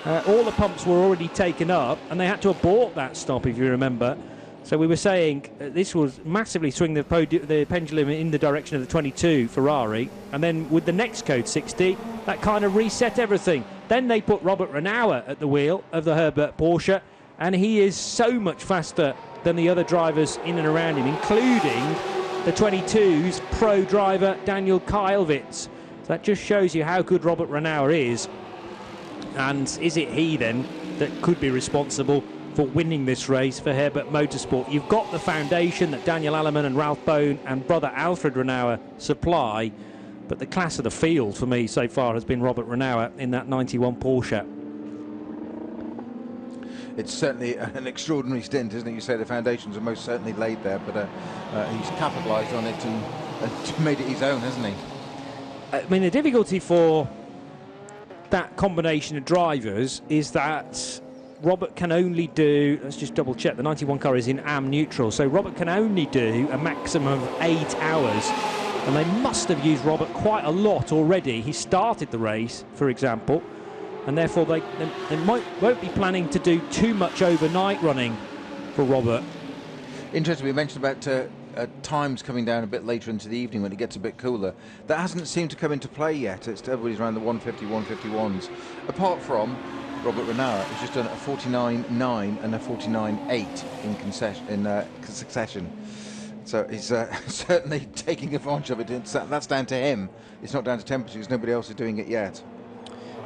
All the pumps were already taken up, and they had to abort that stop, if you remember. So we were saying this was massively swing the pendulum in the direction of the 22 Ferrari, and then with the next Code 60, that kind of reset everything. Then they put Robert Renauer at the wheel of the Herbert Porsche, and he is so much faster than the other drivers in and around him, including the 22's pro driver Daniel Kylvitz. So that just shows you how good Robert Renauer is, and is it he then that could be responsible for winning this race for Herbert Motorsport? You've got the foundation that Daniel Alleman and Ralph Bone and brother Alfred Renauer supply, but the class of the field for me so far has been Robert Renauer in that 91 Porsche. It's certainly an extraordinary stint, isn't it? You say the foundations are most certainly laid there, but he's capitalised on it and made it his own, hasn't he? I mean, the difficulty for that combination of drivers is that Robert can only do, let's just double check, the 91 car is in AM neutral, so Robert can only do a maximum of 8 hours, and they must have used Robert quite a lot already. He started the race, for example, and therefore they won't be planning to do too much overnight running for Robert. Interesting, we mentioned about times coming down a bit later into the evening when it gets a bit cooler. That hasn't seemed to come into play yet. It's everybody's around the 150, 151s. Apart from Robert Renauer has just done a 49.9 and a 49.8 in succession. So he's certainly taking advantage of it. That's down to him. It's not down to temperatures. Nobody else is doing it yet.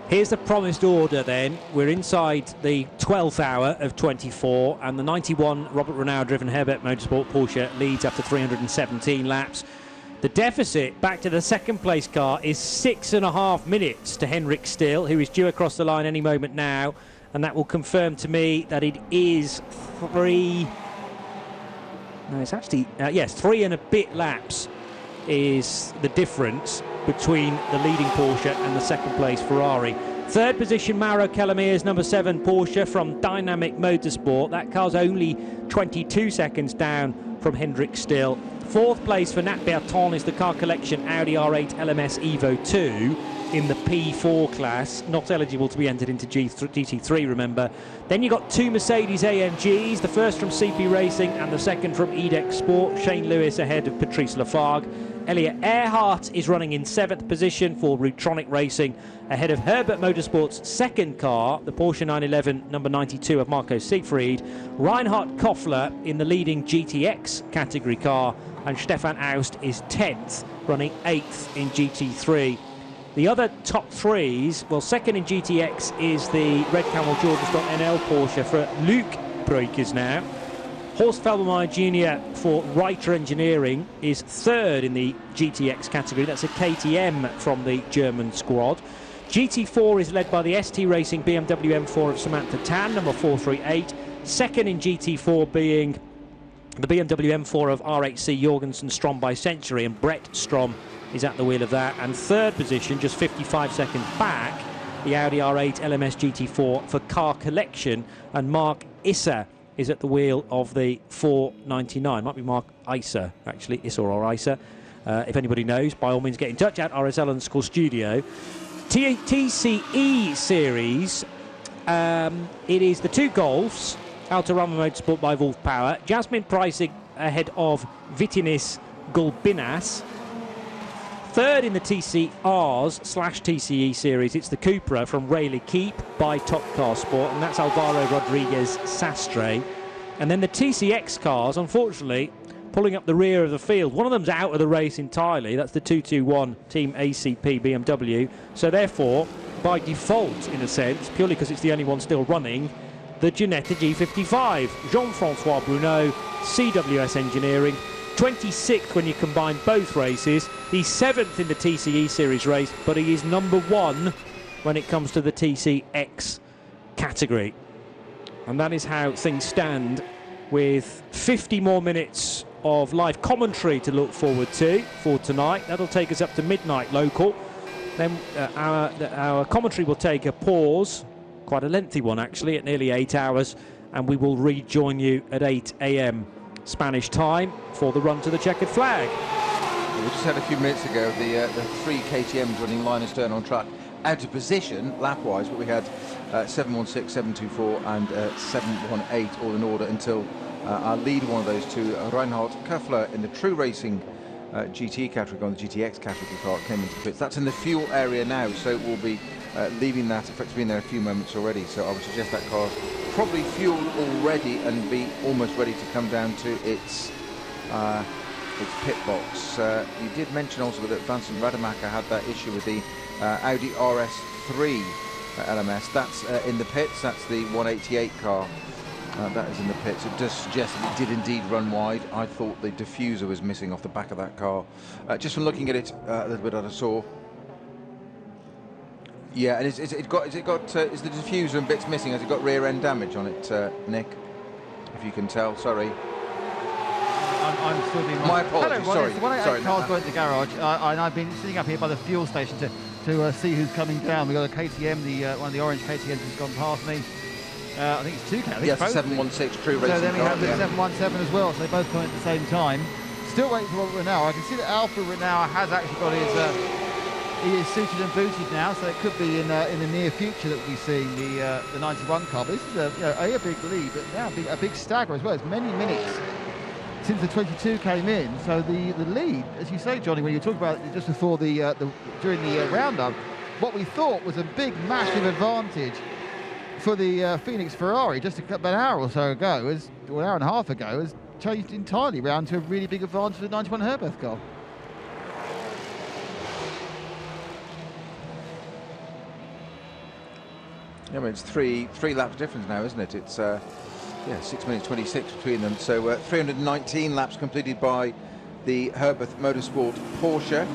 Here's the promised order then. We're inside the 12th hour of 24, and the 91 Robert Renauer driven Herbert Motorsport Porsche leads after 317 laps. The deficit back to the second place car is 6.5 minutes to Henrik Steele, who is due across the line any moment now, and that will confirm to me that it is 3 and a bit laps is the difference between the leading Porsche and the second place Ferrari. Third position, Mauro Calamir's number 7 Porsche from Dynamic Motorsport. That car's only 22 seconds down from Henrik Steele. Fourth place for Nat Berton is the Car Collection Audi R8 LMS Evo 2 in the P4 class, not eligible to be entered into GT3, remember. Then you've got 2 Mercedes AMGs, the first from CP Racing and the second from EDEX Sport. Shane Lewis ahead of Patrice Lafargue. Elliot Earhart is running in 7th position for Rutronic Racing, ahead of Herbert Motorsport's second car, the Porsche 911 number 92 of Marco Siegfried. Reinhard Koffler in the leading GTX category car, and Stefan Aust is 10th, running 8th in GT3. The other top threes, well, second in GTX is the Red Camel Jordans.nl Porsche for Luc Breukers now. Horst Felbermeyer Jr. for Reiter Engineering is 3rd in the GTX category. That's a KTM from the German squad. GT4 is led by the ST Racing BMW M4 of Samantha Tan, number 438. Second in GT4 being the BMW M4 of R8C Jorgensen Strom by Century, and Brett Strom is at the wheel of that. And third position, just 55 seconds back, the Audi R8 LMS GT4 for Car Collection, and Mark Isser is at the wheel of the 499. Might be Mark Isser, actually, Isser or Isser. If anybody knows, by all means get in touch at RSL _studio. TCE series, it is the 2 Golfs, Autorama Motorsport by Wolf Power. Jasmine Pricing ahead of Vitinis Gulbinas. Third in the TCRs/TCE series, it's the Cupra from Rayleigh Keep by Top Car Sport, and that's Alvaro Rodriguez Sastre. And then the TCX cars, unfortunately, pulling up the rear of the field. One of them's out of the race entirely. That's the 221 Team ACP BMW. So therefore, by default, in a sense, purely because it's the only one still running, the Ginetta G55. Jean-Francois Bruneau, CWS Engineering, 26th when you combine both races. He's 7th in the TCE Series race, but he is number 1 when it comes to the TCX category. And that is how things stand, with 50 more minutes of live commentary to look forward to for tonight. That'll take us up to midnight local. Then our commentary will take a pause, quite a lengthy one actually, at nearly 8 hours, and we will rejoin you at 8 a.m. Spanish time for the run to the checkered flag. We just had a few minutes ago the 3 KTMs running line astern on track, out of position lap-wise, but we had 716, 724 and 718 all in order until our lead, one of those two, Reinhard Köffler, in the True Racing GT category, on the GTX category car, came into the pits. That's in the fuel area now, so we'll be leaving that. In fact, it's been there a few moments already, so I would suggest that car's probably fueled already and be almost ready to come down to its pit box. You did mention also that Vincent Rademacher had that issue with the Audi RS3 LMS. That's in the pits. That's the 188 car. That is in the pits. It does suggest that it did indeed run wide. I thought the diffuser was missing off the back of that car. Just from looking at it a little bit, I saw. Yeah, and is the diffuser and bits missing? Has it got rear end damage on it, Nick? If you can tell, sorry. I'm still being... My apologies, Hello, sorry. The 188 car's got into the garage, and I've been sitting up here by the fuel station to see who's coming down. We've got a KTM, one of the orange KTMs has gone past me. I think it's 2K. Yes, 716 True Racing car. So then we have the 717 as well, so they both come in at the same time. Still waiting for Robert Renauer. I can see that Alpha Renauer has actually got his... he is suited and booted now, so it could be in the near future that we'll be seeing the 91 car. But this is a big lead, but now a big stagger as well. It's many minutes since the 22 came in. So the lead, as you say, Johnny, when you talk about it just before during the roundup, what we thought was a big, massive advantage for the Phoenix Ferrari just about an hour or so ago, or an hour and a half ago, has changed entirely round to a really big advantage for the 91 Herberth car. Yeah, I mean, it's three laps difference now, isn't it? It's 6 minutes 26 between them. So 319 laps completed by the Herberth Motorsport Porsche,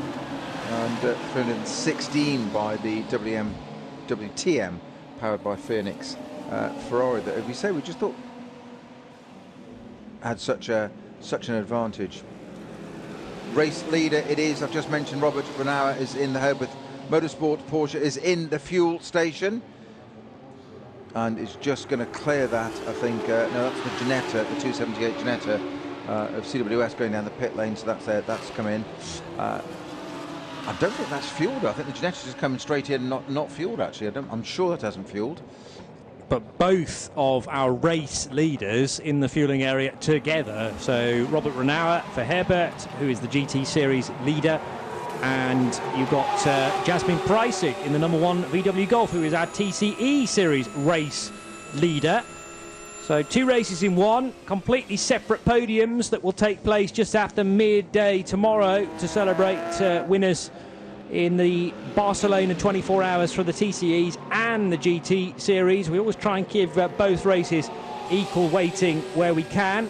and 316 by the WTM powered by Phoenix Ferrari. That, as we say, we just thought had such an advantage. Race leader it is. I've just mentioned Robert Renauer is in the Herberth Motorsport Porsche, is in the fuel station, and is just going to clear that, I think. No, that's the Ginetta, the 278 Ginetta of CWS going down the pit lane, so that's there, that's come in. I don't think that's fueled. I think the Ginetta's just coming straight in, not fueled actually. I'm sure that hasn't fueled. But both of our race leaders in the fueling area together. So Robert Renauer for Herbert, who is the GT Series leader, and you've got Jasmine Preissig in the number 1 VW Golf, who is our TCE Series race leader. So 2 races in one, completely separate podiums that will take place just after midday tomorrow to celebrate winners in the Barcelona 24 hours for the TCEs and the GT Series. We always try and give both races equal weighting where we can,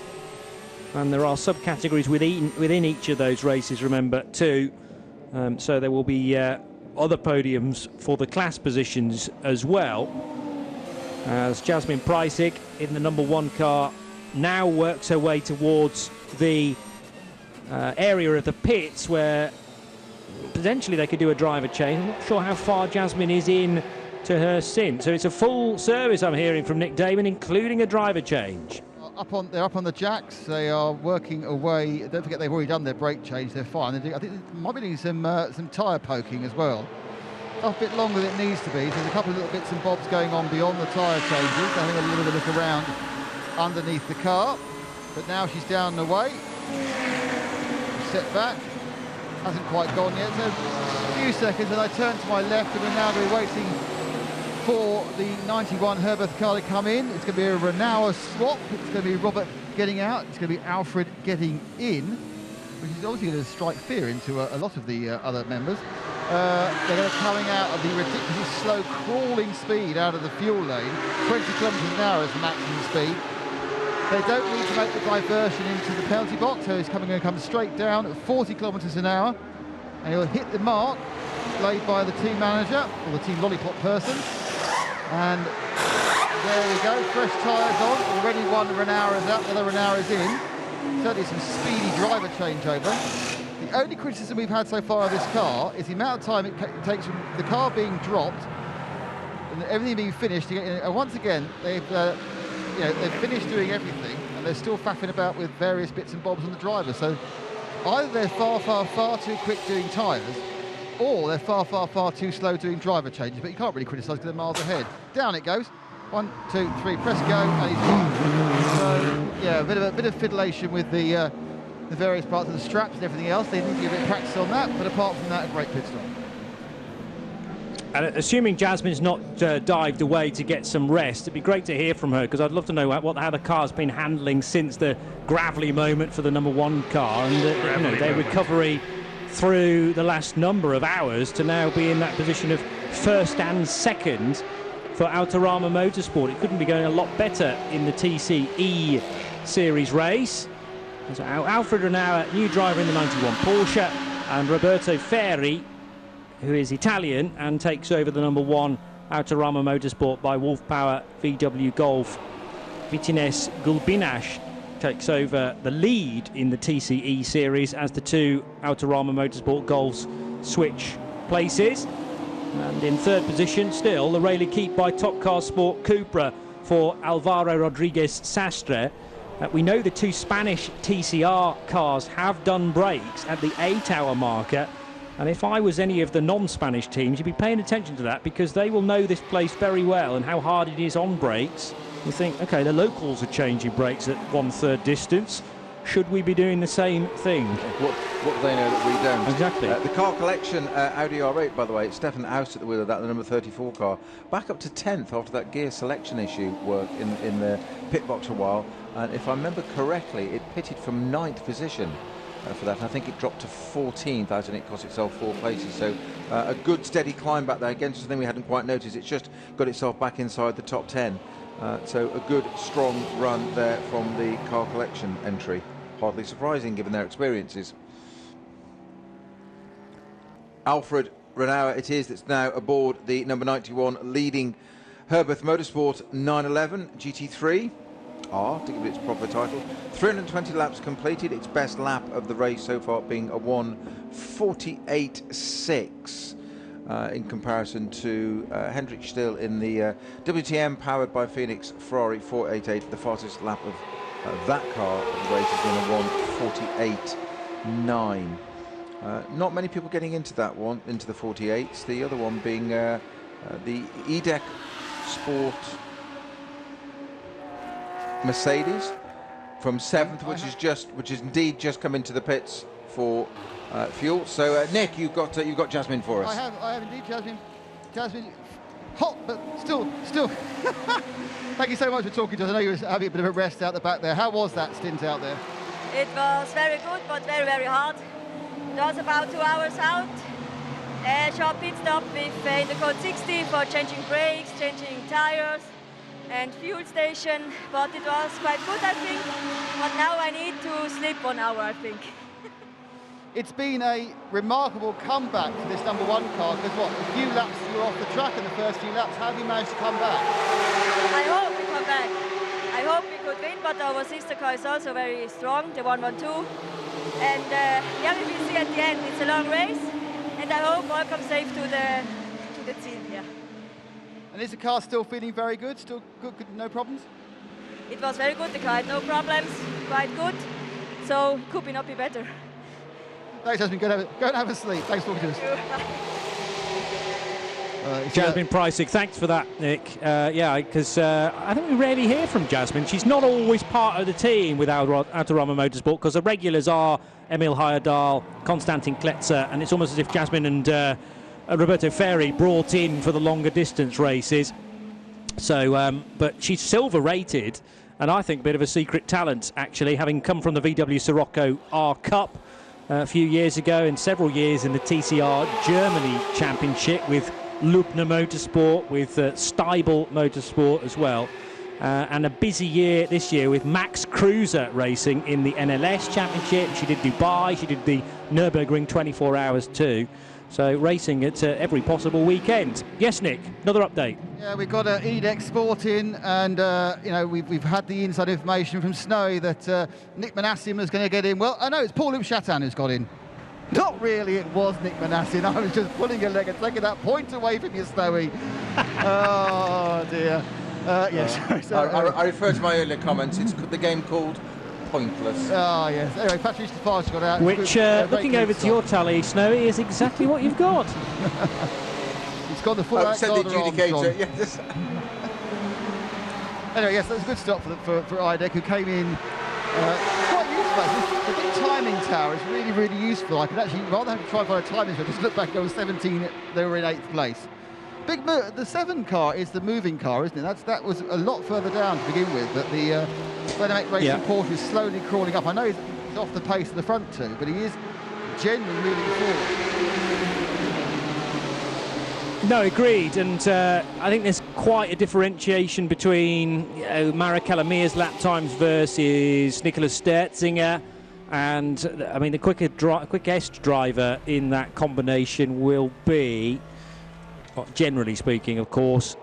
and there are subcategories within each of those races, remember, too. So there will be other podiums for the class positions as well, as Jasmine Preissig in the number 1 car now works her way towards the area of the pits where potentially they could do a driver change. I'm not sure how far Jasmine is in to her stint. So it's a full service, I'm hearing from Nick Damon, including a driver change. They're up on the jacks. They are working away. Don't forget they've already done their brake change. They're fine. I think they might be doing some tyre poking as well. A bit longer than it needs to be. So there's a couple of little bits and bobs going on beyond the tyre changes. Having a little bit of look around underneath the car. But now she's down and away. Set back. Hasn't quite gone yet. So a few seconds, and I turn to my left, and we're now going to be waiting for the 91 Herberth car to come in. It's going to be a Renauer swap. It's going to be Robert getting out. It's going to be Alfred getting in, which is obviously going to strike fear into a lot of the other members. They're coming out of the ridiculously slow crawling speed out of the fuel lane. 20 kilometres an hour is the maximum speed. They don't need to make the diversion into the penalty box, so he's going to come straight down at 40 kilometres an hour, and he'll hit the mark laid by the team manager, or the team lollipop person. And there we go, fresh tyres on. Already one Renault is out, the other Renault is in. Certainly some speedy driver changeover. The only criticism we've had so far of this car is the amount of time it takes from the car being dropped and everything being finished. And once again, they've finished doing everything, and they're still faffing about with various bits and bobs on the driver. So either they're far too quick doing tyres, or they're far too slow doing driver changes. But you can't really criticise because they're miles ahead. Down it goes. 1, 2, 3, press go, and he's gone. So yeah, a bit of fiddlation with the various parts of the straps and everything else. They need to get a bit of practice on that, but apart from that, a great pit stop. And assuming Jasmine's not dived away to get some rest, it'd be great to hear from her, because I'd love to know how the car's been handling since the gravelly moment for the number 1 car, and their recovery through the last number of hours to now be in that position of first and second for Autorama Motorsport. It couldn't be going a lot better in the TCE series race. So Alfred Renault, new driver in the 91 Porsche, and Roberto Ferri, who is Italian and takes over the number 1 Autorama Motorsport by Wolf Power VW Golf. Vitines Gulbinash takes over the lead in the TCE series as the 2 Autorama Motorsport Golfs switch places. And in third position, still, the Rayleigh Keep by Top Car Sport Cupra for Alvaro Rodriguez Sastre. We know the 2 Spanish TCR cars have done brakes at the 8-hour marker, and if I was any of the non-Spanish teams, you'd be paying attention to that, because they will know this place very well and how hard it is on brakes. You think, okay, the locals are changing brakes at 1/3 distance. Should we be doing the same thing? What do they know that we don't? Exactly. The car collection, Audi R8, by the way, Stefan Aust at the wheel of that, the number 34 car, back up to 10th after that gear selection issue work in the pit box for a while. And if I remember correctly, it pitted from 9th position for that. I think it dropped to 14th as and it cost itself 4 places. So a good steady climb back there. Again, something we hadn't quite noticed. It's just got itself back inside the top 10. So a good, strong run there from the car collection entry. Hardly surprising given their experiences. Alfred Renault it is that's now aboard the number 91 leading Herbeth Motorsport 911 GT3 R, to give it its proper title. 320 laps completed, its best lap of the race so far being a 1:48.6 in comparison to Hendrik Still in the WTM powered by Phoenix Ferrari 488. The fastest lap of that car of the race has been a 1:48.9. Not many people getting into that one, into the 48s. The other one being the EDEC Sport Mercedes from 7th, which is indeed just come into the pits for fuel. So Nick, you've got Jasmine for us. I have indeed, Jasmine, hot but still. Thank you so much for talking to us. I know you were having a bit of a rest out the back there. How was that stint out there? It was very good, but very hard. It was about 2 hours out. A short pit stop with in the code 60 for changing brakes, changing tires, and fuel station. But it was quite good, I think. But now I need to sleep 1 hour, I think. It's been a remarkable comeback for this number 1 car, because a few laps you were off the track in the first few laps. How have you managed to come back? I hope we come back. I hope we could win, but our sister car is also very strong, the 112. And yeah, we will see at the end. It's a long race, and I hope all come safe to the team. Yeah. And is the car still feeling very good? Still good, no problems? It was very good. The car had no problems, quite good. So could not be better. Thanks, Jasmine. Go and have a sleep. Thanks for talking to us. Jasmine Preissig, thanks for that, Nick. Yeah, because I think we rarely hear from Jasmine. She's not always part of the team with Autorama Motorsport, because the regulars are Emil Heyerdahl, Konstantin Kletzer, and it's almost as if Jasmine and Roberto Ferri brought in for the longer distance races. So, but she's silver rated and I think a bit of a secret talent, actually, having come from the VW Sirocco R Cup a few years ago and several years in the TCR Germany Championship with Lubner Motorsport, with Steibel Motorsport as well. And a busy year this year with Max Cruiser racing in the NLS Championship. She did Dubai, she did the Nürburgring 24 hours too. So racing at every possible weekend. Yes, Nick, another update. Yeah, we've got EDEX Sport in, and you know, we've had the inside information from Snowy that Nick Manassian was going to get in. Well, I know it's Paul-Luc Chatin who's got in. Not really, it was Nick Manassian. I was just pulling your leg and taking that point away from you, Snowy. Oh dear. Yes. I refer to my earlier comments. It's the game called Pointless. Oh yes. Anyway, Patrice Defarge got out. Which, looking over to your tally, Snowy, is exactly what you've got. He's got the full out. Said the adjudicator. Yes. Anyway, yes, that's a good stop for IDEC, who came in quite useful. Actually. The big timing tower is really, really useful. I could actually, rather than try to find a timing tower, just look back. There was 17. They were in 8th place. The 7 car is the moving car, isn't it? That was a lot further down to begin with, but the Creventic Racing Porsche is slowly crawling up. I know he's off the pace of the front two, but he is generally moving forward. No, agreed, and I think there's quite a differentiation between Mara Calamir's lap times versus Nicolas Sterzinger, and I mean the quickest driver in that combination will be, generally speaking, of course,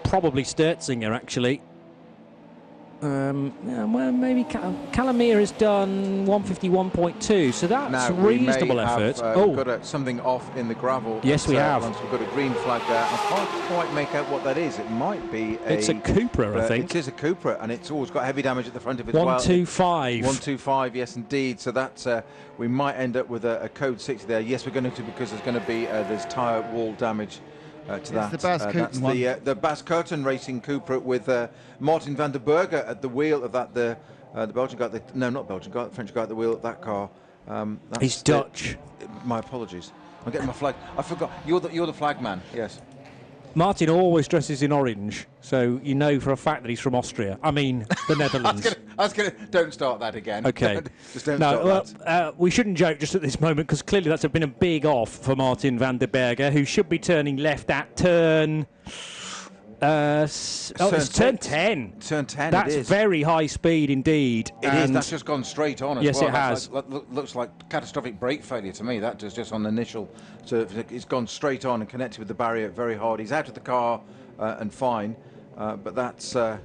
probably Sterzinger, actually. Well, maybe Calamir has done 151.2, so that's a reasonable effort. We've got something off in the gravel. Yes, we have. We've got a green flag there. I can't quite make out what that is. It might be It's a Cupra, I think. It is a Cupra, and it's always got heavy damage at the front of it as well. 125. 125, yes, indeed. So that's we might end up with a code 60 there. Yes, we're going to, because there's going to be there's tyre wall damage. To that. The Bas That's the Bas Curtin Racing Cupra with Martin van der Berger at the wheel of that. The Belgian guy, not Belgian guy, the French guy at the wheel of that car. He's Dutch. My apologies. I'm getting my flag. I forgot. You're the flag man. Yes. Martin always dresses in orange, so you know for a fact that he's from Austria. I mean, the Netherlands. I was gonna. Don't start that again. Okay. Just don't start that. We shouldn't joke just at this moment, because clearly that's been a big off for Martin van der Berger, who should be turning left at turn. It's turn 10. Turn 10. That's it is. Very high speed indeed. It is. That's just gone straight on as yes, well. It has. Looks like catastrophic brake failure to me. That just on the initial. So it's gone straight on and connected with the barrier very hard. He's out of the car and fine. But that's a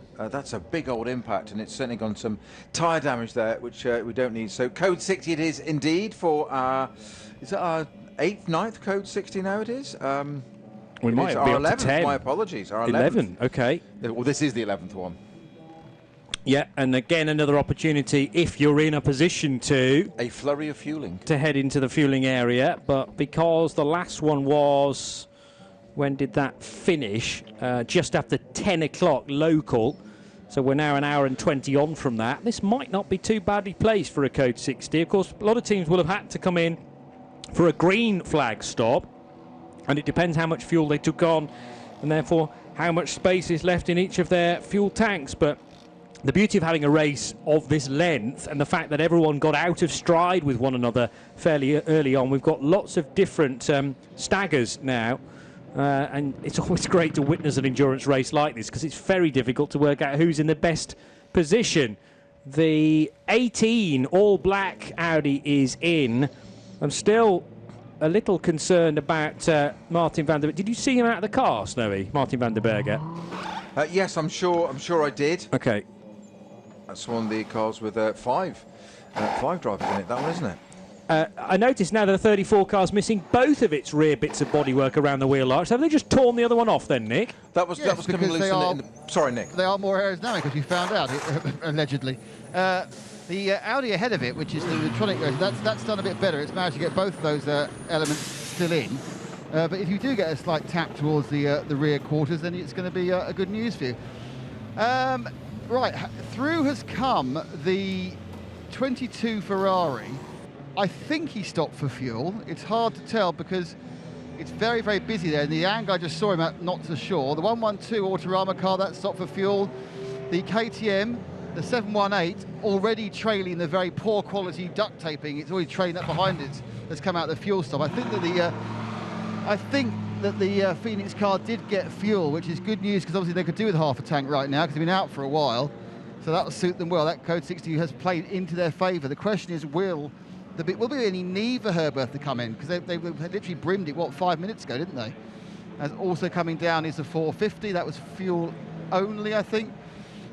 big old impact, and it's certainly gone some tyre damage there, which we don't need. So code 60 it is indeed for is it our 8th, 9th code 60 now? It is. We might be our up 11th. to 10. My apologies. Our 11. Okay. Well, this is the 11th one. Yeah, and again another opportunity if you're in a position to a flurry of fueling to head into the fueling area, but because the last one was, when did that finish? Just after 10 o'clock local. So we're now an hour and 20 on from that. This might not be too badly placed for a code 60. Of course, a lot of teams will have had to come in for a green flag stop, and it depends how much fuel they took on, and therefore how much space is left in each of their fuel tanks. But the beauty of having a race of this length, and the fact that everyone got out of stride with one another fairly early on, we've got lots of different staggers now. And it's always great to witness an endurance race like this, because it's very difficult to work out who's in the best position. The 18 all-black Audi is in. I'm still a little concerned about Martin van der Berger. Did you see him out of the car, Snowy, Martin van der Berger? Yes, I'm sure I did. Okay. That's one of the cars with five drivers in it, that one, isn't it? I noticed now that the 34 car's missing both of its rear bits of bodywork around the wheel arch. Have they just torn the other one off then, Nick? That was coming loose. Sorry, Nick. They are more aerodynamic, as you found out, allegedly. The Audi ahead of it, which is the electronic version, that's done a bit better. It's managed to get both of those elements still in. But if you do get a slight tap towards the rear quarters, then it's going to be a good news for you. Right, through has come the 22 Ferrari. I think he stopped for fuel. It's hard to tell because It's very, very busy there. And the angle I just saw him at, not so sure. The 112 Autorama car, that stopped for fuel. The KTM, the 718, already trailing the very poor quality duct taping. It's already trailing that behind it. Has come out the fuel stop. I think that the Phoenix car did get fuel, which is good news because obviously they could do with half a tank right now because they've been out for a while. So that will suit them well. That Code 60 has played into their favour. The question is, will there be any need for Herberth to come in? Because they literally brimmed it, 5 minutes ago, didn't they? As also coming down is the 450. That was fuel only, I think.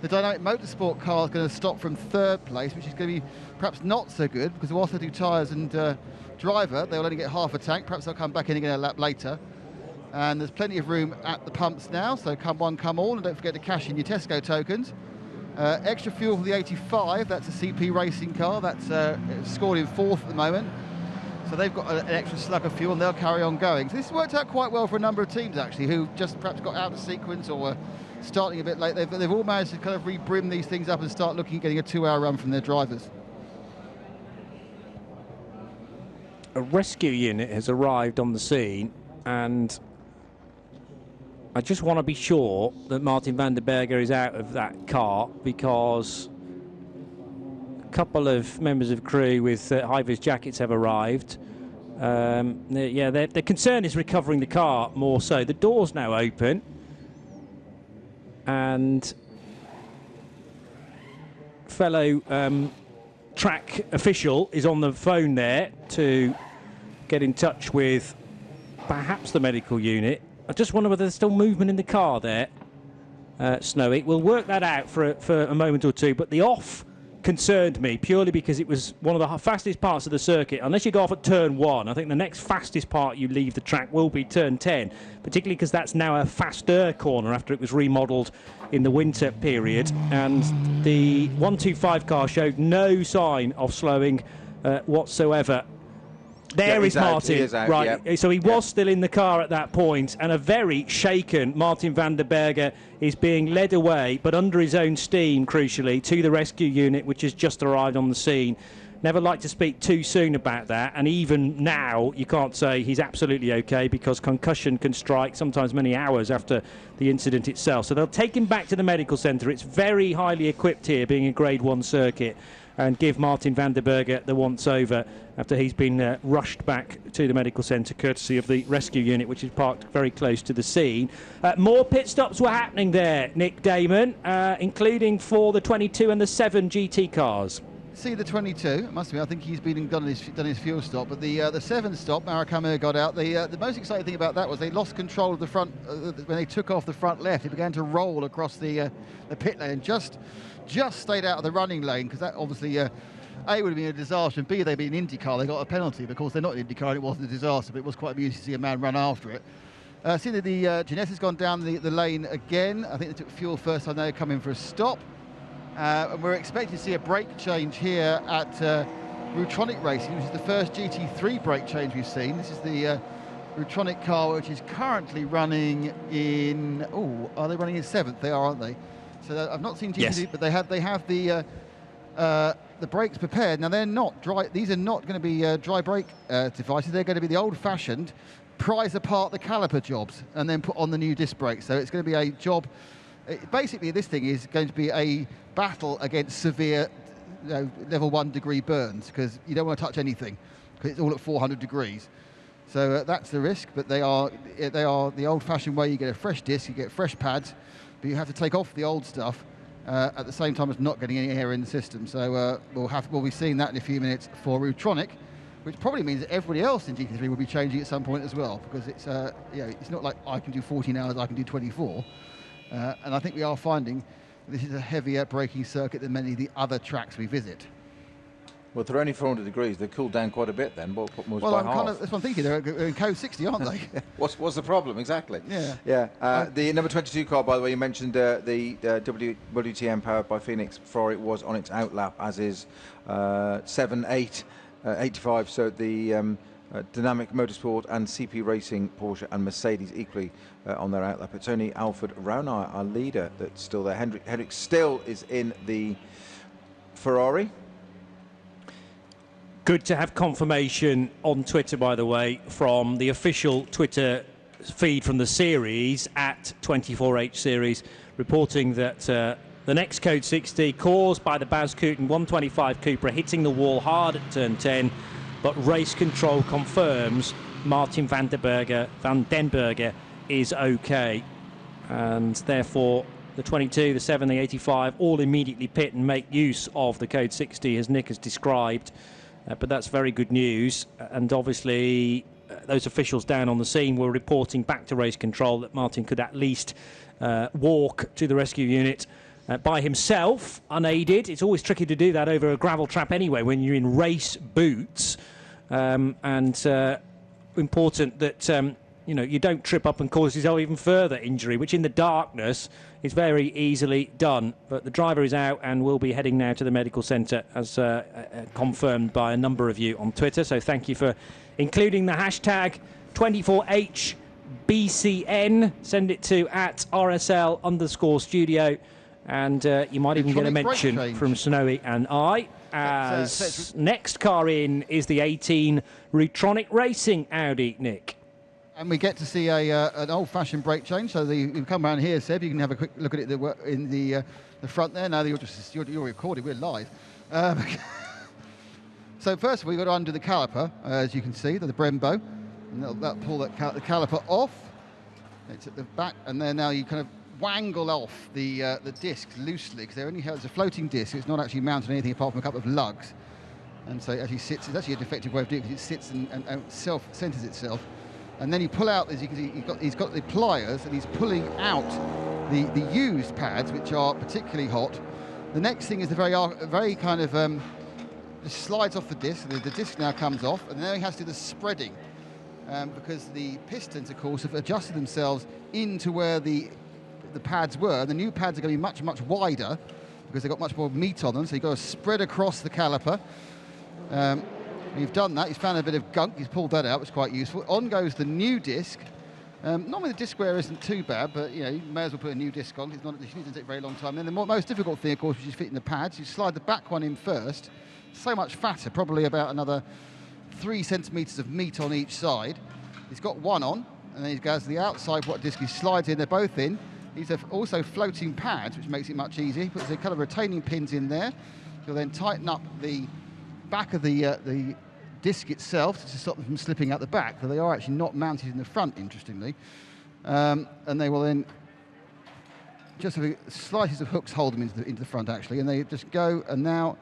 The Dynamic Motorsport car is going to stop from 3rd place, which is going to be perhaps not so good because whilst they do tyres and driver, they'll only get half a tank. Perhaps they'll come back in again a lap later. And there's plenty of room at the pumps now, so come one, come all, and don't forget to cash in your Tesco tokens. Extra fuel for the 85, that's a CP racing car, that's scored in 4th at the moment. So they've got an extra slug of fuel and they'll carry on going. So this worked out quite well for a number of teams actually, who just perhaps got out of sequence or were starting a bit late. They've all managed to kind of rebrim these things up and start looking at getting a 2-hour run from their drivers. A rescue unit has arrived on the scene, and I just want to be sure that Martin van der Berger is out of that car, because a couple of members of crew with high-vis jackets have arrived. The concern is recovering the car more so. The door's now open, and fellow track official is on the phone there to get in touch with perhaps the medical unit. I just wonder whether there's still movement in the car there, Snowy. We'll work that out for a moment or two, but the off concerned me purely because it was one of the fastest parts of the circuit. Unless you go off at turn 1, I think the next fastest part you leave the track will be turn 10, particularly because that's now a faster corner after it was remodelled in the winter period. And the 125 car showed no sign of slowing whatsoever. There is Martin, right? Yeah. So he was still in the car at that point, and a very shaken Martin van der Berger is being led away, but under his own steam, crucially, to the rescue unit, which has just arrived on the scene. Never like to speak too soon about that, and even now you can't say he's absolutely okay, because concussion can strike sometimes many hours after the incident itself. So they'll take him back to the medical centre. It's very highly equipped here, being a Grade 1 circuit, and give Martin van der Berger the once-over after he's been rushed back to the medical centre courtesy of the rescue unit, which is parked very close to the scene. More pit stops were happening there, Nick Damon, including for the 22 and the 7 GT cars. See the 22, it must be. I think he's been done his fuel stop, but the 7 stop, Maracamo got out. The most exciting thing about that was they lost control of the front when they took off the front left. It began to roll across the pit lane, just stayed out of the running lane, because that obviously A, would have been a disaster, and B, they'd been an IndyCar. They got a penalty. Of course, they're not an IndyCar, and it wasn't a disaster, but it was quite amusing to see a man run after it. See that the Jeunesse has gone down the lane again. I think they took fuel first time they come in for a stop. And we're expecting to see a brake change here at Rutronic Racing, which is the first GT3 brake change we've seen. This is the Rutronic car, which is currently running in... Oh, are they running in 7th? They are, aren't they? So I've not seen GT3, yes. But they have the brakes prepared. Now, they're not dry. These are not going to be dry brake devices. They're going to be the old-fashioned prise apart the caliper jobs and then put on the new disc brakes. So it's going to be a job... Basically, this thing is going to be a battle against severe level 1 degree burns, because you don't want to touch anything because it's all at 400 degrees. So that's the risk, but they are the old-fashioned way. You get a fresh disc, you get fresh pads, but you have to take off the old stuff at the same time as not getting any air in the system. So we'll be seeing that in a few minutes for Rutronic, which probably means that everybody else in GT3 will be changing at some point as well, because it's it's not like I can do 14 hours, I can do 24. And I think we are finding this is a heavier braking circuit than many of the other tracks we visit. Well, if they're only 400 degrees, they cool down quite a bit then. Well, that's what I'm thinking. They're in code 60, aren't they? What's the problem, exactly? Yeah. Yeah. The number 22 car, by the way, you mentioned the WTM powered by Phoenix Ferrari was on its outlap, as is 7, 8, 85. So the Dynamic Motorsport and CP Racing, Porsche and Mercedes equally on their outlap. It's only Alfred Raunay, our leader, that's still there. Hendrick still is in the Ferrari. Good to have confirmation on Twitter, by the way, from the official Twitter feed from the series at 24H series, reporting that the next Code 60 caused by the BARCELONA 125 Cupra hitting the wall hard at turn 10, but race control confirms Martin van den Berger is okay, and therefore the 22, the 7, the 85 all immediately pit and make use of the Code 60 as Nick has described. But that's very good news, and obviously those officials down on the scene were reporting back to race control that Martin could at least walk to the rescue unit by himself, unaided. It's always tricky to do that over a gravel trap anyway when you're in race boots, and important that you don't trip up and cause yourself even further injury, which in the darkness is very easily done. But the driver is out and will be heading now to the medical centre, as confirmed by a number of you on Twitter. So thank you for including the hashtag 24H BCN. Send it to @RSL_studio, and you might even get a mention from Snowy and I. As next car in is the 18 Rutronic Racing Audi, Nick. And we get to see an old-fashioned brake change. So you come around here, Seb. You can have a quick look at it in the front there. Now you're recording. We're live. So first of all, you've got to undo the caliper, as you can see, the Brembo, and that'll pull the caliper off. It's at the back, and then now you kind of wangle off the discs loosely, because it's a floating disc. It's not actually mounted on anything apart from a couple of lugs. And so it actually sits. It's actually a defective way of doing it, because it sits and self-centers itself. And then you pull out, as you can see, he's got the pliers, and he's pulling out the used pads, which are particularly hot. The next thing is the very kind of just slides off the disc. The disc now comes off, and then he has to do the spreading, because the pistons, of course, have adjusted themselves into where the pads were. The new pads are going to be much, much wider because they've got much more meat on them. So you've got to spread across the caliper. You've done that. He's found a bit of gunk. He's pulled that out, which is quite useful. On goes the new disc. Normally the disc wear isn't too bad, but you may as well put a new disc on. It doesn't take a very long time. Then the most difficult thing, of course, which is fitting the pads. You slide the back one in first. So much fatter, probably about another 3 centimetres of meat on each side. He's got one on, and then he goes to the outside what disc he slides in. They're both in. These are also floating pads, which makes it much easier. He puts a couple of retaining pins in there. You'll then tighten up the back of the disc itself to stop them from slipping out the back. So they are actually not mounted in the front, interestingly. And they will then just have slices of hooks hold them into the front, actually. And they just go, and now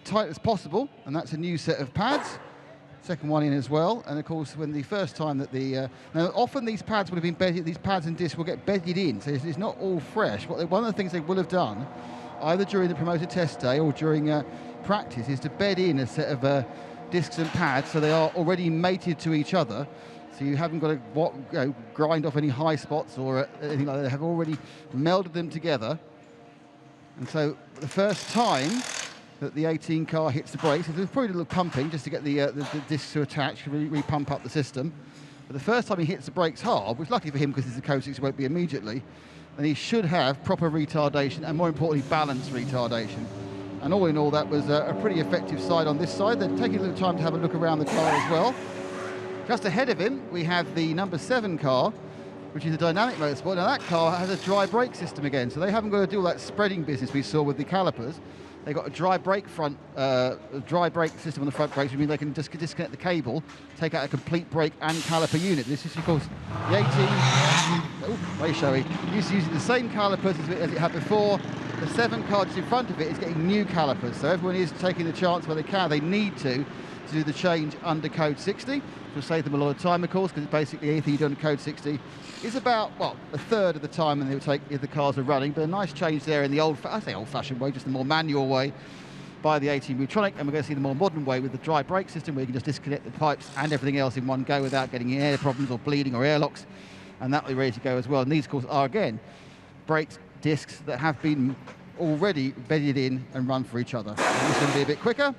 tight as possible. And that's a new set of pads. Second one in as well. And of course, when the first time that now often these pads would have been bedded, these pads and discs will get bedded in, so it's not all fresh. One of the things they will have done, either during the promoted test day or during practice, is to bed in a set of discs and pads so they are already mated to each other. So you haven't got to grind off any high spots or anything like that. They have already melded them together. And so the first time that the 18 car hits the brakes, there's probably a little pumping just to get the discs to attach, re-pump up the system. But the first time he hits the brakes hard, which lucky for him because it's a Code 60, won't be immediately, then he should have proper retardation and, more importantly, balanced retardation. And all in all, that was a pretty effective side on this side. They're taking a little time to have a look around the car as well. Just ahead of him, we have the number 7 car, which is a dynamic motorsport. Now that car has a dry brake system again, so they haven't got to do all that spreading business we saw with the calipers. They've got a dry brake system on the front brakes, which means they can just disconnect the cable, take out a complete brake and caliper unit. This is, of course, the 18. Oh, very showy. It's using the same calipers as it had before. The 7 car just in front of it is getting new calipers, so everyone is taking the chance where they can. They need to do the change under Code 60, which will save them a lot of time, of course, because basically anything you do under Code 60 is about, well, a third of the time than it would take if the cars are running. But a nice change there in the old-fashioned way, just the more manual way by the 18 Rutronic, and we're going to see the more modern way with the dry brake system, where you can just disconnect the pipes and everything else in one go without getting any air problems or bleeding or airlocks, and that will be ready to go as well. And these, of course, are, again, brakes, discs that have been already bedded in and run for each other. And this is going to be a bit quicker.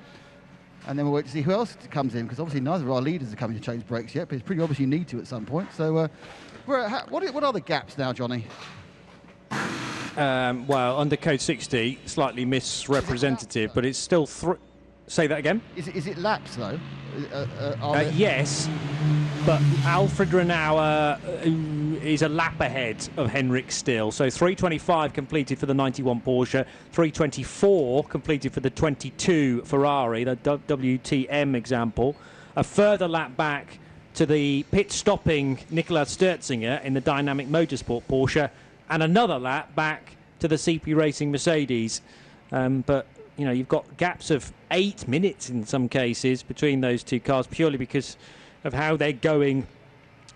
And then we'll wait to see who else comes in, because obviously neither of our leaders are coming to change brakes yet, but it's pretty obvious you need to at some point. So what are the gaps now, Johnny? Well, under Code 60, slightly misrepresentative, but it's still Say that again? Is it laps, though? Yes, but Alfred Renauer is a lap ahead of Henrik still. So 3:25 completed for the 91 Porsche, 3:24 completed for the 22 Ferrari, the WTM example. A further lap back to the pit-stopping Nicola Sturzinger in the Dynamic Motorsport Porsche, and another lap back to the CP Racing Mercedes. But you know, you've got gaps of 8 minutes in some cases between those two cars, purely because of how they're going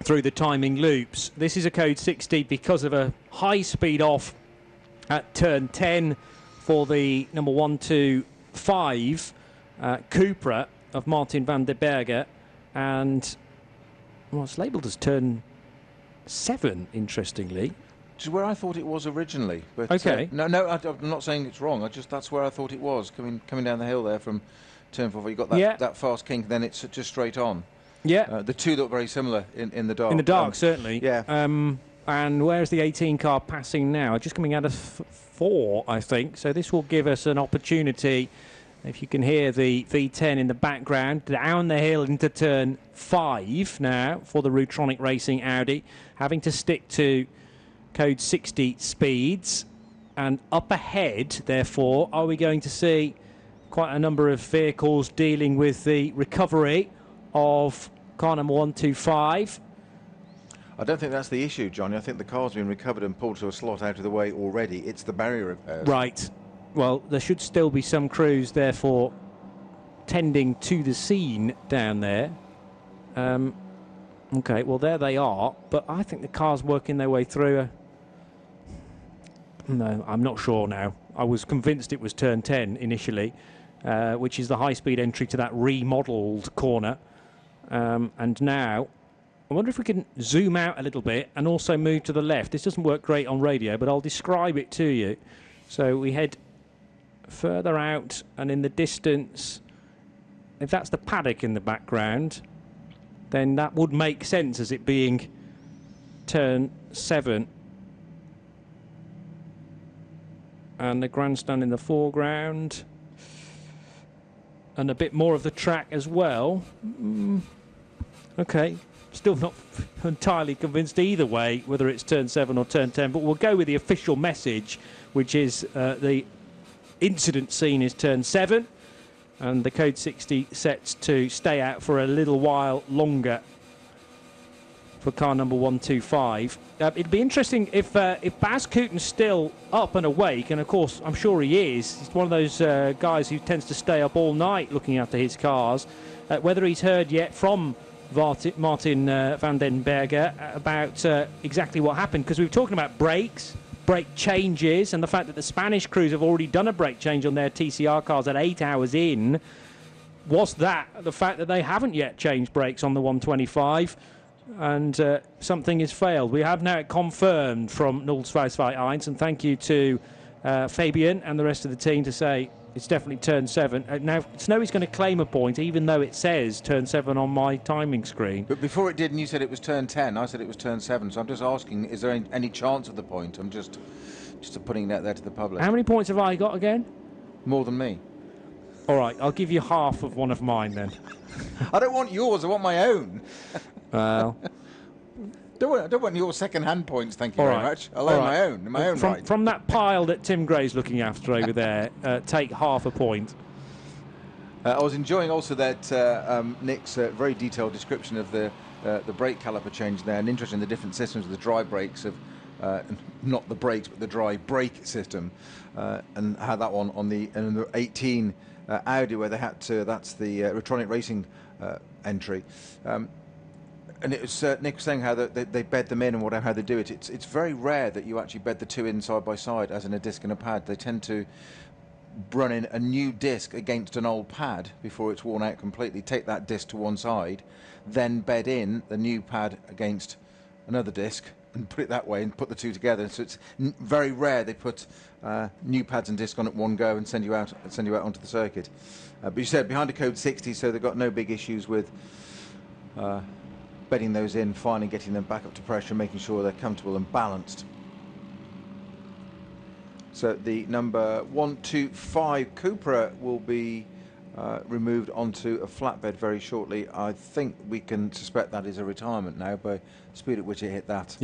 through the timing loops. This is a code 60 because of a high speed off at turn 10 for the number 125 Cupra of Martin van der Berge, and well, it's labelled as turn 7, interestingly. Which is where I thought it was originally. But, okay. I'm not saying it's wrong. That's where I thought it was, coming down the hill there from turn 4. You got that fast kink, then it's just straight on. Yeah. The two look very similar in the dark. In the dark, certainly. Yeah. And where's the 18 car passing now? Just coming out of 4, I think. So this will give us an opportunity, if you can hear the V10 in the background, down the hill into turn 5 now for the Rutronic Racing Audi, having to stick to code 60 speeds. And up ahead, therefore, are we going to see quite a number of vehicles dealing with the recovery of car number 125? I don't think that's the issue, Johnny. I think the car's been recovered and pulled to a slot out of the way already. It's the barrier repairs. Right. Well, there should still be some crews, therefore, tending to the scene down there. Okay, well, there they are. But I think the car's working their way through. No, I'm not sure now. I was convinced it was turn 10 initially, which is the high-speed entry to that remodelled corner. And now, I wonder if we can zoom out a little bit and also move to the left. This doesn't work great on radio, but I'll describe it to you. So we head further out, and in the distance, if that's the paddock in the background, then that would make sense as it being turn 7. And the grandstand in the foreground, and a bit more of the track as well. Okay, still not entirely convinced either way whether it's turn 7 or turn 10, but we'll go with the official message, which is the incident scene is turn 7, and the code 60 sets to stay out for a little while longer for car number 125. It'd be interesting if Baz Kooten's still up and awake, and of course I'm sure he is. He's one of those guys who tends to stay up all night looking after his cars. Whether he's heard yet from Martin van den Berge about exactly what happened, because we were talking about brakes, brake changes, and the fact that the Spanish crews have already done a brake change on their TCR cars at 8 hours in. Was that the fact that they haven't yet changed brakes on the 125? And something has failed. We have now confirmed from 0221, and thank you to Fabian and the rest of the team to say it's definitely turn 7. Now, Snowy's going to claim a point, even though it says turn 7 on my timing screen. But before it did, and you said it was turn 10, I said it was turn 7. So I'm just asking, is there any chance of the point? I'm just putting that there to the public. How many points have I got again? More than me. All right, I'll give you half of one of mine then. I don't want yours, I want my own. Well, don't want your second-hand points, thank you very much. I'll own my own right. From that pile that Tim Gray's looking after over there, take half a point. I was enjoying also that Nick's very detailed description of the brake caliper change there, and interested in the different systems of the dry brakes of not the brakes but the dry brake system, and how that one on the 18 Audi where they had to, that's the Rutronic Racing entry. And it was Nick was saying how they bed them in and how they do it. It's very rare that you actually bed the two in side by side, as in a disc and a pad. They tend to run in a new disc against an old pad before it's worn out completely, take that disc to one side, then bed in the new pad against another disc and put it that way and put the two together. So it's very rare they put new pads and disc on at one go and send you out onto the circuit. But you said behind a code 60, so they've got no big issues with bedding those in, finally getting them back up to pressure, making sure they're comfortable and balanced. So the number 125 Cupra will be removed onto a flatbed very shortly. I think we can suspect that is a retirement now by the speed at which it hit that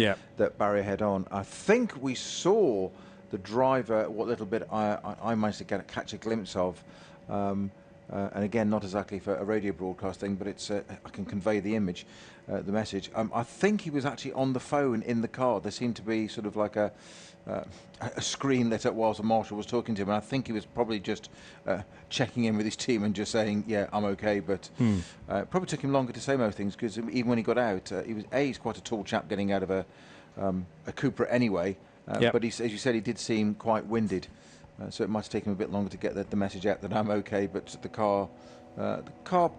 barrier head on. I think we saw the driver, what little bit I managed to catch a glimpse of, and again, not exactly for a radio broadcast thing, but it's I can convey the image, the message. I think he was actually on the phone in the car. There seemed to be sort of like a screen lit up whilst the marshal was talking to him, and I think he was probably just checking in with his team and just saying, yeah, I'm okay, but probably took him longer to say most things, because even when he got out, he's quite a tall chap getting out of a Cupra anyway, but as you said, he did seem quite winded, so it might have taken him a bit longer to get the message out that I'm okay, but the car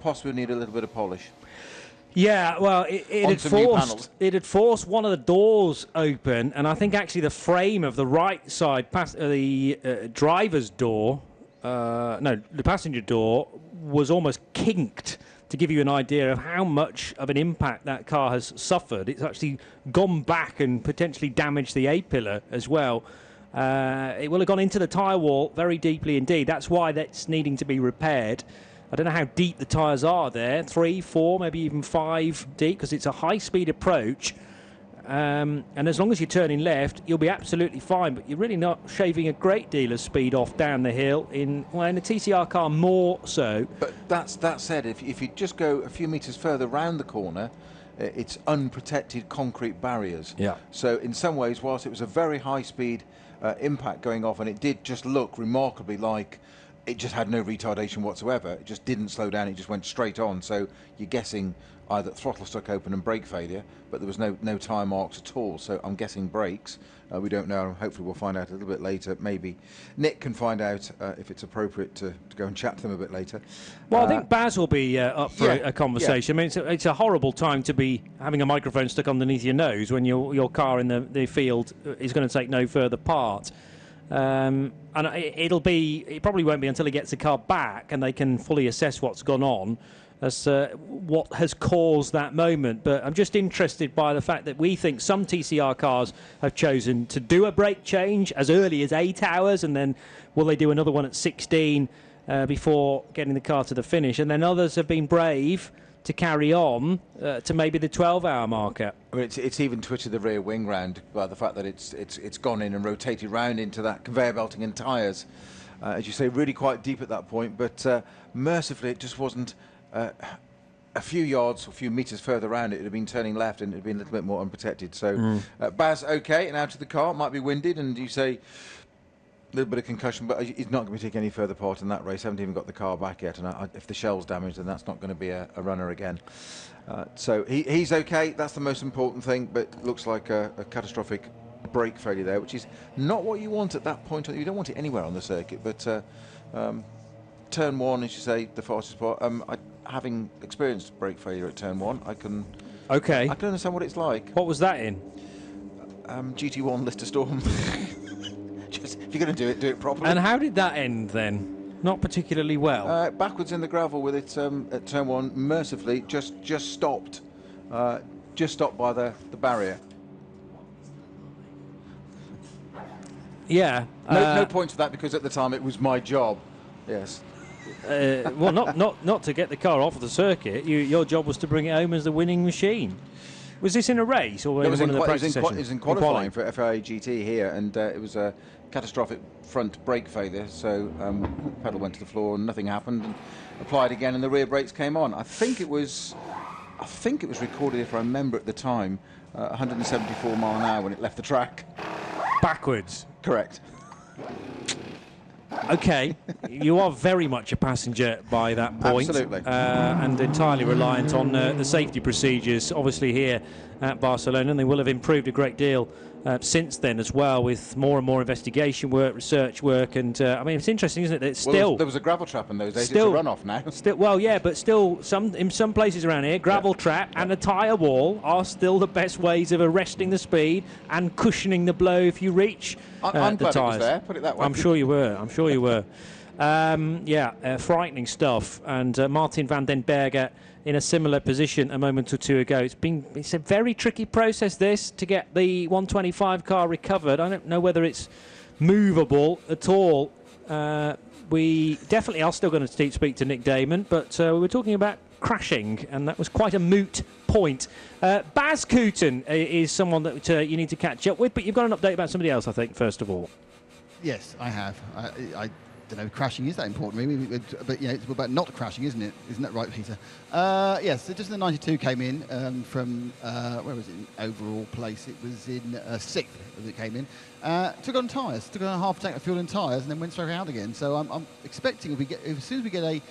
possibly needed a little bit of polish. Yeah, well, it had forced one of the doors open, and I think actually the frame of the right side, the driver's door, the passenger door, was almost kinked, to give you an idea of how much of an impact that car has suffered. It's actually gone back and potentially damaged the A-pillar as well. It will have gone into the tyre wall very deeply indeed. That's why that's needing to be repaired. I don't know how deep the tyres are there, 3, 4, maybe even 5 deep, because it's a high-speed approach. And as long as you're turning left, you'll be absolutely fine, but you're really not shaving a great deal of speed off down the hill. In a TCR car, more so. But that said, if you just go a few metres further round the corner, it's unprotected concrete barriers. Yeah. So in some ways, whilst it was a very high-speed impact going off, and it did just look remarkably like it just had no retardation whatsoever. It just didn't slow down. It just went straight on. So you're guessing either throttle stuck open and brake failure, but there was no tyre marks at all. So I'm guessing brakes. We don't know. Hopefully we'll find out a little bit later. Maybe Nick can find out if it's appropriate to go and chat to them a bit later. Well, I think Baz will be up for a conversation. I mean, it's a horrible time to be having a microphone stuck underneath your nose when your car in the field is going to take no further part. And it probably won't be until he gets the car back and they can fully assess what's gone on as what has caused that moment. But I'm just interested by the fact that we think some TCR cars have chosen to do a brake change as early as 8 hours, and then will they do another one at 16 before getting the car to the finish, and then others have been brave to carry on to maybe the 12-hour marker. I mean, it's even twisted the rear wing round by the fact that it's gone in and rotated round into that conveyor belting and tyres. As you say, really quite deep at that point, but mercifully it just wasn't a few yards or a few metres further around. It had been turning left and it had been a little bit more unprotected. So Baz, okay, and out of the car, might be winded, and you say a little bit of concussion, but he's not going to take any further part in that race. I haven't even got the car back yet, and if the shell's damaged, then that's not going to be a runner again. So he's okay. That's the most important thing, but it looks like a catastrophic brake failure there, which is not what you want at that point. You don't want it anywhere on the circuit, but turn one, as you say, the fastest part. Having experienced brake failure at turn one, I can understand what it's like. What was that in? GT1 Lister Storm. Just, if you're going to do it properly. And how did that end then? Not particularly well. Backwards in the gravel with it at turn one, mercifully just stopped. Just stopped by the barrier. Yeah. No points for that, because at the time it was my job. Yes. Well, not to get the car off the circuit. Your job was to bring it home as the winning machine. Was this in a race or it was one of the practice sessions? It was in qualifying for FIA GT here, and it was a catastrophic front brake failure. So pedal went to the floor and nothing happened, and applied again, and the rear brakes came on. I think it was recorded, if I remember at the time, 174 mile an hour when it left the track. Backwards. Correct. Okay, you are very much a passenger by that point. Absolutely. And entirely reliant on the safety procedures, obviously, here at Barcelona, and they will have improved a great deal since then as well, with more and more investigation work, research work, and I mean, it's interesting, isn't it, that still... there was a gravel trap in those days. It's a runoff now. But still, in some places around here, gravel trap and a tyre wall are still the best ways of arresting the speed and cushioning the blow if you reach I'm the glad tyres. it was there, put it that way. I'm sure you were. Frightening stuff. And Martin van den Berger in a similar position a moment or two ago. It's a very tricky process, this, to get the 125 car recovered. I don't know whether it's movable at all We definitely are still going to speak to Nick Damon, but we were talking about crashing, and that was quite a moot point. Baz Kooten is someone that you need to catch up with, but you've got an update about somebody else, I think, first of all. Yes, I have. I don't know if crashing is that important, really, but it's about not crashing, isn't it? Isn't that right, Peter? Yes, so just the 92 came in from, where was it, overall place? It was in 6th as it came in. Took on tyres, took on a half tank of fuel and tyres, and then went straight out again. So I'm expecting as soon as we get a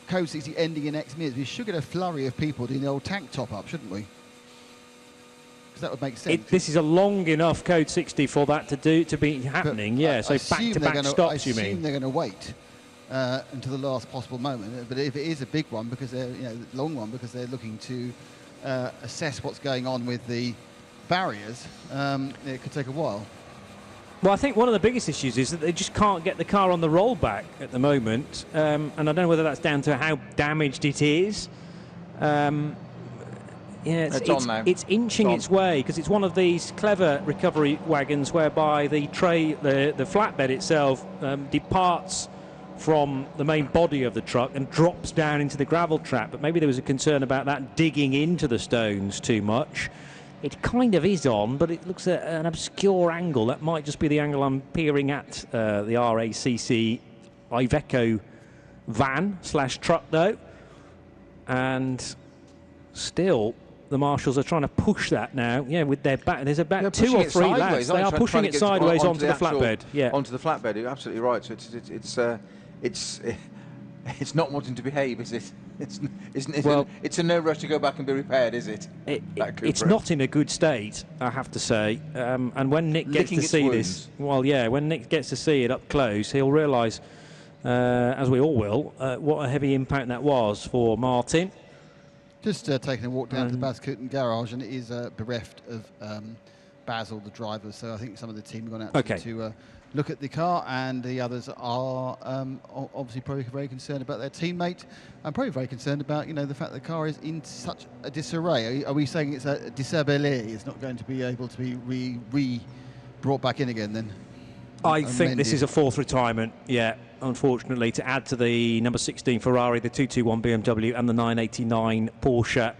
Code 60 ending in X minutes, we should get a flurry of people doing the old tank top-up, shouldn't we? Because that would make sense. This is a long enough Code 60 for that to be happening, yeah. So back-to-back stops, you mean? I assume they're going to wait until the last possible moment. But if it is a big one, because they're long one, because they're looking to assess what's going on with the barriers, it could take a while. Well, I think one of the biggest issues is that they just can't get the car on the rollback at the moment, and I don't know whether that's down to how damaged it is. It's inching its way, because it's one of these clever recovery wagons whereby the flatbed itself departs from the main body of the truck and drops down into the gravel trap. But maybe there was a concern about that digging into the stones too much. It kind of is on, but it looks at an obscure angle. That might just be the angle I'm peering at the RACC Iveco van/truck, though. And still, the marshals are trying to push that now. Yeah, with their back. There's about 2 or 3 lads. They are pushing it sideways onto the flatbed. Yeah, onto the flatbed. You're absolutely right. So it's not wanting to behave, is it? It's a no rush to go back and be repaired, is it? It's not in a good state, I have to say. And when Nick gets to see this, when Nick gets to see it up close, he'll realise, as we all will, what a heavy impact that was for Martin. Just taking a walk down to the Baz Kooten garage, and it is bereft of Basil, the driver. So I think some of the team have gone out to look at the car, and the others are obviously probably very concerned about their teammate, and probably very concerned about the fact the car is in such a disarray. Are we saying it's a disabelé? It's not going to be able to be brought back in again then? I think this is a 4th retirement, yeah, unfortunately, to add to the number 16 Ferrari, the 221 BMW and the 989 Porsche.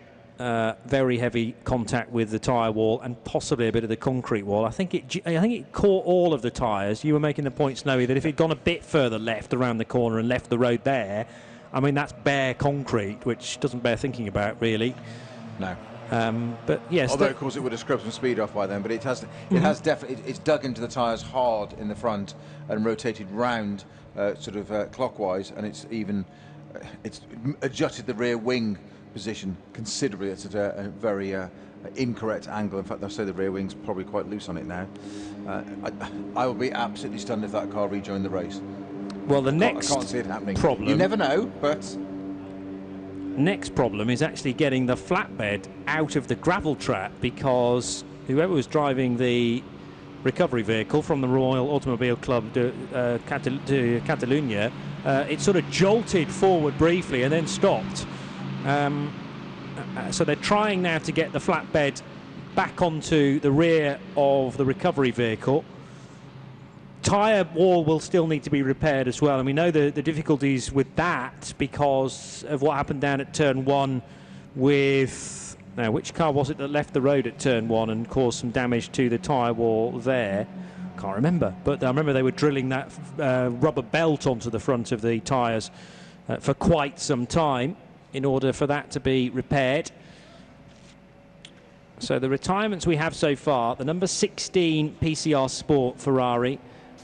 Very heavy contact with the tyre wall and possibly a bit of the concrete wall. I think it caught all of the tyres. You were making the point, Snowy, that if it'd gone a bit further left around the corner and left the road there, I mean, that's bare concrete, which doesn't bear thinking about, really. No. But yes, although of course it would have scrubbed some speed off by then, but it has definitely, it's dug into the tyres hard in the front and rotated round clockwise, and it's adjusted the rear wing position considerably. It's at a very incorrect angle. In fact, I'll say the rear wing's probably quite loose on it now. I will be absolutely stunned if that car rejoined the race. Well, the next I can't see it happening. Problem. You never know, but next problem is actually getting the flatbed out of the gravel trap, because whoever was driving the recovery vehicle from the Royal Automobile Club to Catalunya, it sort of jolted forward briefly and then stopped. So they're trying now to get the flatbed back onto the rear of the recovery vehicle. Tyre wall will still need to be repaired as well, and we know the difficulties with that because of what happened down at turn 1 with... Now, which car was it that left the road at turn 1 and caused some damage to the tyre wall there? Can't remember, but I remember they were drilling that rubber belt onto the front of the tyres for quite some time in order for that to be repaired. So the retirements we have so far, the number 16 PCR Sport Ferrari,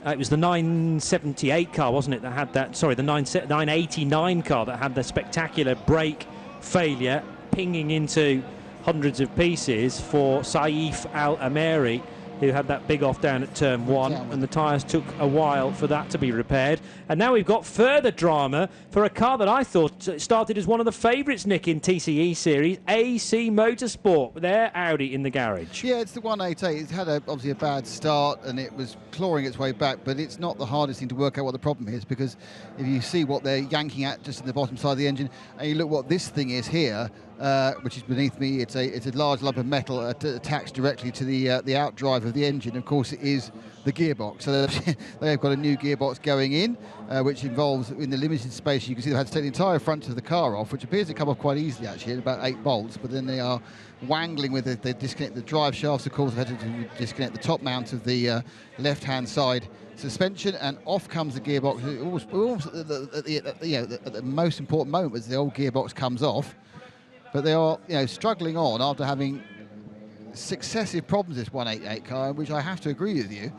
it was the 978 car, wasn't it, that had that, sorry, the 989 car that had the spectacular brake failure, pinging into hundreds of pieces for Saif Al-Ameri, who had that big off down at turn 1, and the tyres took a while for that to be repaired. And now we've got further drama for a car that I thought started as one of the favourites, Nick, in TCE series, AC Motorsport, with their Audi in the garage. Yeah, it's the 188. It's had obviously a bad start, and it was clawing its way back, but it's not the hardest thing to work out what the problem is, because if you see what they're yanking at just in the bottom side of the engine, and you look what this thing is here, which is beneath me. It's a large lump of metal attached directly to the outdrive of the engine. Of course, it is the gearbox. So they've got a new gearbox going in, which involves, in the limited space, you can see they've had to take the entire front of the car off, which appears to come off quite easily actually, at about 8 bolts. But then they are wangling with it. They disconnect the drive shafts, of course. They've had to disconnect the top mount of the left-hand side suspension, and off comes the gearbox. Almost at the most important moment, as the old gearbox comes off. But they are, struggling on after having successive problems, this 188 car, which I have to agree with you.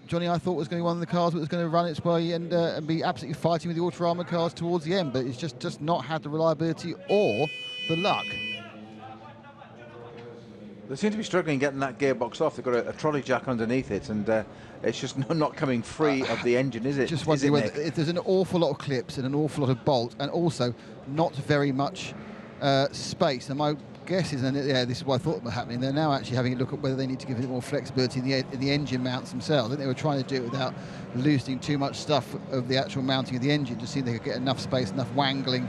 Johnny, I thought was going to be one of the cars that was going to run its way and be absolutely fighting with the Autorama cars towards the end, but it's just not had the reliability or the luck. They seem to be struggling getting that gearbox off. They've got a trolley jack underneath it, and it's just not coming free of the engine, is it? Just wondering whether there's an awful lot of clips and an awful lot of bolts, and also not very much space. And my guess is, and this is what I thought was happening, they're now actually having a look at whether they need to give it more flexibility in the engine mounts themselves. I think they were trying to do it without loosening too much stuff of the actual mounting of the engine, to see if they could get enough space, enough wangling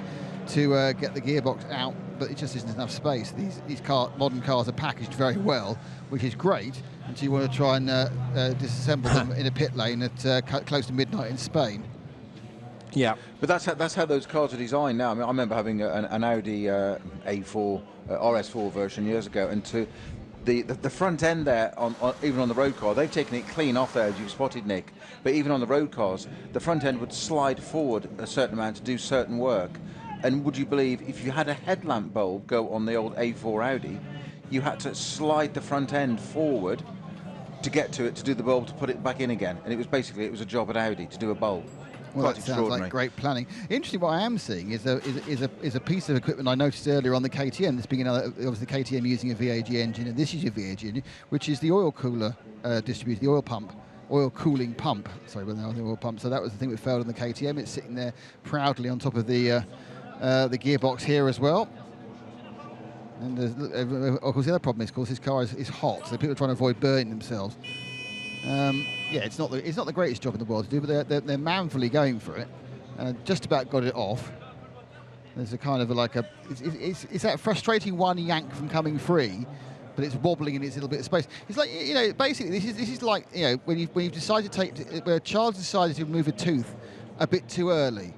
to get the gearbox out, but it just isn't enough space. These modern cars are packaged very well, which is great, until you want to try and disassemble them in a pit lane at close to midnight in Spain. Yeah, but that's how those cars are designed now. I mean, I remember having an Audi A4 RS4 version years ago, and to the front end there, even on the road car, they've taken it clean off there, as you spotted, Nick. But even on the road cars, the front end would slide forward a certain amount to do certain work. And would you believe, if you had a headlamp bulb go on the old A4 Audi, you had to slide the front end forward to get to it, to do the bulb, to put it back in again. And it was a job at Audi to do a bulb. Well, that sounds like great planning. Interesting, what I am seeing is a piece of equipment I noticed earlier on the KTM. This being obviously the KTM using a VAG engine, and this is your VAG engine, which is the oil cooler distributor, the oil cooling pump. Sorry, but the oil pump. So that was the thing that failed on the KTM. It's sitting there proudly on top of the gearbox here as well. And of course, the other problem is, of course, this car is hot, so people are trying to avoid burning themselves. Yeah, it's not the greatest job in the world to do, but they're manfully going for it, and just about got it off. There's a kind of it's that frustrating one yank from coming free, but it's wobbling in its little bit of space. It's like, basically this is like, when you've decided to where a child's decided to remove a tooth a bit too early.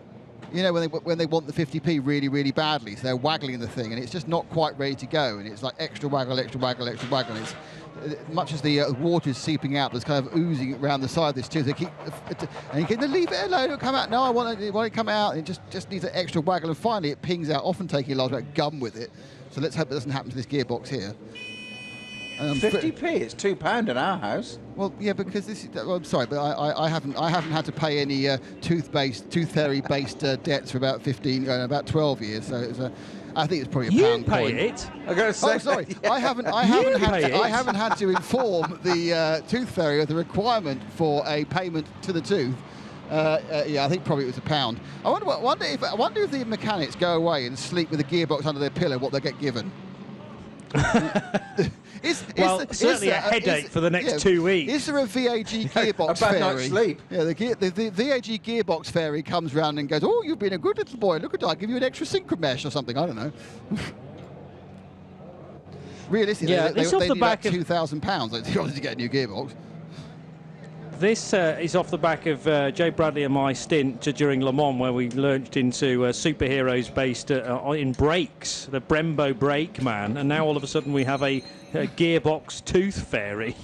When they want the 50p really, really badly, so they're waggling the thing, and it's just not quite ready to go, and it's like extra waggle, extra waggle, extra waggle. It's much as the water is seeping out, there's kind of oozing around the side of this tooth. They keep, and you can leave it alone, it'll come out. No, I want it to come out. And it just needs an extra waggle, and finally it pings out, often taking a large amount of gum with it. So let's hope it doesn't happen to this gearbox here. 50p, it's £2 in our house. Well, yeah, because this is. Well, I'm sorry, but I haven't had to pay any tooth fairy-based debts for about 12 years. So it's I think it's probably a pound coin. You pay it. I gotta say, oh, sorry, yeah. I haven't had to inform the tooth fairy of the requirement for a payment to the tooth. Yeah, I think probably it was £1. I wonder if the mechanics go away and sleep with a gearbox under their pillow, what they get given. Certainly a headache for the next 2 weeks. Is there a VAG gearbox a bad fairy? night's sleep. Yeah, the VAG gearbox fairy comes round and goes, "Oh, you've been a good little boy. Look at that. I'll give you an extra synchromesh or something. I don't know." Realistically, yeah, they off the need back about of £2,000 to get a new gearbox. This is off the back of Joe Bradley and my stint during Le Mans, where we launched into superheroes based in brakes, the Brembo brake man, and now all of a sudden we have a gearbox tooth fairy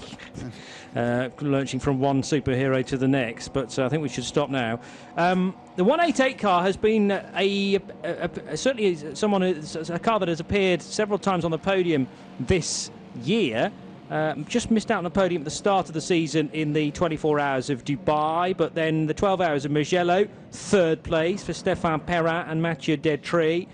launching from one superhero to the next. But I think we should stop now. The 188 car has been certainly a car that has appeared several times on the podium this year. Just missed out on the podium at the start of the season in the 24 Hours of Dubai, but then the 12 Hours of Mugello, third place for Stéphane Perrin and Mathieu Detry.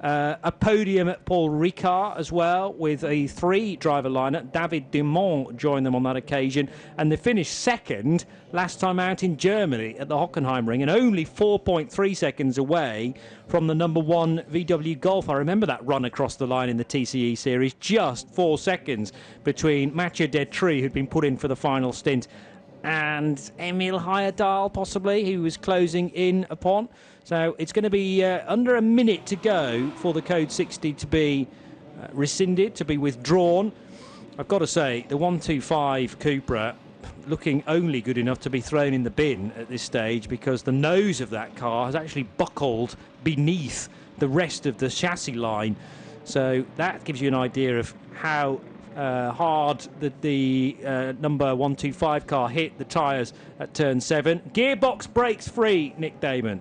A podium at Paul Ricard as well, with a 3-driver lineup. David Dumont joined them on that occasion, and they finished second last time out in Germany at the Hockenheimring, and only 4.3 seconds away from the number 1 VW Golf. I remember that run across the line in the TCE series, just 4 seconds between Mathieu Detry, who'd been put in for the final stint, and Emil Heyerdahl, possibly, who was closing in upon. So it's going to be under a minute to go for the Code 60 to be rescinded, to be withdrawn. I've got to say, the 125 Cupra looking only good enough to be thrown in the bin at this stage, because the nose of that car has actually buckled beneath the rest of the chassis line. So that gives you an idea of how hard the number 125 car hit the tyres at turn 7. Gearbox breaks free, Nick Damon.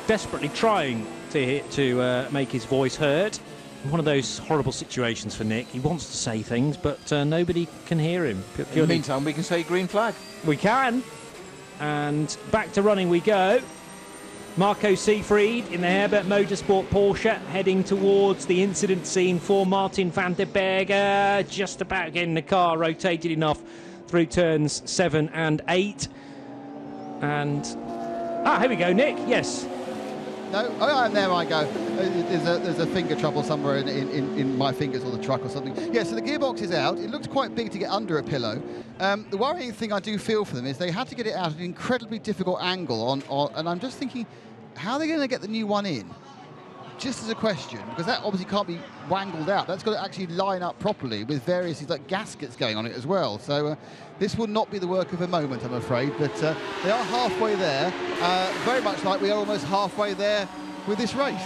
Desperately trying to make his voice heard. One of those horrible situations for Nick. He wants to say things, but nobody can hear him. In the meantime, we can say green flag. We can. And back to running we go. Marco Seefried in the Herbert Motorsport Porsche heading towards the incident scene for Martin van der Berge. Just about getting the car rotated enough through turns 7 and 8. And... here we go, Nick. Yes. No, and there I go. There's a finger trouble somewhere in my fingers or the truck or something. Yeah, so the gearbox is out. It looks quite big to get under a pillow. The worrying thing I do feel for them is they had to get it out at an incredibly difficult angle and I'm just thinking, how are they going to get the new one in? Just as a question, because that obviously can't be wangled out. That's got to actually line up properly with various things like gaskets going on it as well. So this will not be the work of a moment, I'm afraid, but they are halfway there, very much like we are almost halfway there with this race.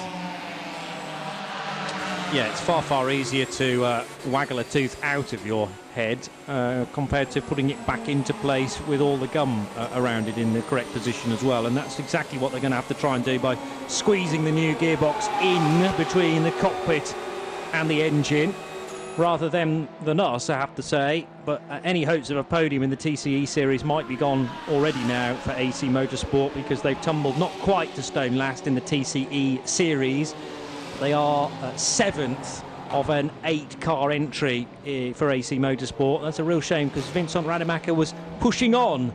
Yeah, it's far, far easier to waggle a tooth out of your head compared to putting it back into place with all the gum around it in the correct position as well. And that's exactly what they're going to have to try and do by squeezing the new gearbox in between the cockpit and the engine, rather than us, I have to say. But any hopes of a podium in the TCE series might be gone already now for AC Motorsport, because they've tumbled not quite to stone last in the TCE series. They are 7th of an 8-car entry for AC Motorsport. That's a real shame, because Vincent Rademacher was pushing on,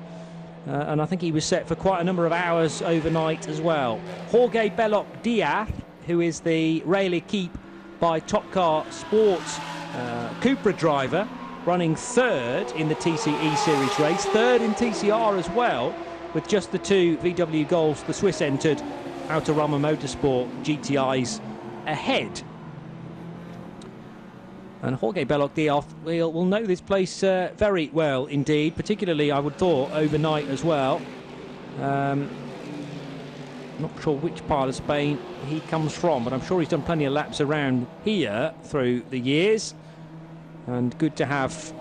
and I think he was set for quite a number of hours overnight as well. Jorge Belloc Diaz, who is the Rail Equipe by Top Car Sports Cupra driver, running 3rd in the TCE series race, 3rd in TCR as well, with just the 2 VW Golfs the Swiss entered Autorama Motorsport GTIs ahead. And Jorge Belloc Diaz will know this place very well indeed, particularly, I would thought, overnight as well. Not sure which part of Spain he comes from, but I'm sure he's done plenty of laps around here through the years. And good to have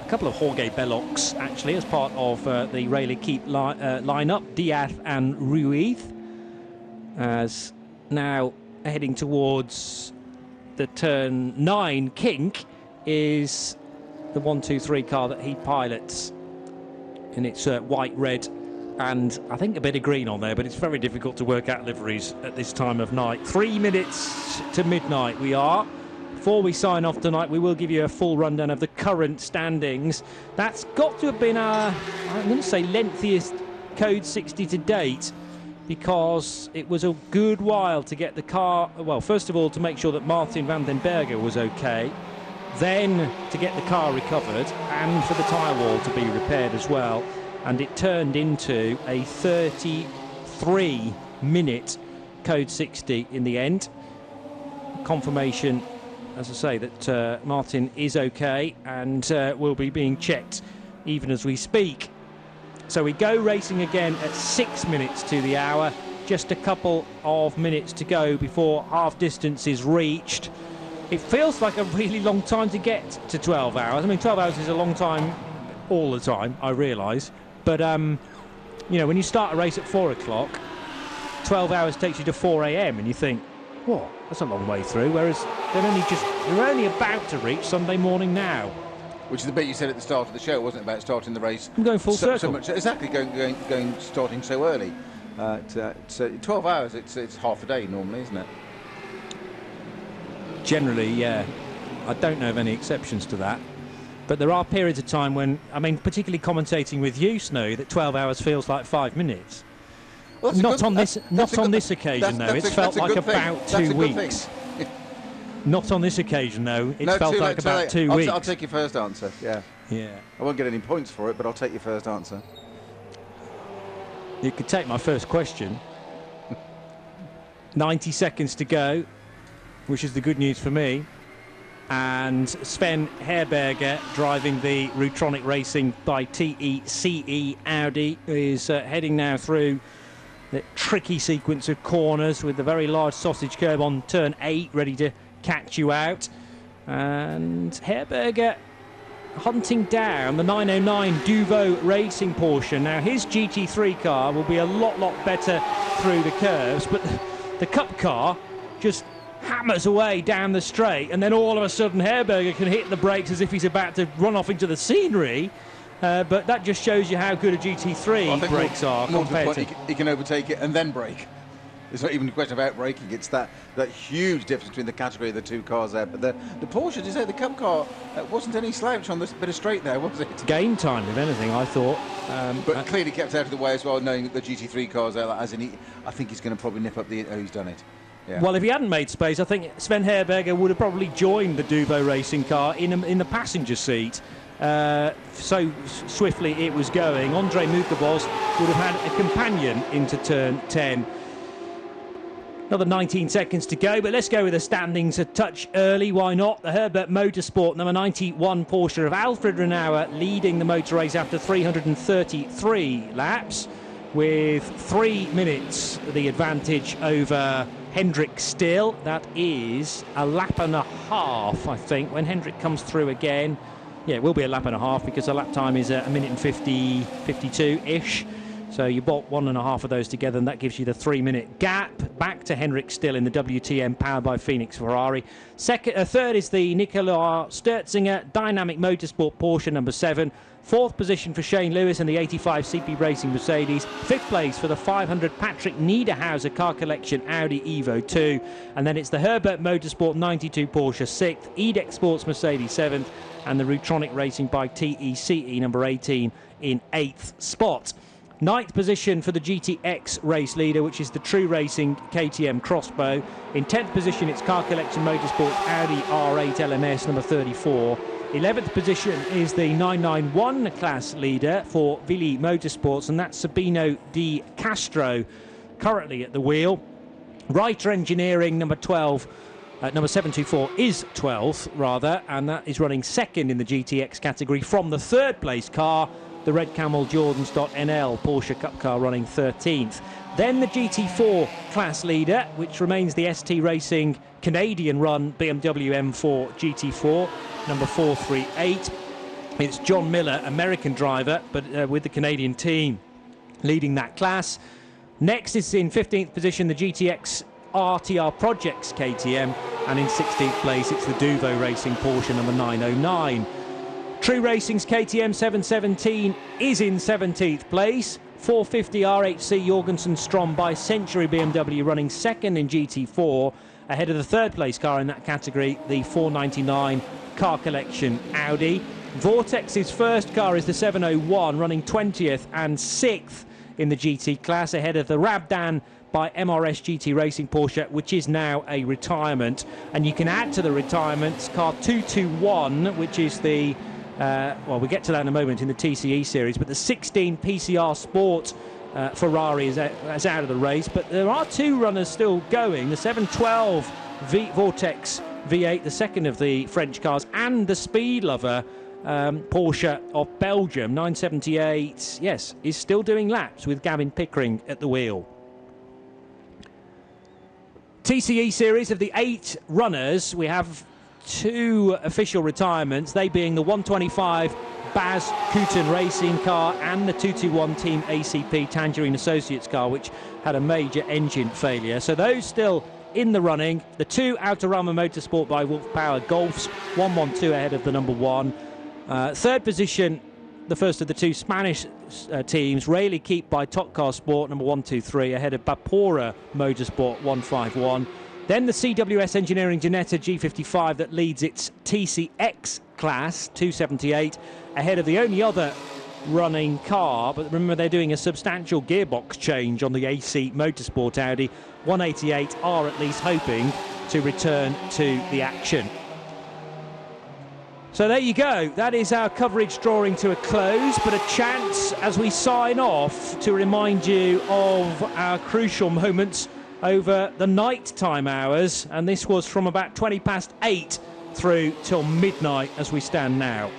a couple of Jorge Bellocs, actually, as part of the Rail Equipe lineup, Diaz and Ruiz, as now heading towards the turn 9 kink is the 123 car that he pilots, and it's white, red, and I think a bit of green on there, but it's very difficult to work out liveries at this time of night. 3 minutes to midnight we are. Before we sign off tonight, we will give you a full rundown of the current standings. That's got to have been our, I'm going to say, lengthiest Code 60 to date, because it was a good while to get the car, well, first of all, to make sure that Martin van den Berge was okay, then to get the car recovered, and for the tyre wall to be repaired as well. And it turned into a 33-minute Code 60 in the end. Confirmation, as I say, that Martin is okay and will be being checked even as we speak. So we go racing again at 6 minutes to the hour. Just a couple of minutes to go before half distance is reached. It feels like a really long time to get to 12 hours. I mean, 12 hours is a long time all the time, I realise. But, you know, when you start a race at 4 o'clock, 12 hours takes you to 4 a.m. and you think, what? That's a long way through. Whereas they're only about to reach Sunday morning now. Which is the bit you said at the start of the show, wasn't it, about starting the race? I'm going full circle. So much, exactly, starting so early. So 12 hours, it's half a day normally, isn't it? Generally, yeah. I don't know of any exceptions to that. But there are periods of time when, I mean, particularly commentating with you, Snow, that 12 hours feels like 5 minutes. Well, that's a Not good- on this, that's not a on good- this occasion though. that's It's a- felt that's a like good thing. about That's a 2 good weeks. thing. Not on this occasion though. It's No, felt too like late, too about late. 2 I'll weeks. I'll take your first answer. Yeah. Yeah. I won't get any points for it, but I'll take your first answer. You could take my first question. 90 seconds to go, which is the good news for me. And Sven Herberger, driving the Rutronic Racing by TECE Audi, is heading now through the tricky sequence of corners with the very large sausage curb on turn 8, ready to catch you out. And Herberger hunting down the 909 Duvo Racing Porsche. Now his GT3 car will be a lot better through the curves, but the Cup car just hammers away down the straight, and then all of a sudden Herberger can hit the brakes as if he's about to run off into the scenery. But that just shows you how good a GT3 brakes are compared to... He can overtake it and then brake. It's not even a question about braking. It's that huge difference between the category of the two cars there. But the Porsche, as you say, the Cup car, wasn't any slouch on this bit of straight there, was it? Game time, if anything, I thought. But clearly kept out of the way as well, knowing that the GT3 cars are, as in, I think he's going to probably nip up the... Oh, he's done it. Yeah. Well, if he hadn't made space, I think Sven Herberger would have probably joined the Duvo Racing car in the passenger seat. So swiftly it was going. Andre Mukabos would have had a companion into turn 10. Another 19 seconds to go, but let's go with the standings a touch early. Why not? The Herbert Motorsport number 91 Porsche of Alfred Renauer leading the motor race after 333 laps, with 3 minutes the advantage over Hendrik Still. That is a lap and a half, I think, when Hendrik comes through again. Yeah, it will be a lap and a half because the lap time is a minute and 52-ish. So you bolt 1.5 of those together, and that gives you the 3-minute gap. Back to Henrik Still in the WTM, powered by Phoenix Ferrari. Third is the Nicolas Sturzinger Dynamic Motorsport Porsche number 7. Fourth position for Shane Lewis and the 85 CP Racing Mercedes. Fifth place for the 500 Patrick Niederhauser Car Collection Audi Evo 2. And then it's the Herbert Motorsport 92 Porsche 6th, EDEX Sports Mercedes 7th, and the Rutronic Racing by TECE number 18 in 8th spot. Ninth position for the GTX race leader, which is the True Racing KTM Crossbow. In 10th position, it's Car Collection Motorsports Audi R8 LMS number 34. 11th position is the 991 class leader for Willy Motorsports, and that's Sabino Di Castro, currently at the wheel. Reiter Engineering number 12. Number 724 is 12th, rather, and that is running second in the GTX category from the third place car, the Red Camel Jordans.NL Porsche Cup car, running 13th. Then the GT4 class leader, which remains the ST Racing Canadian-run BMW M4 GT4, number 438. It's John Miller, American driver, but with the Canadian team leading that class. Next is in 15th position the GTX RTR Projects KTM, and in 16th place it's the Duvo Racing Porsche number 909. True Racing's KTM 717 is in 17th place. 450 RHC Jorgensen Strom by Century BMW running second in GT4, ahead of the third place car in that category, the 499 Car Collection Audi. Vortex's first car is the 701 running 20th and 6th in the GT class, ahead of the Rabdan by MRS GT Racing Porsche, which is now a retirement. And you can add to the retirements car 221, which is the well, we'll get to that in a moment in the TCE series, but the 16 PCR Sport Ferrari is out of the race, but there are two runners still going, the 712 Vortex V8, the second of the French cars, and the Speed Lover Porsche of Belgium, 978, yes, is still doing laps with Gavin Pickering at the wheel. TCE series of the 8 runners, we have 2 official retirements, they being the 125 Baz Kooten Racing car and the 221 Team ACP Tangerine Associates car, which had a major engine failure. So those still in the running. The 2 Autorama Motorsport by Wolf Power Golfs, 112 ahead of the number 1. Third position, the first of the 2 Spanish teams, Rayleigh Keep by Top Car Sport, number 123, ahead of Bapora Motorsport, 151. Then the CWS Engineering Ginetta G55 that leads its TCX class, 278, ahead of the only other running car, but remember they're doing a substantial gearbox change on the AC Motorsport Audi. 188 are at least hoping to return to the action. So there you go, that is our coverage drawing to a close, but a chance as we sign off to remind you of our crucial moments over the night-time hours, and this was from about 8:20 through till midnight as we stand now.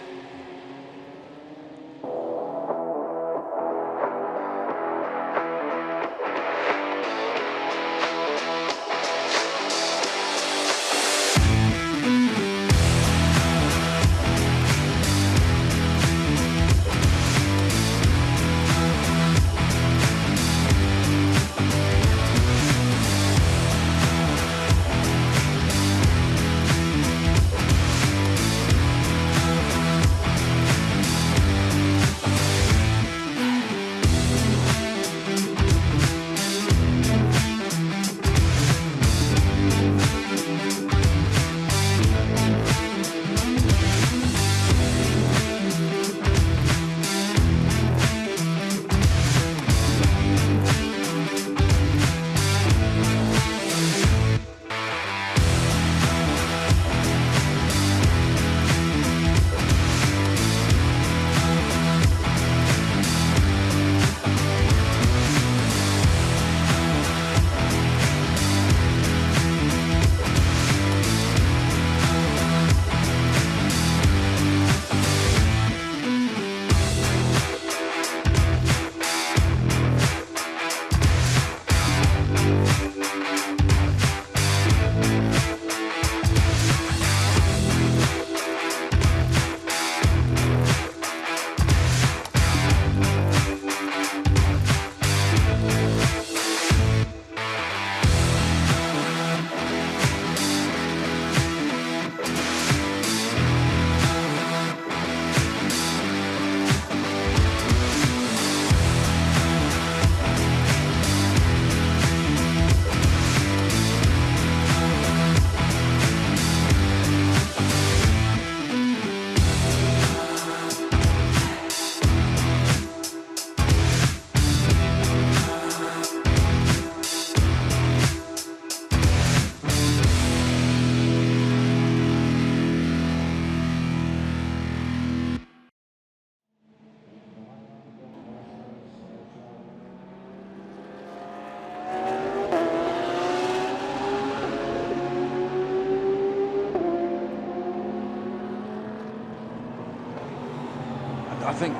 I think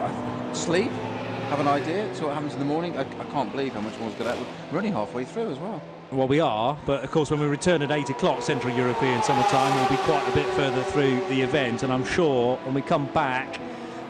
sleep, have an idea, see what happens in the morning. I can't believe how much more's got out. We're only halfway through as well. Well, we are, but of course when we return at 8 o'clock Central European summertime, we'll be quite a bit further through the event, and I'm sure when we come back,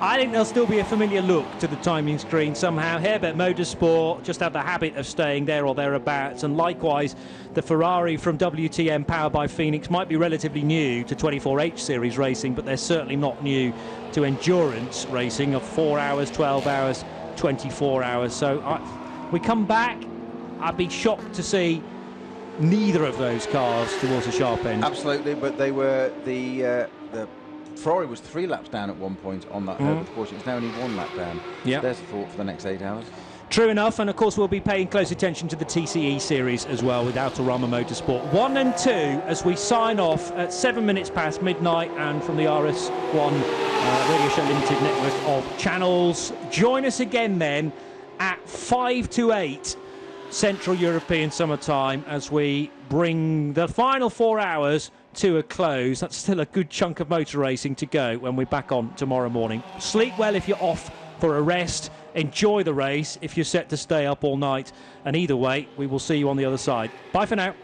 I think there'll still be a familiar look to the timing screen somehow. Herbert Motorsport just have the habit of staying there or thereabouts, and likewise the Ferrari from WTM powered by Phoenix might be relatively new to 24H series racing, but they're certainly not new to endurance racing of 4 hours, 12 hours, 24 hours. So we come back, I'd be shocked to see neither of those cars towards the sharp end. Absolutely, but they were the Ferrari was 3 laps down at one point on that Herbert Porsche. It's now only 1 lap down. Yeah. There's the thought for the next 8 hours. True enough, and of course we'll be paying close attention to the TCE series as well with Autorama Motorsport 1 and 2 as we sign off at 7 minutes past midnight, and from the RS1 Radio Show Limited network of channels. Join us again then at 5 to 8 Central European summertime as we bring the final 4 hours to a close. That's still a good chunk of motor racing to go when we're back on tomorrow morning. Sleep well if you're off for a rest. Enjoy the race if you're set to stay up all night. And either way, we will see you on the other side. Bye for now.